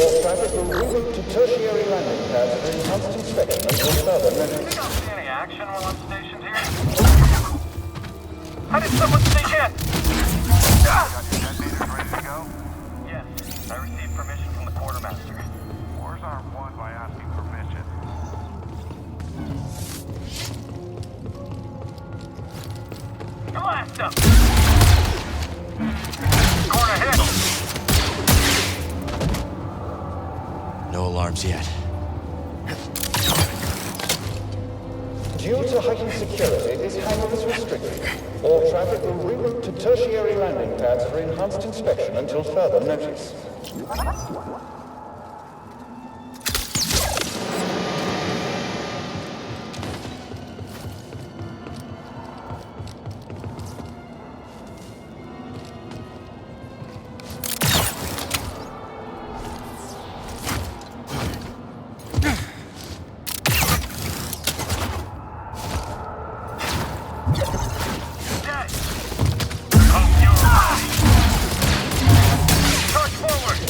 All traffic will reroute to tertiary landing pads for enhanced inspection until further notice. You don't see any action while I'm stationed here? How did someone sneak in? Got your detonators ready to go? Yes, I received permission from the quartermaster. Wars aren't won by asking permission. Blast him! Corner hit! No alarms yet. Due to heightened security, this hangar is restricted. All traffic will reroute to tertiary landing pads for enhanced inspection until further notice.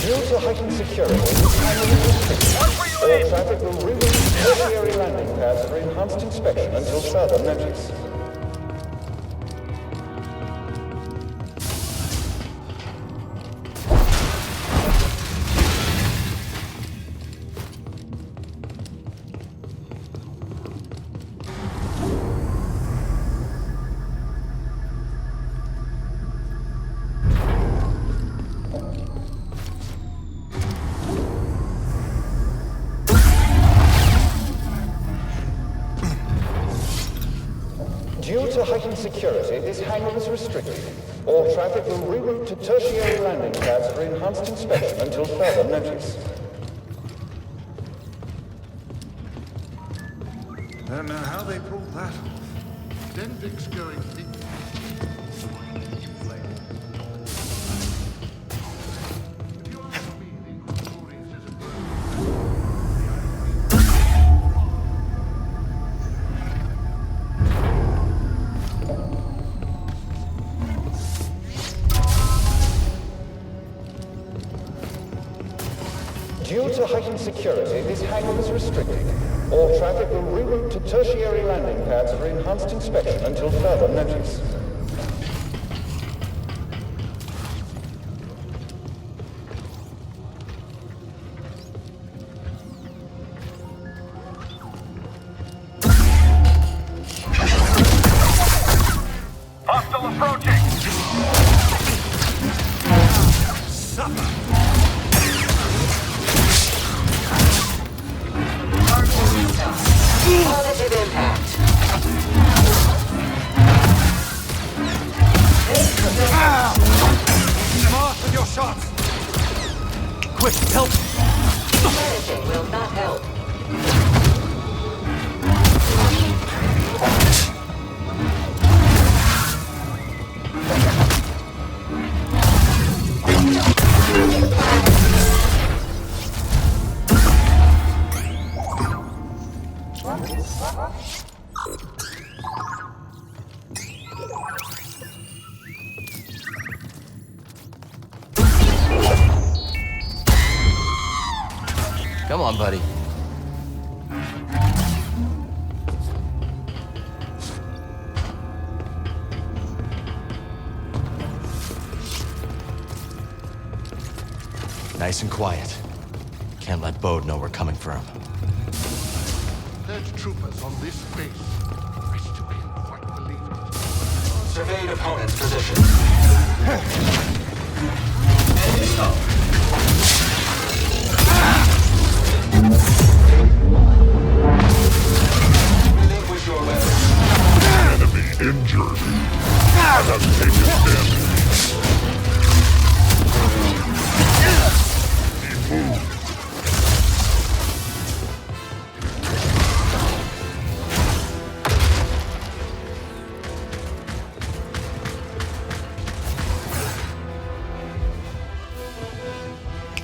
Due to heightened security, this hangar is restricted. All traffic will reroute to tertiary landing pads for enhanced inspection until further notice. Due to heightened security, this hangar is restricted. All traffic will reroute to tertiary landing pads for enhanced inspection until further notice. Don't know how they pulled that off. Denvik's going thick. Due to heightened security, this hangar is restricted. All traffic will reroute to tertiary landing pads for enhanced inspection until further notice. Hostile approaching! Positive impact. Smart with your shots! Quick, help! Managing will not help. Come on, buddy. Nice and quiet. Can't let Bode know we're coming for him. There's troopers on this base. I still can't quite believe it. Surveyed opponent's position. Enemy smoke. Relinquish your weapon. Enemy injured. I have taken damage. He moved.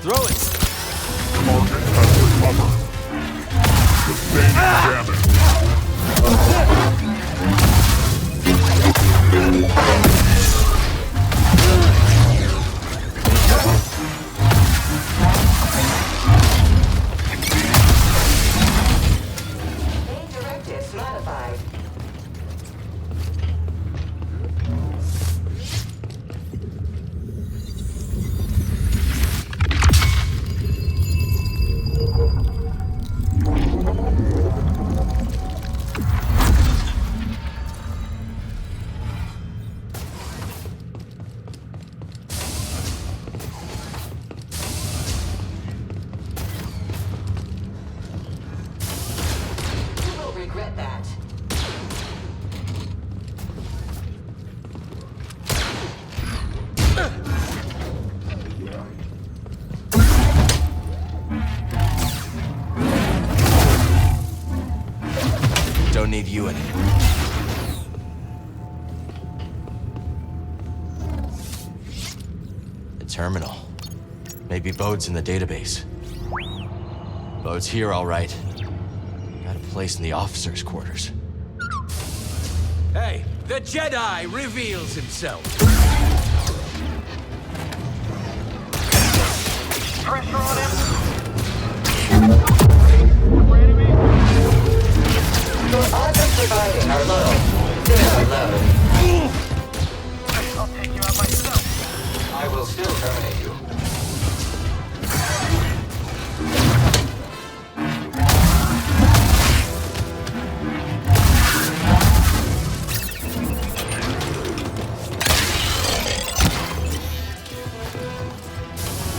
Throw it! Target has recovered. Sustaining damage. Main directives modified. You will regret that. Don't need you anymore. The terminal. Maybe Bode's in the database. Bode's here, all right. Got a place in the officers' quarters. Hey, the Jedi reveals himself. Pressure on him. Your odds of surviving are low. Very low. I'll take you out myself. I will still terminate you.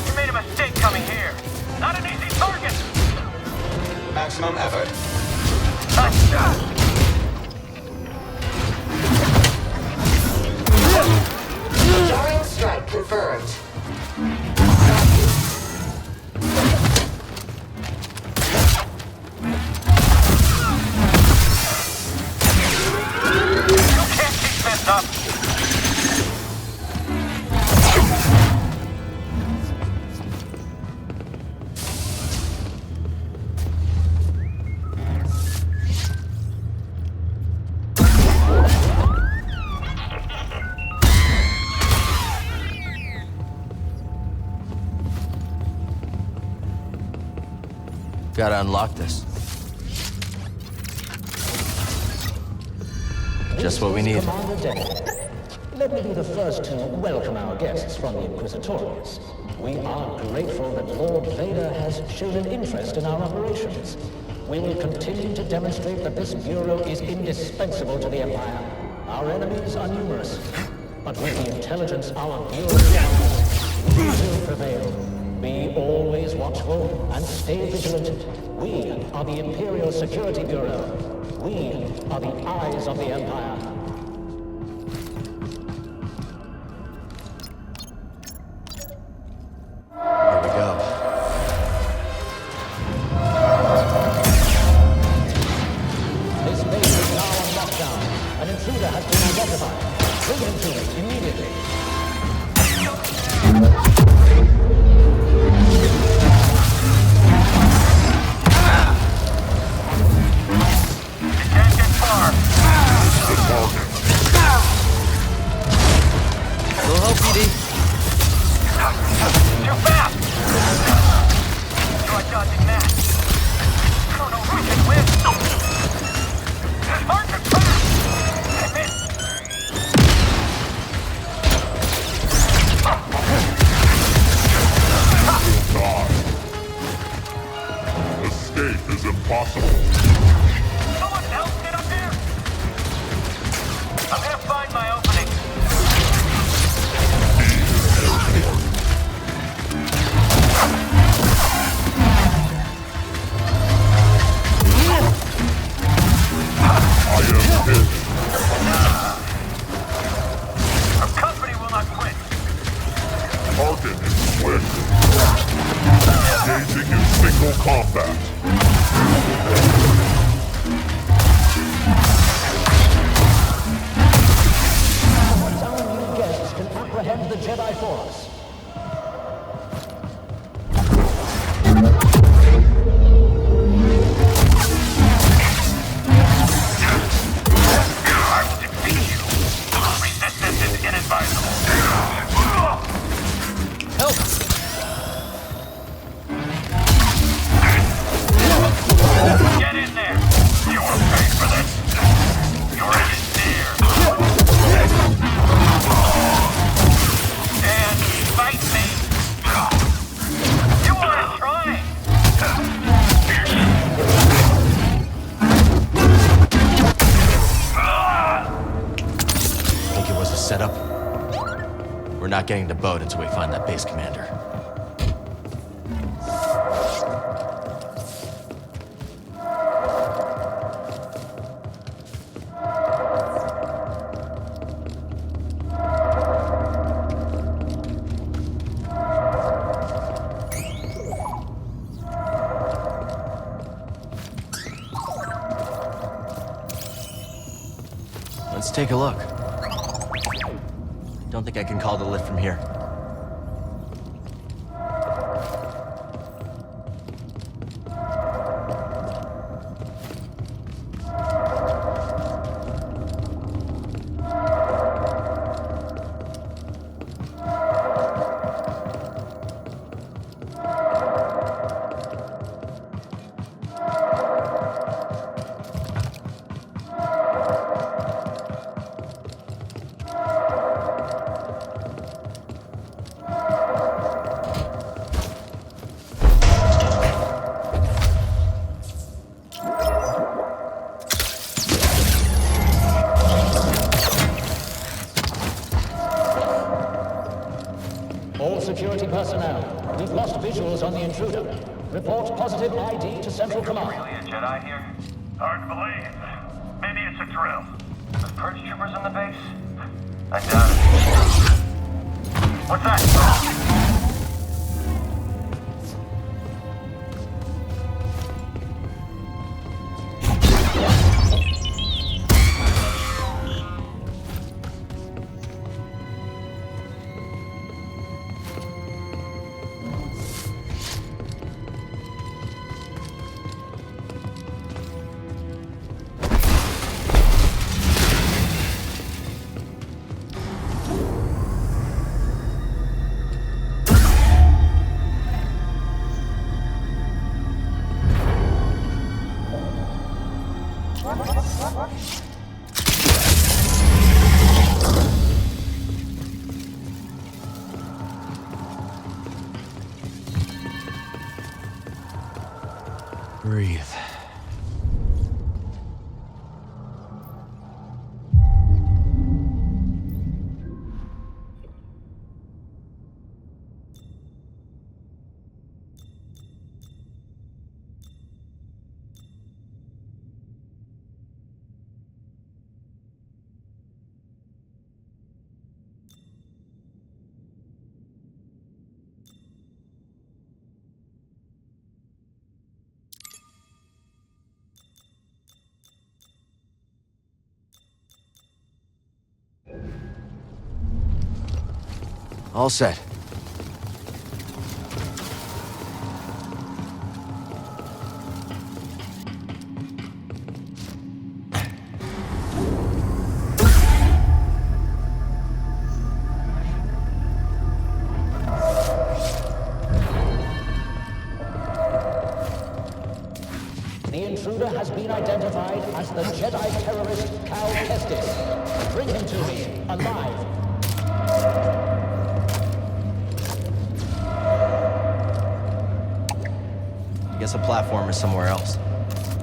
You made a mistake coming here. Not an easy target. Maximum effort. Nice shot. Jarring strike confirmed. You can't keep this up. Gotta unlock this. Just what we need. Commander Denny. Let me be the first to welcome our guests from the Inquisitorius. We are grateful that Lord Vader has shown an interest in our operations. We will continue to demonstrate that this Bureau is indispensable to the Empire. Our enemies are numerous, but with the intelligence our Bureau gathers, we will prevail. Be always watchful and stay vigilant. We are the Imperial Security Bureau. We are the eyes of the Empire. Here we go. This base is now on lockdown. An intruder has been identified. Bring him to us immediately. You can't get far. The combat. Our new guests can apprehend the Jedi force. I will defeat you. Resistance is inadvisable. Help! Get in there. You will pay for this. Your end is near. And fight me. You weren't trying. Think it was a setup? We're not getting the boat until we find that base commander. Let's take a look. Don't think I can call the lift from here. All security personnel, we've lost visuals on the intruder. Report positive ID to Central Command. Really a Jedi here? Hard to believe. Maybe it's a drill. There's purge troopers on the base? I doubt it. What's that? Breathe. All set. The intruder has been identified as the Jedi terrorist Cal Kestis. Bring him to me, alive. I guess the platform is somewhere else.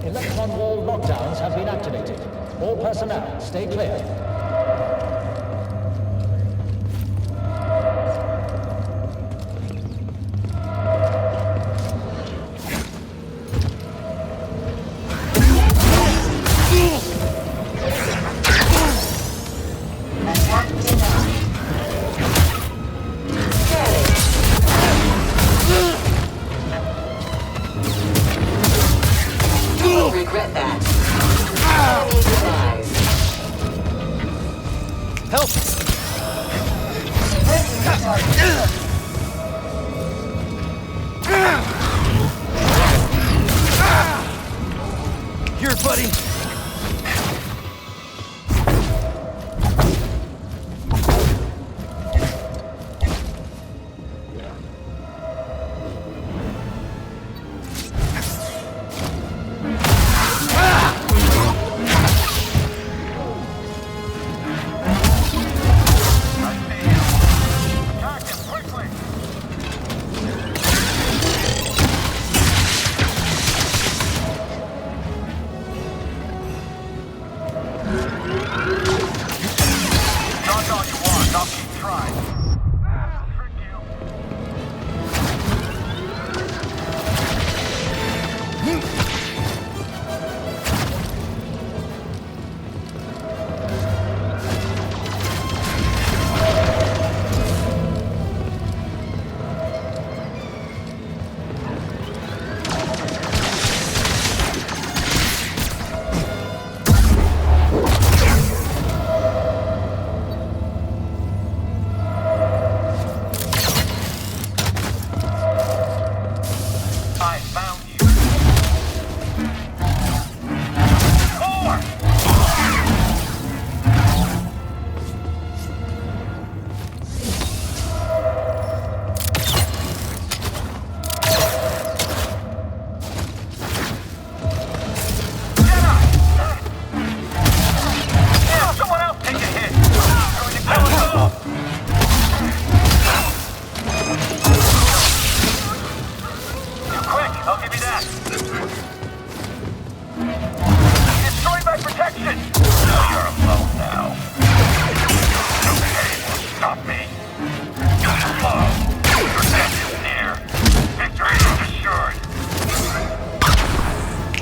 Electron wall lockdowns have been activated. All personnel, stay clear.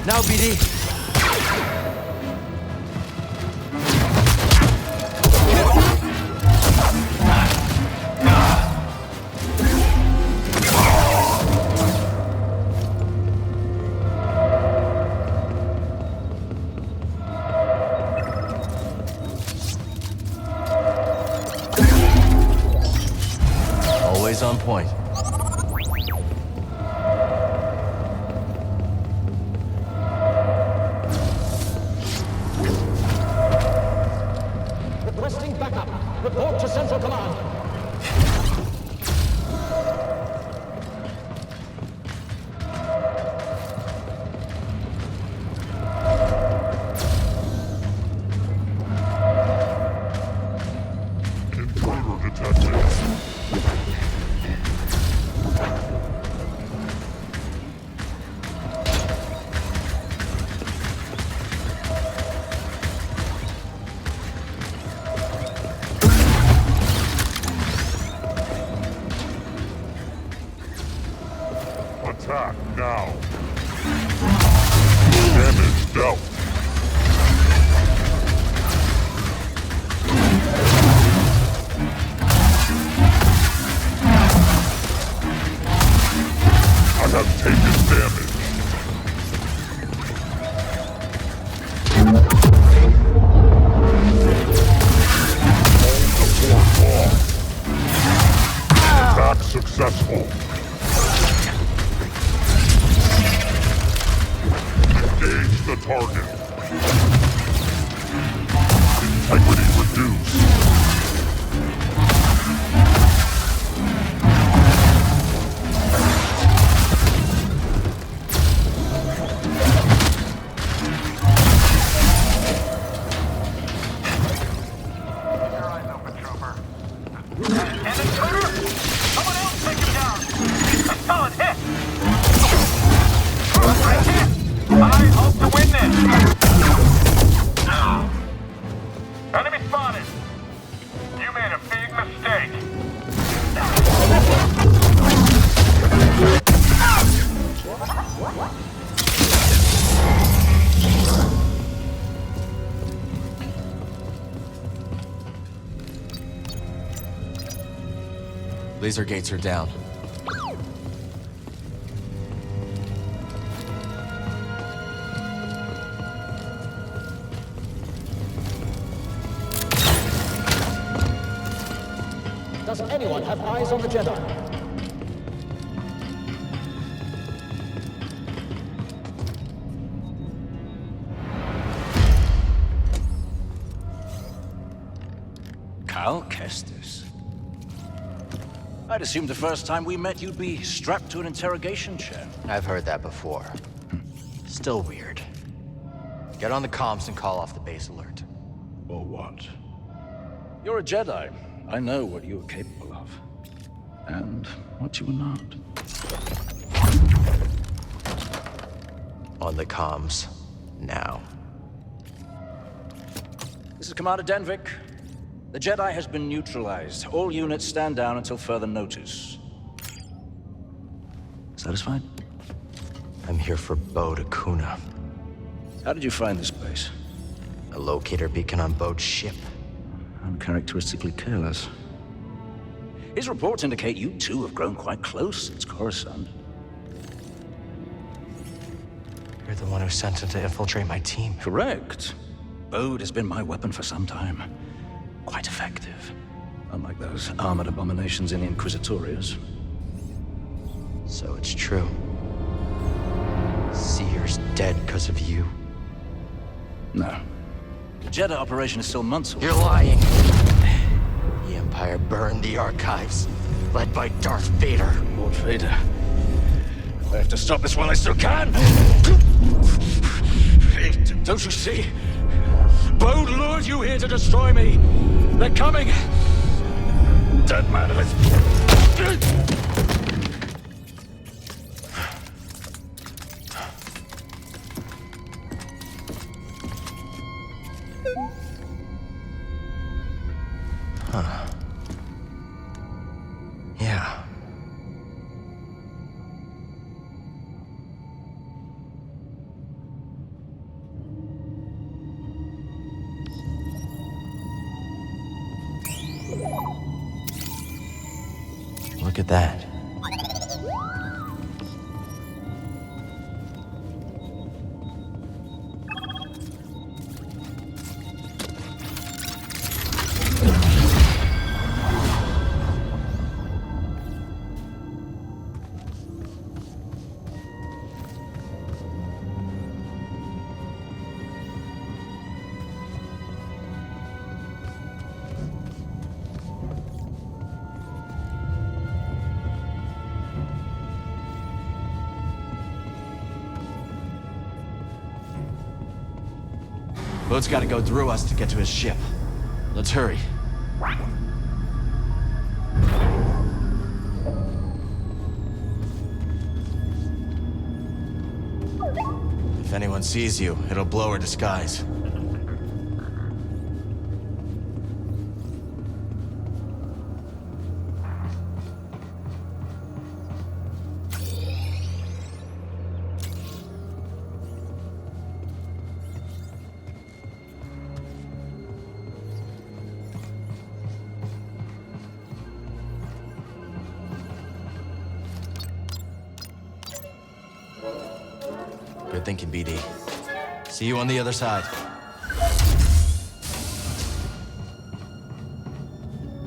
Now, BD. Always on point. Requesting backup. Report to Central Command. Intruder detected. Attack now. Damage dealt. I have taken damage. Hold the fort off. Attack successful. Engage the target. Integrity reduced. I hope to win this! Enemy spotted! You made a big mistake! Laser gates are down. Does anyone have eyes on the Jedi? Cal Kestis. I'd assumed the first time we met you'd be strapped to an interrogation chair. I've heard that before. Still weird. Get on the comms and call off the base alert. Or what? You're a Jedi. I know what you are capable of. And what you are not. On the comms. Now. This is Commander Denvik. The Jedi has been neutralized. All units stand down until further notice. Satisfied? I'm here for Bode Akuna. How did you find this place? A locator beacon on Bode's ship. Uncharacteristically careless. His reports indicate you two have grown quite close since Coruscant. You're the one who sent him to infiltrate my team. Correct. Bode has been my weapon for some time. Quite effective. Unlike those armored abominations in the Inquisitorius. So it's true. Seer's dead because of you. No. The Jedi operation is still months away. You're lying. The Empire burned the archives, led by Darth Vader. Lord Vader. I have to stop this while I still can! Don't you see? Bode lured you here to destroy me! They're coming! Dead man, Huh. Yeah. at that. Boat's gotta go through us to get to his ship. Let's hurry. If anyone sees you, it'll blow her disguise. Good thinking, BD. See you on the other side.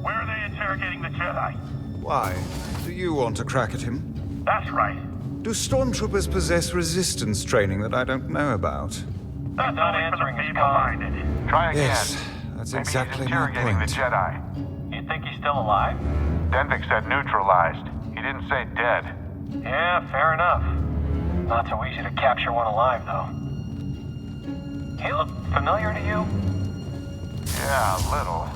Where are they interrogating the Jedi? Why? Do you want to crack at him? That's right. Do stormtroopers possess resistance training that I don't know about? That's not answering his call. Try again. Yes, that's Maybe exactly he's my interrogating point. the Jedi. You think he's still alive? Denvik said neutralized. He didn't say dead. Yeah, fair enough. Not so easy to capture one alive, though. He look familiar to you? Yeah, a little.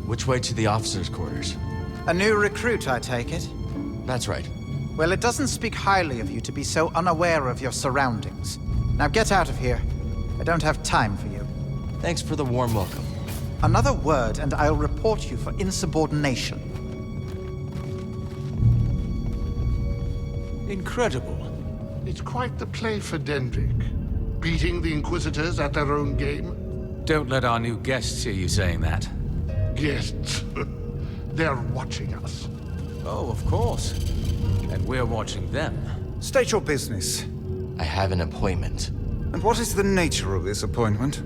Which way to the officers' quarters? A new recruit, I take it? That's right. Well, it doesn't speak highly of you to be so unaware of your surroundings. Now get out of here. I don't have time for you. Thanks for the warm welcome. Another word and I'll report you for insubordination. Incredible. It's quite the play for Denvik. Beating the Inquisitors at their own game. Don't let our new guests hear you saying that. Guests. They're watching us. Oh, of course. And we're watching them. State your business. I have an appointment. And what is the nature of this appointment?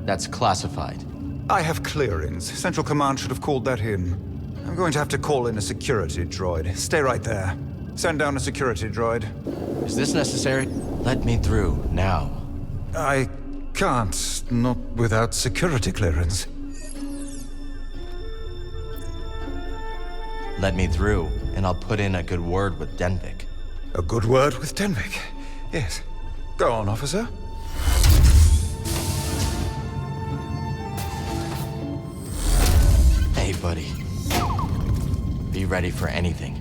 That's classified. I have clearance. Central Command should have called that in. I'm going to have to call in a security droid. Stay right there. Send down a security droid. Is this necessary? Let me through, now. I can't, not without security clearance. Let me through, and I'll put in a good word with Denvik. A good word with Denvik? Yes. Go on, officer. Hey, buddy. Be ready for anything.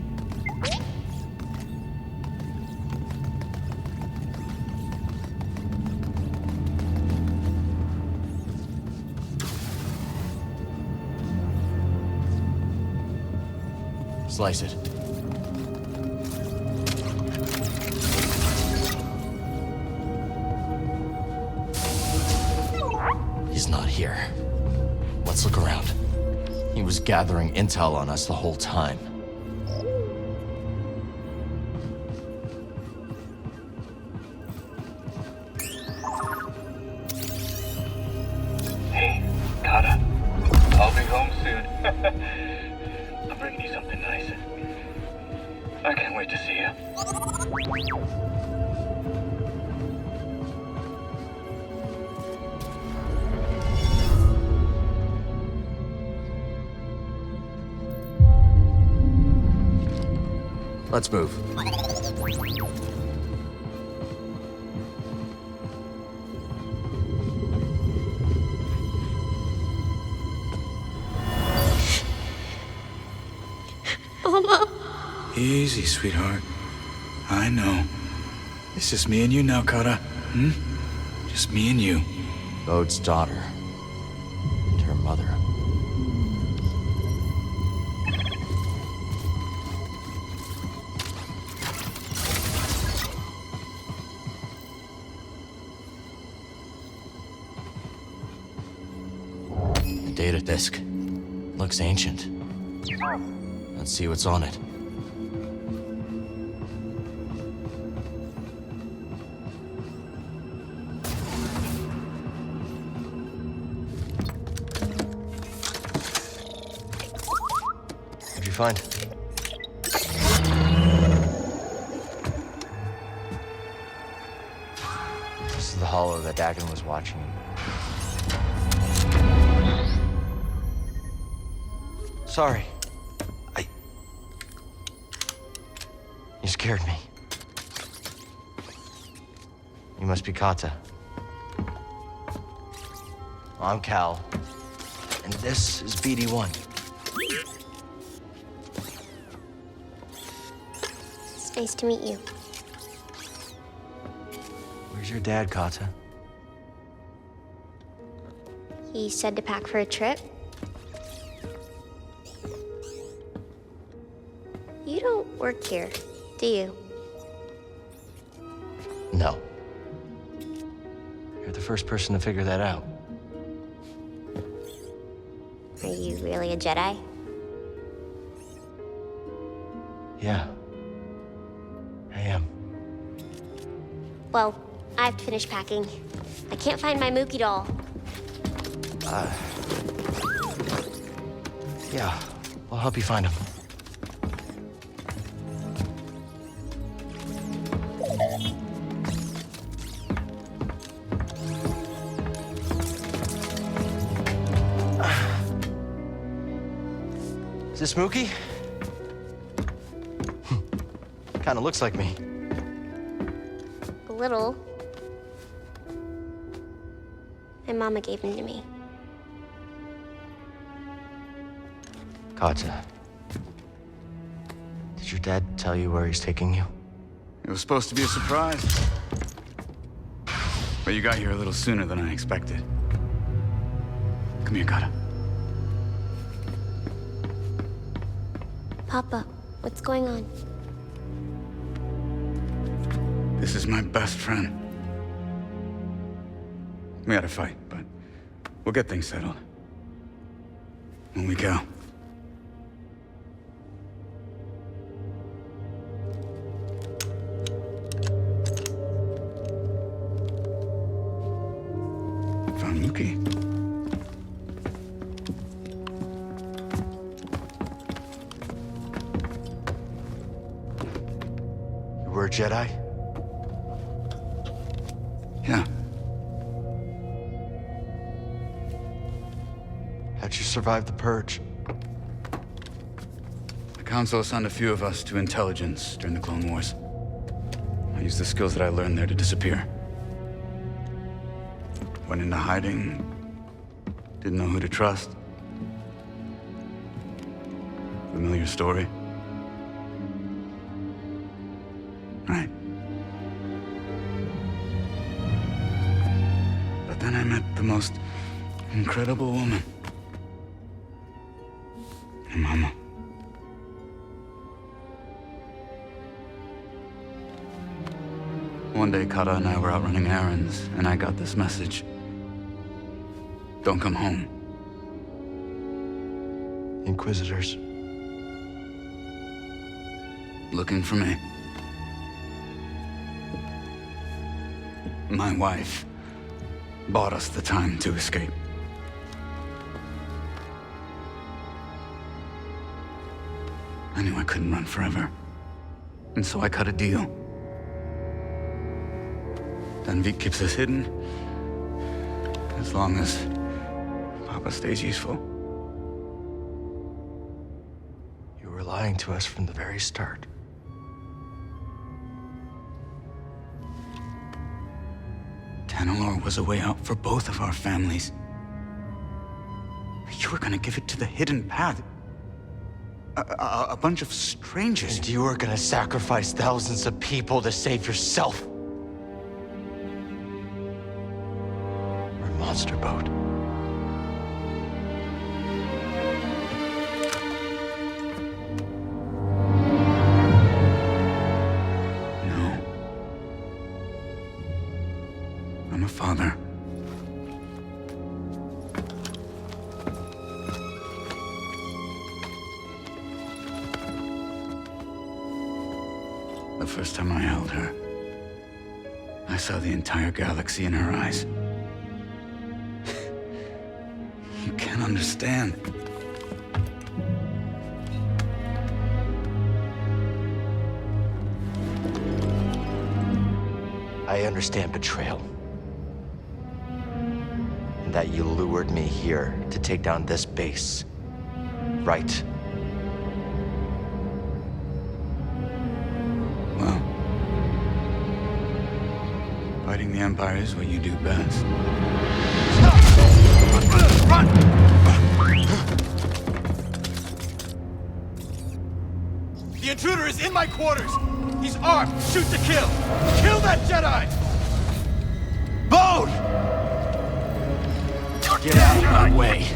Slice it. He's not here. Let's look around. He was gathering intel on us the whole time. Hey, Kata. I'll be home soon. I'm bringing you something nice. I can't wait to see you. Let's move. Mama. He Easy, sweetheart. I know. It's just me and you now, Kata. Hmm? Just me and you. Bode's daughter. And her mother. The data disk. Looks ancient. Let's see what's on it. What'd you find? This is the hollow that Dagon was watching. Sorry. You scared me. You must be Kata. I'm Cal. And this is BD1. It's nice to meet you. Where's your dad, Kata? He said to pack for a trip. You don't work here, do you? No. You're the first person to figure that out. Are you really a Jedi? Yeah. I am. Well, I have to finish packing. I can't find my Mookie doll. Yeah. I'll help you find him. Is this Mookie? Kinda looks like me. A little. My mama gave him to me. Kata. Did your dad tell you where he's taking you? It was supposed to be a surprise. But you got here a little sooner than I expected. Come here, Kata. Papa, what's going on? This is my best friend. We had a fight, but we'll get things settled. When we go. Found Mookie. You were a Jedi? Yeah. How'd you survive the Purge? The Council assigned a few of us to intelligence during the Clone Wars. I used the skills that I learned there to disappear. Went into hiding. Didn't know who to trust. Familiar story. Right. But then I met the most incredible woman. Your mama. One day, Kata and I were out running errands, and I got this message. Don't come home. Inquisitors. Looking for me. My wife bought us the time to escape. I knew I couldn't run forever, and so I cut a deal. Danvik keeps us hidden, as long as Papa stays useful. You were lying to us from the very start. Tanalorr was a way out for both of our families. You were gonna give it to the hidden path. A bunch of strangers. And you are gonna sacrifice thousands of people to save yourself. Or a monster boat. No. I'm a father. The first time I held her, I saw the entire galaxy in her eyes. You can't understand. I understand betrayal. And that you lured me here to take down this base. Right? Well, fighting the Empire is what you do best. Run! The intruder is in my quarters! He's armed! Shoot to kill! Kill that Jedi! Bone! Get out of my way!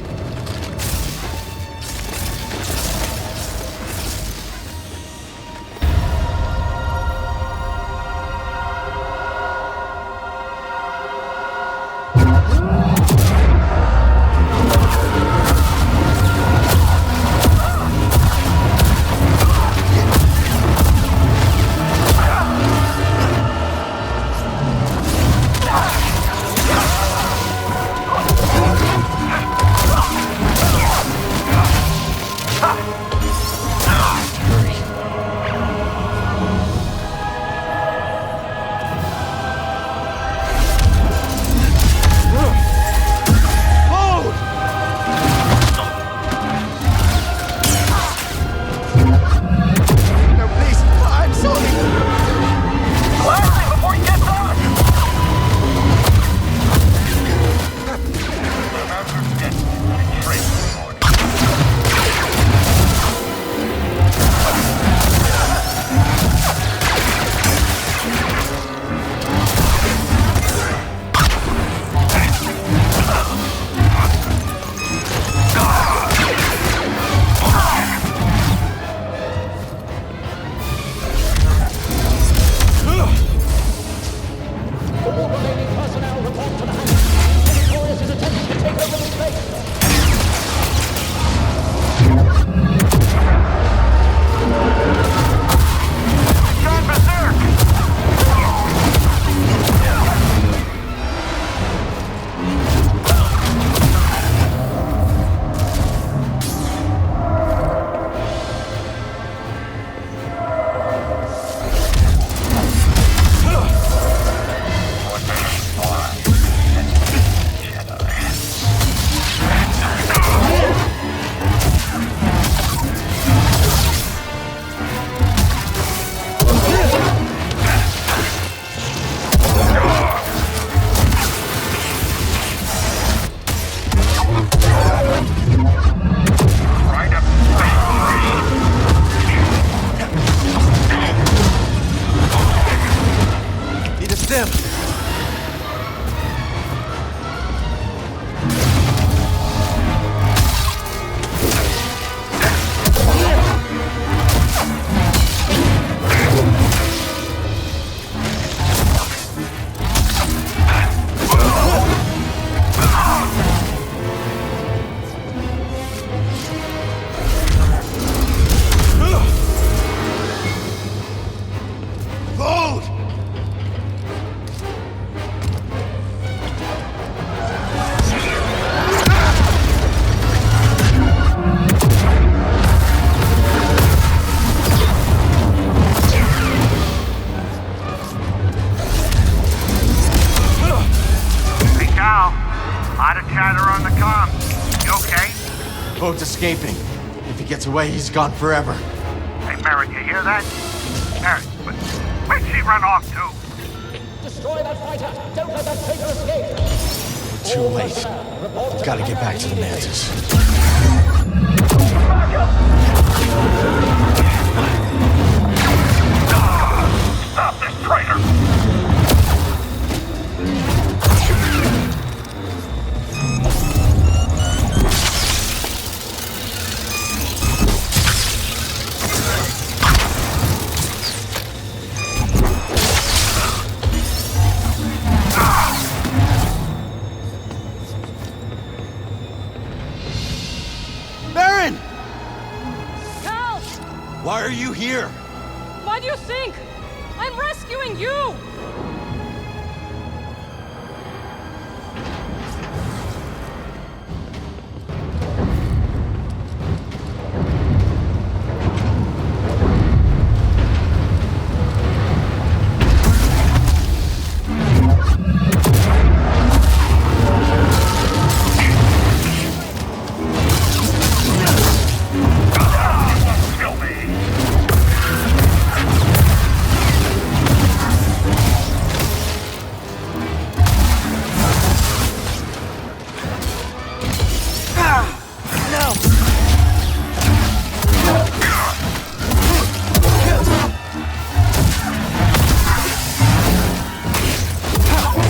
Boat's escaping. If he gets away, he's gone forever. Hey, Merritt, you hear that? Merritt, where'd she run off to? Destroy that fighter! Don't let that traitor escape! Too late. Gotta get back to the Mantis. Back up! Stop this traitor! Baron! Cal! Why are you here? Why do you think? I'm rescuing you! Kill me!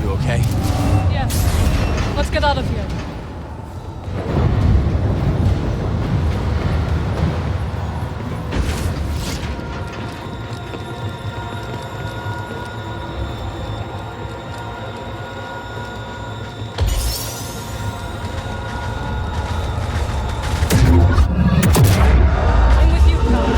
You okay? Yes. Let's get out of here. I'm with you, Cal.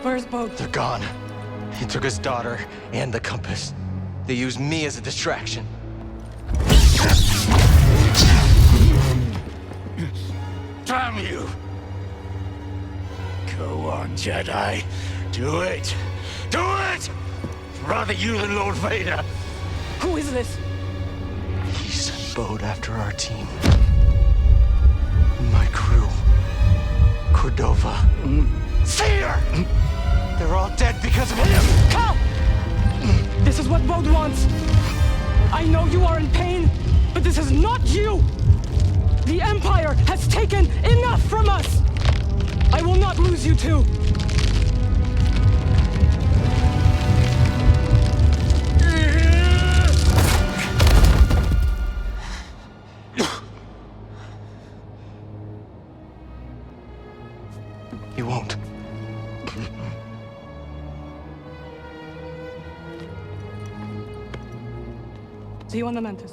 Where's Boat? They're gone. He took his daughter and the compass. They used me as a distraction. Damn you! Go on, Jedi. Do it! Do it! Rather you than Lord Vader. Who is this? He sent Bode after our team. My crew. Cordova. Fear! They're all dead because of him! Cal! This is what Bode wants. I know you are in pain, but this is not you! The Empire has taken enough from us! I will not lose you two! You won't. See you on the Mantis.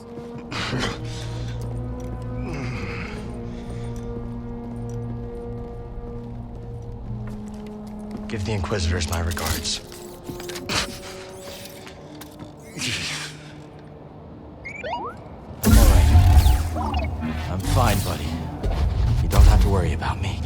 Give the Inquisitors my regards. I'm all right. I'm fine, buddy. You don't have to worry about me.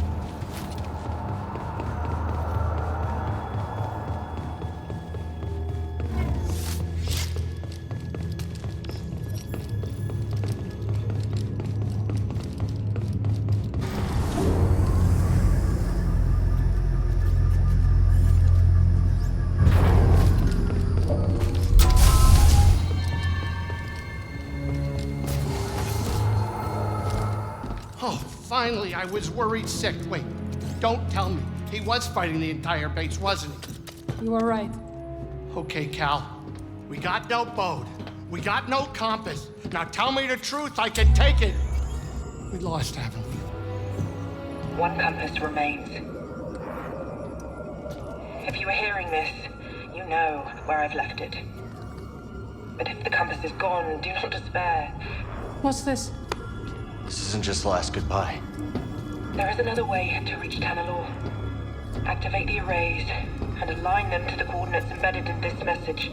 finally, I was worried sick. Wait, don't tell me. He was fighting the entire base, wasn't he? You were right. Okay, Cal. We got no boat. We got no compass. Now tell me the truth, I can take it. We lost, haven't we? One compass remains. If you are hearing this, you know where I've left it. But if the compass is gone, do not despair. What's this? This isn't just the last goodbye. There is another way to reach Tanalor. Activate the arrays and align them to the coordinates embedded in this message.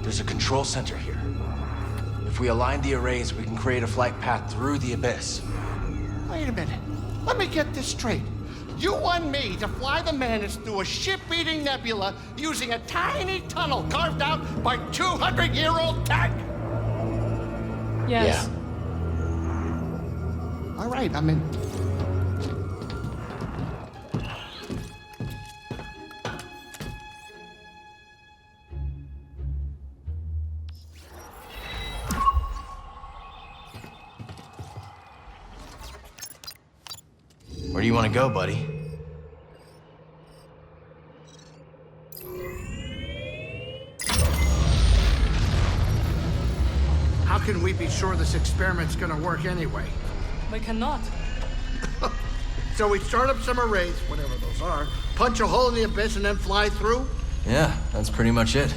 There's a control center here. If we align the arrays, we can create a flight path through the abyss. Wait a minute. Let me get this straight. You want me to fly the Manus through a ship-eating nebula using a tiny tunnel carved out by 200-year-old tech? Yes. Yeah. All right, I'm in. Where do you want to go, buddy? How can we be sure this experiment's gonna work anyway? We cannot. So we start up some arrays, whatever those are, punch a hole in the abyss, and then fly through? Yeah, that's pretty much it.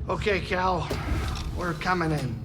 Okay, Cal, we're coming in.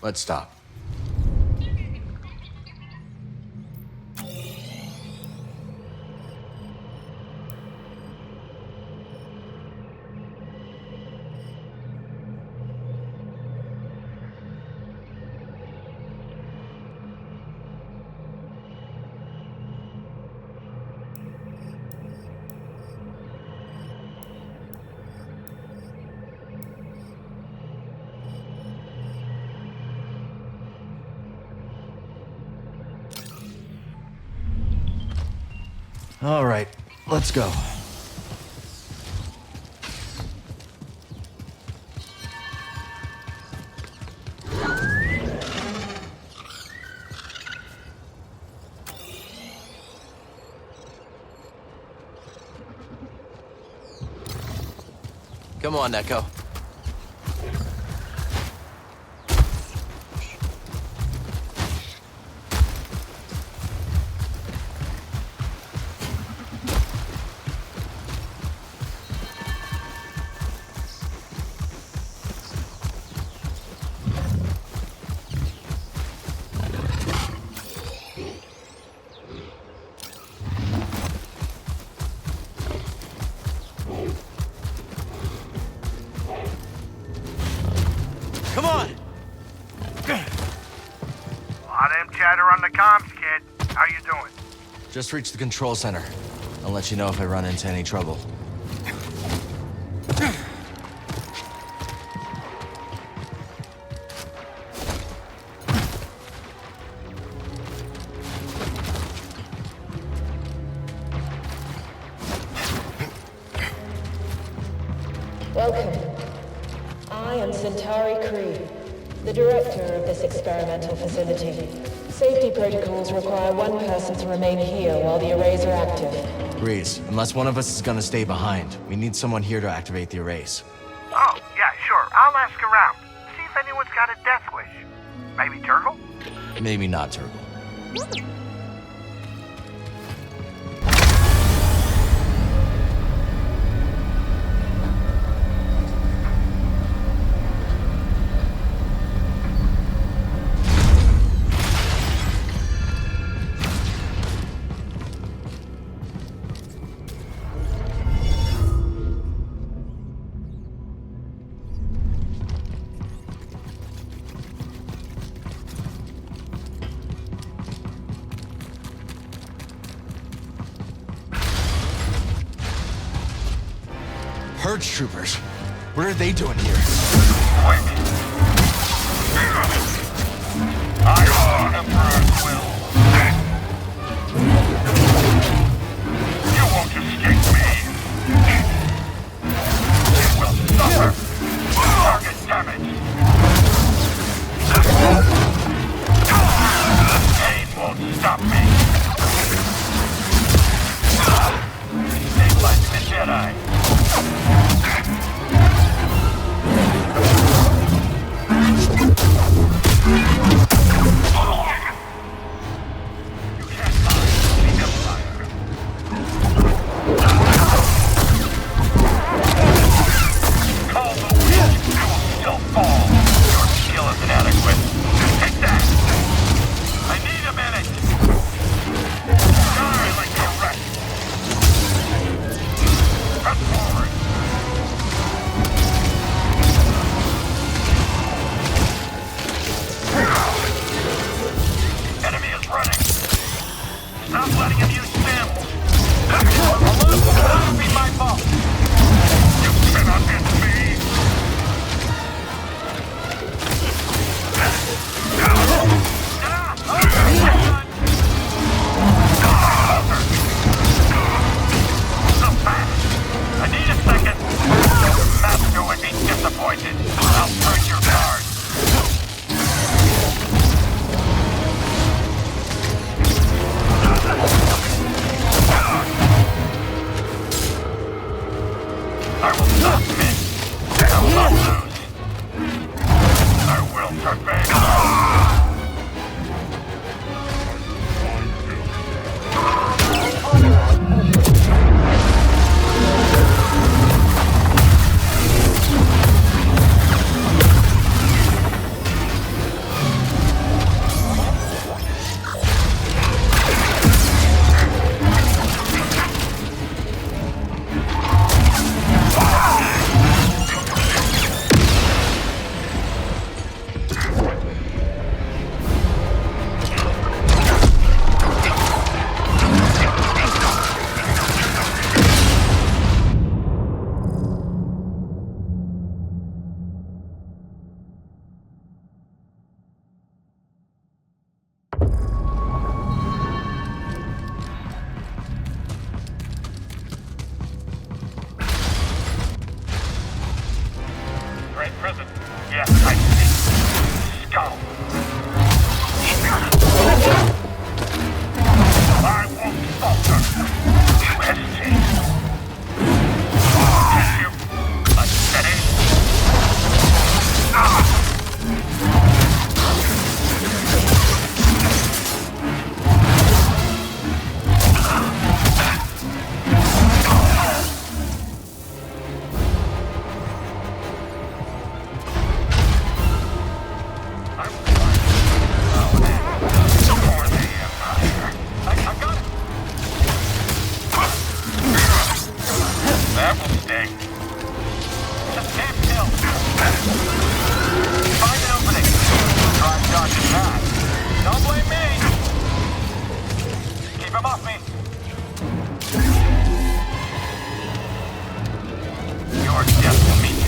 Let's stop. All right, let's go. Come on, Echo. Come on! Lot of chatter on the comms, kid. How you doing? Just reached the control center. I'll let you know if I run into any trouble. Welcome. I am Centauri Cree, the director of this experimental facility. Safety protocols require one person to remain here while the arrays are active. Breeze, unless one of us is gonna stay behind, we need someone here to activate the arrays. Oh, yeah, sure. I'll ask around. See if anyone's got a death wish. Maybe Turgle? Maybe not, Turgle. Purge troopers. What are they doing here? Quick! I'm on Emperor's will. You won't escape me. You will suffer. Target damage. Pain won't stop me. Think like the Jedi.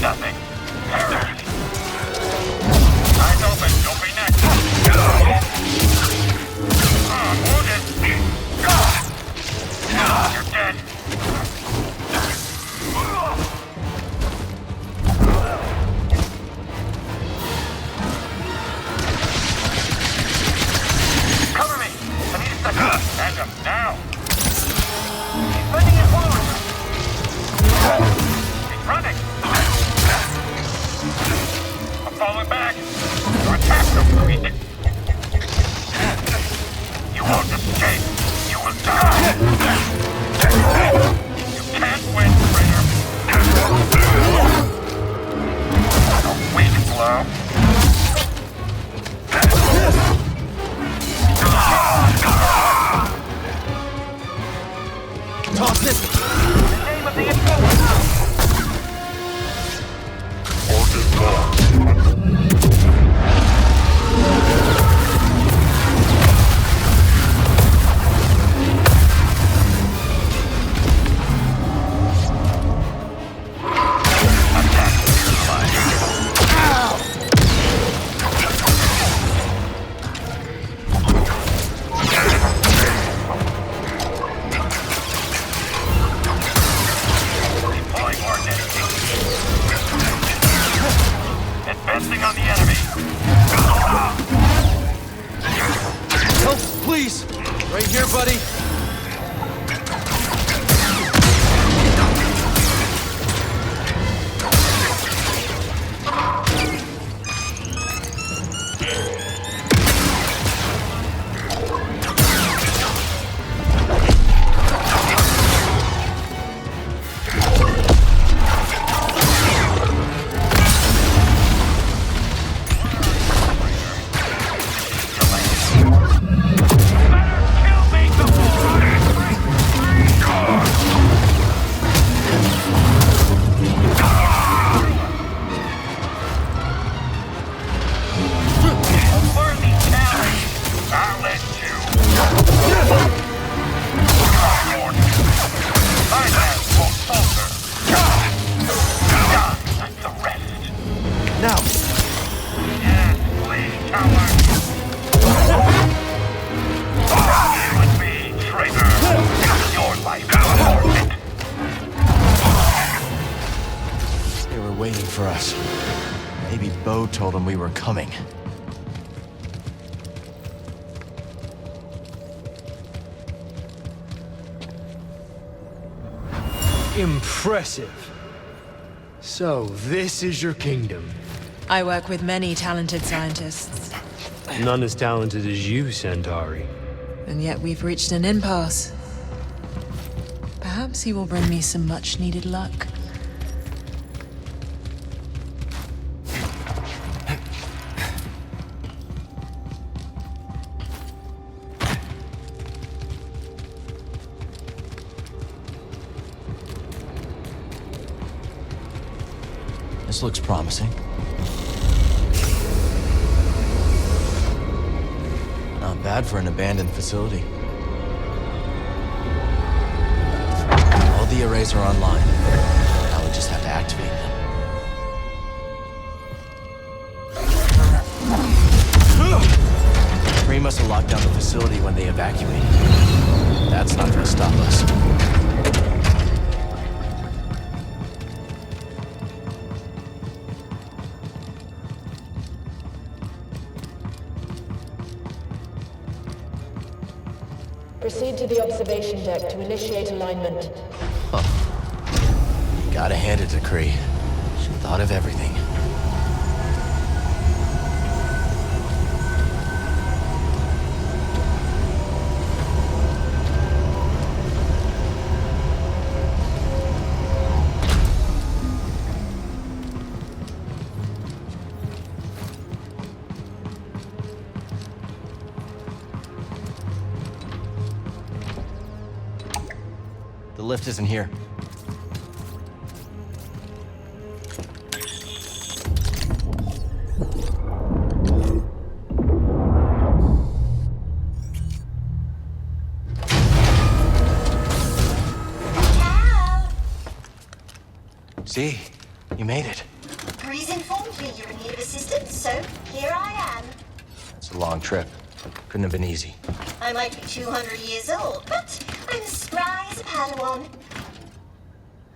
Nothing. Parity. Eyes open. Don't be next. Wounded. You're dead. Cover me. I need a second. Stand up now. He's bending his wounds. He's running. I'm falling back. Your attack's complete. You won't escape. You will die. You can't win, traitor. A weak blow. Toss it! The name of the intruder. Advancing on the enemy. Help, please! Right here, buddy. Waiting for us. Maybe Bo told him we were coming. Impressive. So, this is your kingdom. I work with many talented scientists. None as talented as you, Centauri. And yet we've reached an impasse. Perhaps he will bring me some much-needed luck. This looks promising. Not bad for an abandoned facility. All the arrays are online. Now we just have to activate them. Kree must have locked down the facility when they evacuated. That's not gonna stop us. Proceed to the observation deck to initiate alignment. Huh. You gotta hand it to Kree. She thought of everything. The lift isn't here. See? You made it. Grease informed me you were in need of assistance, so here I am. It's a long trip. Couldn't have been easy. I might be 200 years old, but I'm as spry as a Padawan.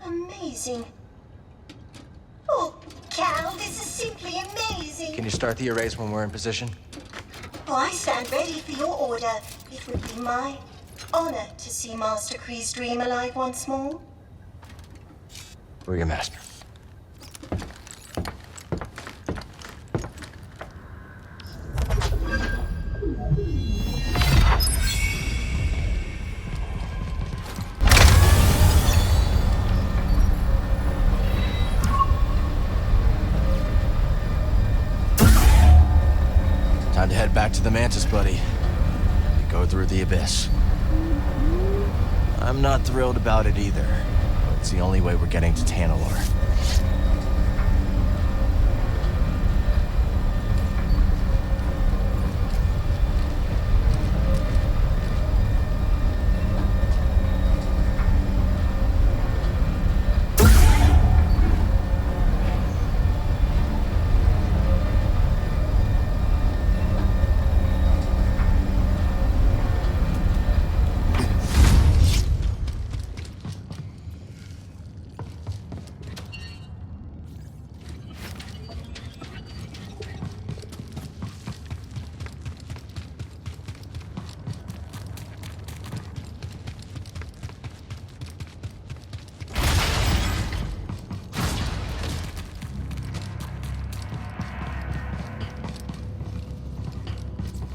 Amazing. Oh, Cal, this is simply amazing. Can you start the arrays when we're in position? Oh, I stand ready for your order. It would be my honor to see Master Kree's dream alive once more. We're your master. Time to head back to the Mantis, buddy. Go through the Abyss. I'm not thrilled about it either. It's the only way we're getting to Tanalor.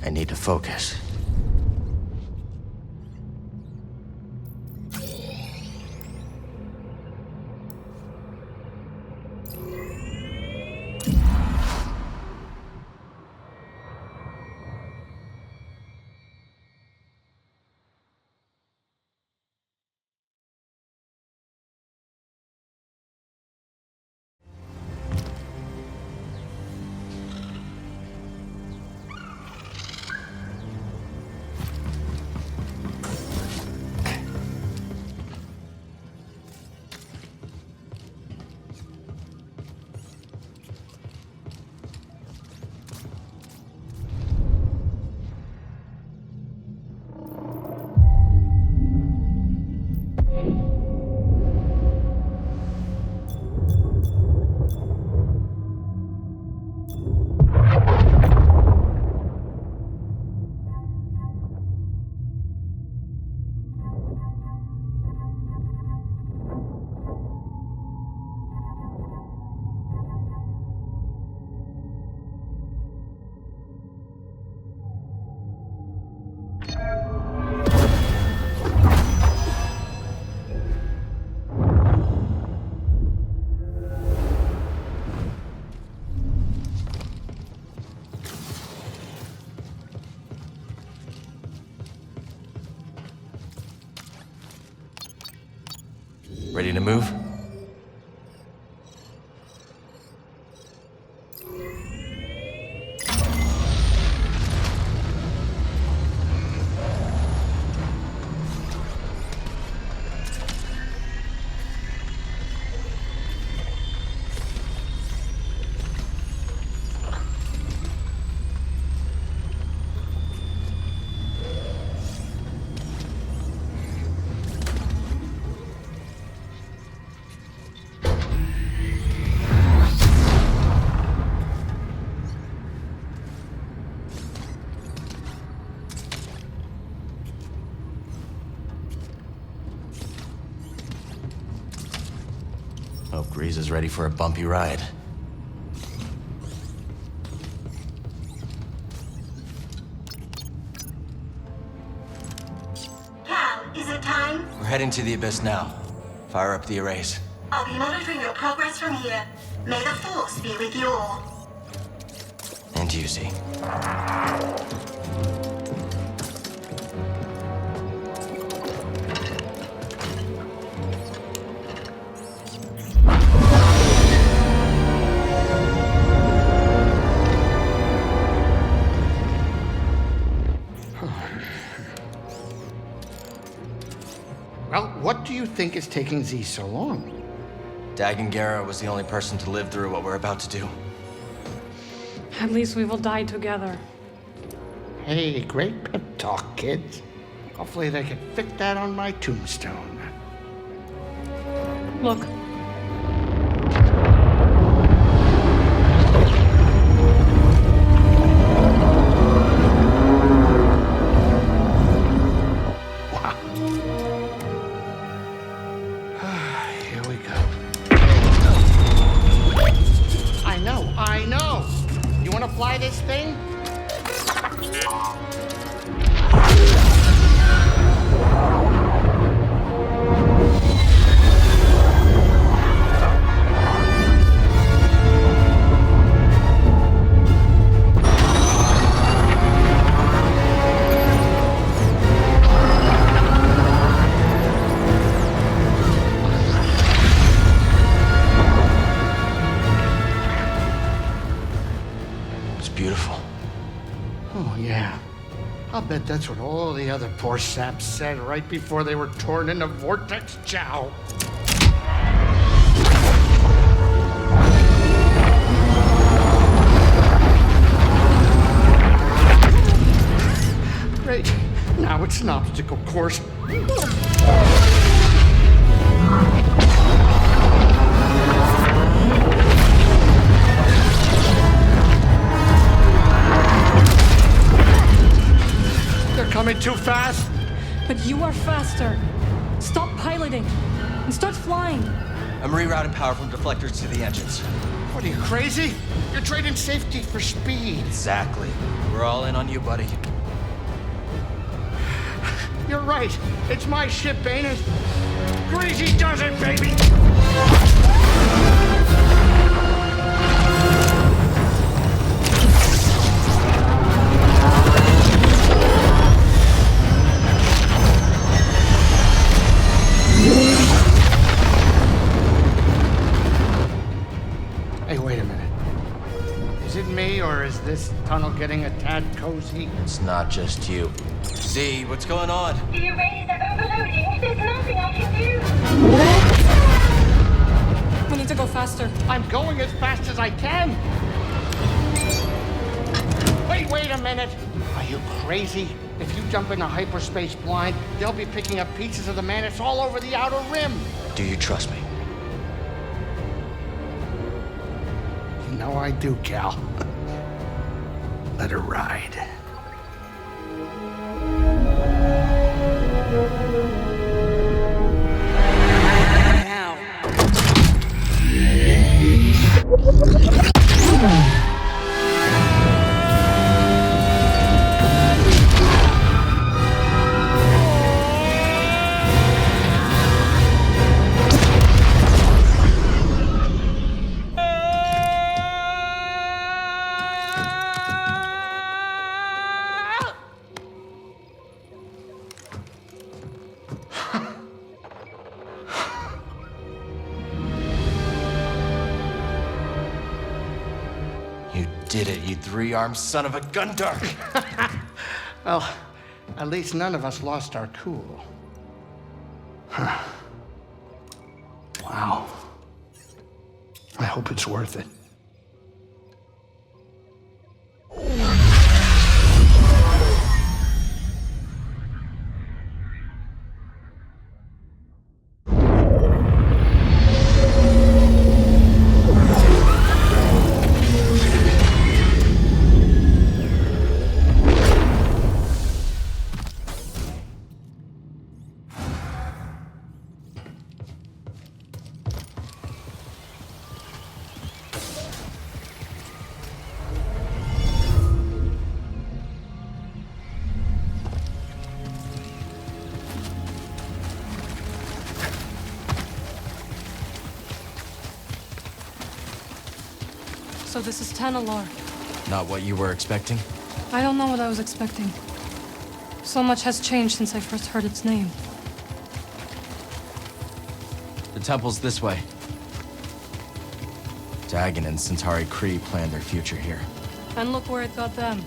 I need to focus. Ready to move? Hope Grease is ready for a bumpy ride. Cal, is it time? We're heading to the Abyss now. Fire up the arrays. I'll be monitoring your progress from here. May the Force be with you all. And you, Z. Well, what do you think is taking Z so long? Dagan Gera was the only person to live through what we're about to do. At least we will die together. Hey, great pep talk, kids. Hopefully they can fit that on my tombstone. Look. Here we go. I know. You want to fly this thing? Beautiful. Oh, yeah. I'll bet that's what all the other poor saps said right before they were torn into Vortex Chow. Great. Now it's an obstacle course. Coming too fast? But you are faster. Stop piloting and start flying. I'm rerouting power from deflectors to the engines. What are you, crazy? You're trading safety for speed. Exactly. We're all in on you, buddy. You're right. It's my ship, ain't it? Greasy does it, baby! Hey, wait a minute. Is it me, or is this tunnel getting a tad cozy? It's not just you. Z, what's going on? The arrays are overloading. There's nothing I can do. We need to go faster. I'm going as fast as I can. Wait a minute. Are you crazy? If you jump into hyperspace blind, they'll be picking up pieces of the Mantis all over the outer rim. Do you trust me? You know I do, Cal. Let her ride. Did it, you three-armed son of a gundark! Well, at least none of us lost our cool. Huh. Wow. I hope it's worth it. So this is Tanalor. Not what you were expecting? I don't know what I was expecting. So much has changed since I first heard its name. The temple's this way. Dagan and Centauri Kree planned their future here. And look where it got them.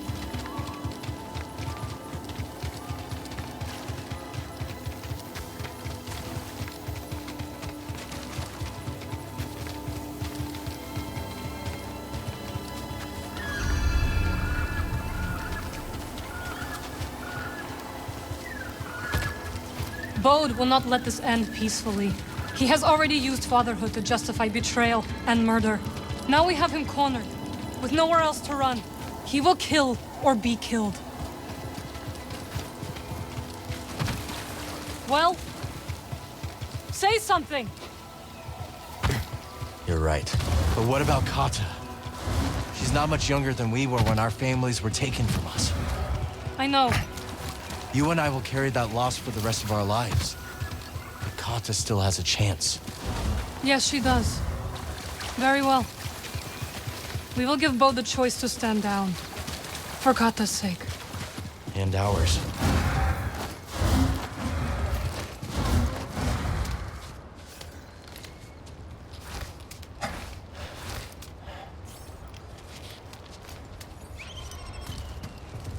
Bode will not let this end peacefully. He has already used fatherhood to justify betrayal and murder. Now we have him cornered, with nowhere else to run. He will kill or be killed. Well, say something! You're right. But what about Kata? She's not much younger than we were when our families were taken from us. I know. You and I will carry that loss for the rest of our lives. But Kata still has a chance. Yes, she does. Very well. We will give Bode the choice to stand down. For Kata's sake. And ours.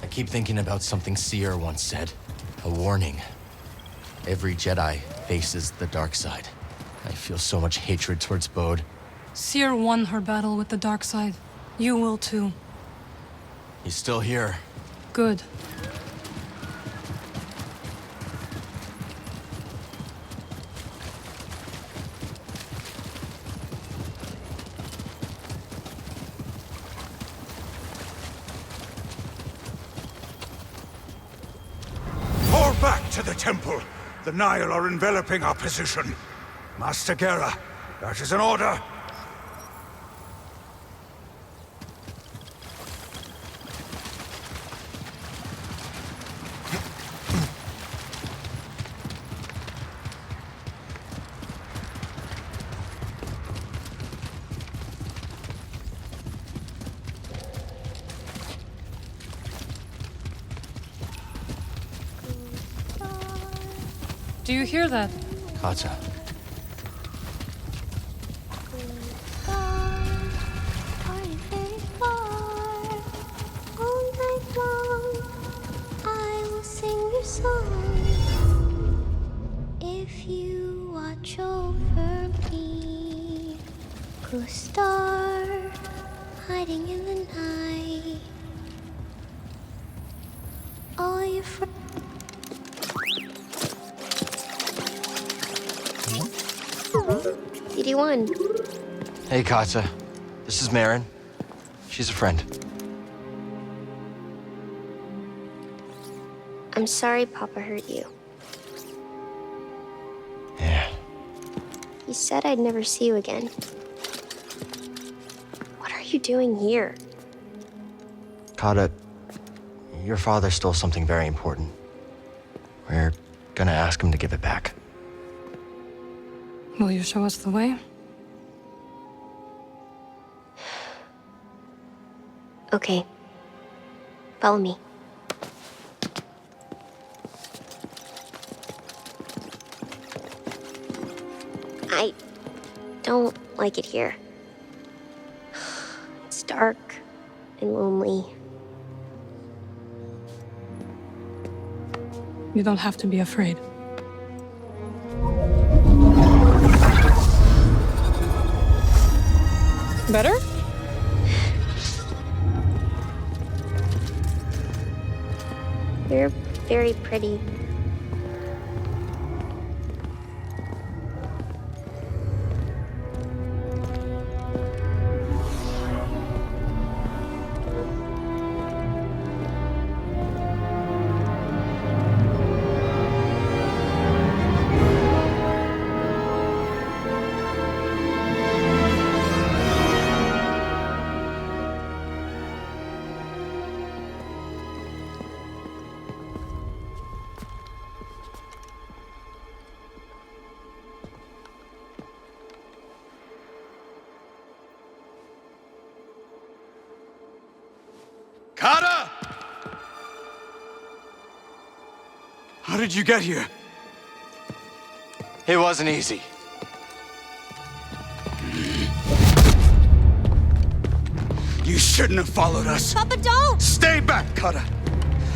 I keep thinking about something Seer once said. A warning. Every Jedi faces the dark side. I feel so much hatred towards Bode. Seer won her battle with the dark side. You will too. He's still here. Good. Fall back to the temple. The Nile are enveloping our position. Master Gera, that is an order. Do you hear that? Kata. If you watch over me, a star hiding in the night. All your friends. CD1. Hey, Kata. This is Marin. She's a friend. I'm sorry Papa hurt you. Yeah. He said I'd never see you again. What are you doing here? Kata, your father stole something very important. We're gonna ask him to give it back. Will you show us the way? Okay. Follow me. I don't like it here. It's dark and lonely. You don't have to be afraid. Better? You're very pretty. Kata! How did you get here? It wasn't easy. You shouldn't have followed us. Papa, don't! Stay back, Kata.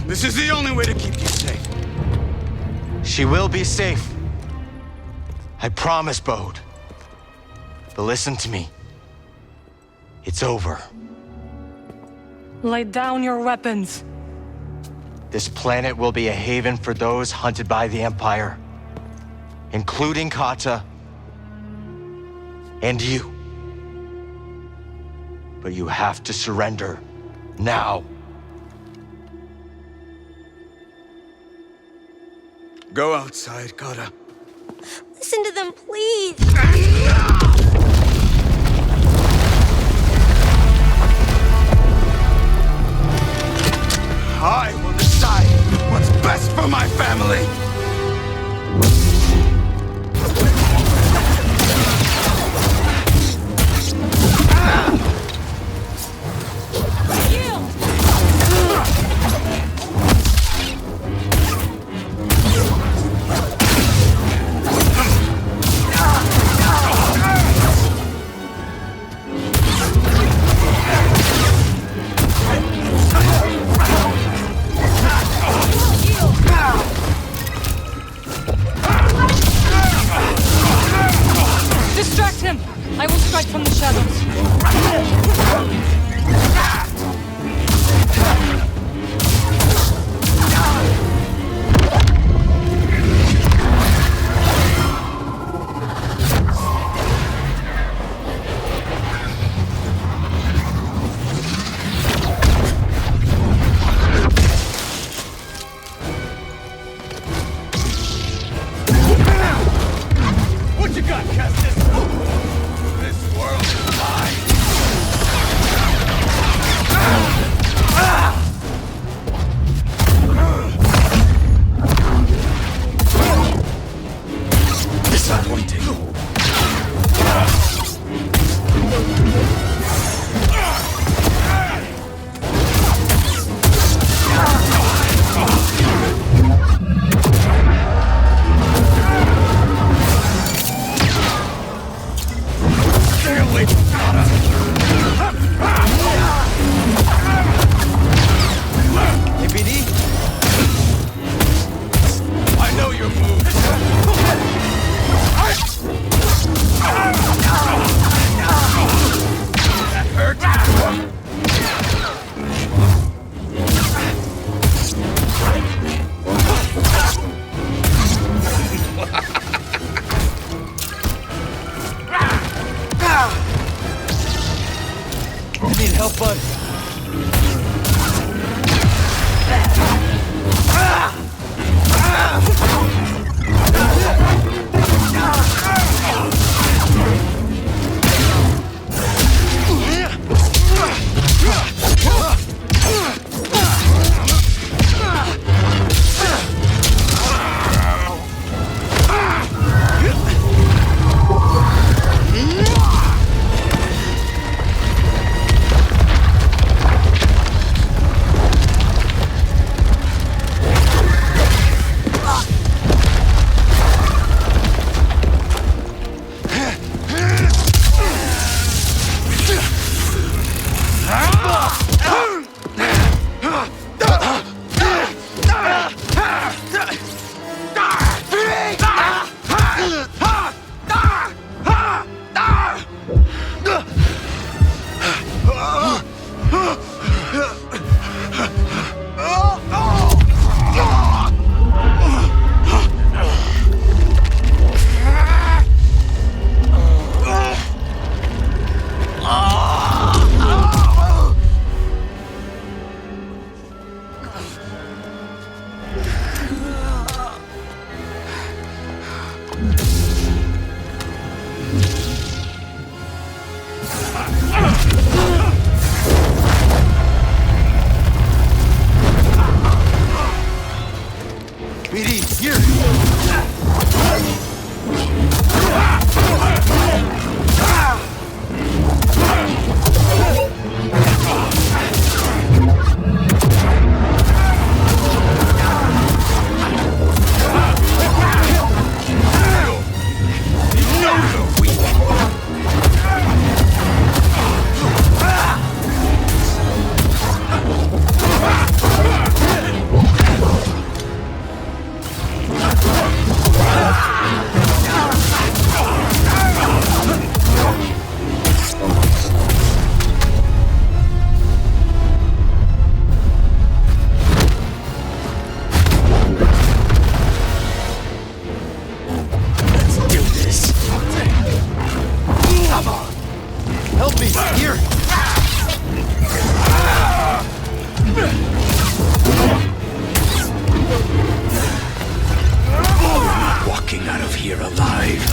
This is the only way to keep you safe. She will be safe. I promise, Bode. But listen to me. It's over. Lay down your weapons. This planet will be a haven for those hunted by the Empire. including Kata and you. But you have to surrender now. Go outside, Kata. Listen to them, please. I will decide what's best for my family. Distract him! I will strike from the shadows. What you got, Kestis? This world is mine. Disappointing. Stay away from Kata. APD? I know your moves. That hurt. You need help, bud? me! Here! Walking out of here alive.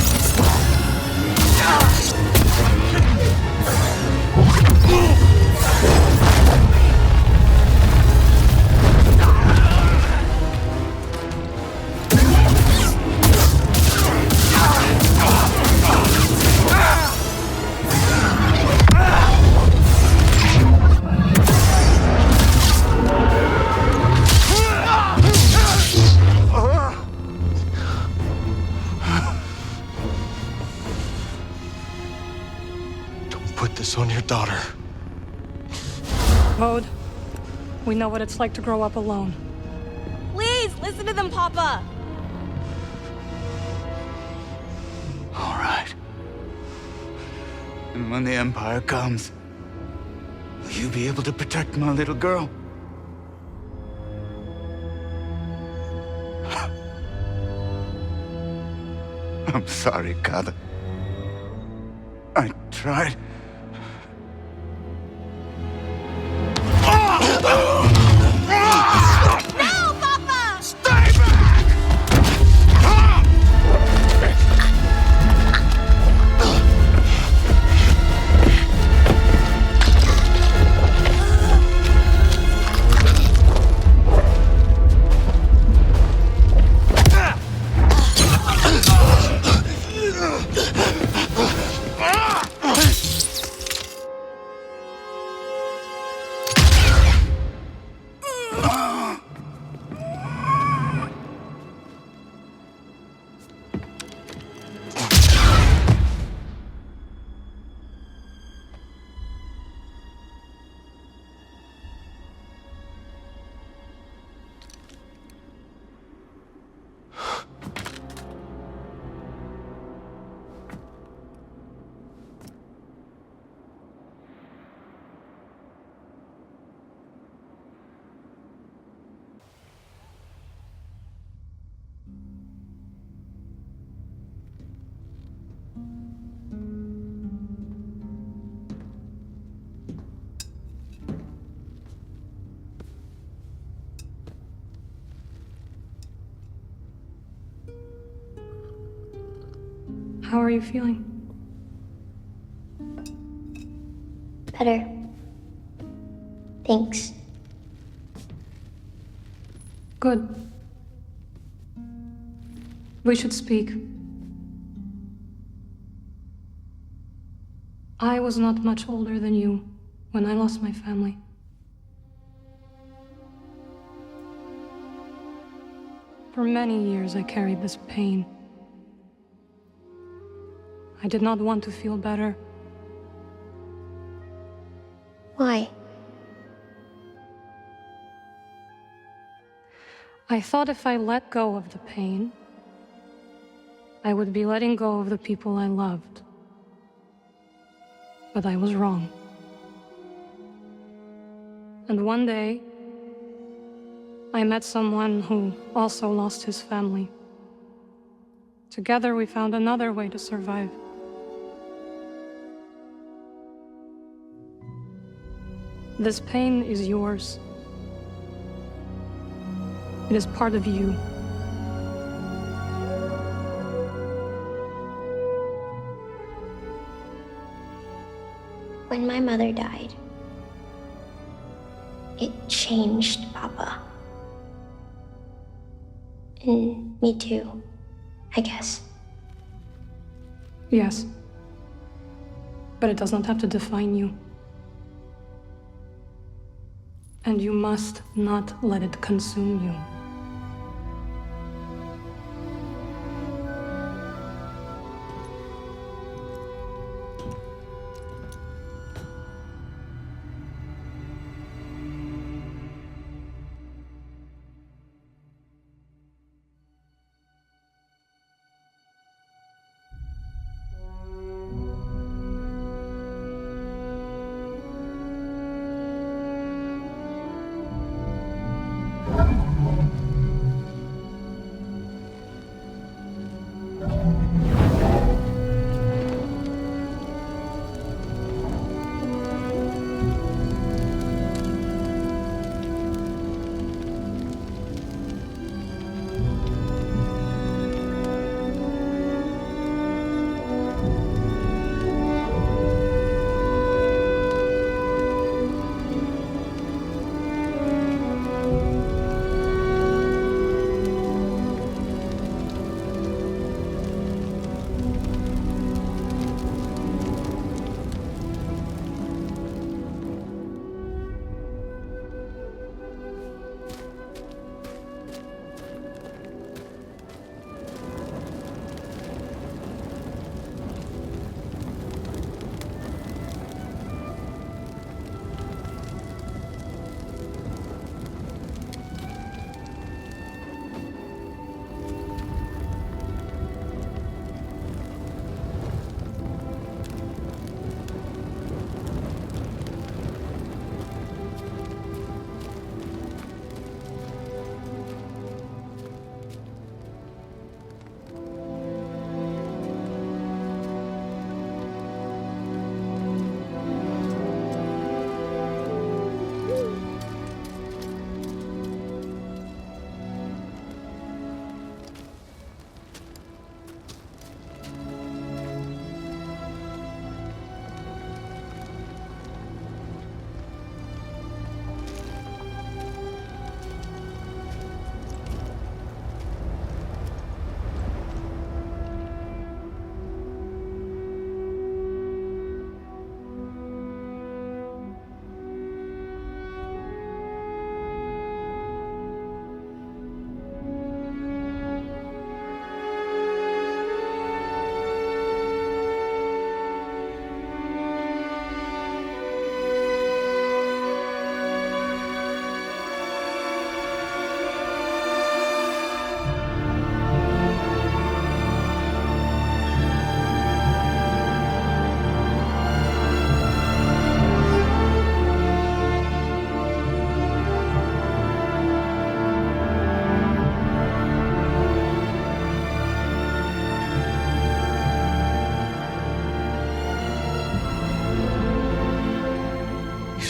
Put this on your daughter. Bode, we know what it's like to grow up alone. Please, listen to them, Papa! All right. And when the Empire comes, will you be able to protect my little girl? I'm sorry, Kada. I tried. No, Papa! Stay back! How are you feeling? Better. Thanks. Good. We should speak. I was not much older than you when I lost my family. For many years I carried this pain. I did not want to feel better. Why? I thought if I let go of the pain, I would be letting go of the people I loved. But I was wrong. And one day, I met someone who also lost his family. Together we found another way to survive. This pain is yours. It is part of you. When my mother died, it changed Papa. And me too, I guess. Yes. But it does not have to define you. And you must not let it consume you.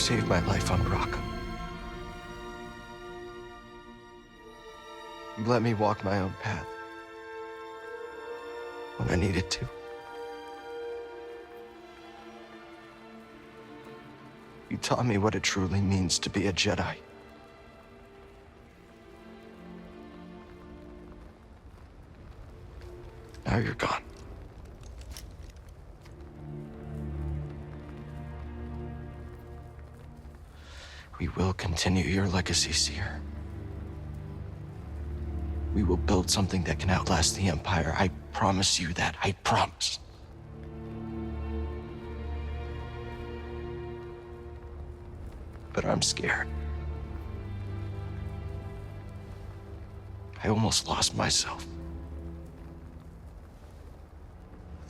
saved my life on Rock. You let me walk my own path when I needed to. You taught me what it truly means to be a Jedi. Now you're gone. We will continue your legacy, Seer. We will build something that can outlast the Empire. I promise you that. I promise. But I'm scared. I almost lost myself.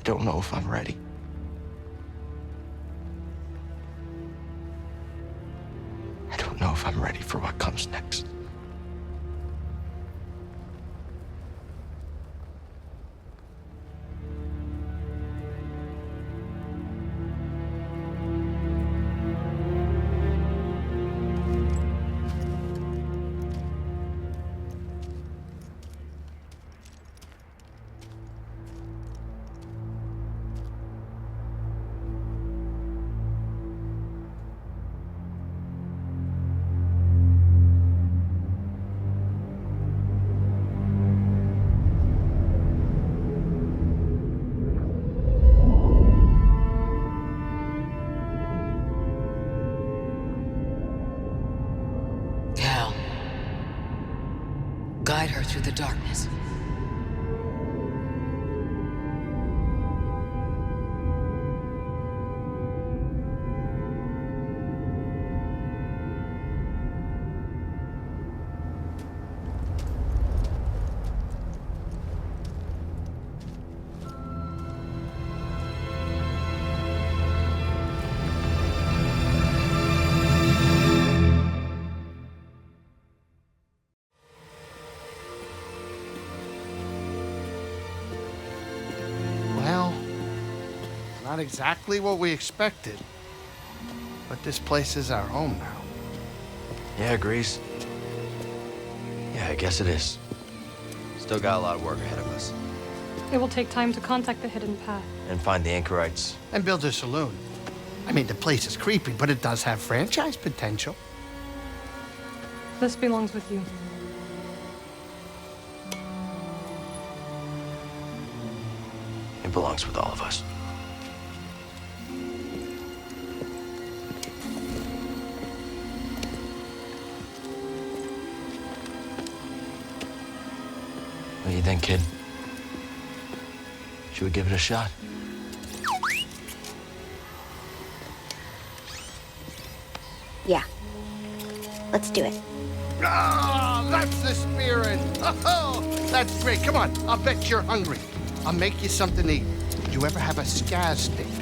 I don't know if I'm ready. I don't know if I'm ready for what comes next. Guide her through the darkness. Not exactly what we expected. But this place is our home now. Yeah, Grease. Yeah, I guess it is. Still got a lot of work ahead of us. It will take time to contact the hidden path. And find the anchorites. And build a saloon. I mean, the place is creepy, but it does have franchise potential. This belongs with you. It belongs with all of us. What do you think, kid? Should we give it a shot? Yeah. Let's do it. Ah, that's the spirit. Oh, that's great. Come on, I'll bet you're hungry. I'll make you something to eat. Did you ever have a scaz steak?